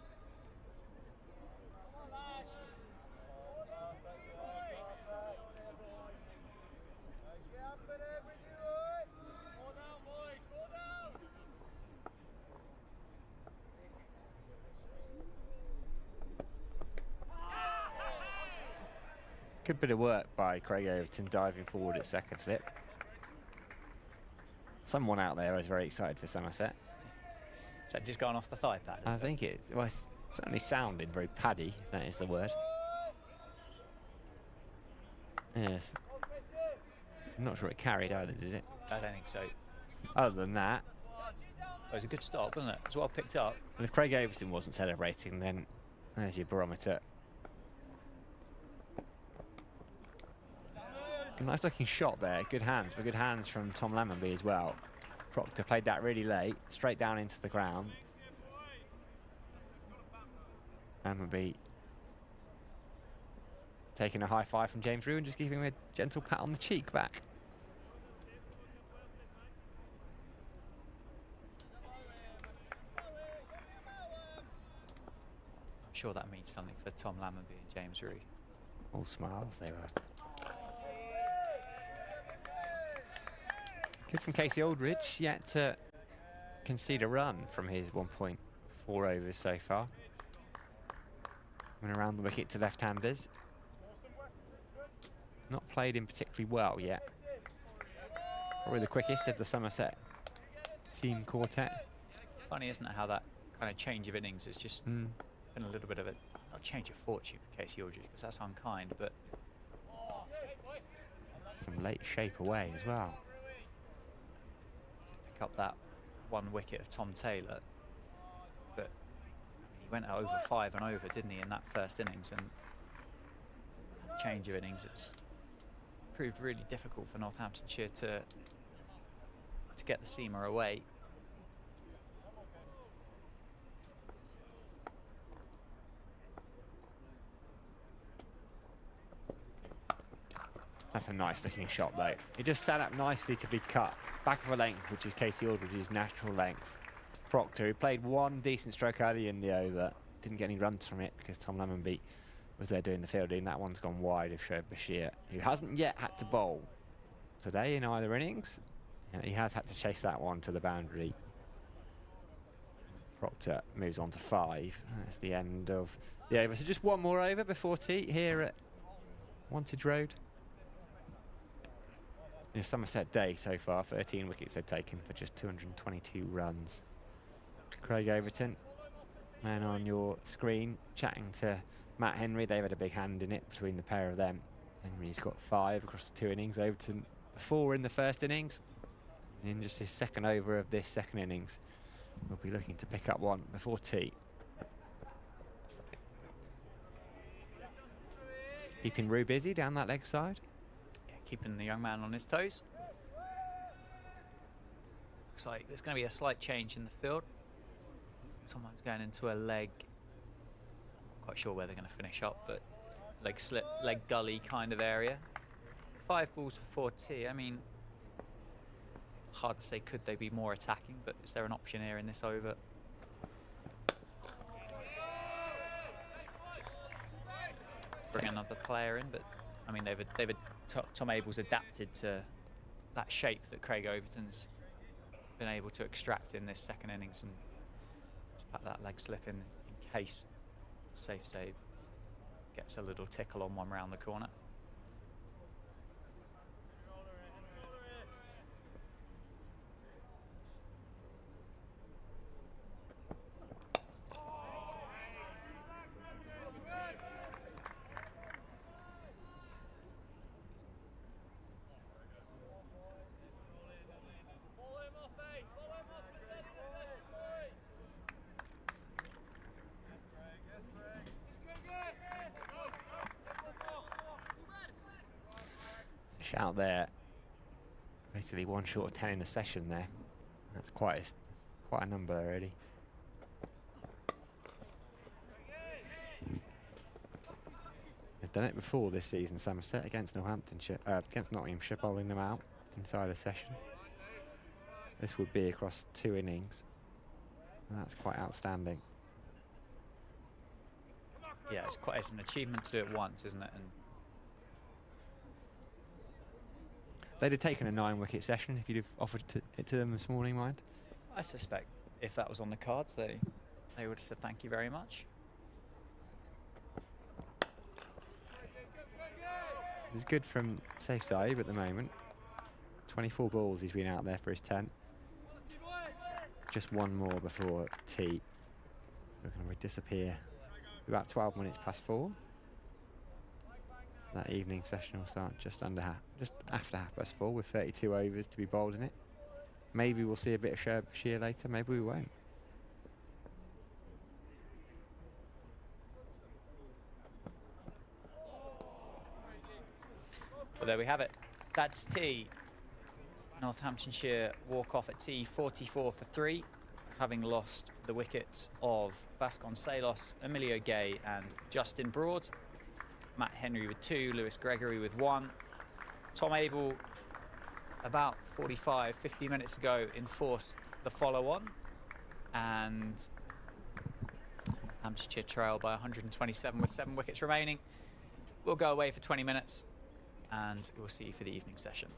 Good bit of work by Craig Overton diving forward at second slip. Someone out there is very excited for Somerset. Is that just gone off the thigh pad? I think it was certainly sounding very paddy, if that is the word. Yes. I'm not sure it carried either, did it? I don't think so. Other than that, it was a good stop, wasn't it? It was well picked up. And if Craig Overton wasn't celebrating, then there's your barometer. A nice looking shot there, good hands, but good hands from Tom Lammonby as well. Proctor played that really late, straight down into the ground. Lammonby taking a high five from James Rue and just giving him a gentle pat on the cheek back. I'm sure that means something for Tom Lammonby and James Rue. All smiles they were. Good from Casey Aldridge, yet to concede a run from his 1.4 overs so far. Coming around the wicket to left-handers. Not played in particularly well yet. Probably the quickest of the Somerset seam quartet. Funny, isn't it, how that kind of change of innings has just been a little bit of a, not change of fortune for Casey Aldridge, because that's unkind, but some late shape away as well. to pick up that one wicket of Tom Taylor, but I mean, he went over 5 and over, didn't he, in that first innings, and that change of innings, it's proved really difficult for Northamptonshire to get the seamer away. That's a nice looking shot though. It just sat up nicely to be cut. Back of a length, which is Casey Aldridge's natural length. Proctor, who played one decent stroke early in the over, didn't get any runs from it because Tom Lammonby was there doing the fielding. That one's gone wide of Shoaib Bashir, who hasn't yet had to bowl today in either innings. He has had to chase that one to the boundary. Proctor moves on to 5. That's the end of the over. So just one more over before tea here at Wantage Road. In a Somerset day so far, 13 wickets they've taken for just 222 runs. Craig Overton, man on your screen, chatting to Matt Henry. They've had a big hand in it between the pair of them. Henry's got 5 across the 2 innings. Overton 4 in the first innings. And in just his second over of this second innings, we'll be looking to pick up one before tea. Keeping Rue busy down that leg side. Yeah, keeping the young man on his toes. Looks like there's going to be a slight change in the field. Someone's going into a leg. I'm not quite sure where they're going to finish up, but leg slip, leg gully kind of area. 5 balls before tea. I mean, hard to say could they be more attacking, but is there an option here in this over? Let's bring another player in, but I mean Tom Abel's adapted to that shape that Craig Overton's been able to extract in this second innings, and just pack that leg slip in case safe save gets a little tickle on one round the corner. Shout there. Basically 1 short of 10 in the session there. That's quite a number already. They've done it before this season, Somerset, against Northamptonshire, against Nottinghamshire, bowling them out inside a session. This would be across 2 innings. That's quite outstanding. Yeah, it's an achievement to do it once, isn't it? And they'd have taken a 9-wicket session if you'd have offered it to them this morning, mind. I suspect if that was on the cards, they would have said thank you very much. It's good from safe side at the moment. 24 balls he's been out there for his 10. Just one more before tea. So we're going to disappear about 12 minutes past 4. So that evening session will start just after 4:30 with 32 overs to be bowled in it. Maybe we'll see a bit of Shoaib Bashir later, maybe we won't. Well, there we have it. That's tea. Northamptonshire walk off at tea 44 for 3, having lost the wickets of Vasconcelos, Emilio Gay and Justin Broad. Matt Henry with 2, Lewis Gregory with 1. Tom Abel, about 50 minutes ago, enforced the follow-on, and Northamptonshire trail by 127 with 7 wickets remaining. We'll go away for 20 minutes and we'll see you for the evening session.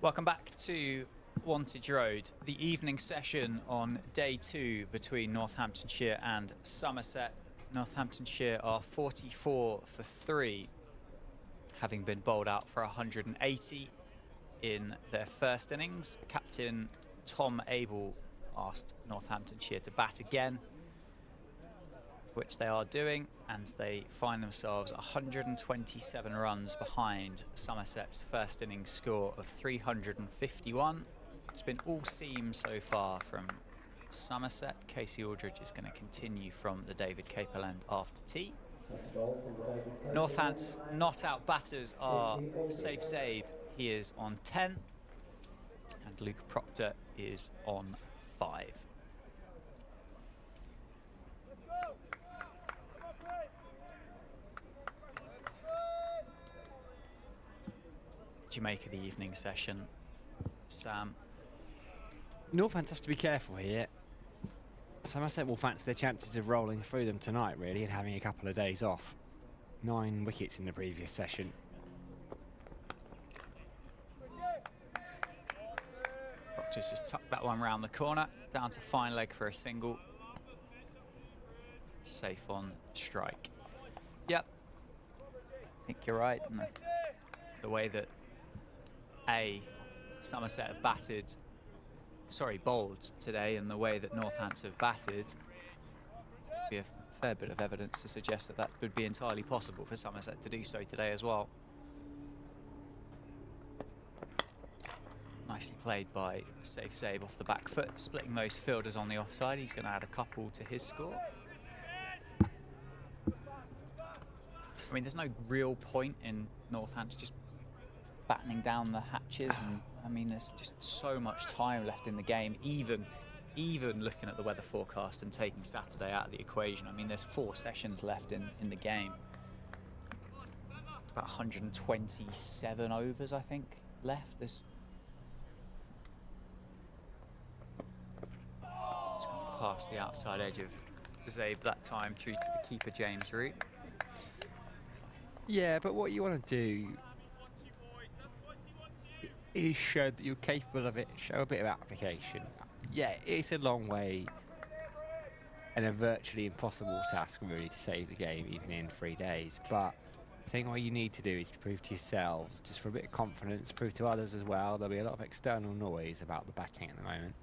Welcome back to Wantage Road, the evening session on day 2 between Northamptonshire and Somerset. Northamptonshire are 44 for 3, having been bowled out for 180 in their first innings. Captain Tom Abel asked Northamptonshire to bat again, which they are doing, and they find themselves 127 runs behind Somerset's first innings score of 351. It's been all seam so far from Somerset. Casey Aldridge is going to continue from the David Capel end after tea. Northants not out batters are Safe Zabe, he is on 10, and Luke Proctor is on 5. You make of the evening session, Sam? Northants have to be careful here. Somerset will fancy their chances of rolling through them tonight, really, and having a couple of days off. 9 wickets in the previous session. Proctor's just tucked that one round the corner, down to fine leg for a single. Safe on strike. Yep, I think you're right. And the way that Somerset have bowled today, and the way that Northants have batted, there'd be a fair bit of evidence to suggest that that would be entirely possible for Somerset to do so today as well. Nicely played by Safe Zabe off the back foot, splitting those fielders on the offside. He's going to add a couple to his score. I mean, there's no real point in Northampton just battening down the hatches, and I mean, there's just so much time left in the game, even looking at the weather forecast and taking Saturday out of the equation. I mean, there's 4 sessions left in the game. About 127 overs, I think, left. There's just gone past the outside edge of Zabe that time through to the keeper James route. Yeah, but what you want to do is show that you're capable of it, show a bit of application. Yeah, it's a long way and a virtually impossible task, really, to save the game even in 3 days, but I think what you need to do is to prove to yourselves, just for a bit of confidence, prove to others as well. There'll be a lot of external noise about the batting at the moment.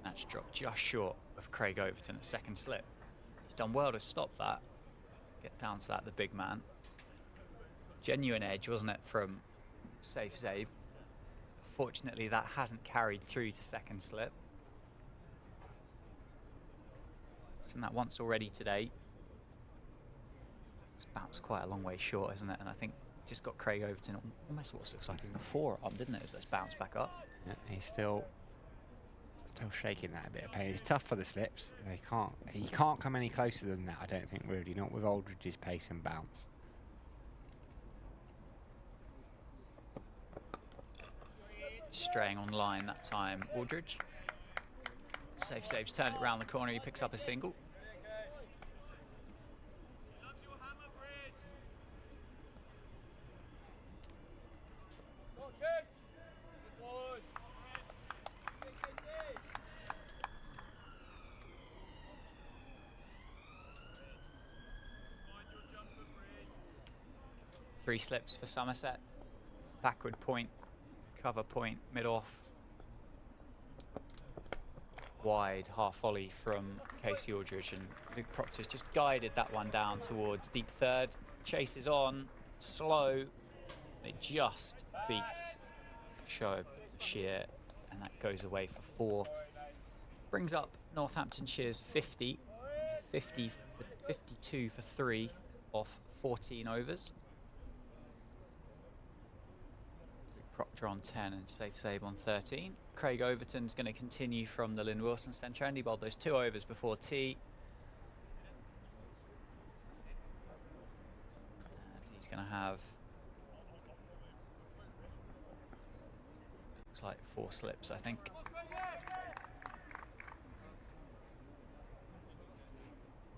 That's dropped just short of Craig Overton at second slip. He's done well to stop that, get down to that, the big man. Genuine edge, wasn't it, from Safe Zabe? Fortunately, that hasn't carried through to second slip. Seen that once already today. It's bounced quite a long way short, isn't it? And I think just got Craig Overton almost what looks like in the forearm, didn't it, as that's bounced back up? Yeah, he's still shaking that a bit of pain. It's tough for the slips. He can't come any closer than that, I don't think, really, not with Aldridge's pace and bounce. Straying on line that time, Aldridge. Safe Zabe's turned it round the corner, he picks up a single. Three slips for Somerset. Backward point, cover point, mid-off. Wide half volley from Casey Aldridge, and Luke Proctor's just guided that one down towards deep third. Chases on, slow. It just beats Shear, and that goes away for 4. Brings up Northamptonshire's 50. 52 for 3 off 14 overs. Proctor on 10 and Safe Zabe on 13. Craig Overton's going to continue from the Lynn Wilson centre end. He bowled those 2 overs before tea. And he's going to have, looks like 4 slips, I think.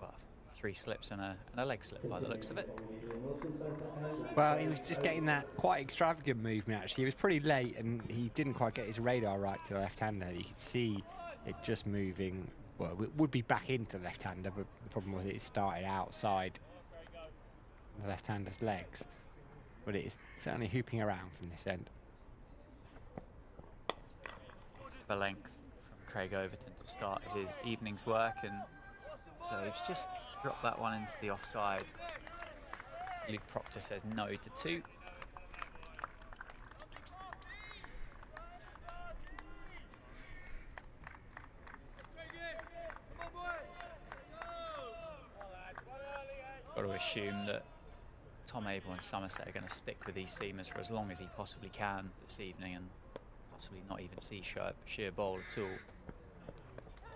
Well, 3 slips and a leg slip by the looks of it. Well, he was just getting that quite extravagant movement, actually. He was pretty late, and he didn't quite get his radar right to the left-hander. You could see it just moving. Well, it would be back into the left-hander, but the problem was it started outside the left-hander's legs. But it is certainly hooping around from this end. The length from Craig Overton to start his evening's work, and so he's just dropped that one into the offside. Luke Proctor says no to 2. Got to assume that Tom Abel and Somerset are going to stick with these seamers for as long as he possibly can this evening, and possibly not even see sheer bowl at all.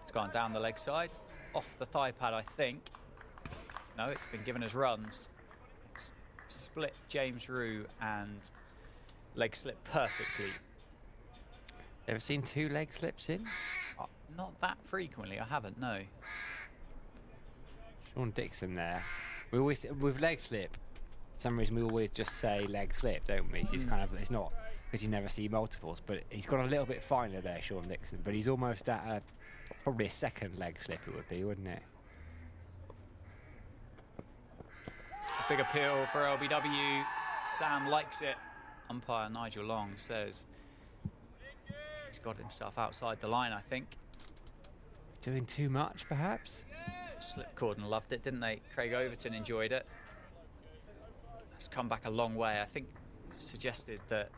It's gone down the leg side, off the thigh pad, I think. No, it's been given as runs. It's split James Rue and leg slip perfectly. Ever seen 2 leg slips in? Not that frequently, I haven't, no. Sean Dixon there. We always, with leg slip, for some reason we always just say leg slip, don't we? It's kind of, it's not, because you never see multiples, but he's got a little bit finer there, Sean Dixon, but he's almost at probably a second leg slip it would be, wouldn't it? A big appeal for LBW. Sam likes it. Umpire Nigel Long says he's got himself outside the line, I think. Doing too much, perhaps? Slipcorden loved it, didn't they? Craig Overton enjoyed it. It's come back a long way. I think suggested that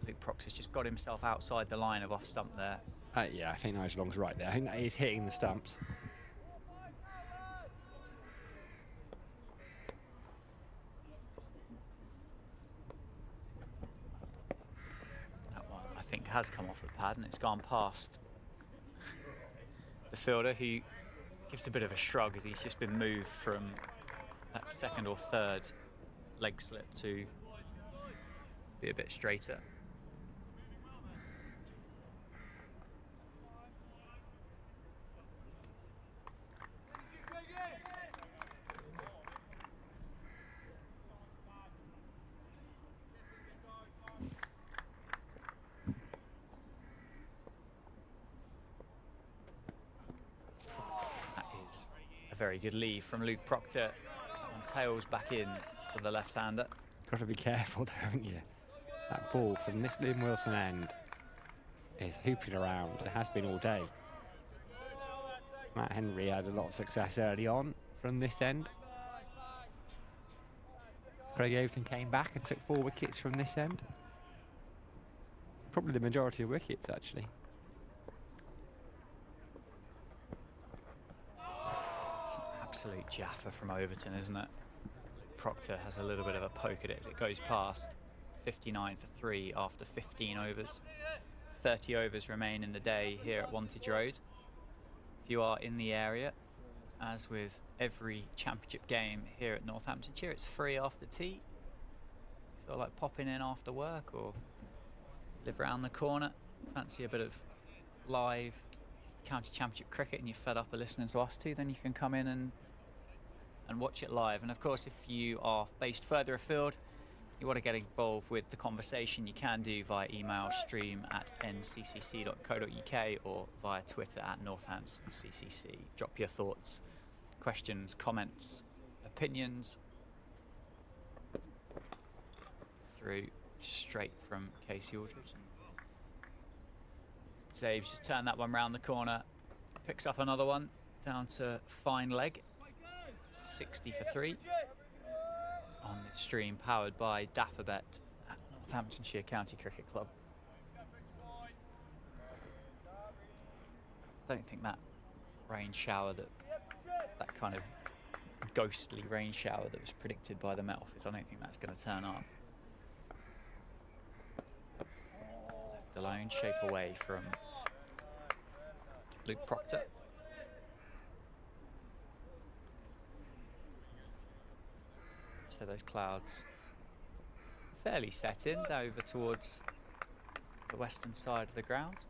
Luke Proctor's just got himself outside the line of off stump there. Yeah, I think Nigel Long's right there. I think that is hitting the stumps. That one, I think, has come off the pad and it's gone past the fielder, who gives a bit of a shrug as he's just been moved from that second or third leg slip to be a bit straighter. Very good leave from Luke Proctor. That one tails back in to the left-hander. Got to be careful there, haven't you? That ball from this Liam Wilson end is hooping around. It has been all day. Matt Henry had a lot of success early on from this end. Craig Overton came back and took 4 wickets from this end. Probably the majority of wickets, actually. Absolute Jaffa from Overton, isn't it? Proctor has a little bit of a poke at it as it goes past. 59 for 3 after 15 overs. 30 overs remain in the day here at Wantage Road. If you are in the area, as with every championship game here at Northamptonshire, it's free after tea. You feel like popping in after work or live around the corner, fancy a bit of live county championship cricket and you're fed up of listening to us two, then you can come in and watch it live. And of course, if you are based further afield, you want to get involved with the conversation, you can do via email stream@nccc.co.uk or via Twitter @NorthamptonCCC. Drop your thoughts, questions, comments, opinions through straight from Casey Aldridge. Zabe's just turned that one round the corner, picks up another one down to fine leg. 60 for 3 on the stream, powered by Daffabet at Northamptonshire County Cricket Club. I don't think that rain shower, that kind of ghostly rain shower that was predicted by the Met Office, I don't think that's going to turn up. Left alone, shape away from Luke Proctor. So those clouds fairly set in over towards the western side of the ground.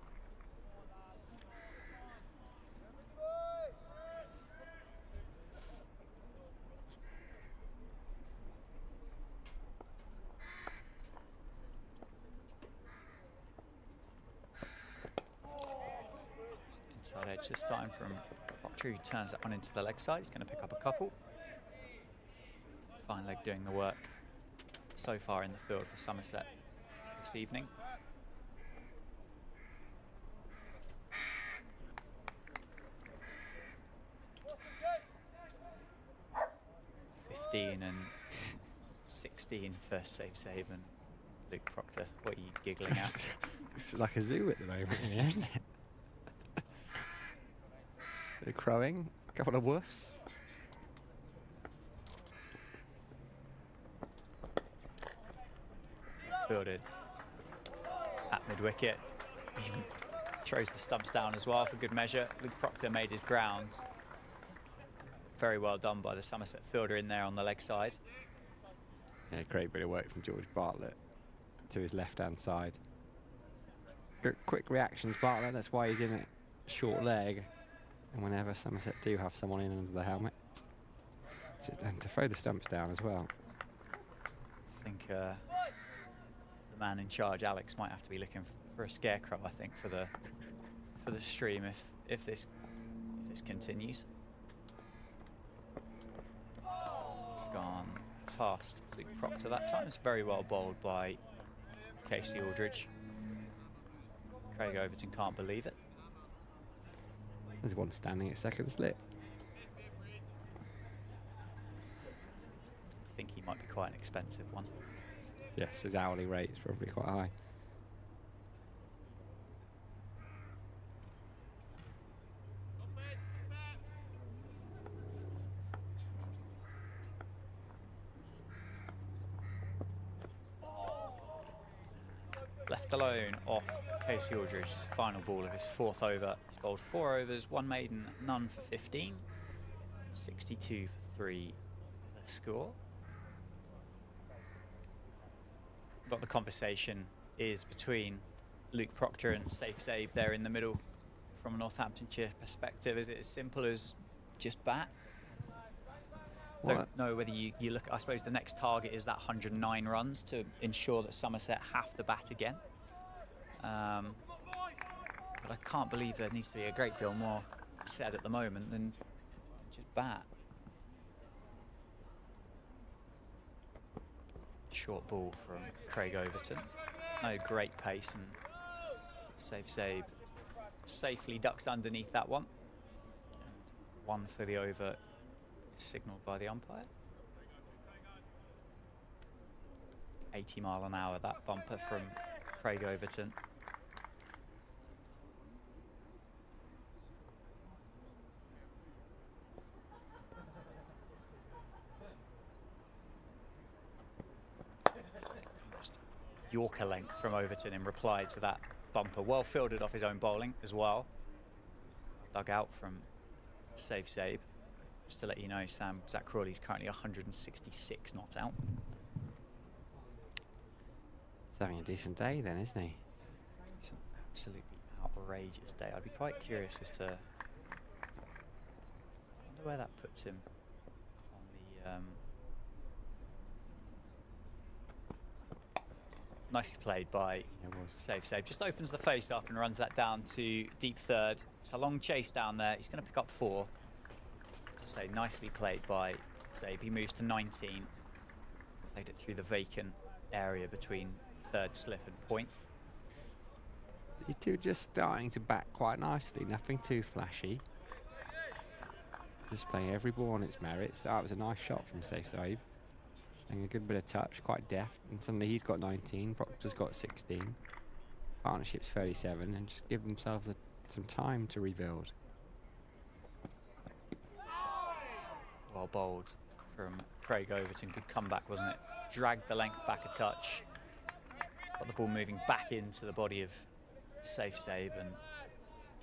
Inside edge this time from Proctor, who turns that one into the leg side. He's going to pick up a couple. Fine leg doing the work so far in the field for Somerset this evening. 15 and 16 for save and Luke Proctor. What are you giggling at? It's like a zoo at the moment, isn't it? They're crowing, a couple of woofs. Fielded at mid-wicket. Even throws the stumps down as well for good measure. Luke Proctor made his ground. Very well done by the Somerset fielder in there on the leg side. Yeah, great bit of work from George Bartlett to his left-hand side. Good, quick reactions, Bartlett. That's why he's in it short leg. And whenever Somerset do have someone in under the helmet, and to throw the stumps down as well. I think the man in charge, Alex, might have to be looking for a scarecrow. I think for the stream if this continues. It's gone past Luke Proctor that time. It's very well bowled by Casey Aldridge. Craig Overton can't believe it. There's one standing at second slip. I think he might be quite an expensive one. Yes, his hourly rate is probably quite high. Left alone off Casey Aldridge's final ball of his fourth over. He's bowled 4 overs, 1 maiden, none for 15. 62 for 3 the score. But the conversation is between Luke Proctor and Safe there in the middle from a Northamptonshire perspective. Is it as simple as just bat? Don't know whether you look. I suppose the next target is that 109 runs to ensure that Somerset have to bat again. But I can't believe there needs to be a great deal more said at the moment than just bat. Short ball from Craig Overton. No great pace, and Sabe safely ducks underneath that one. And 1 for the over. Signalled by the umpire. 80 mile an hour, that bumper from Craig Overton. Just Yorker length from Overton in reply to that bumper. Well fielded off his own bowling as well. Dug out from Sabe. Just to let you know, Sam, Zach Crawley's currently 166 not out. He's having a decent day then, isn't he? It's an absolutely outrageous day. I'd be quite curious as to... I wonder where that puts him on the... Nicely played by Sabe. Just opens the face up and runs that down to deep third. It's a long chase down there. He's going to pick up 4. So nicely played by Sabe. He moves to 19. Played it through the vacant area between third slip and point. These two just starting to bat quite nicely. Nothing too flashy. Just playing every ball on its merits. That was a nice shot from Sabe. Showing a good bit of touch, quite deft. And suddenly he's got 19. Proctor's got 16. Partnership's 37, and just give themselves some time to rebuild. Well bowled from Craig Overton. Good comeback, wasn't it? Dragged the length back a touch. Got the ball moving back into the body of Sabe, and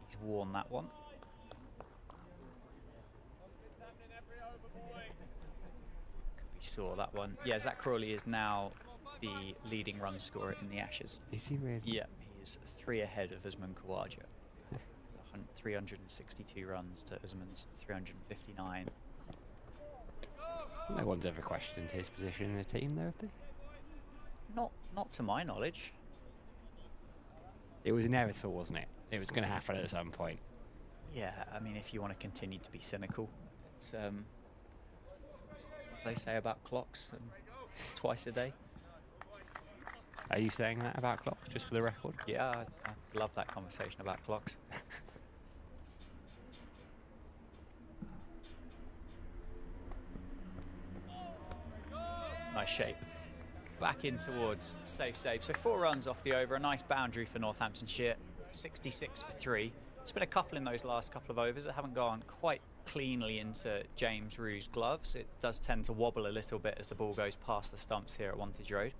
he's worn that one. Could be sore, that one. Yeah, Zach Crawley is now the leading run scorer in the Ashes. Is he really? Yeah, he is 3 ahead of Usman Khawaja. 362 runs to Usman's 359. No one's ever questioned his position in the team, though, have they? Not to my knowledge. It was inevitable, wasn't it? It was going to happen at some point. Yeah, I mean, if you want to continue to be cynical, it's what do they say about clocks? Twice a day. Are you saying that about clocks, just for the record? Yeah, I love that conversation about clocks. Nice shape. Back in towards safe save. So 4 runs off the over. A nice boundary for Northamptonshire. 66 for 3. There's been a couple in those last couple of overs that haven't gone quite cleanly into James Rue's gloves. It does tend to wobble a little bit as the ball goes past the stumps here at Wantage Road.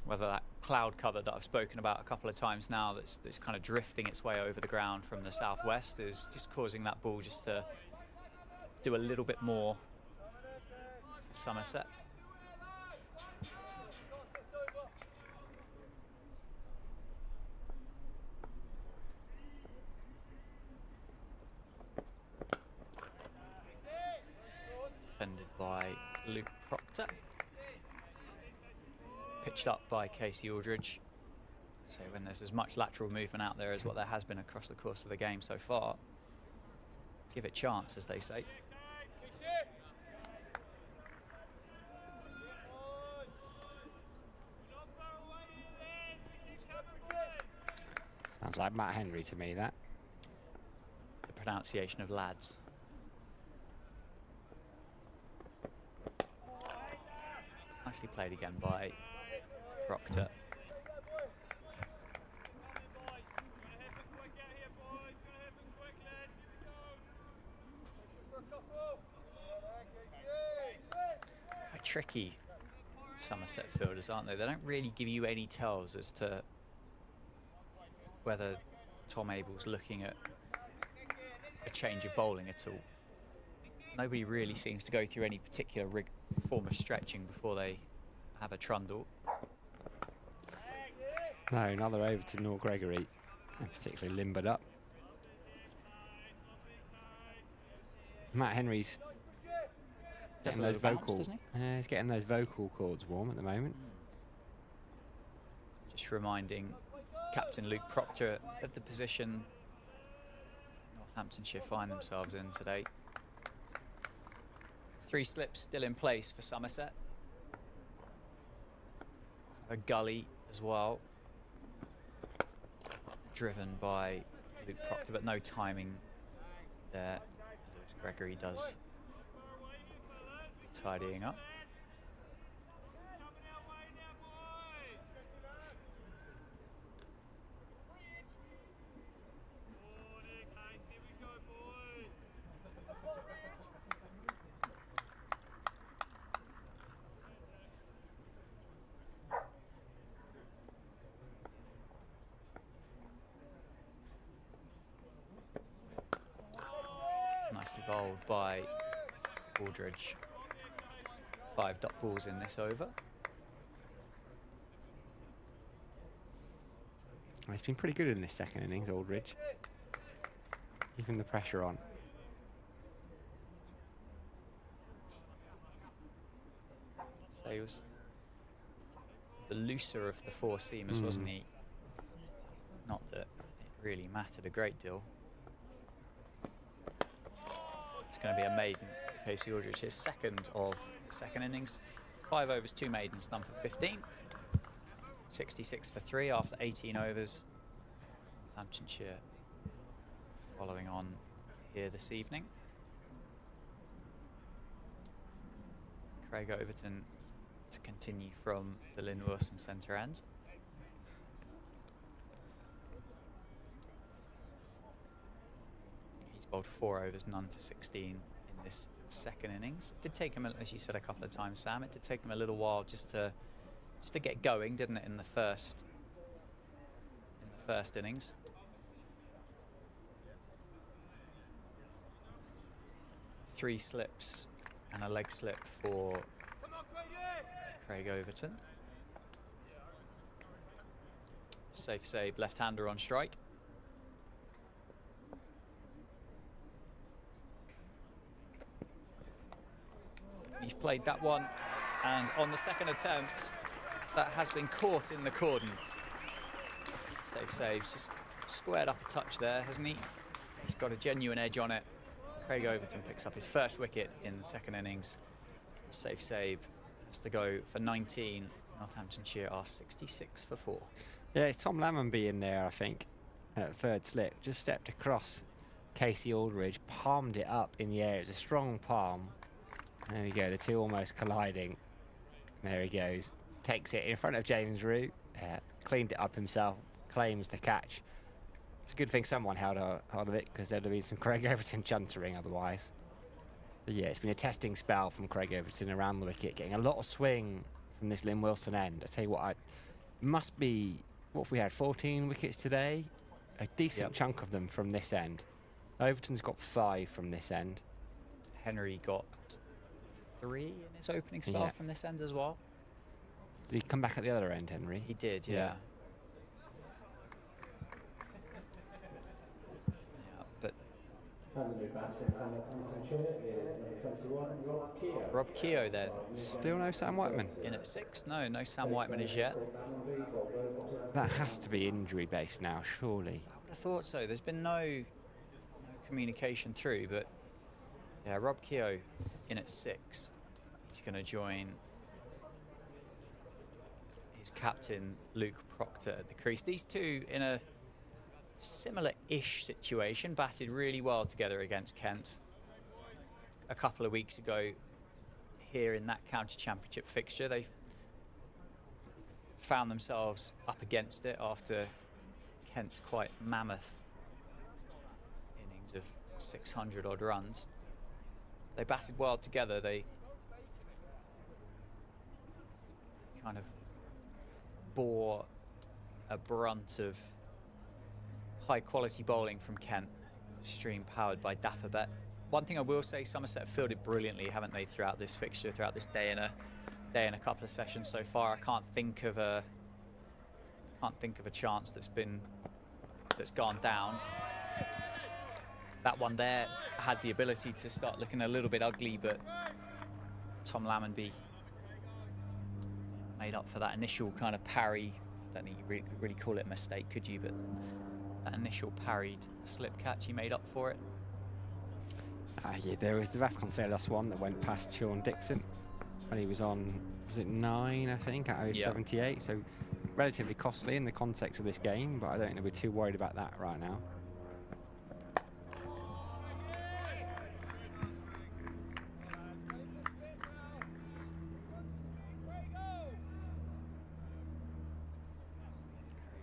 Whether that cloud cover that I've spoken about a couple of times now that's kind of drifting its way over the ground from the southwest is just causing that ball just to do a little bit more for Somerset. Defended by Luke Proctor. Pitched up by Casey Aldridge. So when there's as much lateral movement out there as what there has been across the course of the game so far, give it chance, as they say. Sounds like Matt Henry to me, that. The pronunciation of lads. Nicely played again by Proctor. Quite tricky, Somerset fielders, aren't they? They don't really give you any tells as to whether Tom Abel's looking at a change of bowling at all. Nobody really seems to go through any particular form of stretching before they have a trundle. No, another over to Nor Gregory, and particularly limbered up. Matt Henry's getting those vocals. He's getting those vocal cords warm at the moment. Just reminding Captain Luke Proctor of the position Northamptonshire find themselves in today. 3 slips still in place for Somerset. A gully as well. Driven by Luke Proctor, but no timing there. Lewis Gregory does the tidying up. Nicely bowled by Aldridge. 5 dot balls in this over. He's been pretty good in this second innings, Aldridge. Keeping the pressure on. So he was the looser of the 4 seamers, wasn't he? Not that it really mattered a great deal. It's going to be a maiden for Casey Aldridge, his second of the second innings. 5 overs, 2 maidens, done for 15. 66 for 3 after 18 overs. Northamptonshire following on here this evening. Craig Overton to continue from the Lynn Wilson centre end. Bowled 4 overs, none for 16 in this second innings. It did take him, as you said a couple of times, Sam, it did take him a little while just to get going, didn't it, in the first innings. Three slips and a leg slip for Craig Overton. Safe save, left-hander on strike. He's played that one, and on the second attempt, that has been caught in the cordon. Safe saves, just squared up a touch there, hasn't he? He's got a genuine edge on it. Craig Overton picks up his first wicket in the second innings. Safe save has to go for 19. Northamptonshire are 66 for 4. Yeah, it's Tom Lammonby in there, I think, at third slip. Just stepped across Casey Aldridge, palmed it up in the air. It's a strong palm. There we go, the two almost colliding. There he goes. Takes it in front of James Root. Cleaned it up himself. Claims to catch. It's a good thing someone held hold of it, because there'd have been some Craig Overton chuntering otherwise. But yeah, it's been a testing spell from Craig Overton around the wicket, getting a lot of swing from this Lynn Wilson end. I tell you what, must be, what have we had, 14 wickets today? A decent chunk of them from this end. Overton's got 5 from this end. Henry got 3 in his opening spell from this end as well. Did he come back at the other end, Henry? He did, yeah. But Rob Keogh then. Still no Sam Whiteman. In at 6? No Sam Whiteman as yet. That has to be injury based now, surely. I would have thought so. There's been no communication through, but yeah, Rob Keogh in at 6. He's going to join his captain Luke Proctor at the crease. These two in a similar-ish situation, batted really well together against Kent a couple of weeks ago here in that county championship fixture. They found themselves up against it after Kent's quite mammoth innings of 600 odd runs. They batted well together. They kind of bore a brunt of high quality bowling from Kent, stream powered by Daffabet. One thing I will say, Somerset have fielded brilliantly, haven't they, throughout this fixture, throughout this day and a couple of sessions so far. I can't think of a chance that's gone down. That one there had the ability to start looking a little bit ugly, but Tom Lammonby made up for that initial kind of parry. I don't think you really call it a mistake, could you? But that initial parried slip catch, he made up for it. Yeah, there was the Vasconcelos one that went past Sean Dixon when he was on, was it 9, I think, at 78. So relatively costly in the context of this game, but I don't think we're too worried about that right now.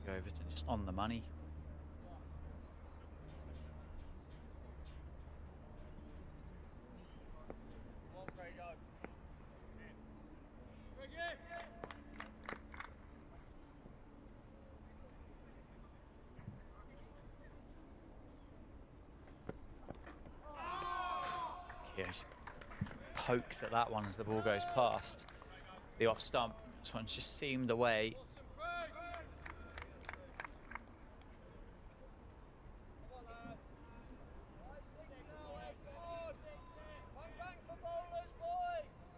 Craig Overton just on the money. Yeah, pokes at that one as the ball goes past the off stump. This one's just seamed away.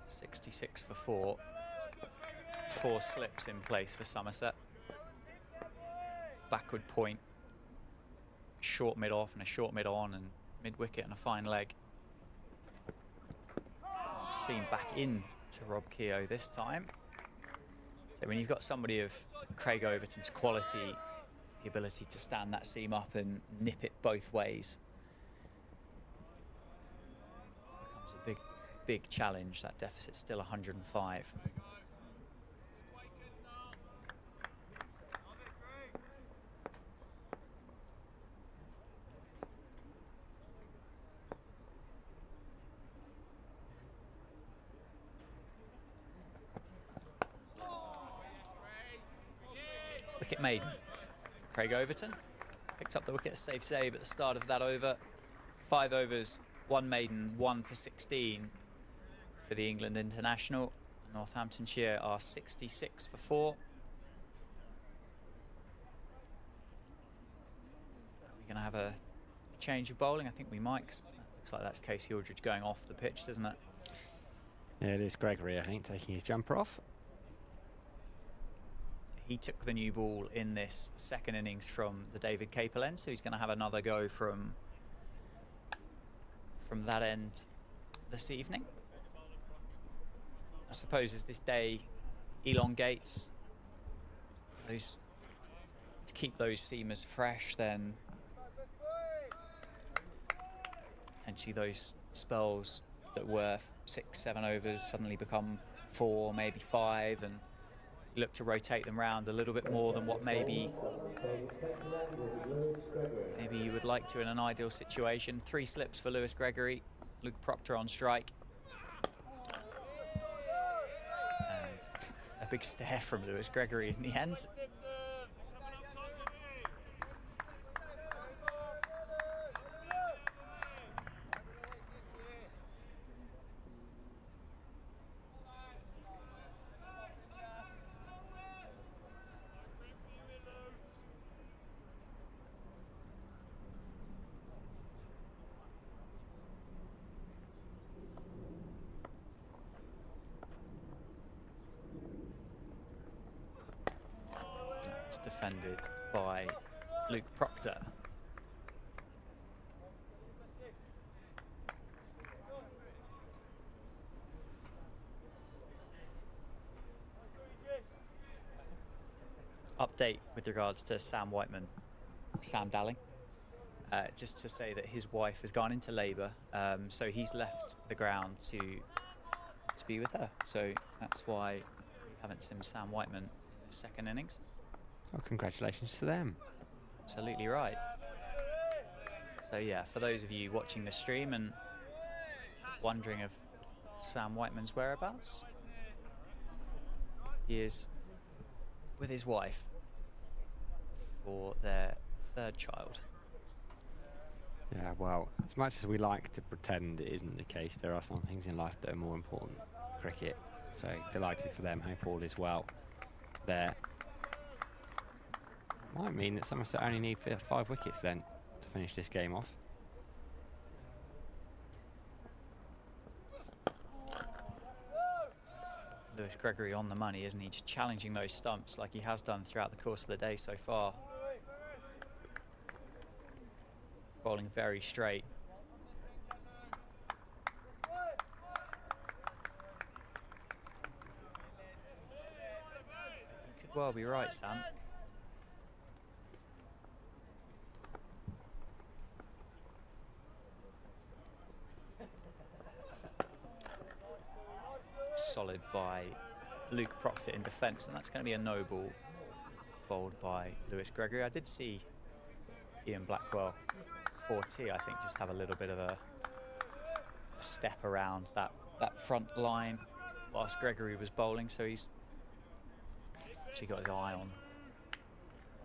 .66 for 4. 4 slips in place for Somerset. Backward point, short mid off and a short mid on, and mid wicket and a fine leg. Seen back in to Rob Keogh this time. So when you've got somebody of Craig Overton's quality, the ability to stand that seam up and nip it both ways, becomes a big challenge. That deficit's still 105. Wicket maiden for Craig Overton. Picked up the wicket, a safe save at the start of that over. 5 overs, 1 maiden, 1 for 16 for the England international. Northamptonshire are 66 for 4. Are we going to have a change of bowling? I think we might. 'Cause looks like that's Casey Aldridge going off the pitch, doesn't it? Yeah, it is Gregory, I think, taking his jumper off. He took the new ball in this second innings from the David Capel end, so he's going to have another go from from that end this evening. I suppose as this day elongates, to keep those seamers fresh, then potentially those spells that were 6, 7 overs suddenly become 4, maybe 5, and you look to rotate them round a little bit more than what maybe you would like to in an ideal situation. 3 slips for Lewis Gregory, Luke Proctor on strike, and a big stare from Lewis Gregory in the end. It's defended by Luke Proctor. Update with regards to Sam Dalling. Just to say that his wife has gone into labour, so he's left the ground to be with her. So that's why we haven't seen Sam Whiteman in the second innings. Oh, congratulations to them. Absolutely right. So yeah, for those of you watching the stream and wondering of Sam Whiteman's whereabouts, he is with his wife for their 3rd child. Yeah, well, as much as we like to pretend it isn't the case, there are some things in life that are more important. Cricket. So delighted for them. Hope all is well there. Might mean that Somerset only need 5 wickets then to finish this game off. Lewis Gregory on the money, isn't he? Just challenging those stumps like he has done throughout the course of the day so far. Bowling very straight. You could well be right, Sam. Solid by Luke Proctor in defence, and that's going to be a no ball bowled by Lewis Gregory. I did see Ian Blackwell before tea, I think, just have a little bit of a step around that front line whilst Gregory was bowling, so he's actually got his eye on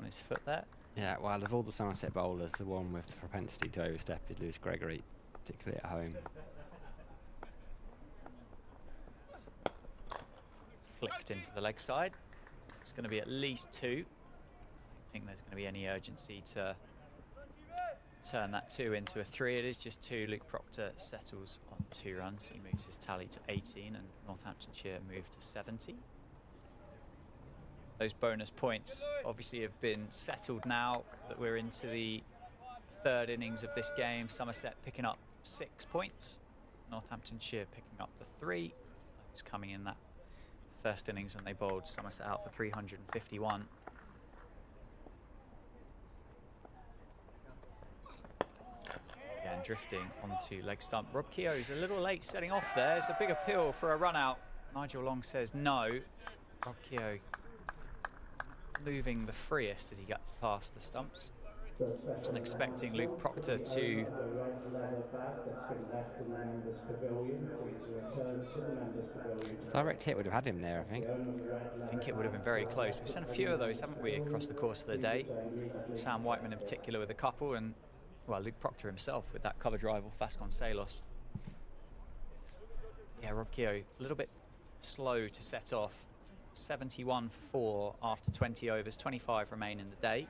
his foot there. Yeah, well, of all the Somerset bowlers, the one with the propensity to overstep is Lewis Gregory, particularly at home. Flicked into the leg side. It's going to be at least 2. I don't think there's going to be any urgency to turn that 2 into a 3. It is just 2. Luke Proctor settles on 2 runs. He moves his tally to 18 and Northamptonshire move to 70. Those bonus points obviously have been settled now that we're into the 3rd innings of this game. Somerset picking up 6 points. Northamptonshire picking up the 3. That was coming in that first innings when they bowled Somerset out for 351. Again, drifting onto leg stump. Rob Keogh's a little late setting off there. It's a big appeal for a run out. Nigel Long says no. Rob Keogh moving the freest as he gets past the stumps. Wasn't expecting Luke Proctor to direct hit would have had him there, I think. I think it would have been very close. We've seen a few of those, haven't we, across the course of the day? Sam Whiteman in particular with a couple, and, well, Luke Proctor himself with that cover drive off Vasconcelos. Yeah, Rob Keogh, a little bit slow to set off. 71 for 4 after 20 overs, 25 remain in the day.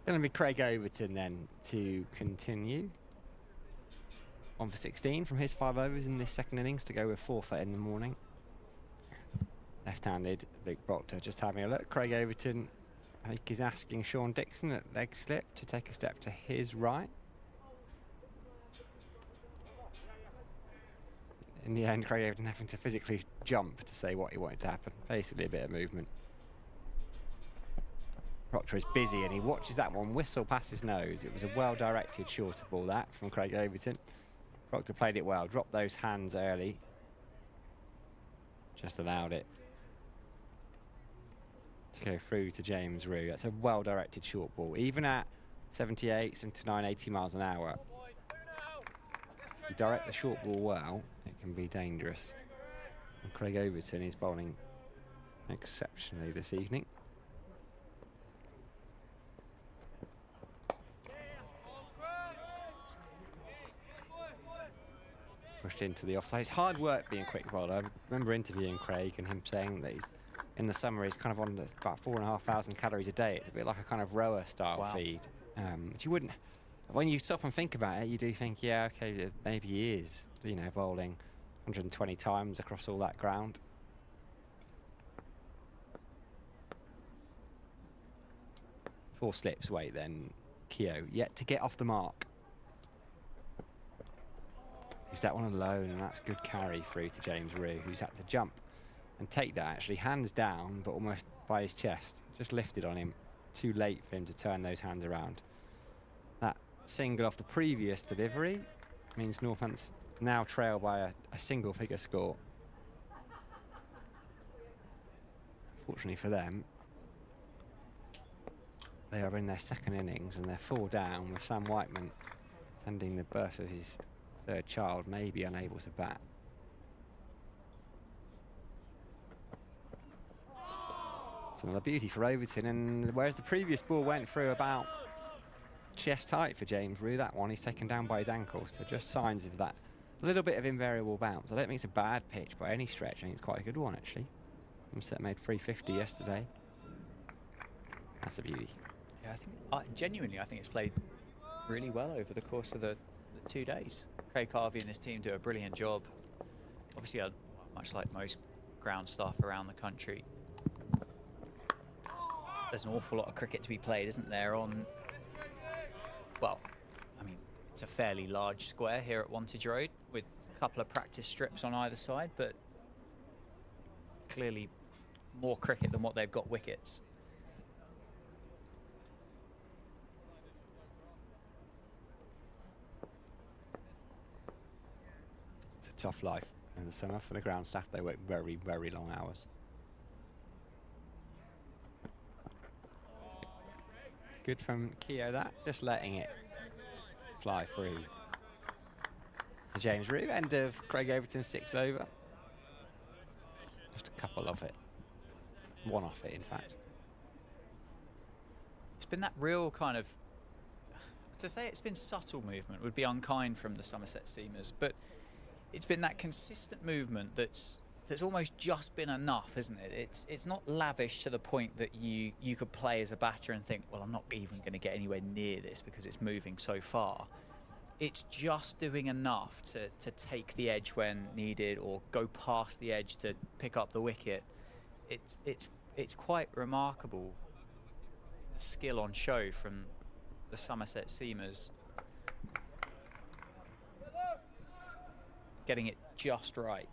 Going to be Craig Overton then to continue. On for 16 from his 5 overs in this second innings to go with 4 for in the morning. Left-handed, Luke Proctor just having a look. Craig Overton, I think he's asking Sean Dixon at leg slip to take a step to his right. In the end, Craig Overton having to physically jump to say what he wanted to happen. Basically a bit of movement. Proctor is busy and he watches that one whistle past his nose. It was a well-directed shorter ball that from Craig Overton. Proctor played it well, dropped those hands early. Just allowed it to go through to James Rue. That's a well-directed short ball. Even at 78, 79, 80 miles an hour, if you direct the short ball well, it can be dangerous. And Craig Overton is bowling exceptionally this evening. Pushed into the offside. It's hard work being quick bowler. I remember interviewing Craig and him saying that he's, in the summer he's kind of on about 4,500 calories a day. It's a bit like a kind of rower style feed. Which you wouldn't, when you stop and think about it, you do think, yeah, okay, maybe he is, you know, bowling 120 times across all that ground. Four slips weight then, Keogh yet to get off the mark. He's that one alone, and that's good carry through to James Rue, who's had to jump and take that actually, hands down, but almost by his chest. Just lifted on him. Too late for him to turn those hands around. That single off the previous delivery means Northampton now trail by a single figure score. Fortunately for them, they are in their second innings and they're 4 down, with Sam Whiteman attending the birth of his third child, may be unable to bat. It's another beauty for Overton, and whereas the previous ball went through about chest height for James Rue, that one he's taken down by his ankles, so just signs of that. A little bit of invariable bounce. I don't think it's a bad pitch by any stretch. I think it's quite a good one actually. Somerset made 350 yesterday. That's a beauty. Yeah, I think genuinely I think it's played really well over the course of the 2 days. Craig Harvey and his team do a brilliant job. Obviously, much like most ground staff around the country, there's an awful lot of cricket to be played, isn't there, on, well, I mean, it's a fairly large square here at Wantage Road with a couple of practice strips on either side, but clearly more cricket than what they've got wickets. It's a tough life in the summer for the ground staff. They work very, very long hours. Good from Keogh that, just letting it fly free to James Rue. End of Craig Overton's 6th over. Just a couple of it. One off it, in fact. It's been that real kind of, to say it's been subtle movement would be unkind from the Somerset seamers, but it's been that consistent movement that's almost just been enough, isn't it? It's not lavish to the point that you could play as a batter and think, well, I'm not even going to get anywhere near this because it's moving so far. It's just doing enough to take the edge when needed or go past the edge to pick up the wicket. It's quite remarkable, the skill on show from the Somerset seamers. Getting it just right.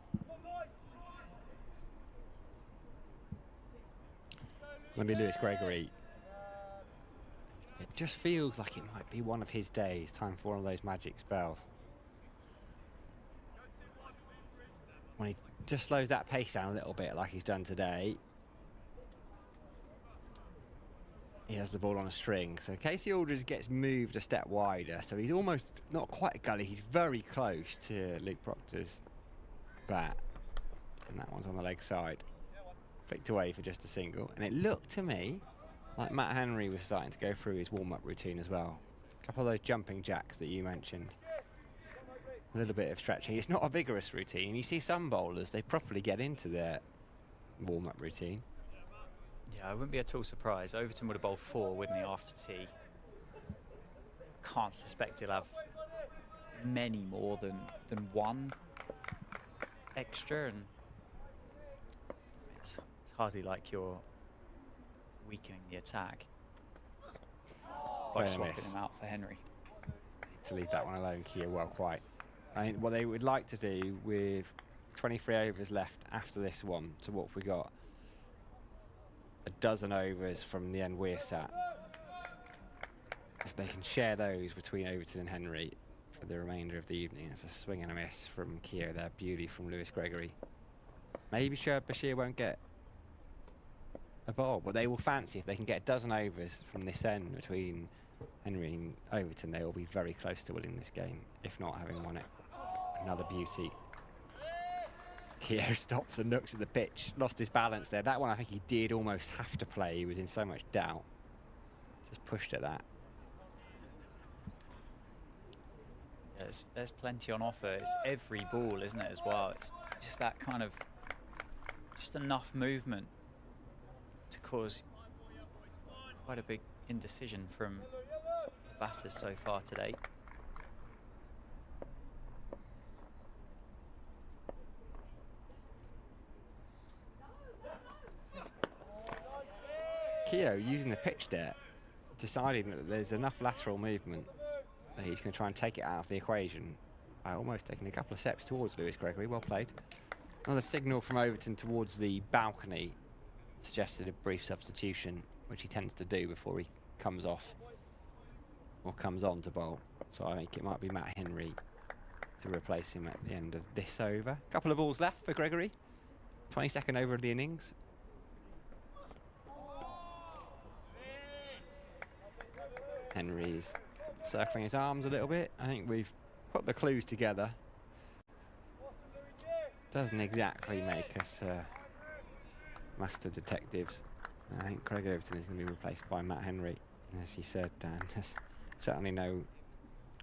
It's going to be Lewis Gregory. It just feels like it might be one of his days. Time for one of those magic spells. When he just slows that pace down a little bit like he's done today. He has the ball on a string. So Casey Aldridge gets moved a step wider. So he's almost not quite a gully. He's very close to Luke Proctor's bat. And that one's on the leg side. Flicked away for just a single. And it looked to me like Matt Henry was starting to go through his warm-up routine as well. A couple of those jumping jacks that you mentioned. A little bit of stretching. It's not a vigorous routine. You see some bowlers, they properly get into their warm-up routine. Yeah, I wouldn't be at all surprised. Overton would have bowled 4, wouldn't he, after tea? Can't suspect he'll have many more than one extra, and it's hardly like you're weakening the attack by Fair swapping miss. him out for Henry. Need to leave that one alone, Kia. Well, quite. I think what they would like to do with 23 overs left after this one, so what have we got? A dozen overs from the end we're sat. If they can share those between Overton and Henry for the remainder of the evening. It's a swing and a miss from Kia there. Beauty from Lewis Gregory. Maybe Shoaib Bashir won't get a ball, but they will fancy if they can get a dozen overs from this end between Henry and Overton, they will be very close to winning this game, if not having won it. Another beauty. Keogh stops and looks at the pitch. Lost his balance there. That one I think he did almost have to play. He was in so much doubt. Just pushed at that. There's plenty on offer. It's every ball, isn't it, as well? It's just that kind of, just enough movement to cause quite a big indecision from the batters so far today. Keogh using the pitch there, deciding that there's enough lateral movement that he's going to try and take it out of the equation by almost taking a couple of steps towards Lewis Gregory. Well played. Another signal from Overton towards the balcony suggested a brief substitution, which he tends to do before he comes off or comes on to bowl. So I think it might be Matt Henry to replace him at the end of this over. A couple of balls left for Gregory. 22nd over of the innings. Henry's circling his arms a little bit. I think we've put the clues together. Doesn't exactly make us master detectives. I think Craig Overton is going to be replaced by Matt Henry. And as you said, Dan, there's certainly no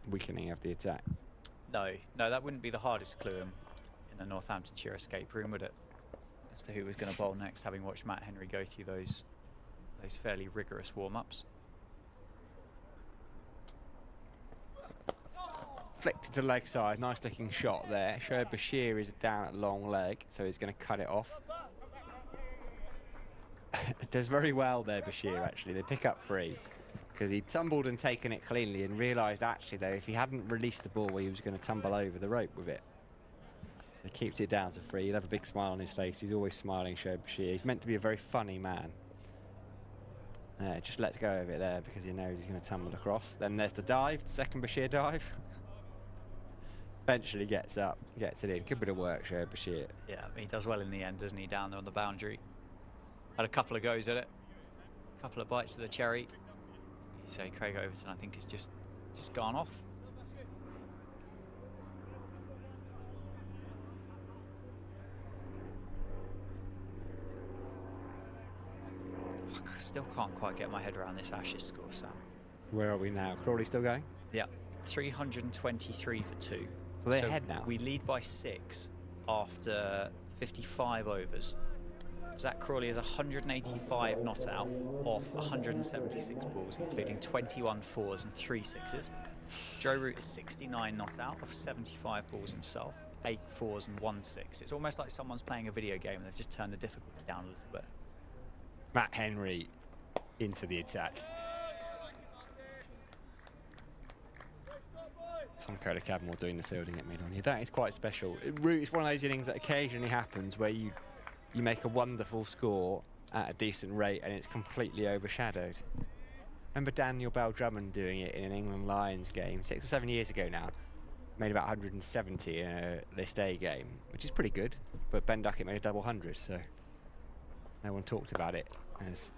weakening of the attack. No, that wouldn't be the hardest clue in a Northamptonshire escape room, would it? As to who was going to bowl next, having watched Matt Henry go through those fairly rigorous warm-ups. Flicked to the leg side, nice looking shot there. Shoaib Bashir is down at long leg, so he's going to cut it off. Does very well there, Bashir, actually. They pick up 3 because he tumbled and taken it cleanly and realised actually though if he hadn't released the ball he was going to tumble over the rope with it. So he keeps it down to 3. He'll have a big smile on his face. He's always smiling, Shoaib Bashir. He's meant to be a very funny man. Just lets go of it there because he knows he's going to tumble across. Then there's the dive, the second Bashir dive. Eventually gets up, gets it in. Good bit of work, Shoaib Bashir. Yeah, he does well in the end, doesn't he, down there on the boundary. Had a couple of goes at it, a couple of bites of the cherry. You say Craig Overton, I think, has just gone off. I still can't quite get my head around this Ashes score, Sam. Where are we now? Crawley still going? Yeah, 323 for 2. So they're ahead now. We lead by 6 after 55 overs. Zach Crawley is 185 not out off 176 balls, including 21 4s and 3 6s. Joe Root is 69 not out off 75 balls himself, 8 4s and 1 6. It's almost like someone's playing a video game and they've just turned the difficulty down a little bit. Matt Henry into the attack. Tom Kohler-Cadmore doing the fielding at mid-on here. That is quite special. It's one of those innings that occasionally happens where you make a wonderful score at a decent rate and it's completely overshadowed. Remember Daniel Bell-Drummond doing it in an England Lions game 6 or 7 years ago now. Made about 170 in a List A game, which is pretty good. But Ben Duckett made a double 100, so no one talked about it as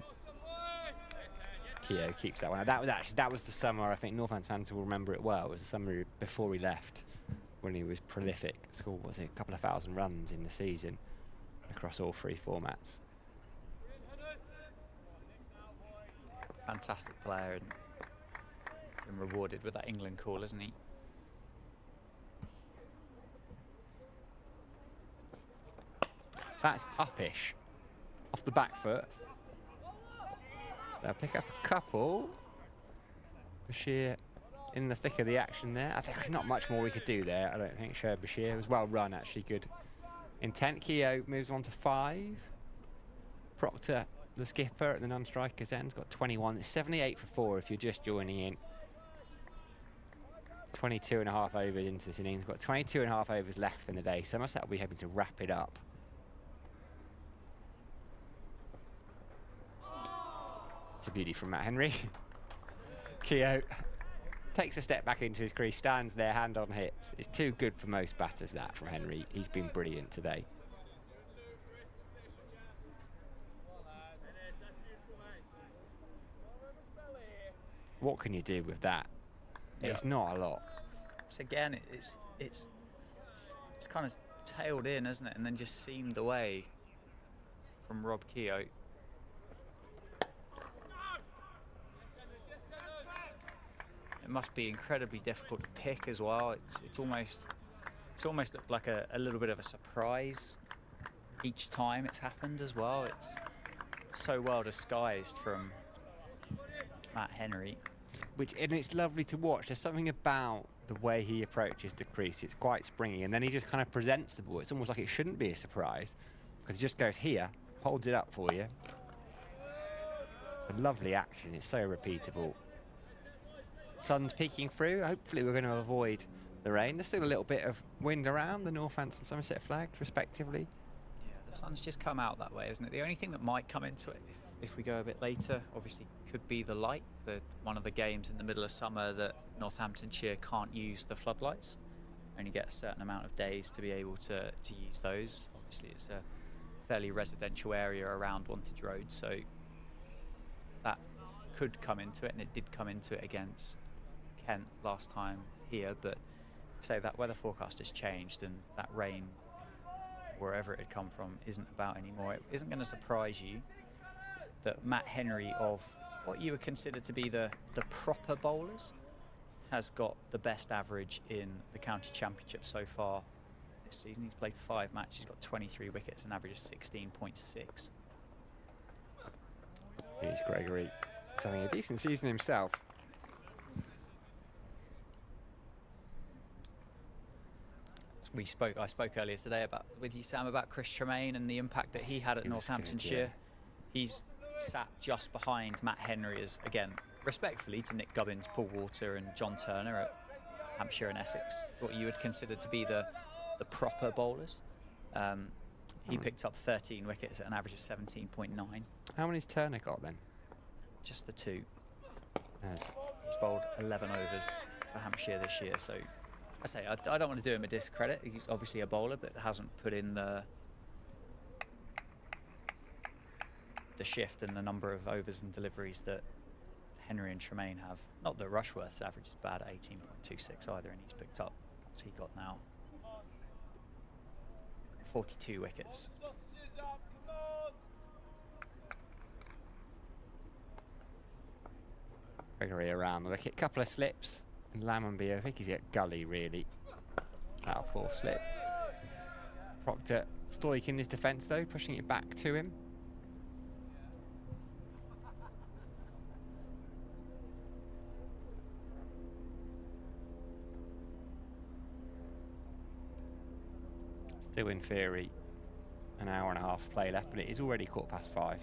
Keogh keeps that one. That was the summer. I think Northampton fans will remember it well. It was the summer before he left, when he was prolific. Scored, was it, a couple of thousand runs in the season across all 3 formats. Fantastic player and been rewarded with that England call, isn't he? That's uppish, off the back foot. They'll pick up a couple. Bashir in the thick of the action there. I think there's not much more we could do there. I don't think Shoaib Bashir was well run, actually good intent. Keogh moves on to 5. Proctor, the skipper at the non-strikers end, has got 21. It's 78 for 4 if you're just joining in. 22 and a half overs into this innings. Got 22 and a half overs left in the day. Somerset will be hoping to wrap it up. It's a beauty from Matt Henry. Keogh takes a step back into his crease, stands there, hand on hips. It's too good for most batters, that, from Henry. He's been brilliant today. What can you do with that? Yeah. It's not a lot. It's again, it's kind of tailed in, isn't it? And then just seamed away from Rob Keogh. It must be incredibly difficult to pick as well. It's almost looked like a little bit of a surprise each time it's happened as well. It's so well disguised from Matt Henry. And it's lovely to watch. There's something about the way he approaches the crease. It's quite springy, and then he just kind of presents the ball. It's almost like it shouldn't be a surprise, because he just goes here, holds it up for you. It's a lovely action. It's so repeatable. Sun's peeking through. Hopefully we're going to avoid the rain. There's still a little bit of wind around the Northampton and Somerset flags, respectively. Yeah, the sun's just come out that way, isn't it? The only thing that might come into it, if we go a bit later, obviously could be the light. One of the games in the middle of summer that Northamptonshire can't use the floodlights. Only get a certain amount of days to be able to use those. Obviously it's a fairly residential area around Wantage Road, so that could come into it, and it did come into it against Kent last time here, but say that weather forecast has changed, and that rain, wherever it had come from, isn't about anymore. It isn't going to surprise you that Matt Henry, of what you would consider to be the proper bowlers, has got the best average in the county championship so far this season. He's played 5 matches, he's got 23 wickets, an average of 16.6. Here's Gregory. He's having a decent season himself. I spoke earlier today with you, Sam, about Chris Tremaine and the impact that he had at Northamptonshire. Yeah. He's sat just behind Matt Henry, as, again, respectfully to Nick Gubbins, Paul Walter and John Turner at Hampshire and Essex, what you would consider to be the proper bowlers. He picked up 13 wickets at an average of 17.9. How many's Turner got then? Just the 2. Yes. He's bowled 11 overs for Hampshire this year, so I don't want to do him a discredit. He's obviously a bowler, but hasn't put in the shift and the number of overs and deliveries that Henry and Tremaine have. Not that Rushworth's average is bad at 18.26 either, and he's picked up, what's he got now? 42 wickets. Gregory around the wicket. Couple of slips. And Lammonby, I think he's at gully, really. About 4th slip. Proctor stoic in his defence, though, pushing it back to him. Still, in theory, an hour and a half play left, but it is already 5:15.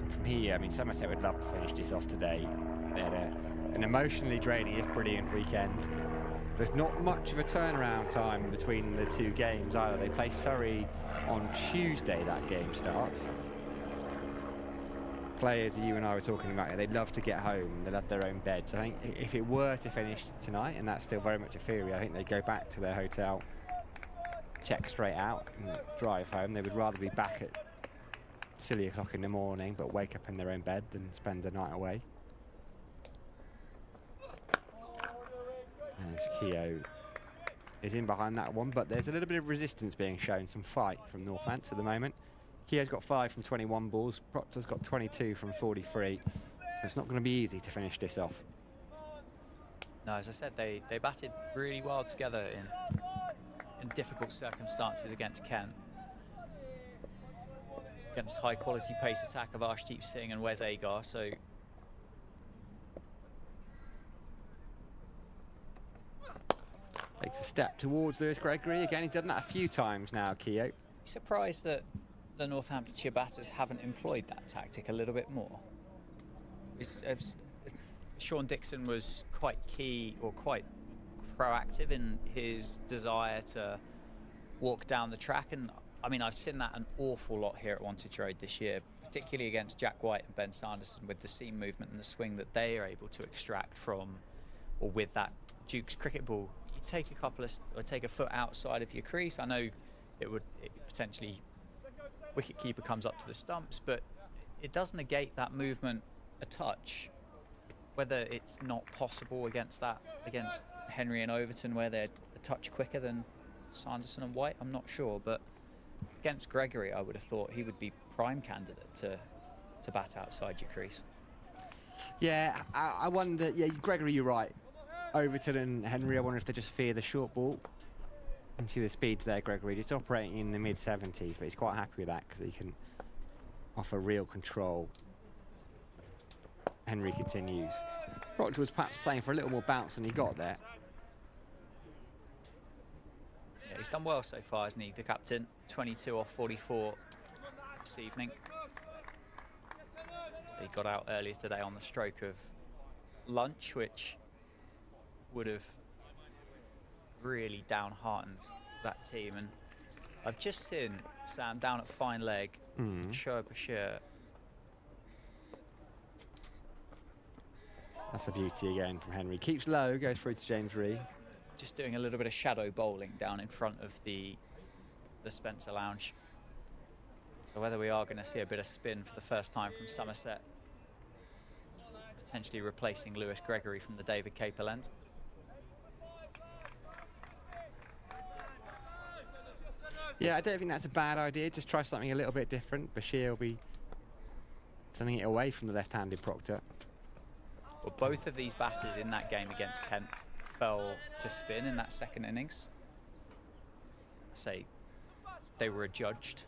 From here, I mean, Somerset would love to finish this off today. They had an emotionally draining, if brilliant, weekend. There's not much of a turnaround time between the 2 games either. They play Surrey on Tuesday, that game starts. Players you and I were talking about, they'd love to get home, they'll have their own beds. I think if it were to finish tonight, and that's still very much a theory, I think they'd go back to their hotel, check straight out and drive home. They would rather be back at silly o'clock in the morning but wake up in their own bed than spend the night away. As Keogh is in behind that one, but there's a little bit of resistance being shown, some fight from Northants at the moment. Keogh's got 5 from 21 balls, Proctor's got 22 from 43. So it's not going to be easy to finish this off. No, as I said, they batted really well together in difficult circumstances against Kent. against high-quality pace attack of Arshdeep Singh and Wes Agar, so... Takes a step towards Lewis Gregory. Again, he's done that a few times now, Keogh. Surprised that the Northamptonshire batters haven't employed that tactic a little bit more. Sean Dixon was quite key, or quite proactive in his desire to walk down the track, and I mean, I've seen that an awful lot here at Wantage Road this year, particularly against Jack White and Ben Sanderson, with the seam movement and the swing that they are able to extract from, or with that Duke's cricket ball. You take a couple of, or take a foot outside of your crease. I know it potentially, wicketkeeper comes up to the stumps, but it does negate that movement a touch. Whether it's not possible against Henry and Overton, where they're a touch quicker than Sanderson and White, I'm not sure, but against Gregory, I would have thought he would be prime candidate to bat outside your crease. Yeah, I wonder. Yeah, Gregory, you're right. Overton and Henry, I wonder if they just fear the short ball. You can see the speeds there, Gregory. Just operating in the mid-70s, but he's quite happy with that because he can offer real control. Henry continues. Proctor was perhaps playing for a little more bounce than he got there. Yeah, he's done well so far, hasn't he, the captain? 22 off 44 this evening. So he got out earlier today on the stroke of lunch, which would have really downheartened that team. And I've just seen Sam down at fine leg, Shoaib Bashir. That's a beauty again from Henry. Keeps low, goes through to James Ree. Just doing a little bit of shadow bowling down in front of the Spencer Lounge. So whether we are going to see a bit of spin for the first time from Somerset, potentially replacing Lewis Gregory from the David Caper end. Yeah, I don't think that's a bad idea. Just try something a little bit different. Bashir will be sending it away from the left-handed Proctor. Well, both of these batters in that game against Kent fell to spin in that second innings. Say they were adjudged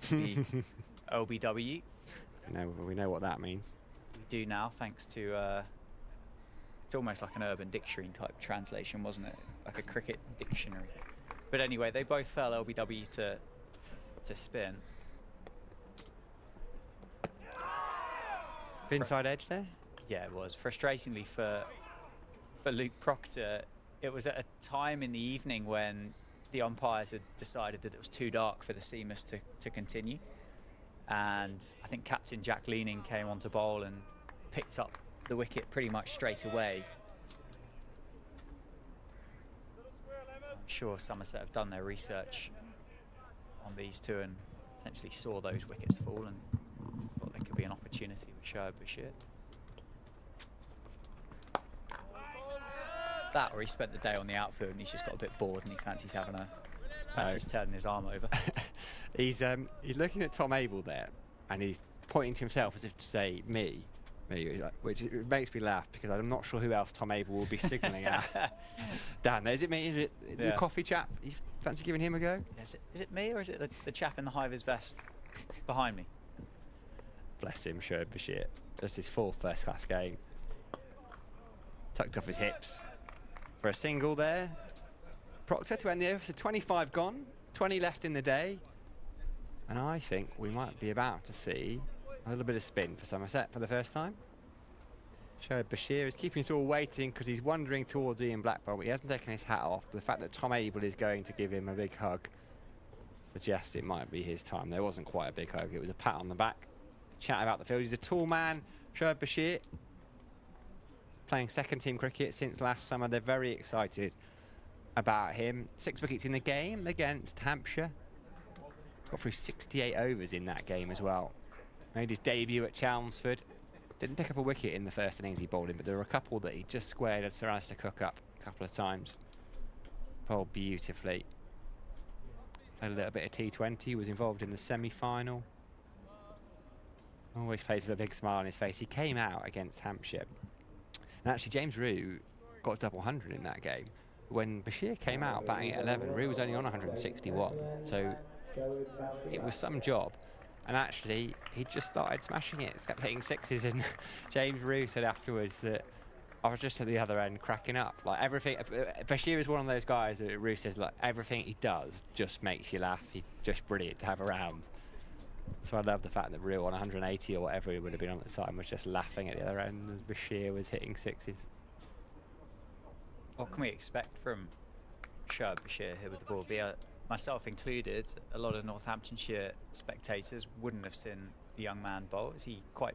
to be LBW. We know what that means. We do now, thanks to it's almost like an Urban Dictionary type translation, wasn't it? Like a cricket dictionary. But anyway, they both fell LBW to spin. Inside edge there? Yeah, it was. Frustratingly for Luke Proctor, it was at a time in the evening when the umpires had decided that it was too dark for the seamers to continue. And I think Captain Jack Leaning came on to bowl and picked up the wicket pretty much straight away. I'm sure Somerset have done their research on these two and potentially saw those wickets fall and thought there could be an opportunity with Shoaib Bashir. That, or he spent the day on the outfield and he's just got a bit bored and he fancies having turning his arm over. He's looking at Tom Abel there and he's pointing to himself as if to say me, which makes me laugh because I'm not sure who else Tom Abel will be signalling at. Dan, is it me? Is it the coffee chap? You fancy giving him a go? Is it me or is it the chap in the high vis vest behind me? Bless him, Shoaib Bashir. That's his fourth first-class game. Tucked off his hips for a single there. Proctor to end the over, so 25 gone, 20 left in the day. And I think we might be about to see a little bit of spin for Somerset for the first time. Shoaib Bashir is keeping us all waiting because he's wandering towards Ian Blackburn, but he hasn't taken his hat off. The fact that Tom Abel is going to give him a big hug suggests it might be his time. There wasn't quite a big hug, it was a pat on the back. Chat about the field. He's a tall man, Shoaib Bashir, playing second team cricket since last summer. They're very excited about him. 6 wickets in the game against Hampshire. Got through 68 overs in that game as well. Made his debut at Chelmsford. Didn't pick up a wicket in the first innings he bowled in, but there were a couple that he just squared and Sir Alistair Cook up a couple of times. Bowled beautifully. Played a little bit of T20, was involved in the semi-final. Always plays with a big smile on his face. He came out against Hampshire. And actually, James Rue got a double 100 in that game. When Bashir came out batting at 11, Rue was only on 161. So it was some job. And actually, he just started smashing it. Kept hitting sixes, and James Rue said afterwards that I was just at the other end cracking up. Like everything, Bashir is one of those guys that Rue says like everything he does just makes you laugh. He's just brilliant to have around. So I love the fact that Rue on 180 or whatever he would have been on at the time was just laughing at the other end as Bashir was hitting sixes. What can we expect from Shoaib Bashir here with the ball? Myself included, a lot of Northamptonshire spectators wouldn't have seen the young man bowl. Is he quite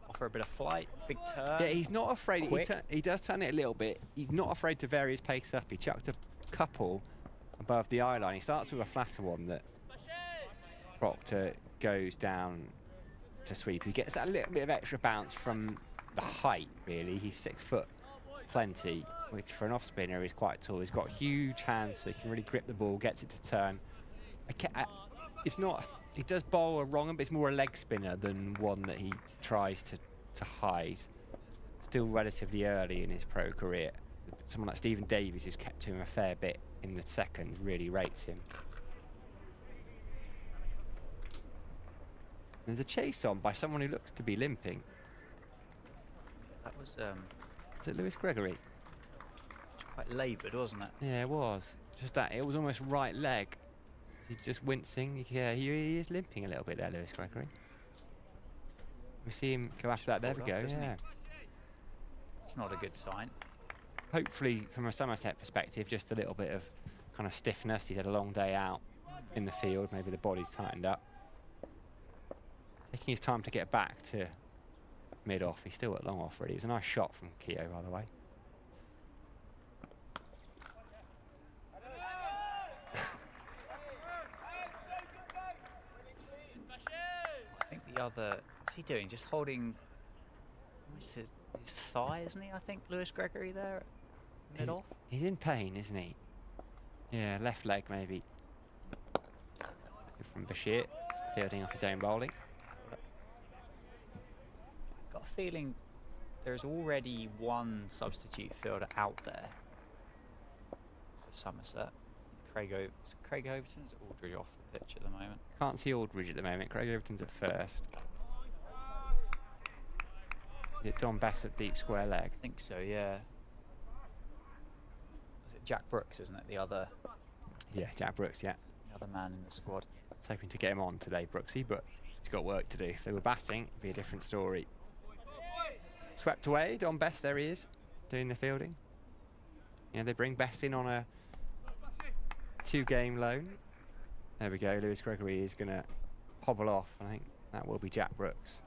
offer a bit of flight, big turn? Yeah, he's not afraid. He does turn it a little bit. He's not afraid to vary his pace up. He chucked a couple above the eye line. He starts with a flatter one that Proctor goes down to sweep. He gets that little bit of extra bounce from the height, really. He's 6 foot plenty, which for an off spinner is quite tall. He's got huge hands, so he can really grip the ball, gets it to turn. It's not. He does bowl a wrong, but it's more a leg spinner than one that he tries to hide. Still relatively early in his pro career. Someone like Stephen Davies, who's kept him a fair bit in the second, really rates him. There's a chase on by someone who looks to be limping. That was Is it Lewis Gregory? quite laboured, wasn't it? Yeah, it was. Just that, it was almost right leg. He's just wincing. Yeah, he is limping a little bit there, Lewis Gregory. We see him go after that. There we go. Yeah. It's not a good sign. Hopefully, from a Somerset perspective, just a little bit of kind of stiffness. He's had a long day out in the field. Maybe the body's tightened up. Taking his time to get back to mid-off. He's still at long-off, really. It was a nice shot from Keogh, by the way. I think the other... What's he doing? Just holding... What's his thigh, isn't he? I think Lewis Gregory there at mid-off. He's in pain, isn't he? Yeah, left leg, maybe. Good from Bashir. Fielding off his own bowling. Got a feeling there's already one substitute fielder out there for Somerset. Craig Overton's Aldridge off the pitch at the moment. Can't see Aldridge at the moment. Craig Overton's at first. Is it Don Bess at deep square leg? I think so, yeah. Was it Jack Brooks, isn't it? The other... Yeah, Jack Brooks, yeah. The other man in the squad. I was hoping to get him on today, Brooksy, but he's got work to do. If they were batting, it'd be a different story. Swept away, Don Best, there he is, doing the fielding. You know, they bring Best in on a 2-game loan. There we go, Lewis Gregory is going to hobble off. I think that will be Jack Brooks.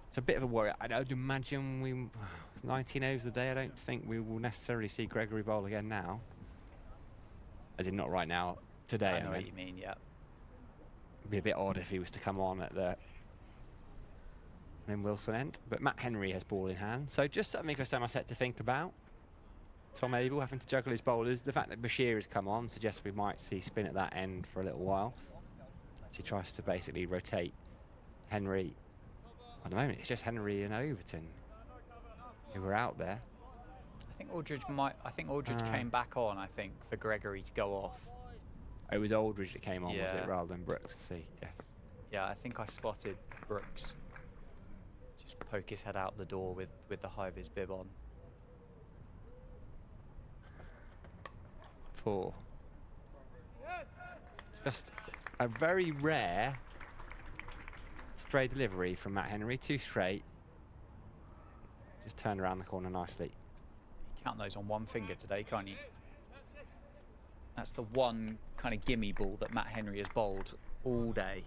It's a bit of a worry. I'd imagine 19 overs a day. I don't think we will necessarily see Gregory bowl again now. As in, not right now, today. I know what you mean, yeah. It'd be a bit odd if he was to come on at the Wilson end. But Matt Henry has ball in hand. So just something for Somerset to think about. Tom Abel having to juggle his bowlers. The fact that Bashir has come on suggests we might see spin at that end for a little while. As he tries to basically rotate Henry. At the moment, it's just Henry and Overton who were out there. I think Aldridge came back on, I think, for Gregory to go off. It was Aldridge that came on, was Yeah. it, rather than Brooks? I see, yes. Yeah, I think I spotted Brooks just poke his head out the door with the high vis bib on. 4. Just a very rare stray delivery from Matt Henry. 2 straight. Just turned around the corner nicely. You count those on one finger today, can't you? That's the one kind of gimme ball that Matt Henry has bowled all day.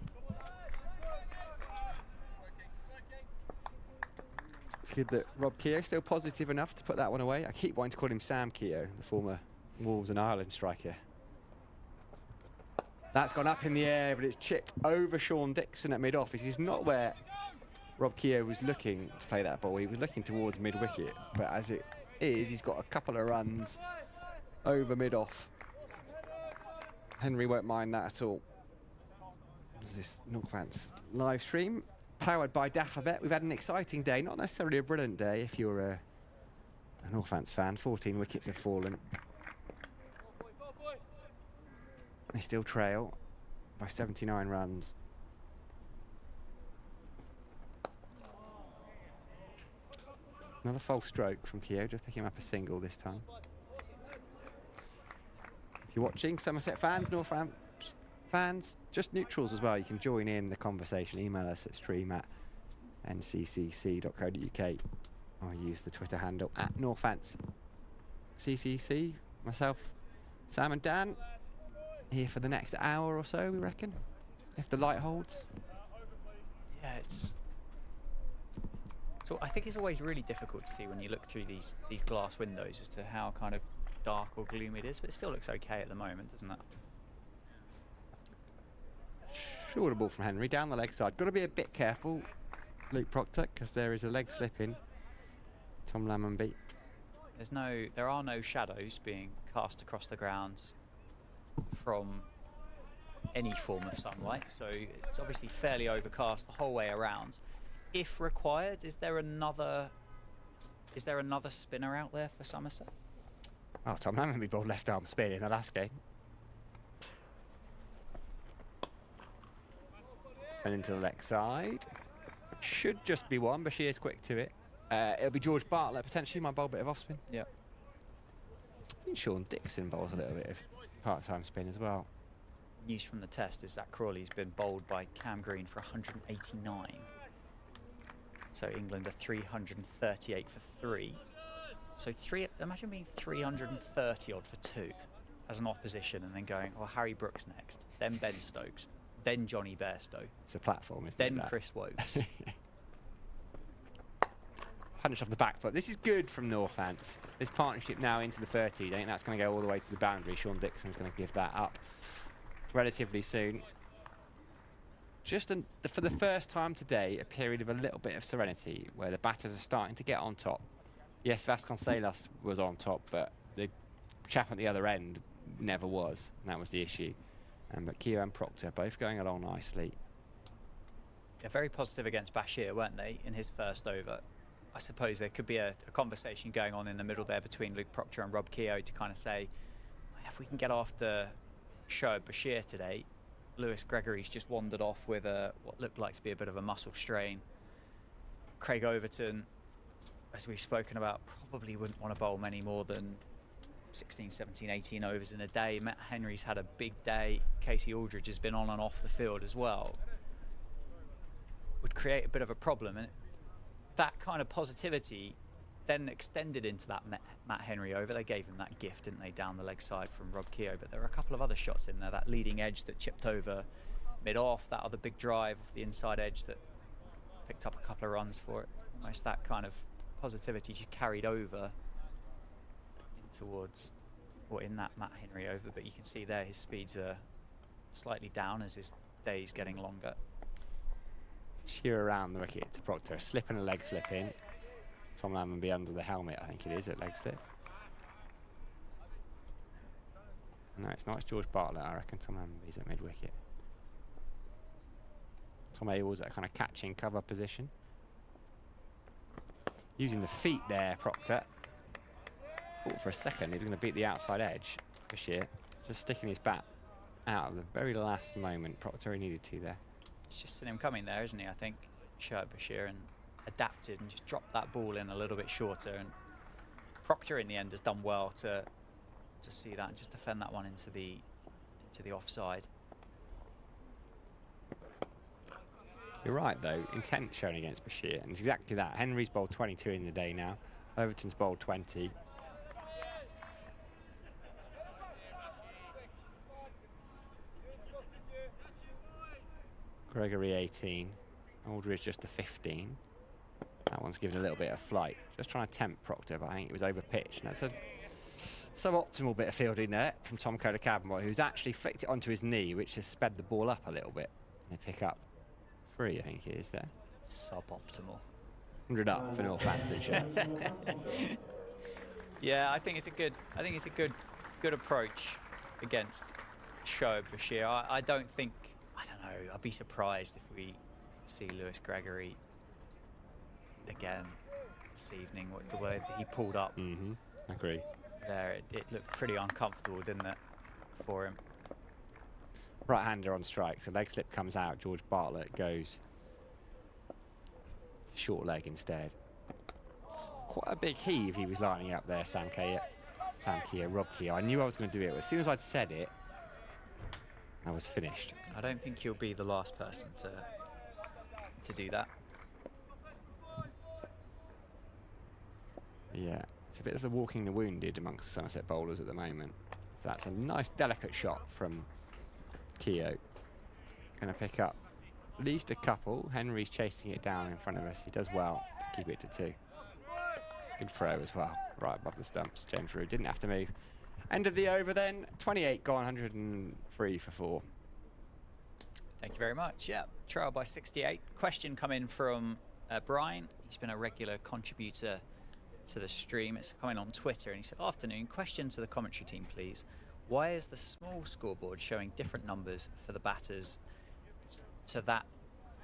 It's good that Rob Keogh still positive enough to put that one away. I keep wanting to call him Sam Keogh, the former Wolves and Ireland striker. That's gone up in the air, but it's chipped over Sean Dixon at mid-off. This is not where Rob Keogh was looking to play that ball. He was looking towards mid-wicket, but as it is, he's got a couple of runs over mid-off. Henry won't mind that at all. There's this Northants live stream powered by Daffabet. We've had an exciting day, not necessarily a brilliant day if you're a Northants fan. 14 wickets have fallen. They still trail by 79 runs. Another false stroke from Keogh, just picking up a single this time. If you're watching, Somerset fans, Northampton fans, just neutrals as well, you can join in the conversation. Email us at stream@nccc.co.uk or use the Twitter handle @NorthamptonCCC. Myself, Sam and Dan, here for the next hour or so, we reckon, if the light holds. Yeah, so I think it's always really difficult to see when you look through these glass windows as to how kind of dark or gloomy it is, but it still looks okay at the moment, doesn't it? Shorter ball from Henry down the leg side. Got to be a bit careful, Luke Proctor, because there is a leg slip in. Tom Lammonby. There are no shadows being cast across the grounds from any form of sunlight, so it's obviously fairly overcast the whole way around. If required, is there another spinner out there for Somerset? Oh, Tom Lammonby bowled left arm spin in the last game. And into the leg side. Should just be one, but she is quick to it. It'll be George Bartlett potentially, might bowl a bit of off spin. Yeah. I think Sean Dixon bowls a little bit of part-time spin as well. News from the test is Zach Crawley's been bowled by Cam Green for 189. So England are 338 for 3. So imagine being 330 odd for 2 as an opposition and then going, oh, Harry Brooks next, then Ben Stokes, then Johnny Bairstow. It's a platform, isn't it? Then Chris Wokes. Punch off the back foot. This is good from Northants. This partnership now into the 30s. I think that's going to go all the way to the boundary. Sean Dixon's going to give that up relatively soon. Just for the first time today, a period of a little bit of serenity where the batters are starting to get on top. Yes, Vasconcelos was on top, but the chap at the other end never was. And that was the issue. But Keogh and Proctor both going along nicely. Yeah, very positive against Bashir, weren't they, in his first over? I suppose there could be a conversation going on in the middle there between Luke Proctor and Rob Keogh to kind of say, if we can get after Shoaib Bashir today. Lewis Gregory's just wandered off with what looked like to be a bit of a muscle strain. Craig Overton, as we've spoken about, probably wouldn't want to bowl many more than 16, 17, 18 overs in a day. Matt Henry's had a big day. Casey Aldridge has been on and off the field as well. Would create a bit of a problem, and that kind of positivity then extended into that Matt Henry over. They gave him that gift, didn't they, down the leg side from Rob Keogh, but there were a couple of other shots in there. That leading edge that chipped over mid-off, that other big drive off the inside edge that picked up a couple of runs for it. Almost that kind of positivity just carried over in towards, or in that Matt Henry over, but you can see there his speeds are slightly down as his day's getting longer. Sheer around the wicket to Proctor, a slip and a leg slip in. Tom Lammonby under the helmet, I think it is, at leg slip. No, it's not. It's George Bartlett, I reckon. Tom Lammonby's at mid-wicket. Tom Abel's at kind of catching cover position. Using the feet there, Proctor. Thought for a second he was going to beat the outside edge. Bashir just sticking his bat out at the very last moment. Proctor, he needed to there. He's just seen him coming there, isn't he? I think Shoaib Bashir, and adapted and just dropped that ball in a little bit shorter, and Proctor in the end has done well to see that and just defend that one into the offside. You're right though, intent shown against Bashir, and it's exactly that. Henry's bowled 22 in the day now, Overton's bowled 20. Gregory 18, Aldridge just a 15. That one's given a little bit of flight. Just trying to tempt Proctor, but I think it was over pitch. And that's a suboptimal bit of fielding there from Tom Kohler-Cabanboy, who's actually flicked it onto his knee, which has sped the ball up a little bit. They pick up 3, I think it is there. Suboptimal. 100 up for Northamptonshire. Yeah, I think it's a good approach against Shoaib Bashir. I don't know. I'd be surprised if we see Lewis Gregory again this evening. The way that he pulled up. I agree. There, it looked pretty uncomfortable, didn't it, for him? Right-hander on strike, so leg slip comes out. George Bartlett goes to short leg instead. It's quite a big heave he was lining up there, Rob Keogh. I knew I was going to do it. As soon as I'd said it, I was finished. I don't think you'll be the last person to do that. Yeah, it's a bit of the walking the wounded amongst Somerset bowlers at the moment. So that's a nice, delicate shot from Keogh. Going to pick up at least a couple. Henry's chasing it down in front of us. He does well to keep it to 2. Good throw as well, right above the stumps. James Rood didn't have to move. End of the over then. 28 gone, 103 for 4. Thank you very much. Yeah, trail by 68. Question coming from Brian. He's been a regular contributor to the stream. It's coming on Twitter, and he said, "Afternoon, question to the commentary team, please. Why is the small scoreboard showing different numbers for the batters to that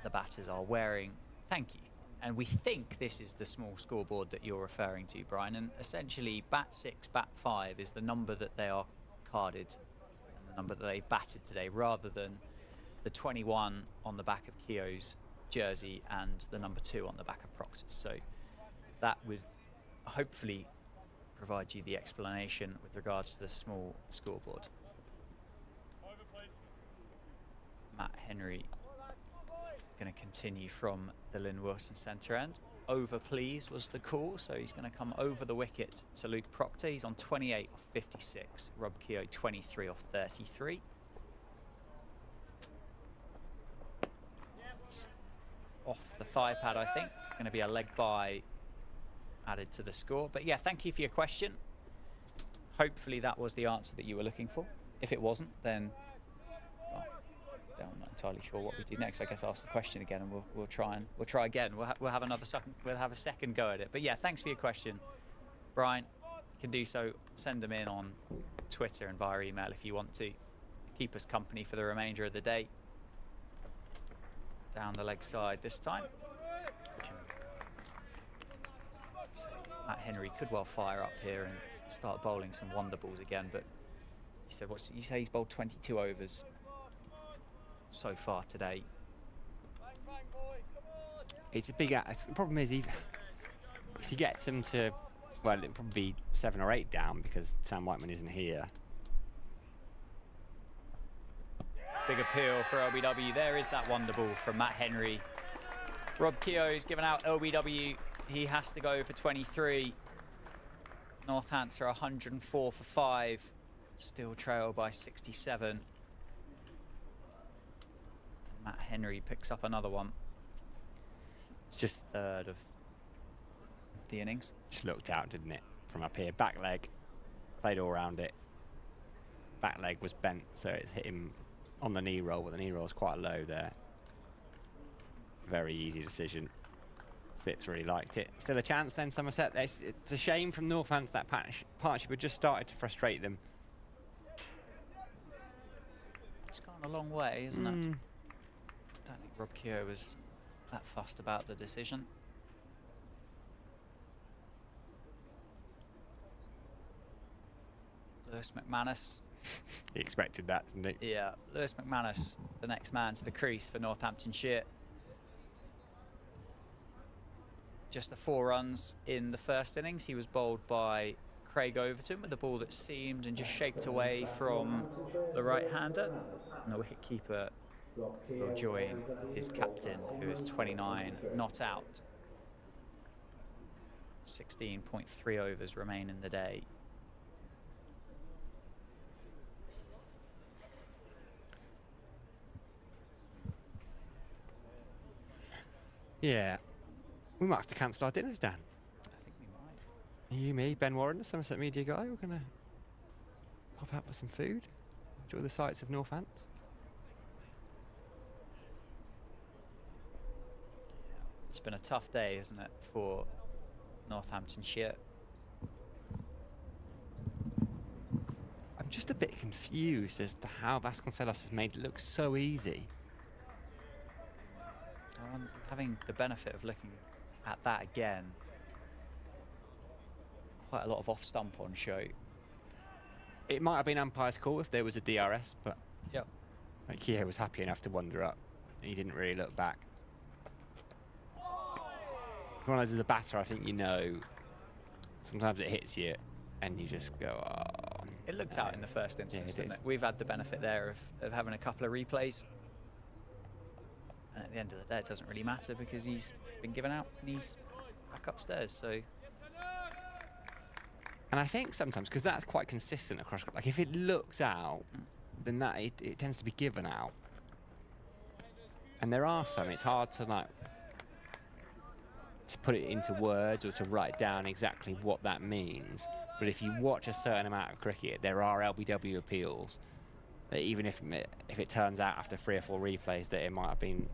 the batters are wearing?" Thank you. And we think this is the small scoreboard that you're referring to, Brian. And essentially, bat 6, bat 5 is the number that they are carded and the number that they've batted today, rather than the 21 on the back of Keogh's jersey and the number 2 on the back of Proctor's. So that would hopefully provide you the explanation with regards to the small scoreboard. Matt Henry going to continue from the Lynn Wilson centre end. Over please was the call, so he's going to come over the wicket to Luke Proctor. He's on 28 off 56. Rob Keogh 23 off 33. It's off the thigh pad, I think. It's going to be a leg by added to the score. But yeah, thank you for your question. Hopefully that was the answer that you were looking for. If it wasn't, then well, I'm not entirely sure what we do next. I guess ask the question again, and we'll try again. We'll have another second. We'll have a second go at it. But yeah, thanks for your question, Brian. You can do so. Send them in on Twitter and via email if you want to. Keep us company for the remainder of the day. Down the leg side this time. So Matt Henry could well fire up here and start bowling some wonder balls again, but he said, you say he's bowled 22 overs so far today. It's a big the problem is if he gets him to, well, it'll probably be 7 or 8 down because Sam Whiteman isn't here. Big appeal for LBW. There is that wonder ball from Matt Henry. Rob Keogh is giving out LBW. He has to go for 23. Northamptonshire 104 for 5. Still trail by 67. And Matt Henry picks up another one. It's just third of the innings. Just looked out, didn't it? From up here. Back leg. Played all around it. Back leg was bent, so it's hit him on the knee roll, but the knee roll is quite low there. Very easy decision. Slips really liked it. Still a chance then, Somerset. It's a shame from Northants that partnership had just started to frustrate them. It's gone a long way, isn't it? I don't think Rob Keogh was that fussed about the decision. Lewis McManus. He expected that, didn't he? Yeah, Lewis McManus, the next man to the crease for Northamptonshire. Just the 4 runs in the first innings. He was bowled by Craig Overton with a ball that seamed and just shaped away from the right-hander. And the wicket-keeper will join his captain, who is 29, not out. 16.3 overs remain in the day. Yeah. We might have to cancel our dinners, Dan. I think we might. You, me, Ben Warren, the Somerset media guy. We're going to pop out for some food. Enjoy the sights of Northants. It's been a tough day, isn't it, for Northamptonshire? I'm just a bit confused as to how Vasconcelos has made it look so easy. I'm having the benefit of looking at that again. Quite a lot of off-stump on show. It might have been umpire's call if there was a DRS, but Yep. Like Keogh was happy enough to wander up. He didn't really look back. One of those as a batter, I think sometimes it hits you and you just go, oh. It looked out in the first instance, Yeah, didn't it? We've had the benefit there of having a couple of replays. And at the end of the day, it doesn't really matter because he's been given out and he's back upstairs. So. And I think sometimes, because that's quite consistent across, like if it looks out, then it tends to be given out. And there are some, it's hard to put it into words or to write down exactly what that means. But if you watch a certain amount of cricket, there are LBW appeals that even if it turns out after 3 or 4 replays that it might have been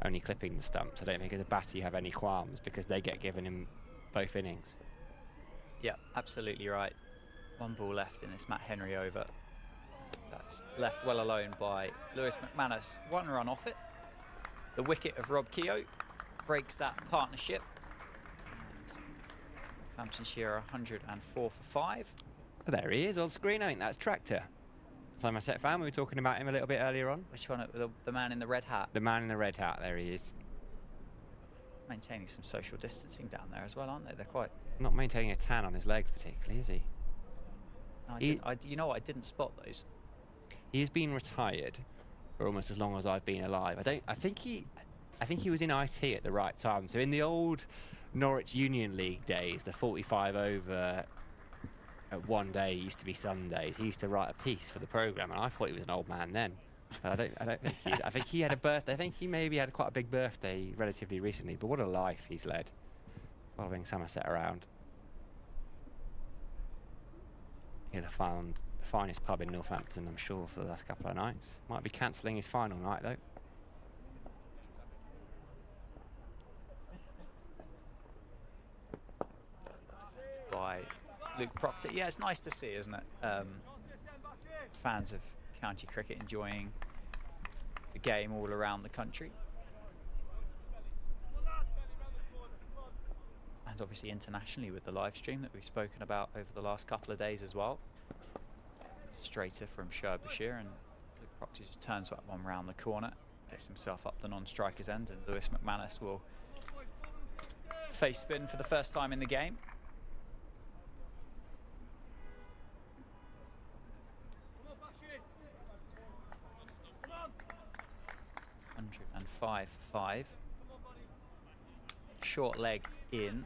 only clipping the stumps, I don't think as a batter you have any qualms because they get given in both innings. Yeah, absolutely right. 1 ball left in this Matt Henry over. That's left well alone by Lewis McManus. 1 run off it. The wicket of Rob Keogh breaks that partnership. And Northamptonshire 104 for 5. Oh, there he is on screen. I think that's Tractor. Somerset fan, we were talking about him a little bit earlier on. Which one? The man in the red hat? The man in the red hat, there he is. Maintaining some social distancing down there as well, aren't they? They're quite... Not maintaining a tan on his legs particularly, is he? No, you know what? I didn't spot those. He has been retired for almost as long as I've been alive. I think he was in IT at the right time. So in the old Norwich Union League days, the 45 over at one day used to be Sundays. He used to write a piece for the programme, and I thought he was an old man then. But I don't think he is. I think he had a birthday. I think he maybe had quite a big birthday relatively recently. But what a life he's led, following Somerset around. He'll have found the finest pub in Northampton, I'm sure, for the last couple of nights. Might be cancelling his final night, though. By Luke Proctor. Yeah, it's nice to see, isn't it? Fans of county cricket enjoying the game all around the country. And obviously internationally with the live stream that we've spoken about over the last couple of days as well. Straighter from Sherbashire, and Luke Proctor just turns that one round the corner, gets himself up the non-striker's end, and Lewis McManus will face spin for the first time in the game. 105 for 5. Short leg in, and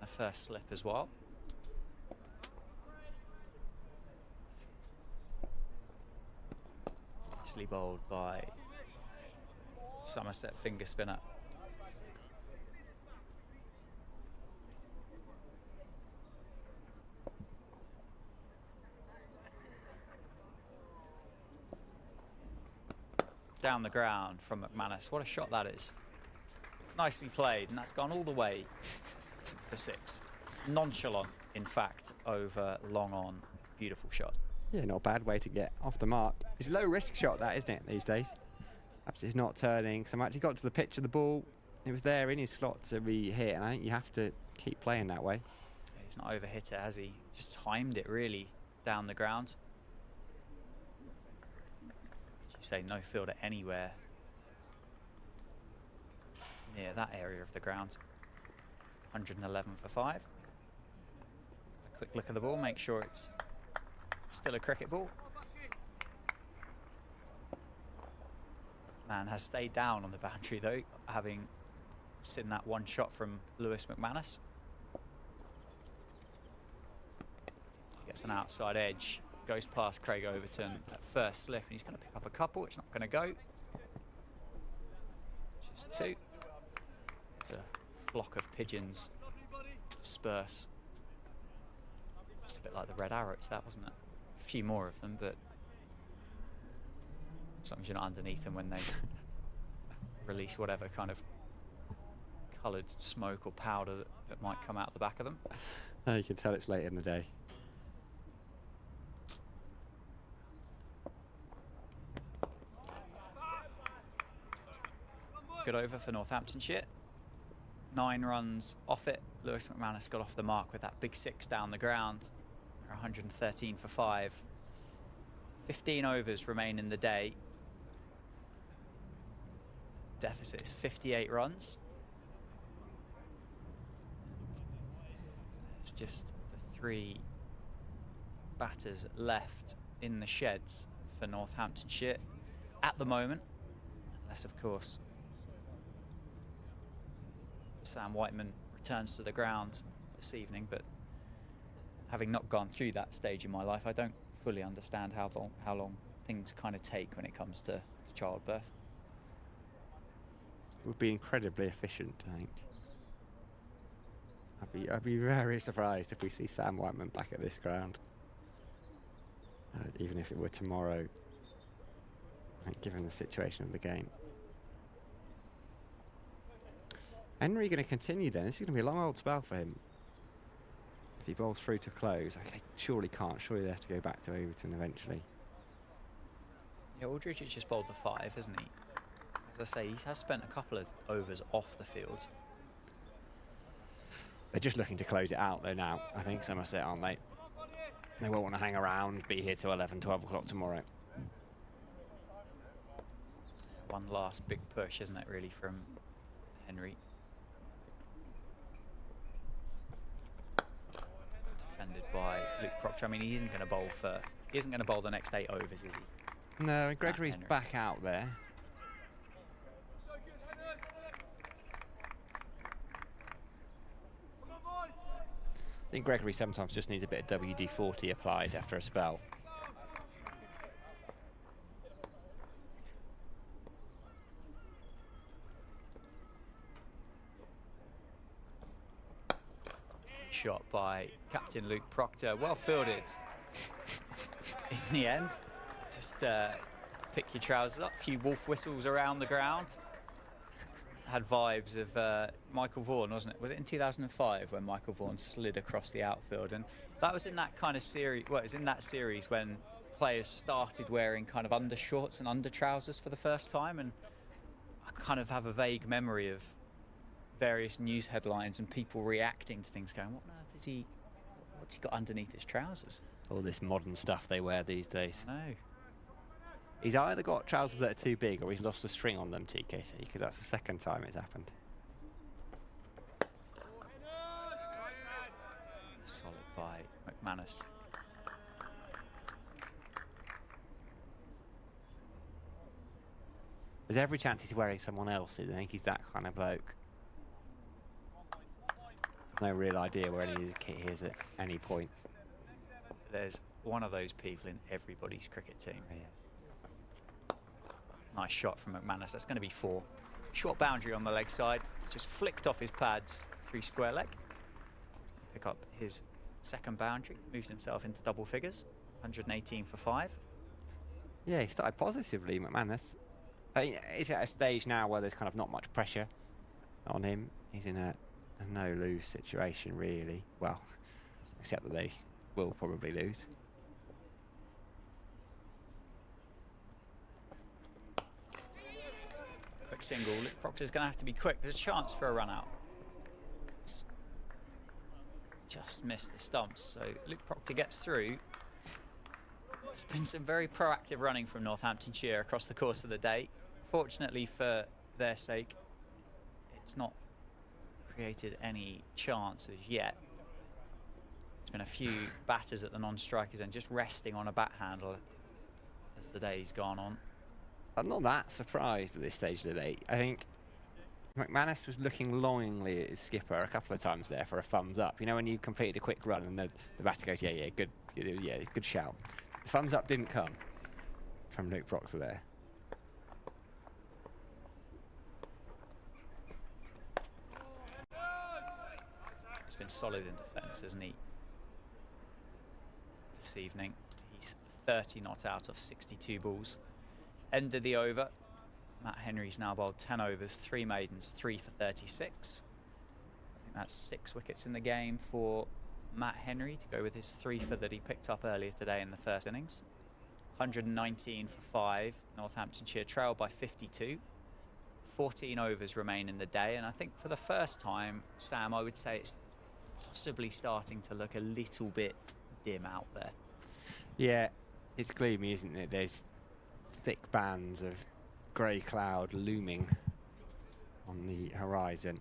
a first slip as well. Nicely bowled by Somerset finger spinner. Down the ground from McManus. What a shot that is. Nicely played, and that's gone all the way for 6. Nonchalant, in fact, over long on. Beautiful shot. Yeah, not a bad way to get off the mark. It's a low-risk shot, that, isn't it, these days? Perhaps it's not turning so much. He got to the pitch of the ball. It was there in his slot to be hit, and I think you have to keep playing that way. Yeah, he's not overhit it, has he? Just timed it, really, down the ground. As you say, no fielder anywhere near that area of the ground. 111 for 5. A quick look at the ball, make sure it's still a cricket ball. Man has stayed down on the boundary though, having seen that one shot from Lewis McManus. Gets an outside edge, goes past Craig Overton at first slip, and he's going to pick up a couple. It's not going to go. Just 2. It's a flock of pigeons disperse. Just a bit like the red arrows, that, wasn't it? A few more of them, but as long as you're not underneath them when they release whatever kind of coloured smoke or powder that might come out the back of them. You can tell it's late in the day. Good over for Northamptonshire. 9 runs off it. Lewis McManus got off the mark with that big 6 down the ground. 113 for 5. 15 overs remain in the day. deficit is 58 runs. It's just the 3 batters left in the sheds for Northamptonshire at the moment, unless of course Sam Whiteman returns to the ground this evening. But having not gone through that stage in my life, I don't fully understand how long things kind of take when it comes to childbirth. It would be incredibly efficient, I think. I'd be very surprised if we see Sam Whiteman back at this ground. Even if it were tomorrow, I think, given the situation of the game. Henry going to continue then. This is going to be a long old spell for him. As he bowls through to close. Okay, surely can't. Surely they have to go back to Overton eventually. Yeah, Aldridge has just bowled the 5, hasn't he? As I say, he has spent a couple of overs off the field. They're just looking to close it out though now, I think, Somerset, aren't they? They won't want to hang around, be here till 11, 12 o'clock tomorrow. One last big push, isn't it, really, from Henry. Defended by Luke Proctor. I mean, he isn't going to bowl the next 8 overs, is he? No, and Gregory's back out there. I think Gregory sometimes just needs a bit of WD-40 applied after a spell. Shot by Captain Luke Proctor, well fielded in the end. Just pick your trousers up, a few wolf whistles around the ground. Had vibes of Michael Vaughan, wasn't it? Was it in 2005 when Michael Vaughan slid across the outfield? And that was in that kind of series. Well, it was in that series when players started wearing kind of undershorts and under trousers for the first time. And I kind of have a vague memory of various news headlines and people reacting to things, going, "What on earth is he? What's he got underneath his trousers?" All this modern stuff they wear these days. No. He's either got trousers that are too big or he's lost a string on them, TKC, because that's the second time it's happened. Solid by McManus. There's every chance he's wearing someone else's. I think he's that kind of bloke. There's no real idea where any of his kit is at any point. There's one of those people in everybody's cricket team. Yeah. Nice shot from McManus. That's going to be 4. Short boundary on the leg side. Just flicked off his pads through square leg. Pick up his second boundary. Moves himself into double figures. 118 for 5. Yeah, he started positively, McManus. He's at a stage now where there's kind of not much pressure on him. He's in a no-lose situation, really. Well, except that they will probably lose. Quick single. Luke Proctor's going to have to be quick. There's a chance for a run out. It's just missed the stumps. So Luke Proctor gets through. There's been some very proactive running from Northamptonshire across the course of the day. Fortunately for their sake, it's not created any chances yet. There's been a few batters at the non-strikers and just resting on a bat handle as the day's gone on. I'm not that surprised at this stage of the day. I think McManus was looking longingly at his skipper a couple of times there for a thumbs up. You know, when you completed a quick run and the batter goes, yeah, good shout. The thumbs up didn't come from Luke Proctor there. He's been solid in defence, hasn't he? This evening, he's 30 not out of 62 balls. End of the over. Matt Henry's now bowled 10 overs, 3 maidens, 3 for 36. I think that's 6 wickets in the game for Matt Henry to go with his 3 for that he picked up earlier today in the first innings. 119 for 5. Northamptonshire trailed by 52. 14 overs remain in the day, and I think for the first time, Sam, I would say it's possibly starting to look a little bit dim out there. Yeah, it's gloomy, isn't it? There's thick bands of grey cloud looming on the horizon.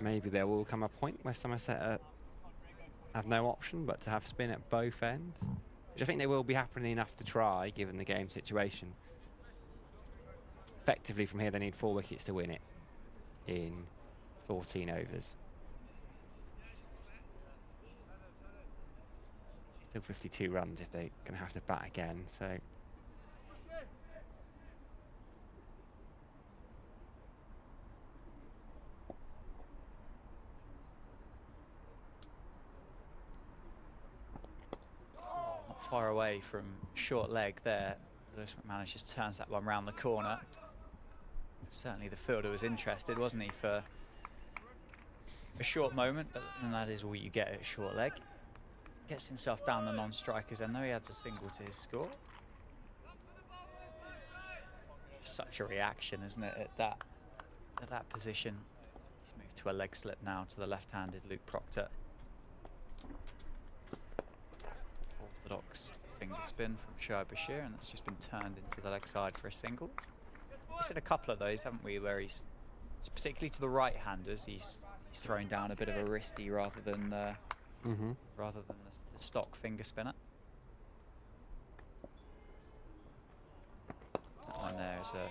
Maybe there will come a point where Somerset have no option but to have spin at both ends, which I think they will be happy enough to try, given the game situation. Effectively, from here, they need 4 wickets to win it in 14 overs. Still 52 runs if they're going to have to bat again, so... Not far away from short leg there. Lewis McManus just turns that one round the corner. Certainly the fielder was interested, wasn't he, for a short moment, but then that is all you get at short leg. Gets himself down the non-strikers, and though he adds a single to his score. Such a reaction, isn't it, at that position. He's moved to a leg slip now to the left-handed Luke Proctor. Orthodox finger spin from Shoaib Bashir, and that's just been turned into the leg side for a single. We've seen a couple of those, haven't we, where he's, particularly to the right-handers, he's thrown down a bit of a wristy rather than the stock finger spinner. That one there is a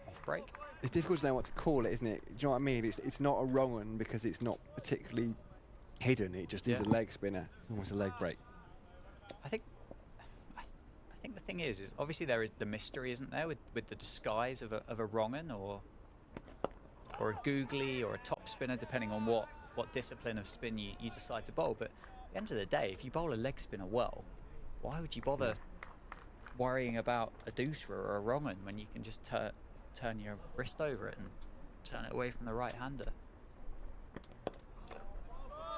off break. It's difficult to know what to call it, isn't it? Do you know what I mean? It's not a wrong one because it's not particularly hidden. It just is a leg spinner. It's almost a leg break. I think the thing is obviously there is the mystery, isn't there, with the disguise of a wrong un or a googly or a top spinner, depending on what discipline of spin you decide to bowl. But at the end of the day, if you bowl a leg spinner well, why would you bother worrying about a doosra or a wrong un when you can just turn your wrist over it and turn it away from the right-hander?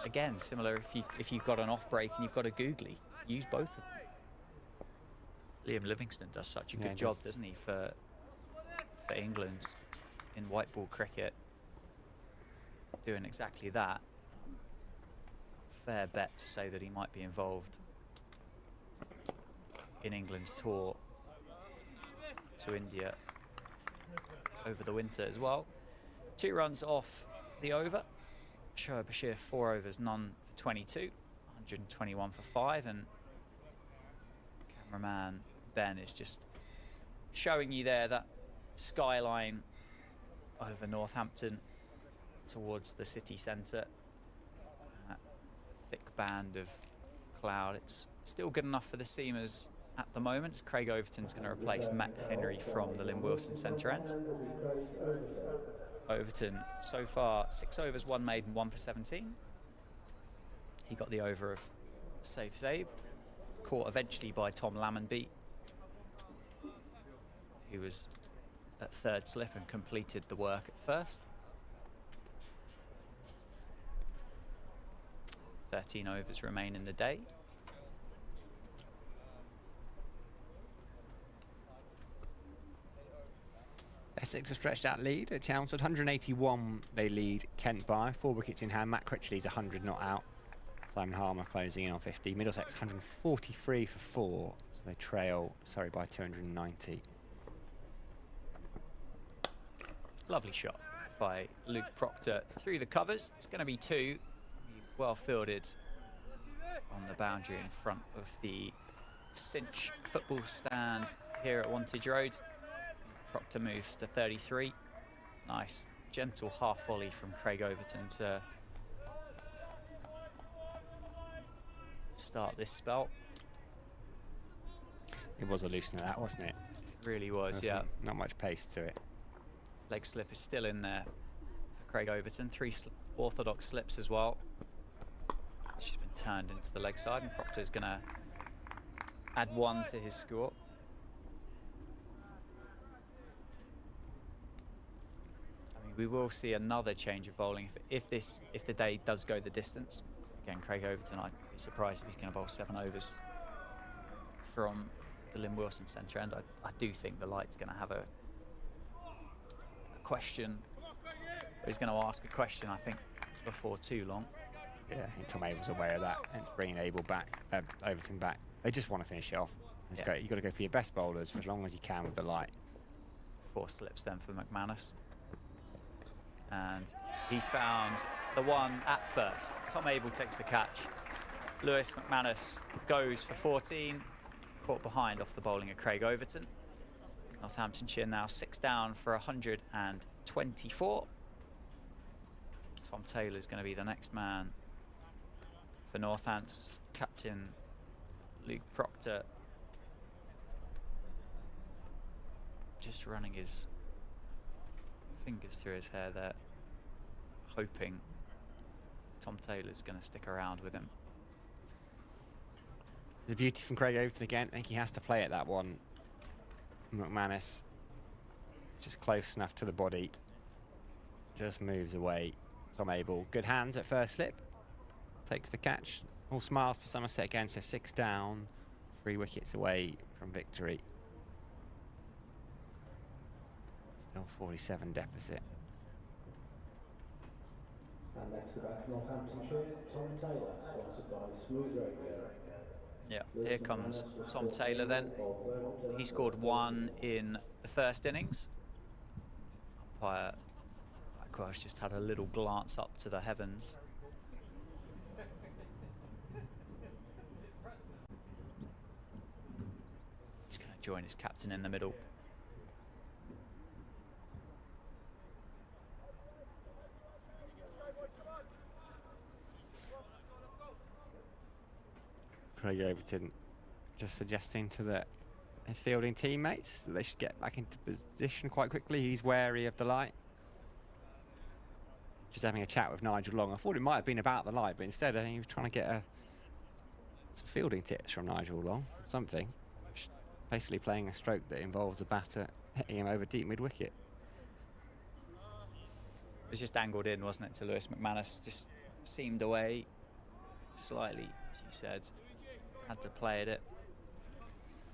Again, similar if you've got an off break and you've got a googly, use both of them. Liam Livingstone does such a good job, doesn't he, for England in white ball cricket, doing exactly that. Fair bet to say that he might be involved in England's tour to India over the winter as well. 2 runs off the over. Shoaib Bashir 4 overs, none for 22, 121 for 5, and cameraman Ben is just showing you there that skyline over Northampton towards the city centre. That thick band of cloud. It's still good enough for the seamers at the moment, as Craig Overton's going to replace Matt Henry from the Lynn Wilson centre end. Overton, so far, 6 overs, 1 maiden, 1 for 17. He got the over of Saif Zaib, caught eventually by Tom Lammonby, who was at 3rd slip and completed the work at first. 13 overs remain in the day. Essex have stretched out lead at Chelmsford. 181 they lead Kent by. 4 wickets in hand. Matt Critchley's 100 not out. Simon Harmer closing in on 50. Middlesex 143 for 4. So they trail Surrey by 290. Lovely shot by Luke Proctor through the covers. It's going to be 2. Well fielded on the boundary in front of the Cinch football stands here at Wantage Road. Proctor moves to 33. Nice, gentle half volley from Craig Overton to start this spell. It was a loosener, that, wasn't it? It really was, yeah. Not much pace to it. Leg slip is still in there for Craig Overton. 3 orthodox slips as well. She's been turned into the leg side, and Proctor's going to add 1 to his score. We will see another change of bowling if the day does go the distance. Again, Craig Overton, I'd be surprised if he's going to bowl 7 overs from the Lynn Wilson centre end. I do think the light's going to have a question. He's going to ask a question, I think, before too long. Yeah, I think Tom Abel's aware of that, and bringing Abel back, Overton back. They just want to finish it off. It's great. You've got to go for your best bowlers for as long as you can with the light. 4 slips then for McManus. And he's found the one at first. Tom Abel takes the catch. Lewis McManus goes for 14, caught behind off the bowling of Craig Overton. Northamptonshire now 6 down for 124. Tom Taylor's going to be the next man for Northants. Captain Luke Proctor just running his fingers through his hair there, hoping Tom Taylor's going to stick around with him. There's a beauty from Craig Overton again. I think he has to play at that one. McManus just close enough to the body, just moves away. Tom Abel, good hands at first slip, takes the catch. All smiles for Somerset again, so 6 down, 3 wickets away from victory. Still 47 deficit. And next to bat, Northamptonshire, Tom Taylor, sponsored by Smooth Radio. Yeah, here comes Tom Taylor then. He scored 1 in the first innings. Umpire Backwell's just had a little glance up to the heavens. He's going to join his captain in the middle. Craig Overton just suggesting to his fielding teammates that they should get back into position quite quickly. He's wary of the light. Just having a chat with Nigel Long. I thought it might have been about the light, but instead I think he was trying to get some fielding tips from Nigel Long. Something. Basically playing a stroke that involves a batter hitting him over deep mid-wicket. It was just angled in, wasn't it, to Lewis McManus. Just seamed away slightly, as you said. Had to play at it.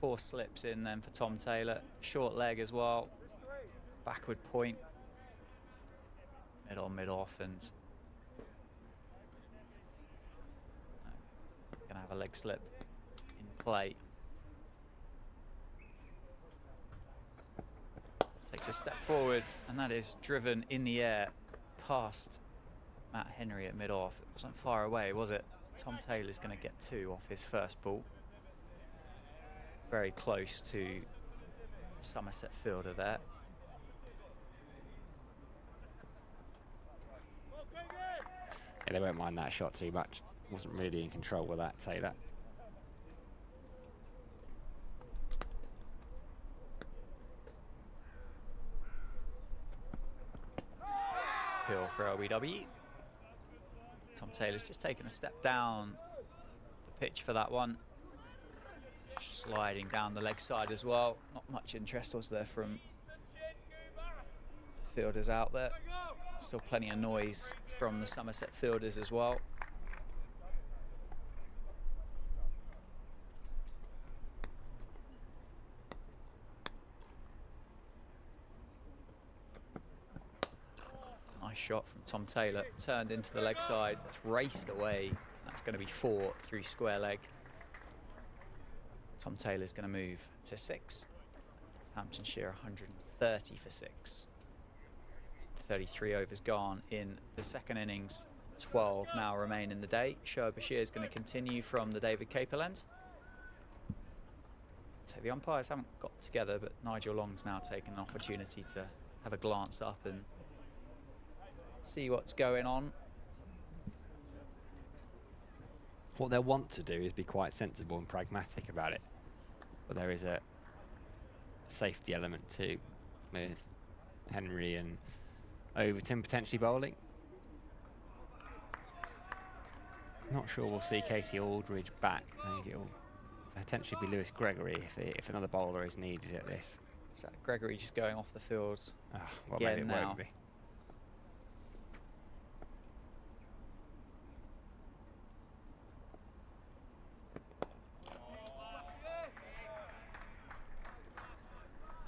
4 slips in then for Tom Taylor. Short leg as well. Backward point. Mid on, mid off, and gonna have a leg slip in play. Takes a step forwards, and that is driven in the air past Matt Henry at mid off. It wasn't far away, was it? Tom Taylor's going to get 2 off his first ball. Very close to the Somerset fielder there. Yeah, they won't mind that shot too much. Wasn't really in control with that, Taylor. Appeal for LBW. Tom Taylor's just taken a step down the pitch for that one. Just sliding down the leg side as well. Not much interest was there from the fielders out there. Still plenty of noise from the Somerset fielders as well. Nice shot from Tom Taylor, turned into the leg side, that's raced away. That's going to be 4 through square leg. Tom Taylor's going to move to 6. Northamptonshire 130 for 6. 33 overs gone in the second innings. 12 now remain in the day. Shoaib Bashir is going to continue from the David Caper end. So the umpires haven't got together, but Nigel Long's now taken an opportunity to have a glance up and see what's going on. What they'll want to do is be quite sensible and pragmatic about it. But there is a safety element too, with Henry and Overton potentially bowling. Not sure we'll see Casey Aldridge back. I think it'll potentially be Lewis Gregory if another bowler is needed at this. Is that Gregory just going off the field well, again maybe it now? won't be.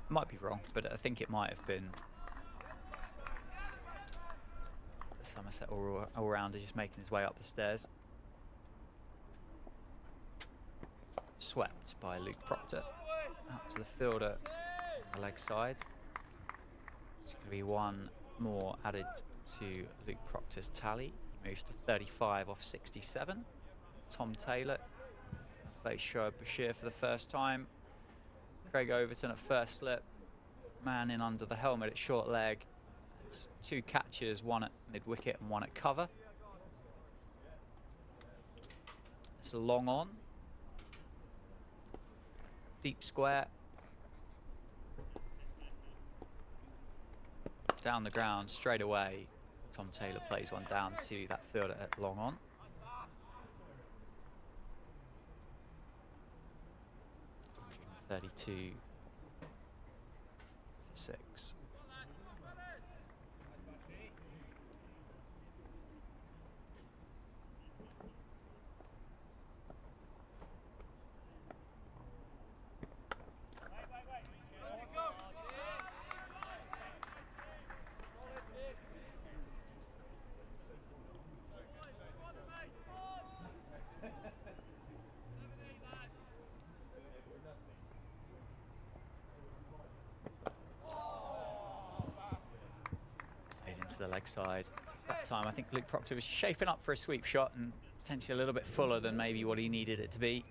Might be wrong, but I think it might have been the Somerset all-rounder just making his way up the stairs. Swept by Luke Proctor out to the fielder on the leg side. It's going to be 1 more added to Luke Proctor's tally. He moves to 35 off 67. Tom Taylor face Shoaib Bashir for the first time. Craig Overton at first slip. Man in under the helmet at short leg. There's 2 catches, one at mid-wicket and one at cover. It's a long on. Deep square. Down the ground straight away. Tom Taylor plays one down to that fielder at long on. .132 for 6. The leg side. That time I think Luke Proctor was shaping up for a sweep shot and potentially a little bit fuller than maybe what he needed it to be.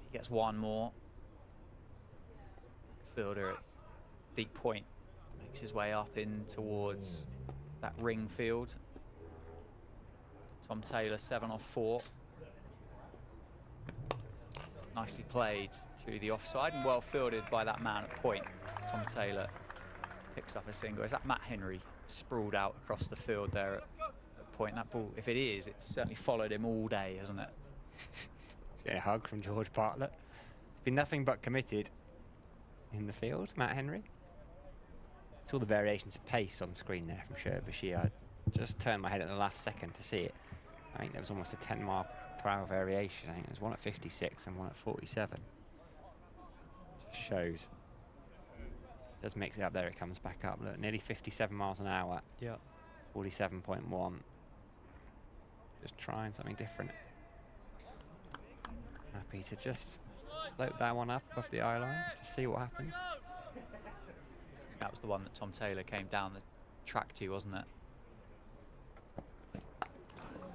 He gets one more. Fielder at deep point makes his way up in towards that ring field. Tom Taylor 7 off 4. Nicely played through the offside and well fielded by that man at point. Tom Taylor picks up a single. Is that Matt Henry sprawled out across the field there at point? That ball, if it is, it's certainly followed him all day, hasn't it? Yeah, hug from George Bartlett. Been nothing but committed in the field, Matt Henry. Saw the variations of pace on screen there from Shoaib Bashir. I just turned my head at the last second to see it. I think there was almost a 10-mile-per-hour variation. I think there's one at 56 and one at 47. Just shows. Does mix it up there, it comes back up. Look, nearly 57 miles an hour. Yeah. 47.1. Just trying something different. Happy to just float that one up above the eye line, just see what happens. That was the one that Tom Taylor came down the track to, wasn't it?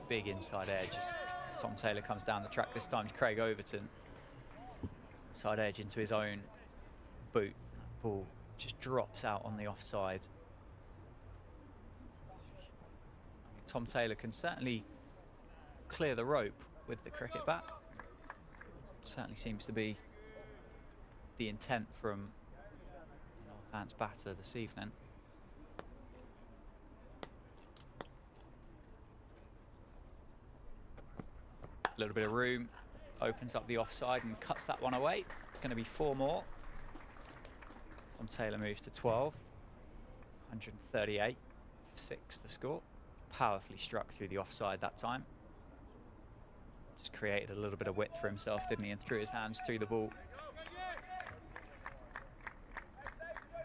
Big inside edge as Tom Taylor comes down the track, this time to Craig Overton. Inside edge into his own boot. That ball just drops out on the offside. I mean, Tom Taylor can certainly clear the rope with the cricket bat. Certainly seems to be the intent from Northants batter this evening. A little bit of room, opens up the offside and cuts that one away. It's going to be 4 more. Tom Taylor moves to 12. 138 for 6 the score. Powerfully struck through the offside that time. Just created a little bit of width for himself, didn't he? And threw his hands through the ball.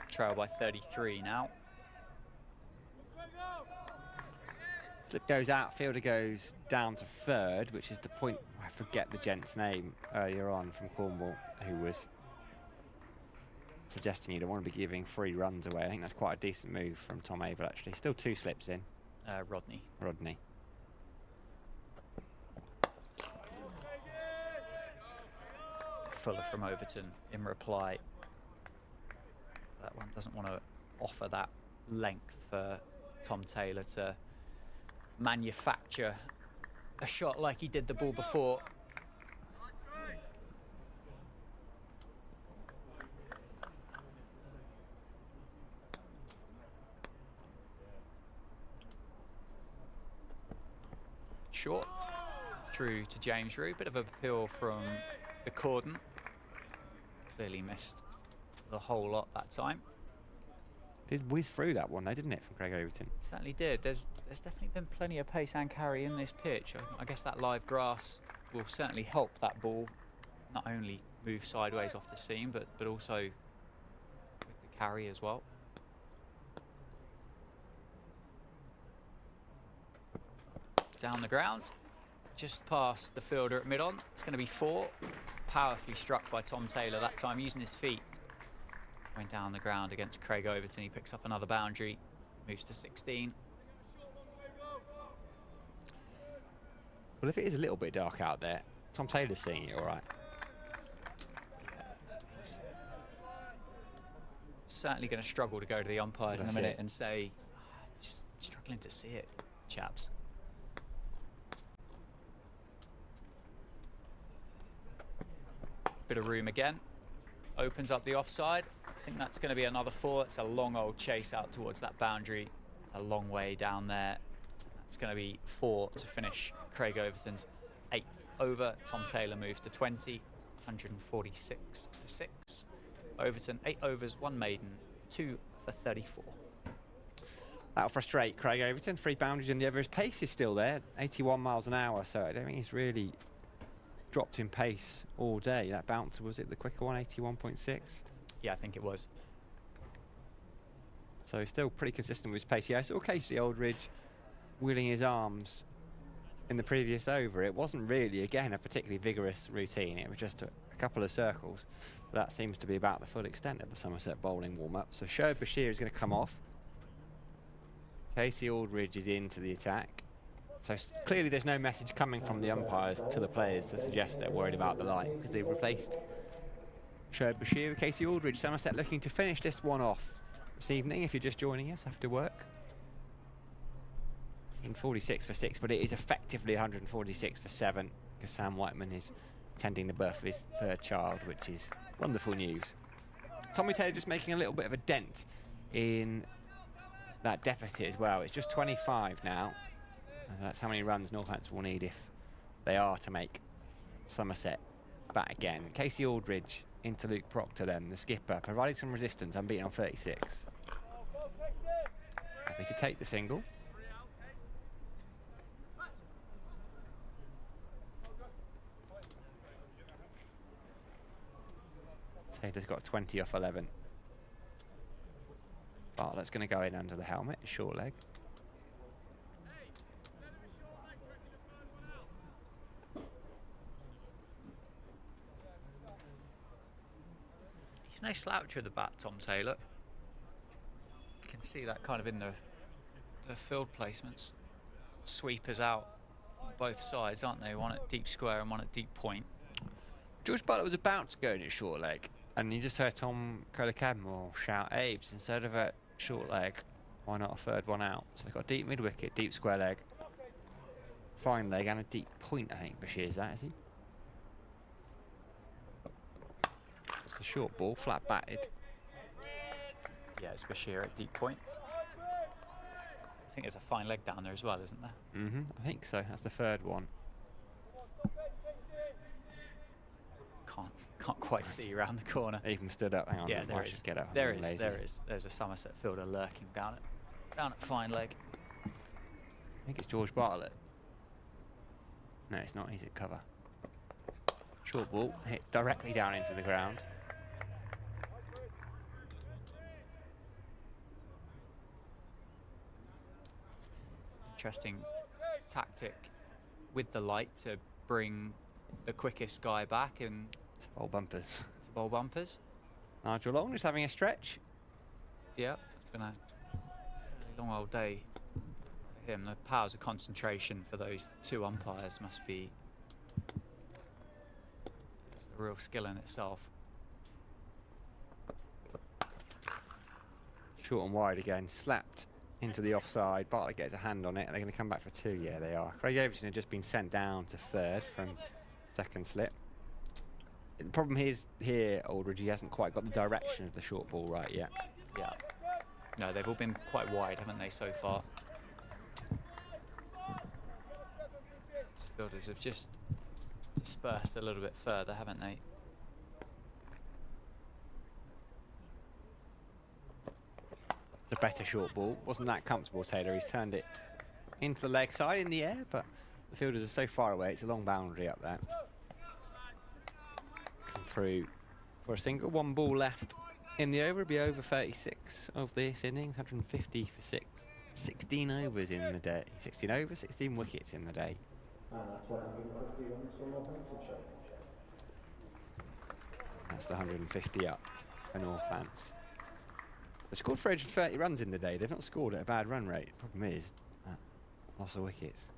Trail by 33 now. Slip goes out, fielder goes down to 3rd, which is the point, I forget the gent's name earlier on from Cornwall, who was suggesting you don't want to be giving 3 runs away. I think that's quite a decent move from Tom Abel, actually. Still 2 slips in. Rodney. Fuller from Overton in reply. That one doesn't want to offer that length for Tom Taylor to manufacture a shot like he did the ball before. Short through to James Rew. Bit of a appeal from the cordon. Clearly missed the whole lot that time. Did whiz through that one though, didn't it, from Craig Overton? Certainly did. There's definitely been plenty of pace and carry in this pitch. I guess that live grass will certainly help that ball not only move sideways off the seam, but also with the carry as well. Down the ground, just past the fielder at mid-on. It's going to be 4. Powerfully struck by Tom Taylor that time, using his feet. Went down the ground against Craig Overton. He picks up another boundary, moves to 16. Well, if it is a little bit dark out there, Tom Taylor's seeing it all right. He's certainly going to struggle to go to the umpires in a minute and say, just struggling to see it, chaps. Bit of room again. Opens up the offside. I think that's going to be another 4. It's a long old chase out towards that boundary. It's a long way down there. That's going to be 4 to finish Craig Overton's 8th over. Tom Taylor moves to 20, 146 for 6. Overton, 8 overs, 1 maiden, 2 for 34. That'll frustrate Craig Overton. 3 boundaries in the over. His pace is still there, 81 miles an hour, so I don't think he's really dropped in pace all day. That bouncer, was it the quicker one, 81.6? Yeah, I think it was. So he's still pretty consistent with his pace. Yeah, I saw Casey Aldridge wheeling his arms in the previous over. It wasn't really, again, a particularly vigorous routine. It was just a couple of circles. But that seems to be about the full extent of the Somerset bowling warm-up. So Shoaib Bashir is going to come off. Casey Aldridge is into the attack. So clearly there's no message coming from the umpires to the players to suggest they're worried about the light, because they've replaced Shoaib Bashir with Casey Aldridge. Somerset looking to finish this one off this evening, if you're just joining us after work. 146 for 6, but it is effectively 146 for 7, because Sam Whiteman is attending the birth of his 3rd child, which is wonderful news. Tommy Taylor just making a little bit of a dent in that deficit as well. It's just 25 now. That's how many runs Northampton will need if they are to make Somerset bat again. Casey Aldridge into Luke Proctor then, the skipper, providing some resistance, unbeaten on 36. Happy to take the single. Taylor's got 20 off 11. Bartlett's going to go in under the helmet, short leg. He's no slouch with the bat, Tom Taylor. You can see that kind of in the field placements. Sweepers out on both sides, aren't they? One at deep square and one at deep point. George Bartlett was about to go in his short leg, and you just heard Tom Kohler-Cadmore shout Abes instead of a short leg. Why not a 3rd one out? So they've got deep mid wicket, deep square leg, fine leg, and a deep point. I think Bashir's that, is he? It's a short ball, flat batted. Yeah, it's Bashir at deep point. I think there's a fine leg down there as well, isn't there? I think so. That's the 3rd one. Can't quite see around the corner. Even stood up. Hang on. Yeah, there is. Get up. There is. There's a Somerset fielder lurking down at fine leg. I think it's George Bartlett. No, it's not. He's at cover. Short ball hit directly down into the ground. Interesting tactic with the light to bring the quickest guy back and to bowl bumpers. To bowl bumpers. Nigel Long just having a stretch. Yeah, it's been a fairly long old day for him. The powers of concentration for those 2 umpires must be a real skill in itself. Short and wide again, slapped into the offside. Bartlett gets a hand on it. Are they going to come back for 2? Yeah, they are. Craig Overton had just been sent down to 3rd from 2nd slip. The problem is here, Aldridge, he hasn't quite got the direction of the short ball right yet. Yeah. No, they've all been quite wide, haven't they, so far? These fielders have just dispersed a little bit further, haven't they? It's a better short ball. Wasn't that comfortable, Taylor. He's turned it into the leg side in the air, but the fielders are so far away. It's a long boundary up there. Come through for a single. 1 ball left in the over. It'll be over 36 of this innings. 150 for 6. 16 overs in the day. 16 overs, 16 wickets in the day. And that's 150 runs from Northamptonshire. That's the 150 up for Northants. So they scored 330 runs in the day. They've not scored at a bad run rate. Problem is, loss of wickets.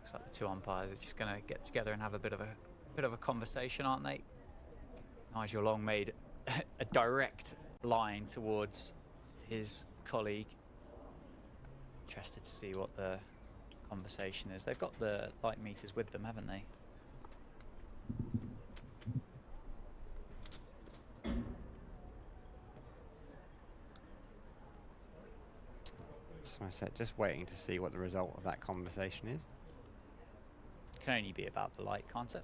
Looks like the two umpires are just going to get together and have a bit of a conversation, aren't they? Nigel Long made a direct line towards his colleague. Interested to see what the conversation is. They've got the light meters with them, haven't they? Somerset just waiting to see what the result of that conversation is. Can only be about the light, can't it?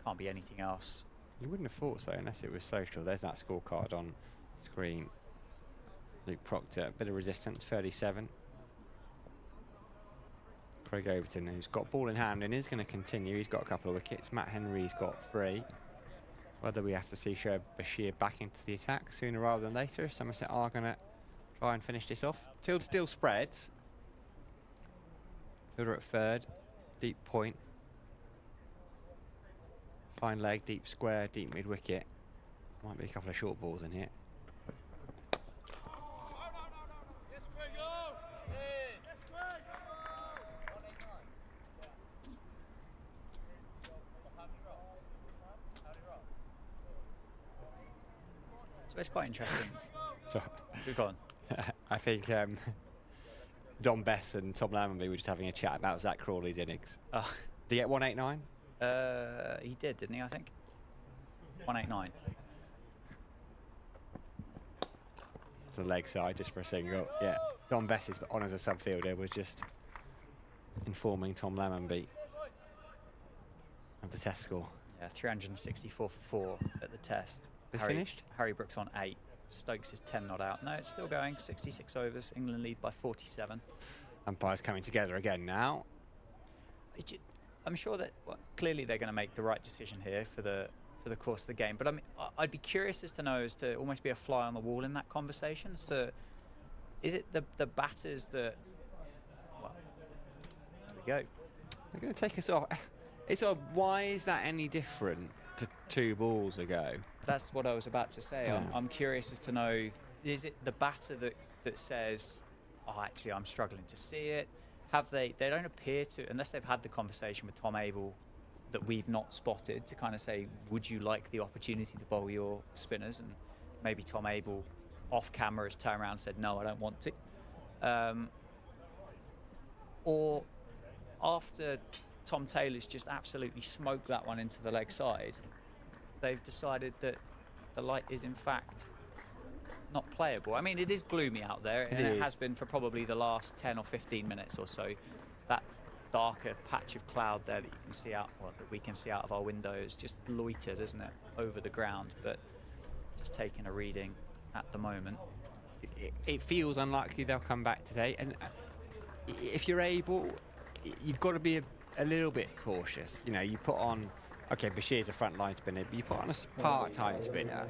Can't be anything else. You wouldn't have thought so unless it was social. There's that scorecard on screen. Luke Proctor, a bit of resistance, 37. Craig Overton, who's got ball in hand and is going to continue. He's got a couple of wickets. Matt Henry's got 3. Whether we have to see Shoaib Bashir back into the attack sooner rather than later. Somerset are going to try and finish this off. Field still spreads. Fielder at third. Deep point. Fine leg, deep square, deep mid wicket. Might be a couple of short balls in here. So it's quite interesting. So We've gone. I think Don Bess and Tom Lammonby were just having a chat about Zach Crawley's innings. Did he get 189? He did, didn't he? I think 189. To the leg side, just for a single. Yeah, Don Bess is on as a subfielder was just informing Tom Lammonby of the test score. Yeah, 364 for 4 at the test. They finished? Harry Brooks on 8. Stokes is 10 not out. No, it's still going. 66 overs. England lead by 47. Umpires coming together again now. I'm sure that clearly they're going to make the right decision here for the course of the game. But I mean, I'd be curious as to almost be a fly on the wall in that conversation. As to, is it the batters that? Well, there we go. They're going to take us off. It's why is that any different to 2 balls ago? That's what I was about to say. Yeah. I'm curious as to know, is it the batter that says, oh, actually, I'm struggling to see it? Have they don't appear to, unless they've had the conversation with Tom Abel that we've not spotted, to kind of say, would you like the opportunity to bowl your spinners? And maybe Tom Abel, off camera, has turned around and said, no, I don't want to. Or after Tom Taylor's just absolutely smoked that one into the leg side, they've decided that the light is in fact not playable. I mean, it is gloomy out there, and it has been for probably the last 10 or 15 minutes or so. That darker patch of cloud there that you can see out, well, that we can see out of our windows, just loitered, isn't it, over the ground? But just taking a reading at the moment. It feels unlikely they'll come back today, and if you're able, you've got to be a little bit cautious. You know, you put on, okay, Bashir's a front line spinner, but you put on a part-time spinner.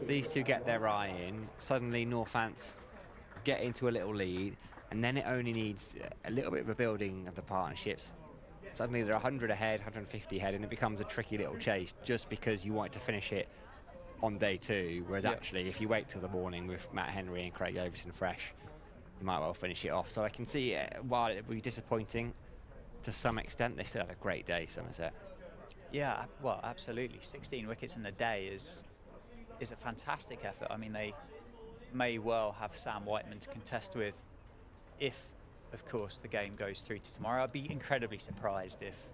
These two get their eye in. Suddenly, Northants get into a little lead, and then it only needs a little bit of a building of the partnerships. Suddenly, they're 100 ahead, 150 ahead, and it becomes a tricky little chase just because you want to finish it on day 2. Whereas actually, if you wait till the morning with Matt Henry and Craig Overton fresh, you might well finish it off. So I can see, while it would be disappointing to some extent, they still had a great day, Somerset. Yeah, well, absolutely. 16 wickets in the day is a fantastic effort. I mean, they may well have Sam Whiteman to contest with if, of course, the game goes through to tomorrow. I'd be incredibly surprised if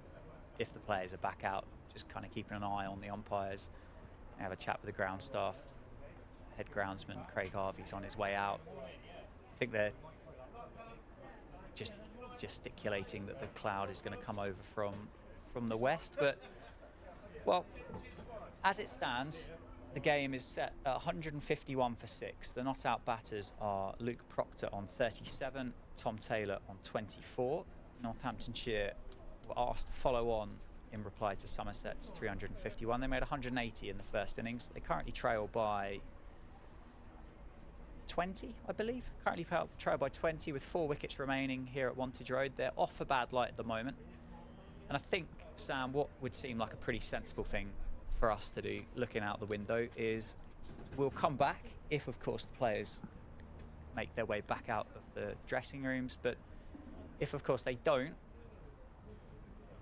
the players are back out, just kind of keeping an eye on the umpires. I have a chat with the ground staff. Head groundsman Craig Harvey's on his way out. I think they're just gesticulating that the cloud is going to come over from the west. But, well, as it stands, the game is set at 151 for 6. The not-out batters are Luke Proctor on 37, Tom Taylor on 24. Northamptonshire were asked to follow on in reply to Somerset's 351. They made 180 in the first innings. They currently trail by 20, I believe. Currently trail by 20 with 4 wickets remaining here at Wantage Road. They're off a bad light at the moment. And I think, Sam, what would seem like a pretty sensible thing for us to do, looking out the window, is we'll come back if, of course, the players make their way back out of the dressing rooms. But if, of course, they don't,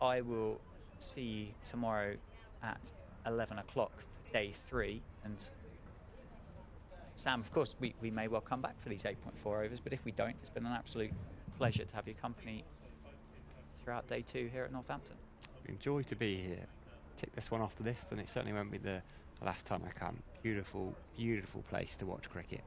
I will see you tomorrow at 11 o'clock for day 3. And Sam, of course, we may well come back for these 8.4 overs, but if we don't, it's been an absolute pleasure to have your company throughout day 2 here at Northampton. Enjoy to be here. Tick this one off the list, and it certainly won't be the last time I come. Beautiful, beautiful place to watch cricket.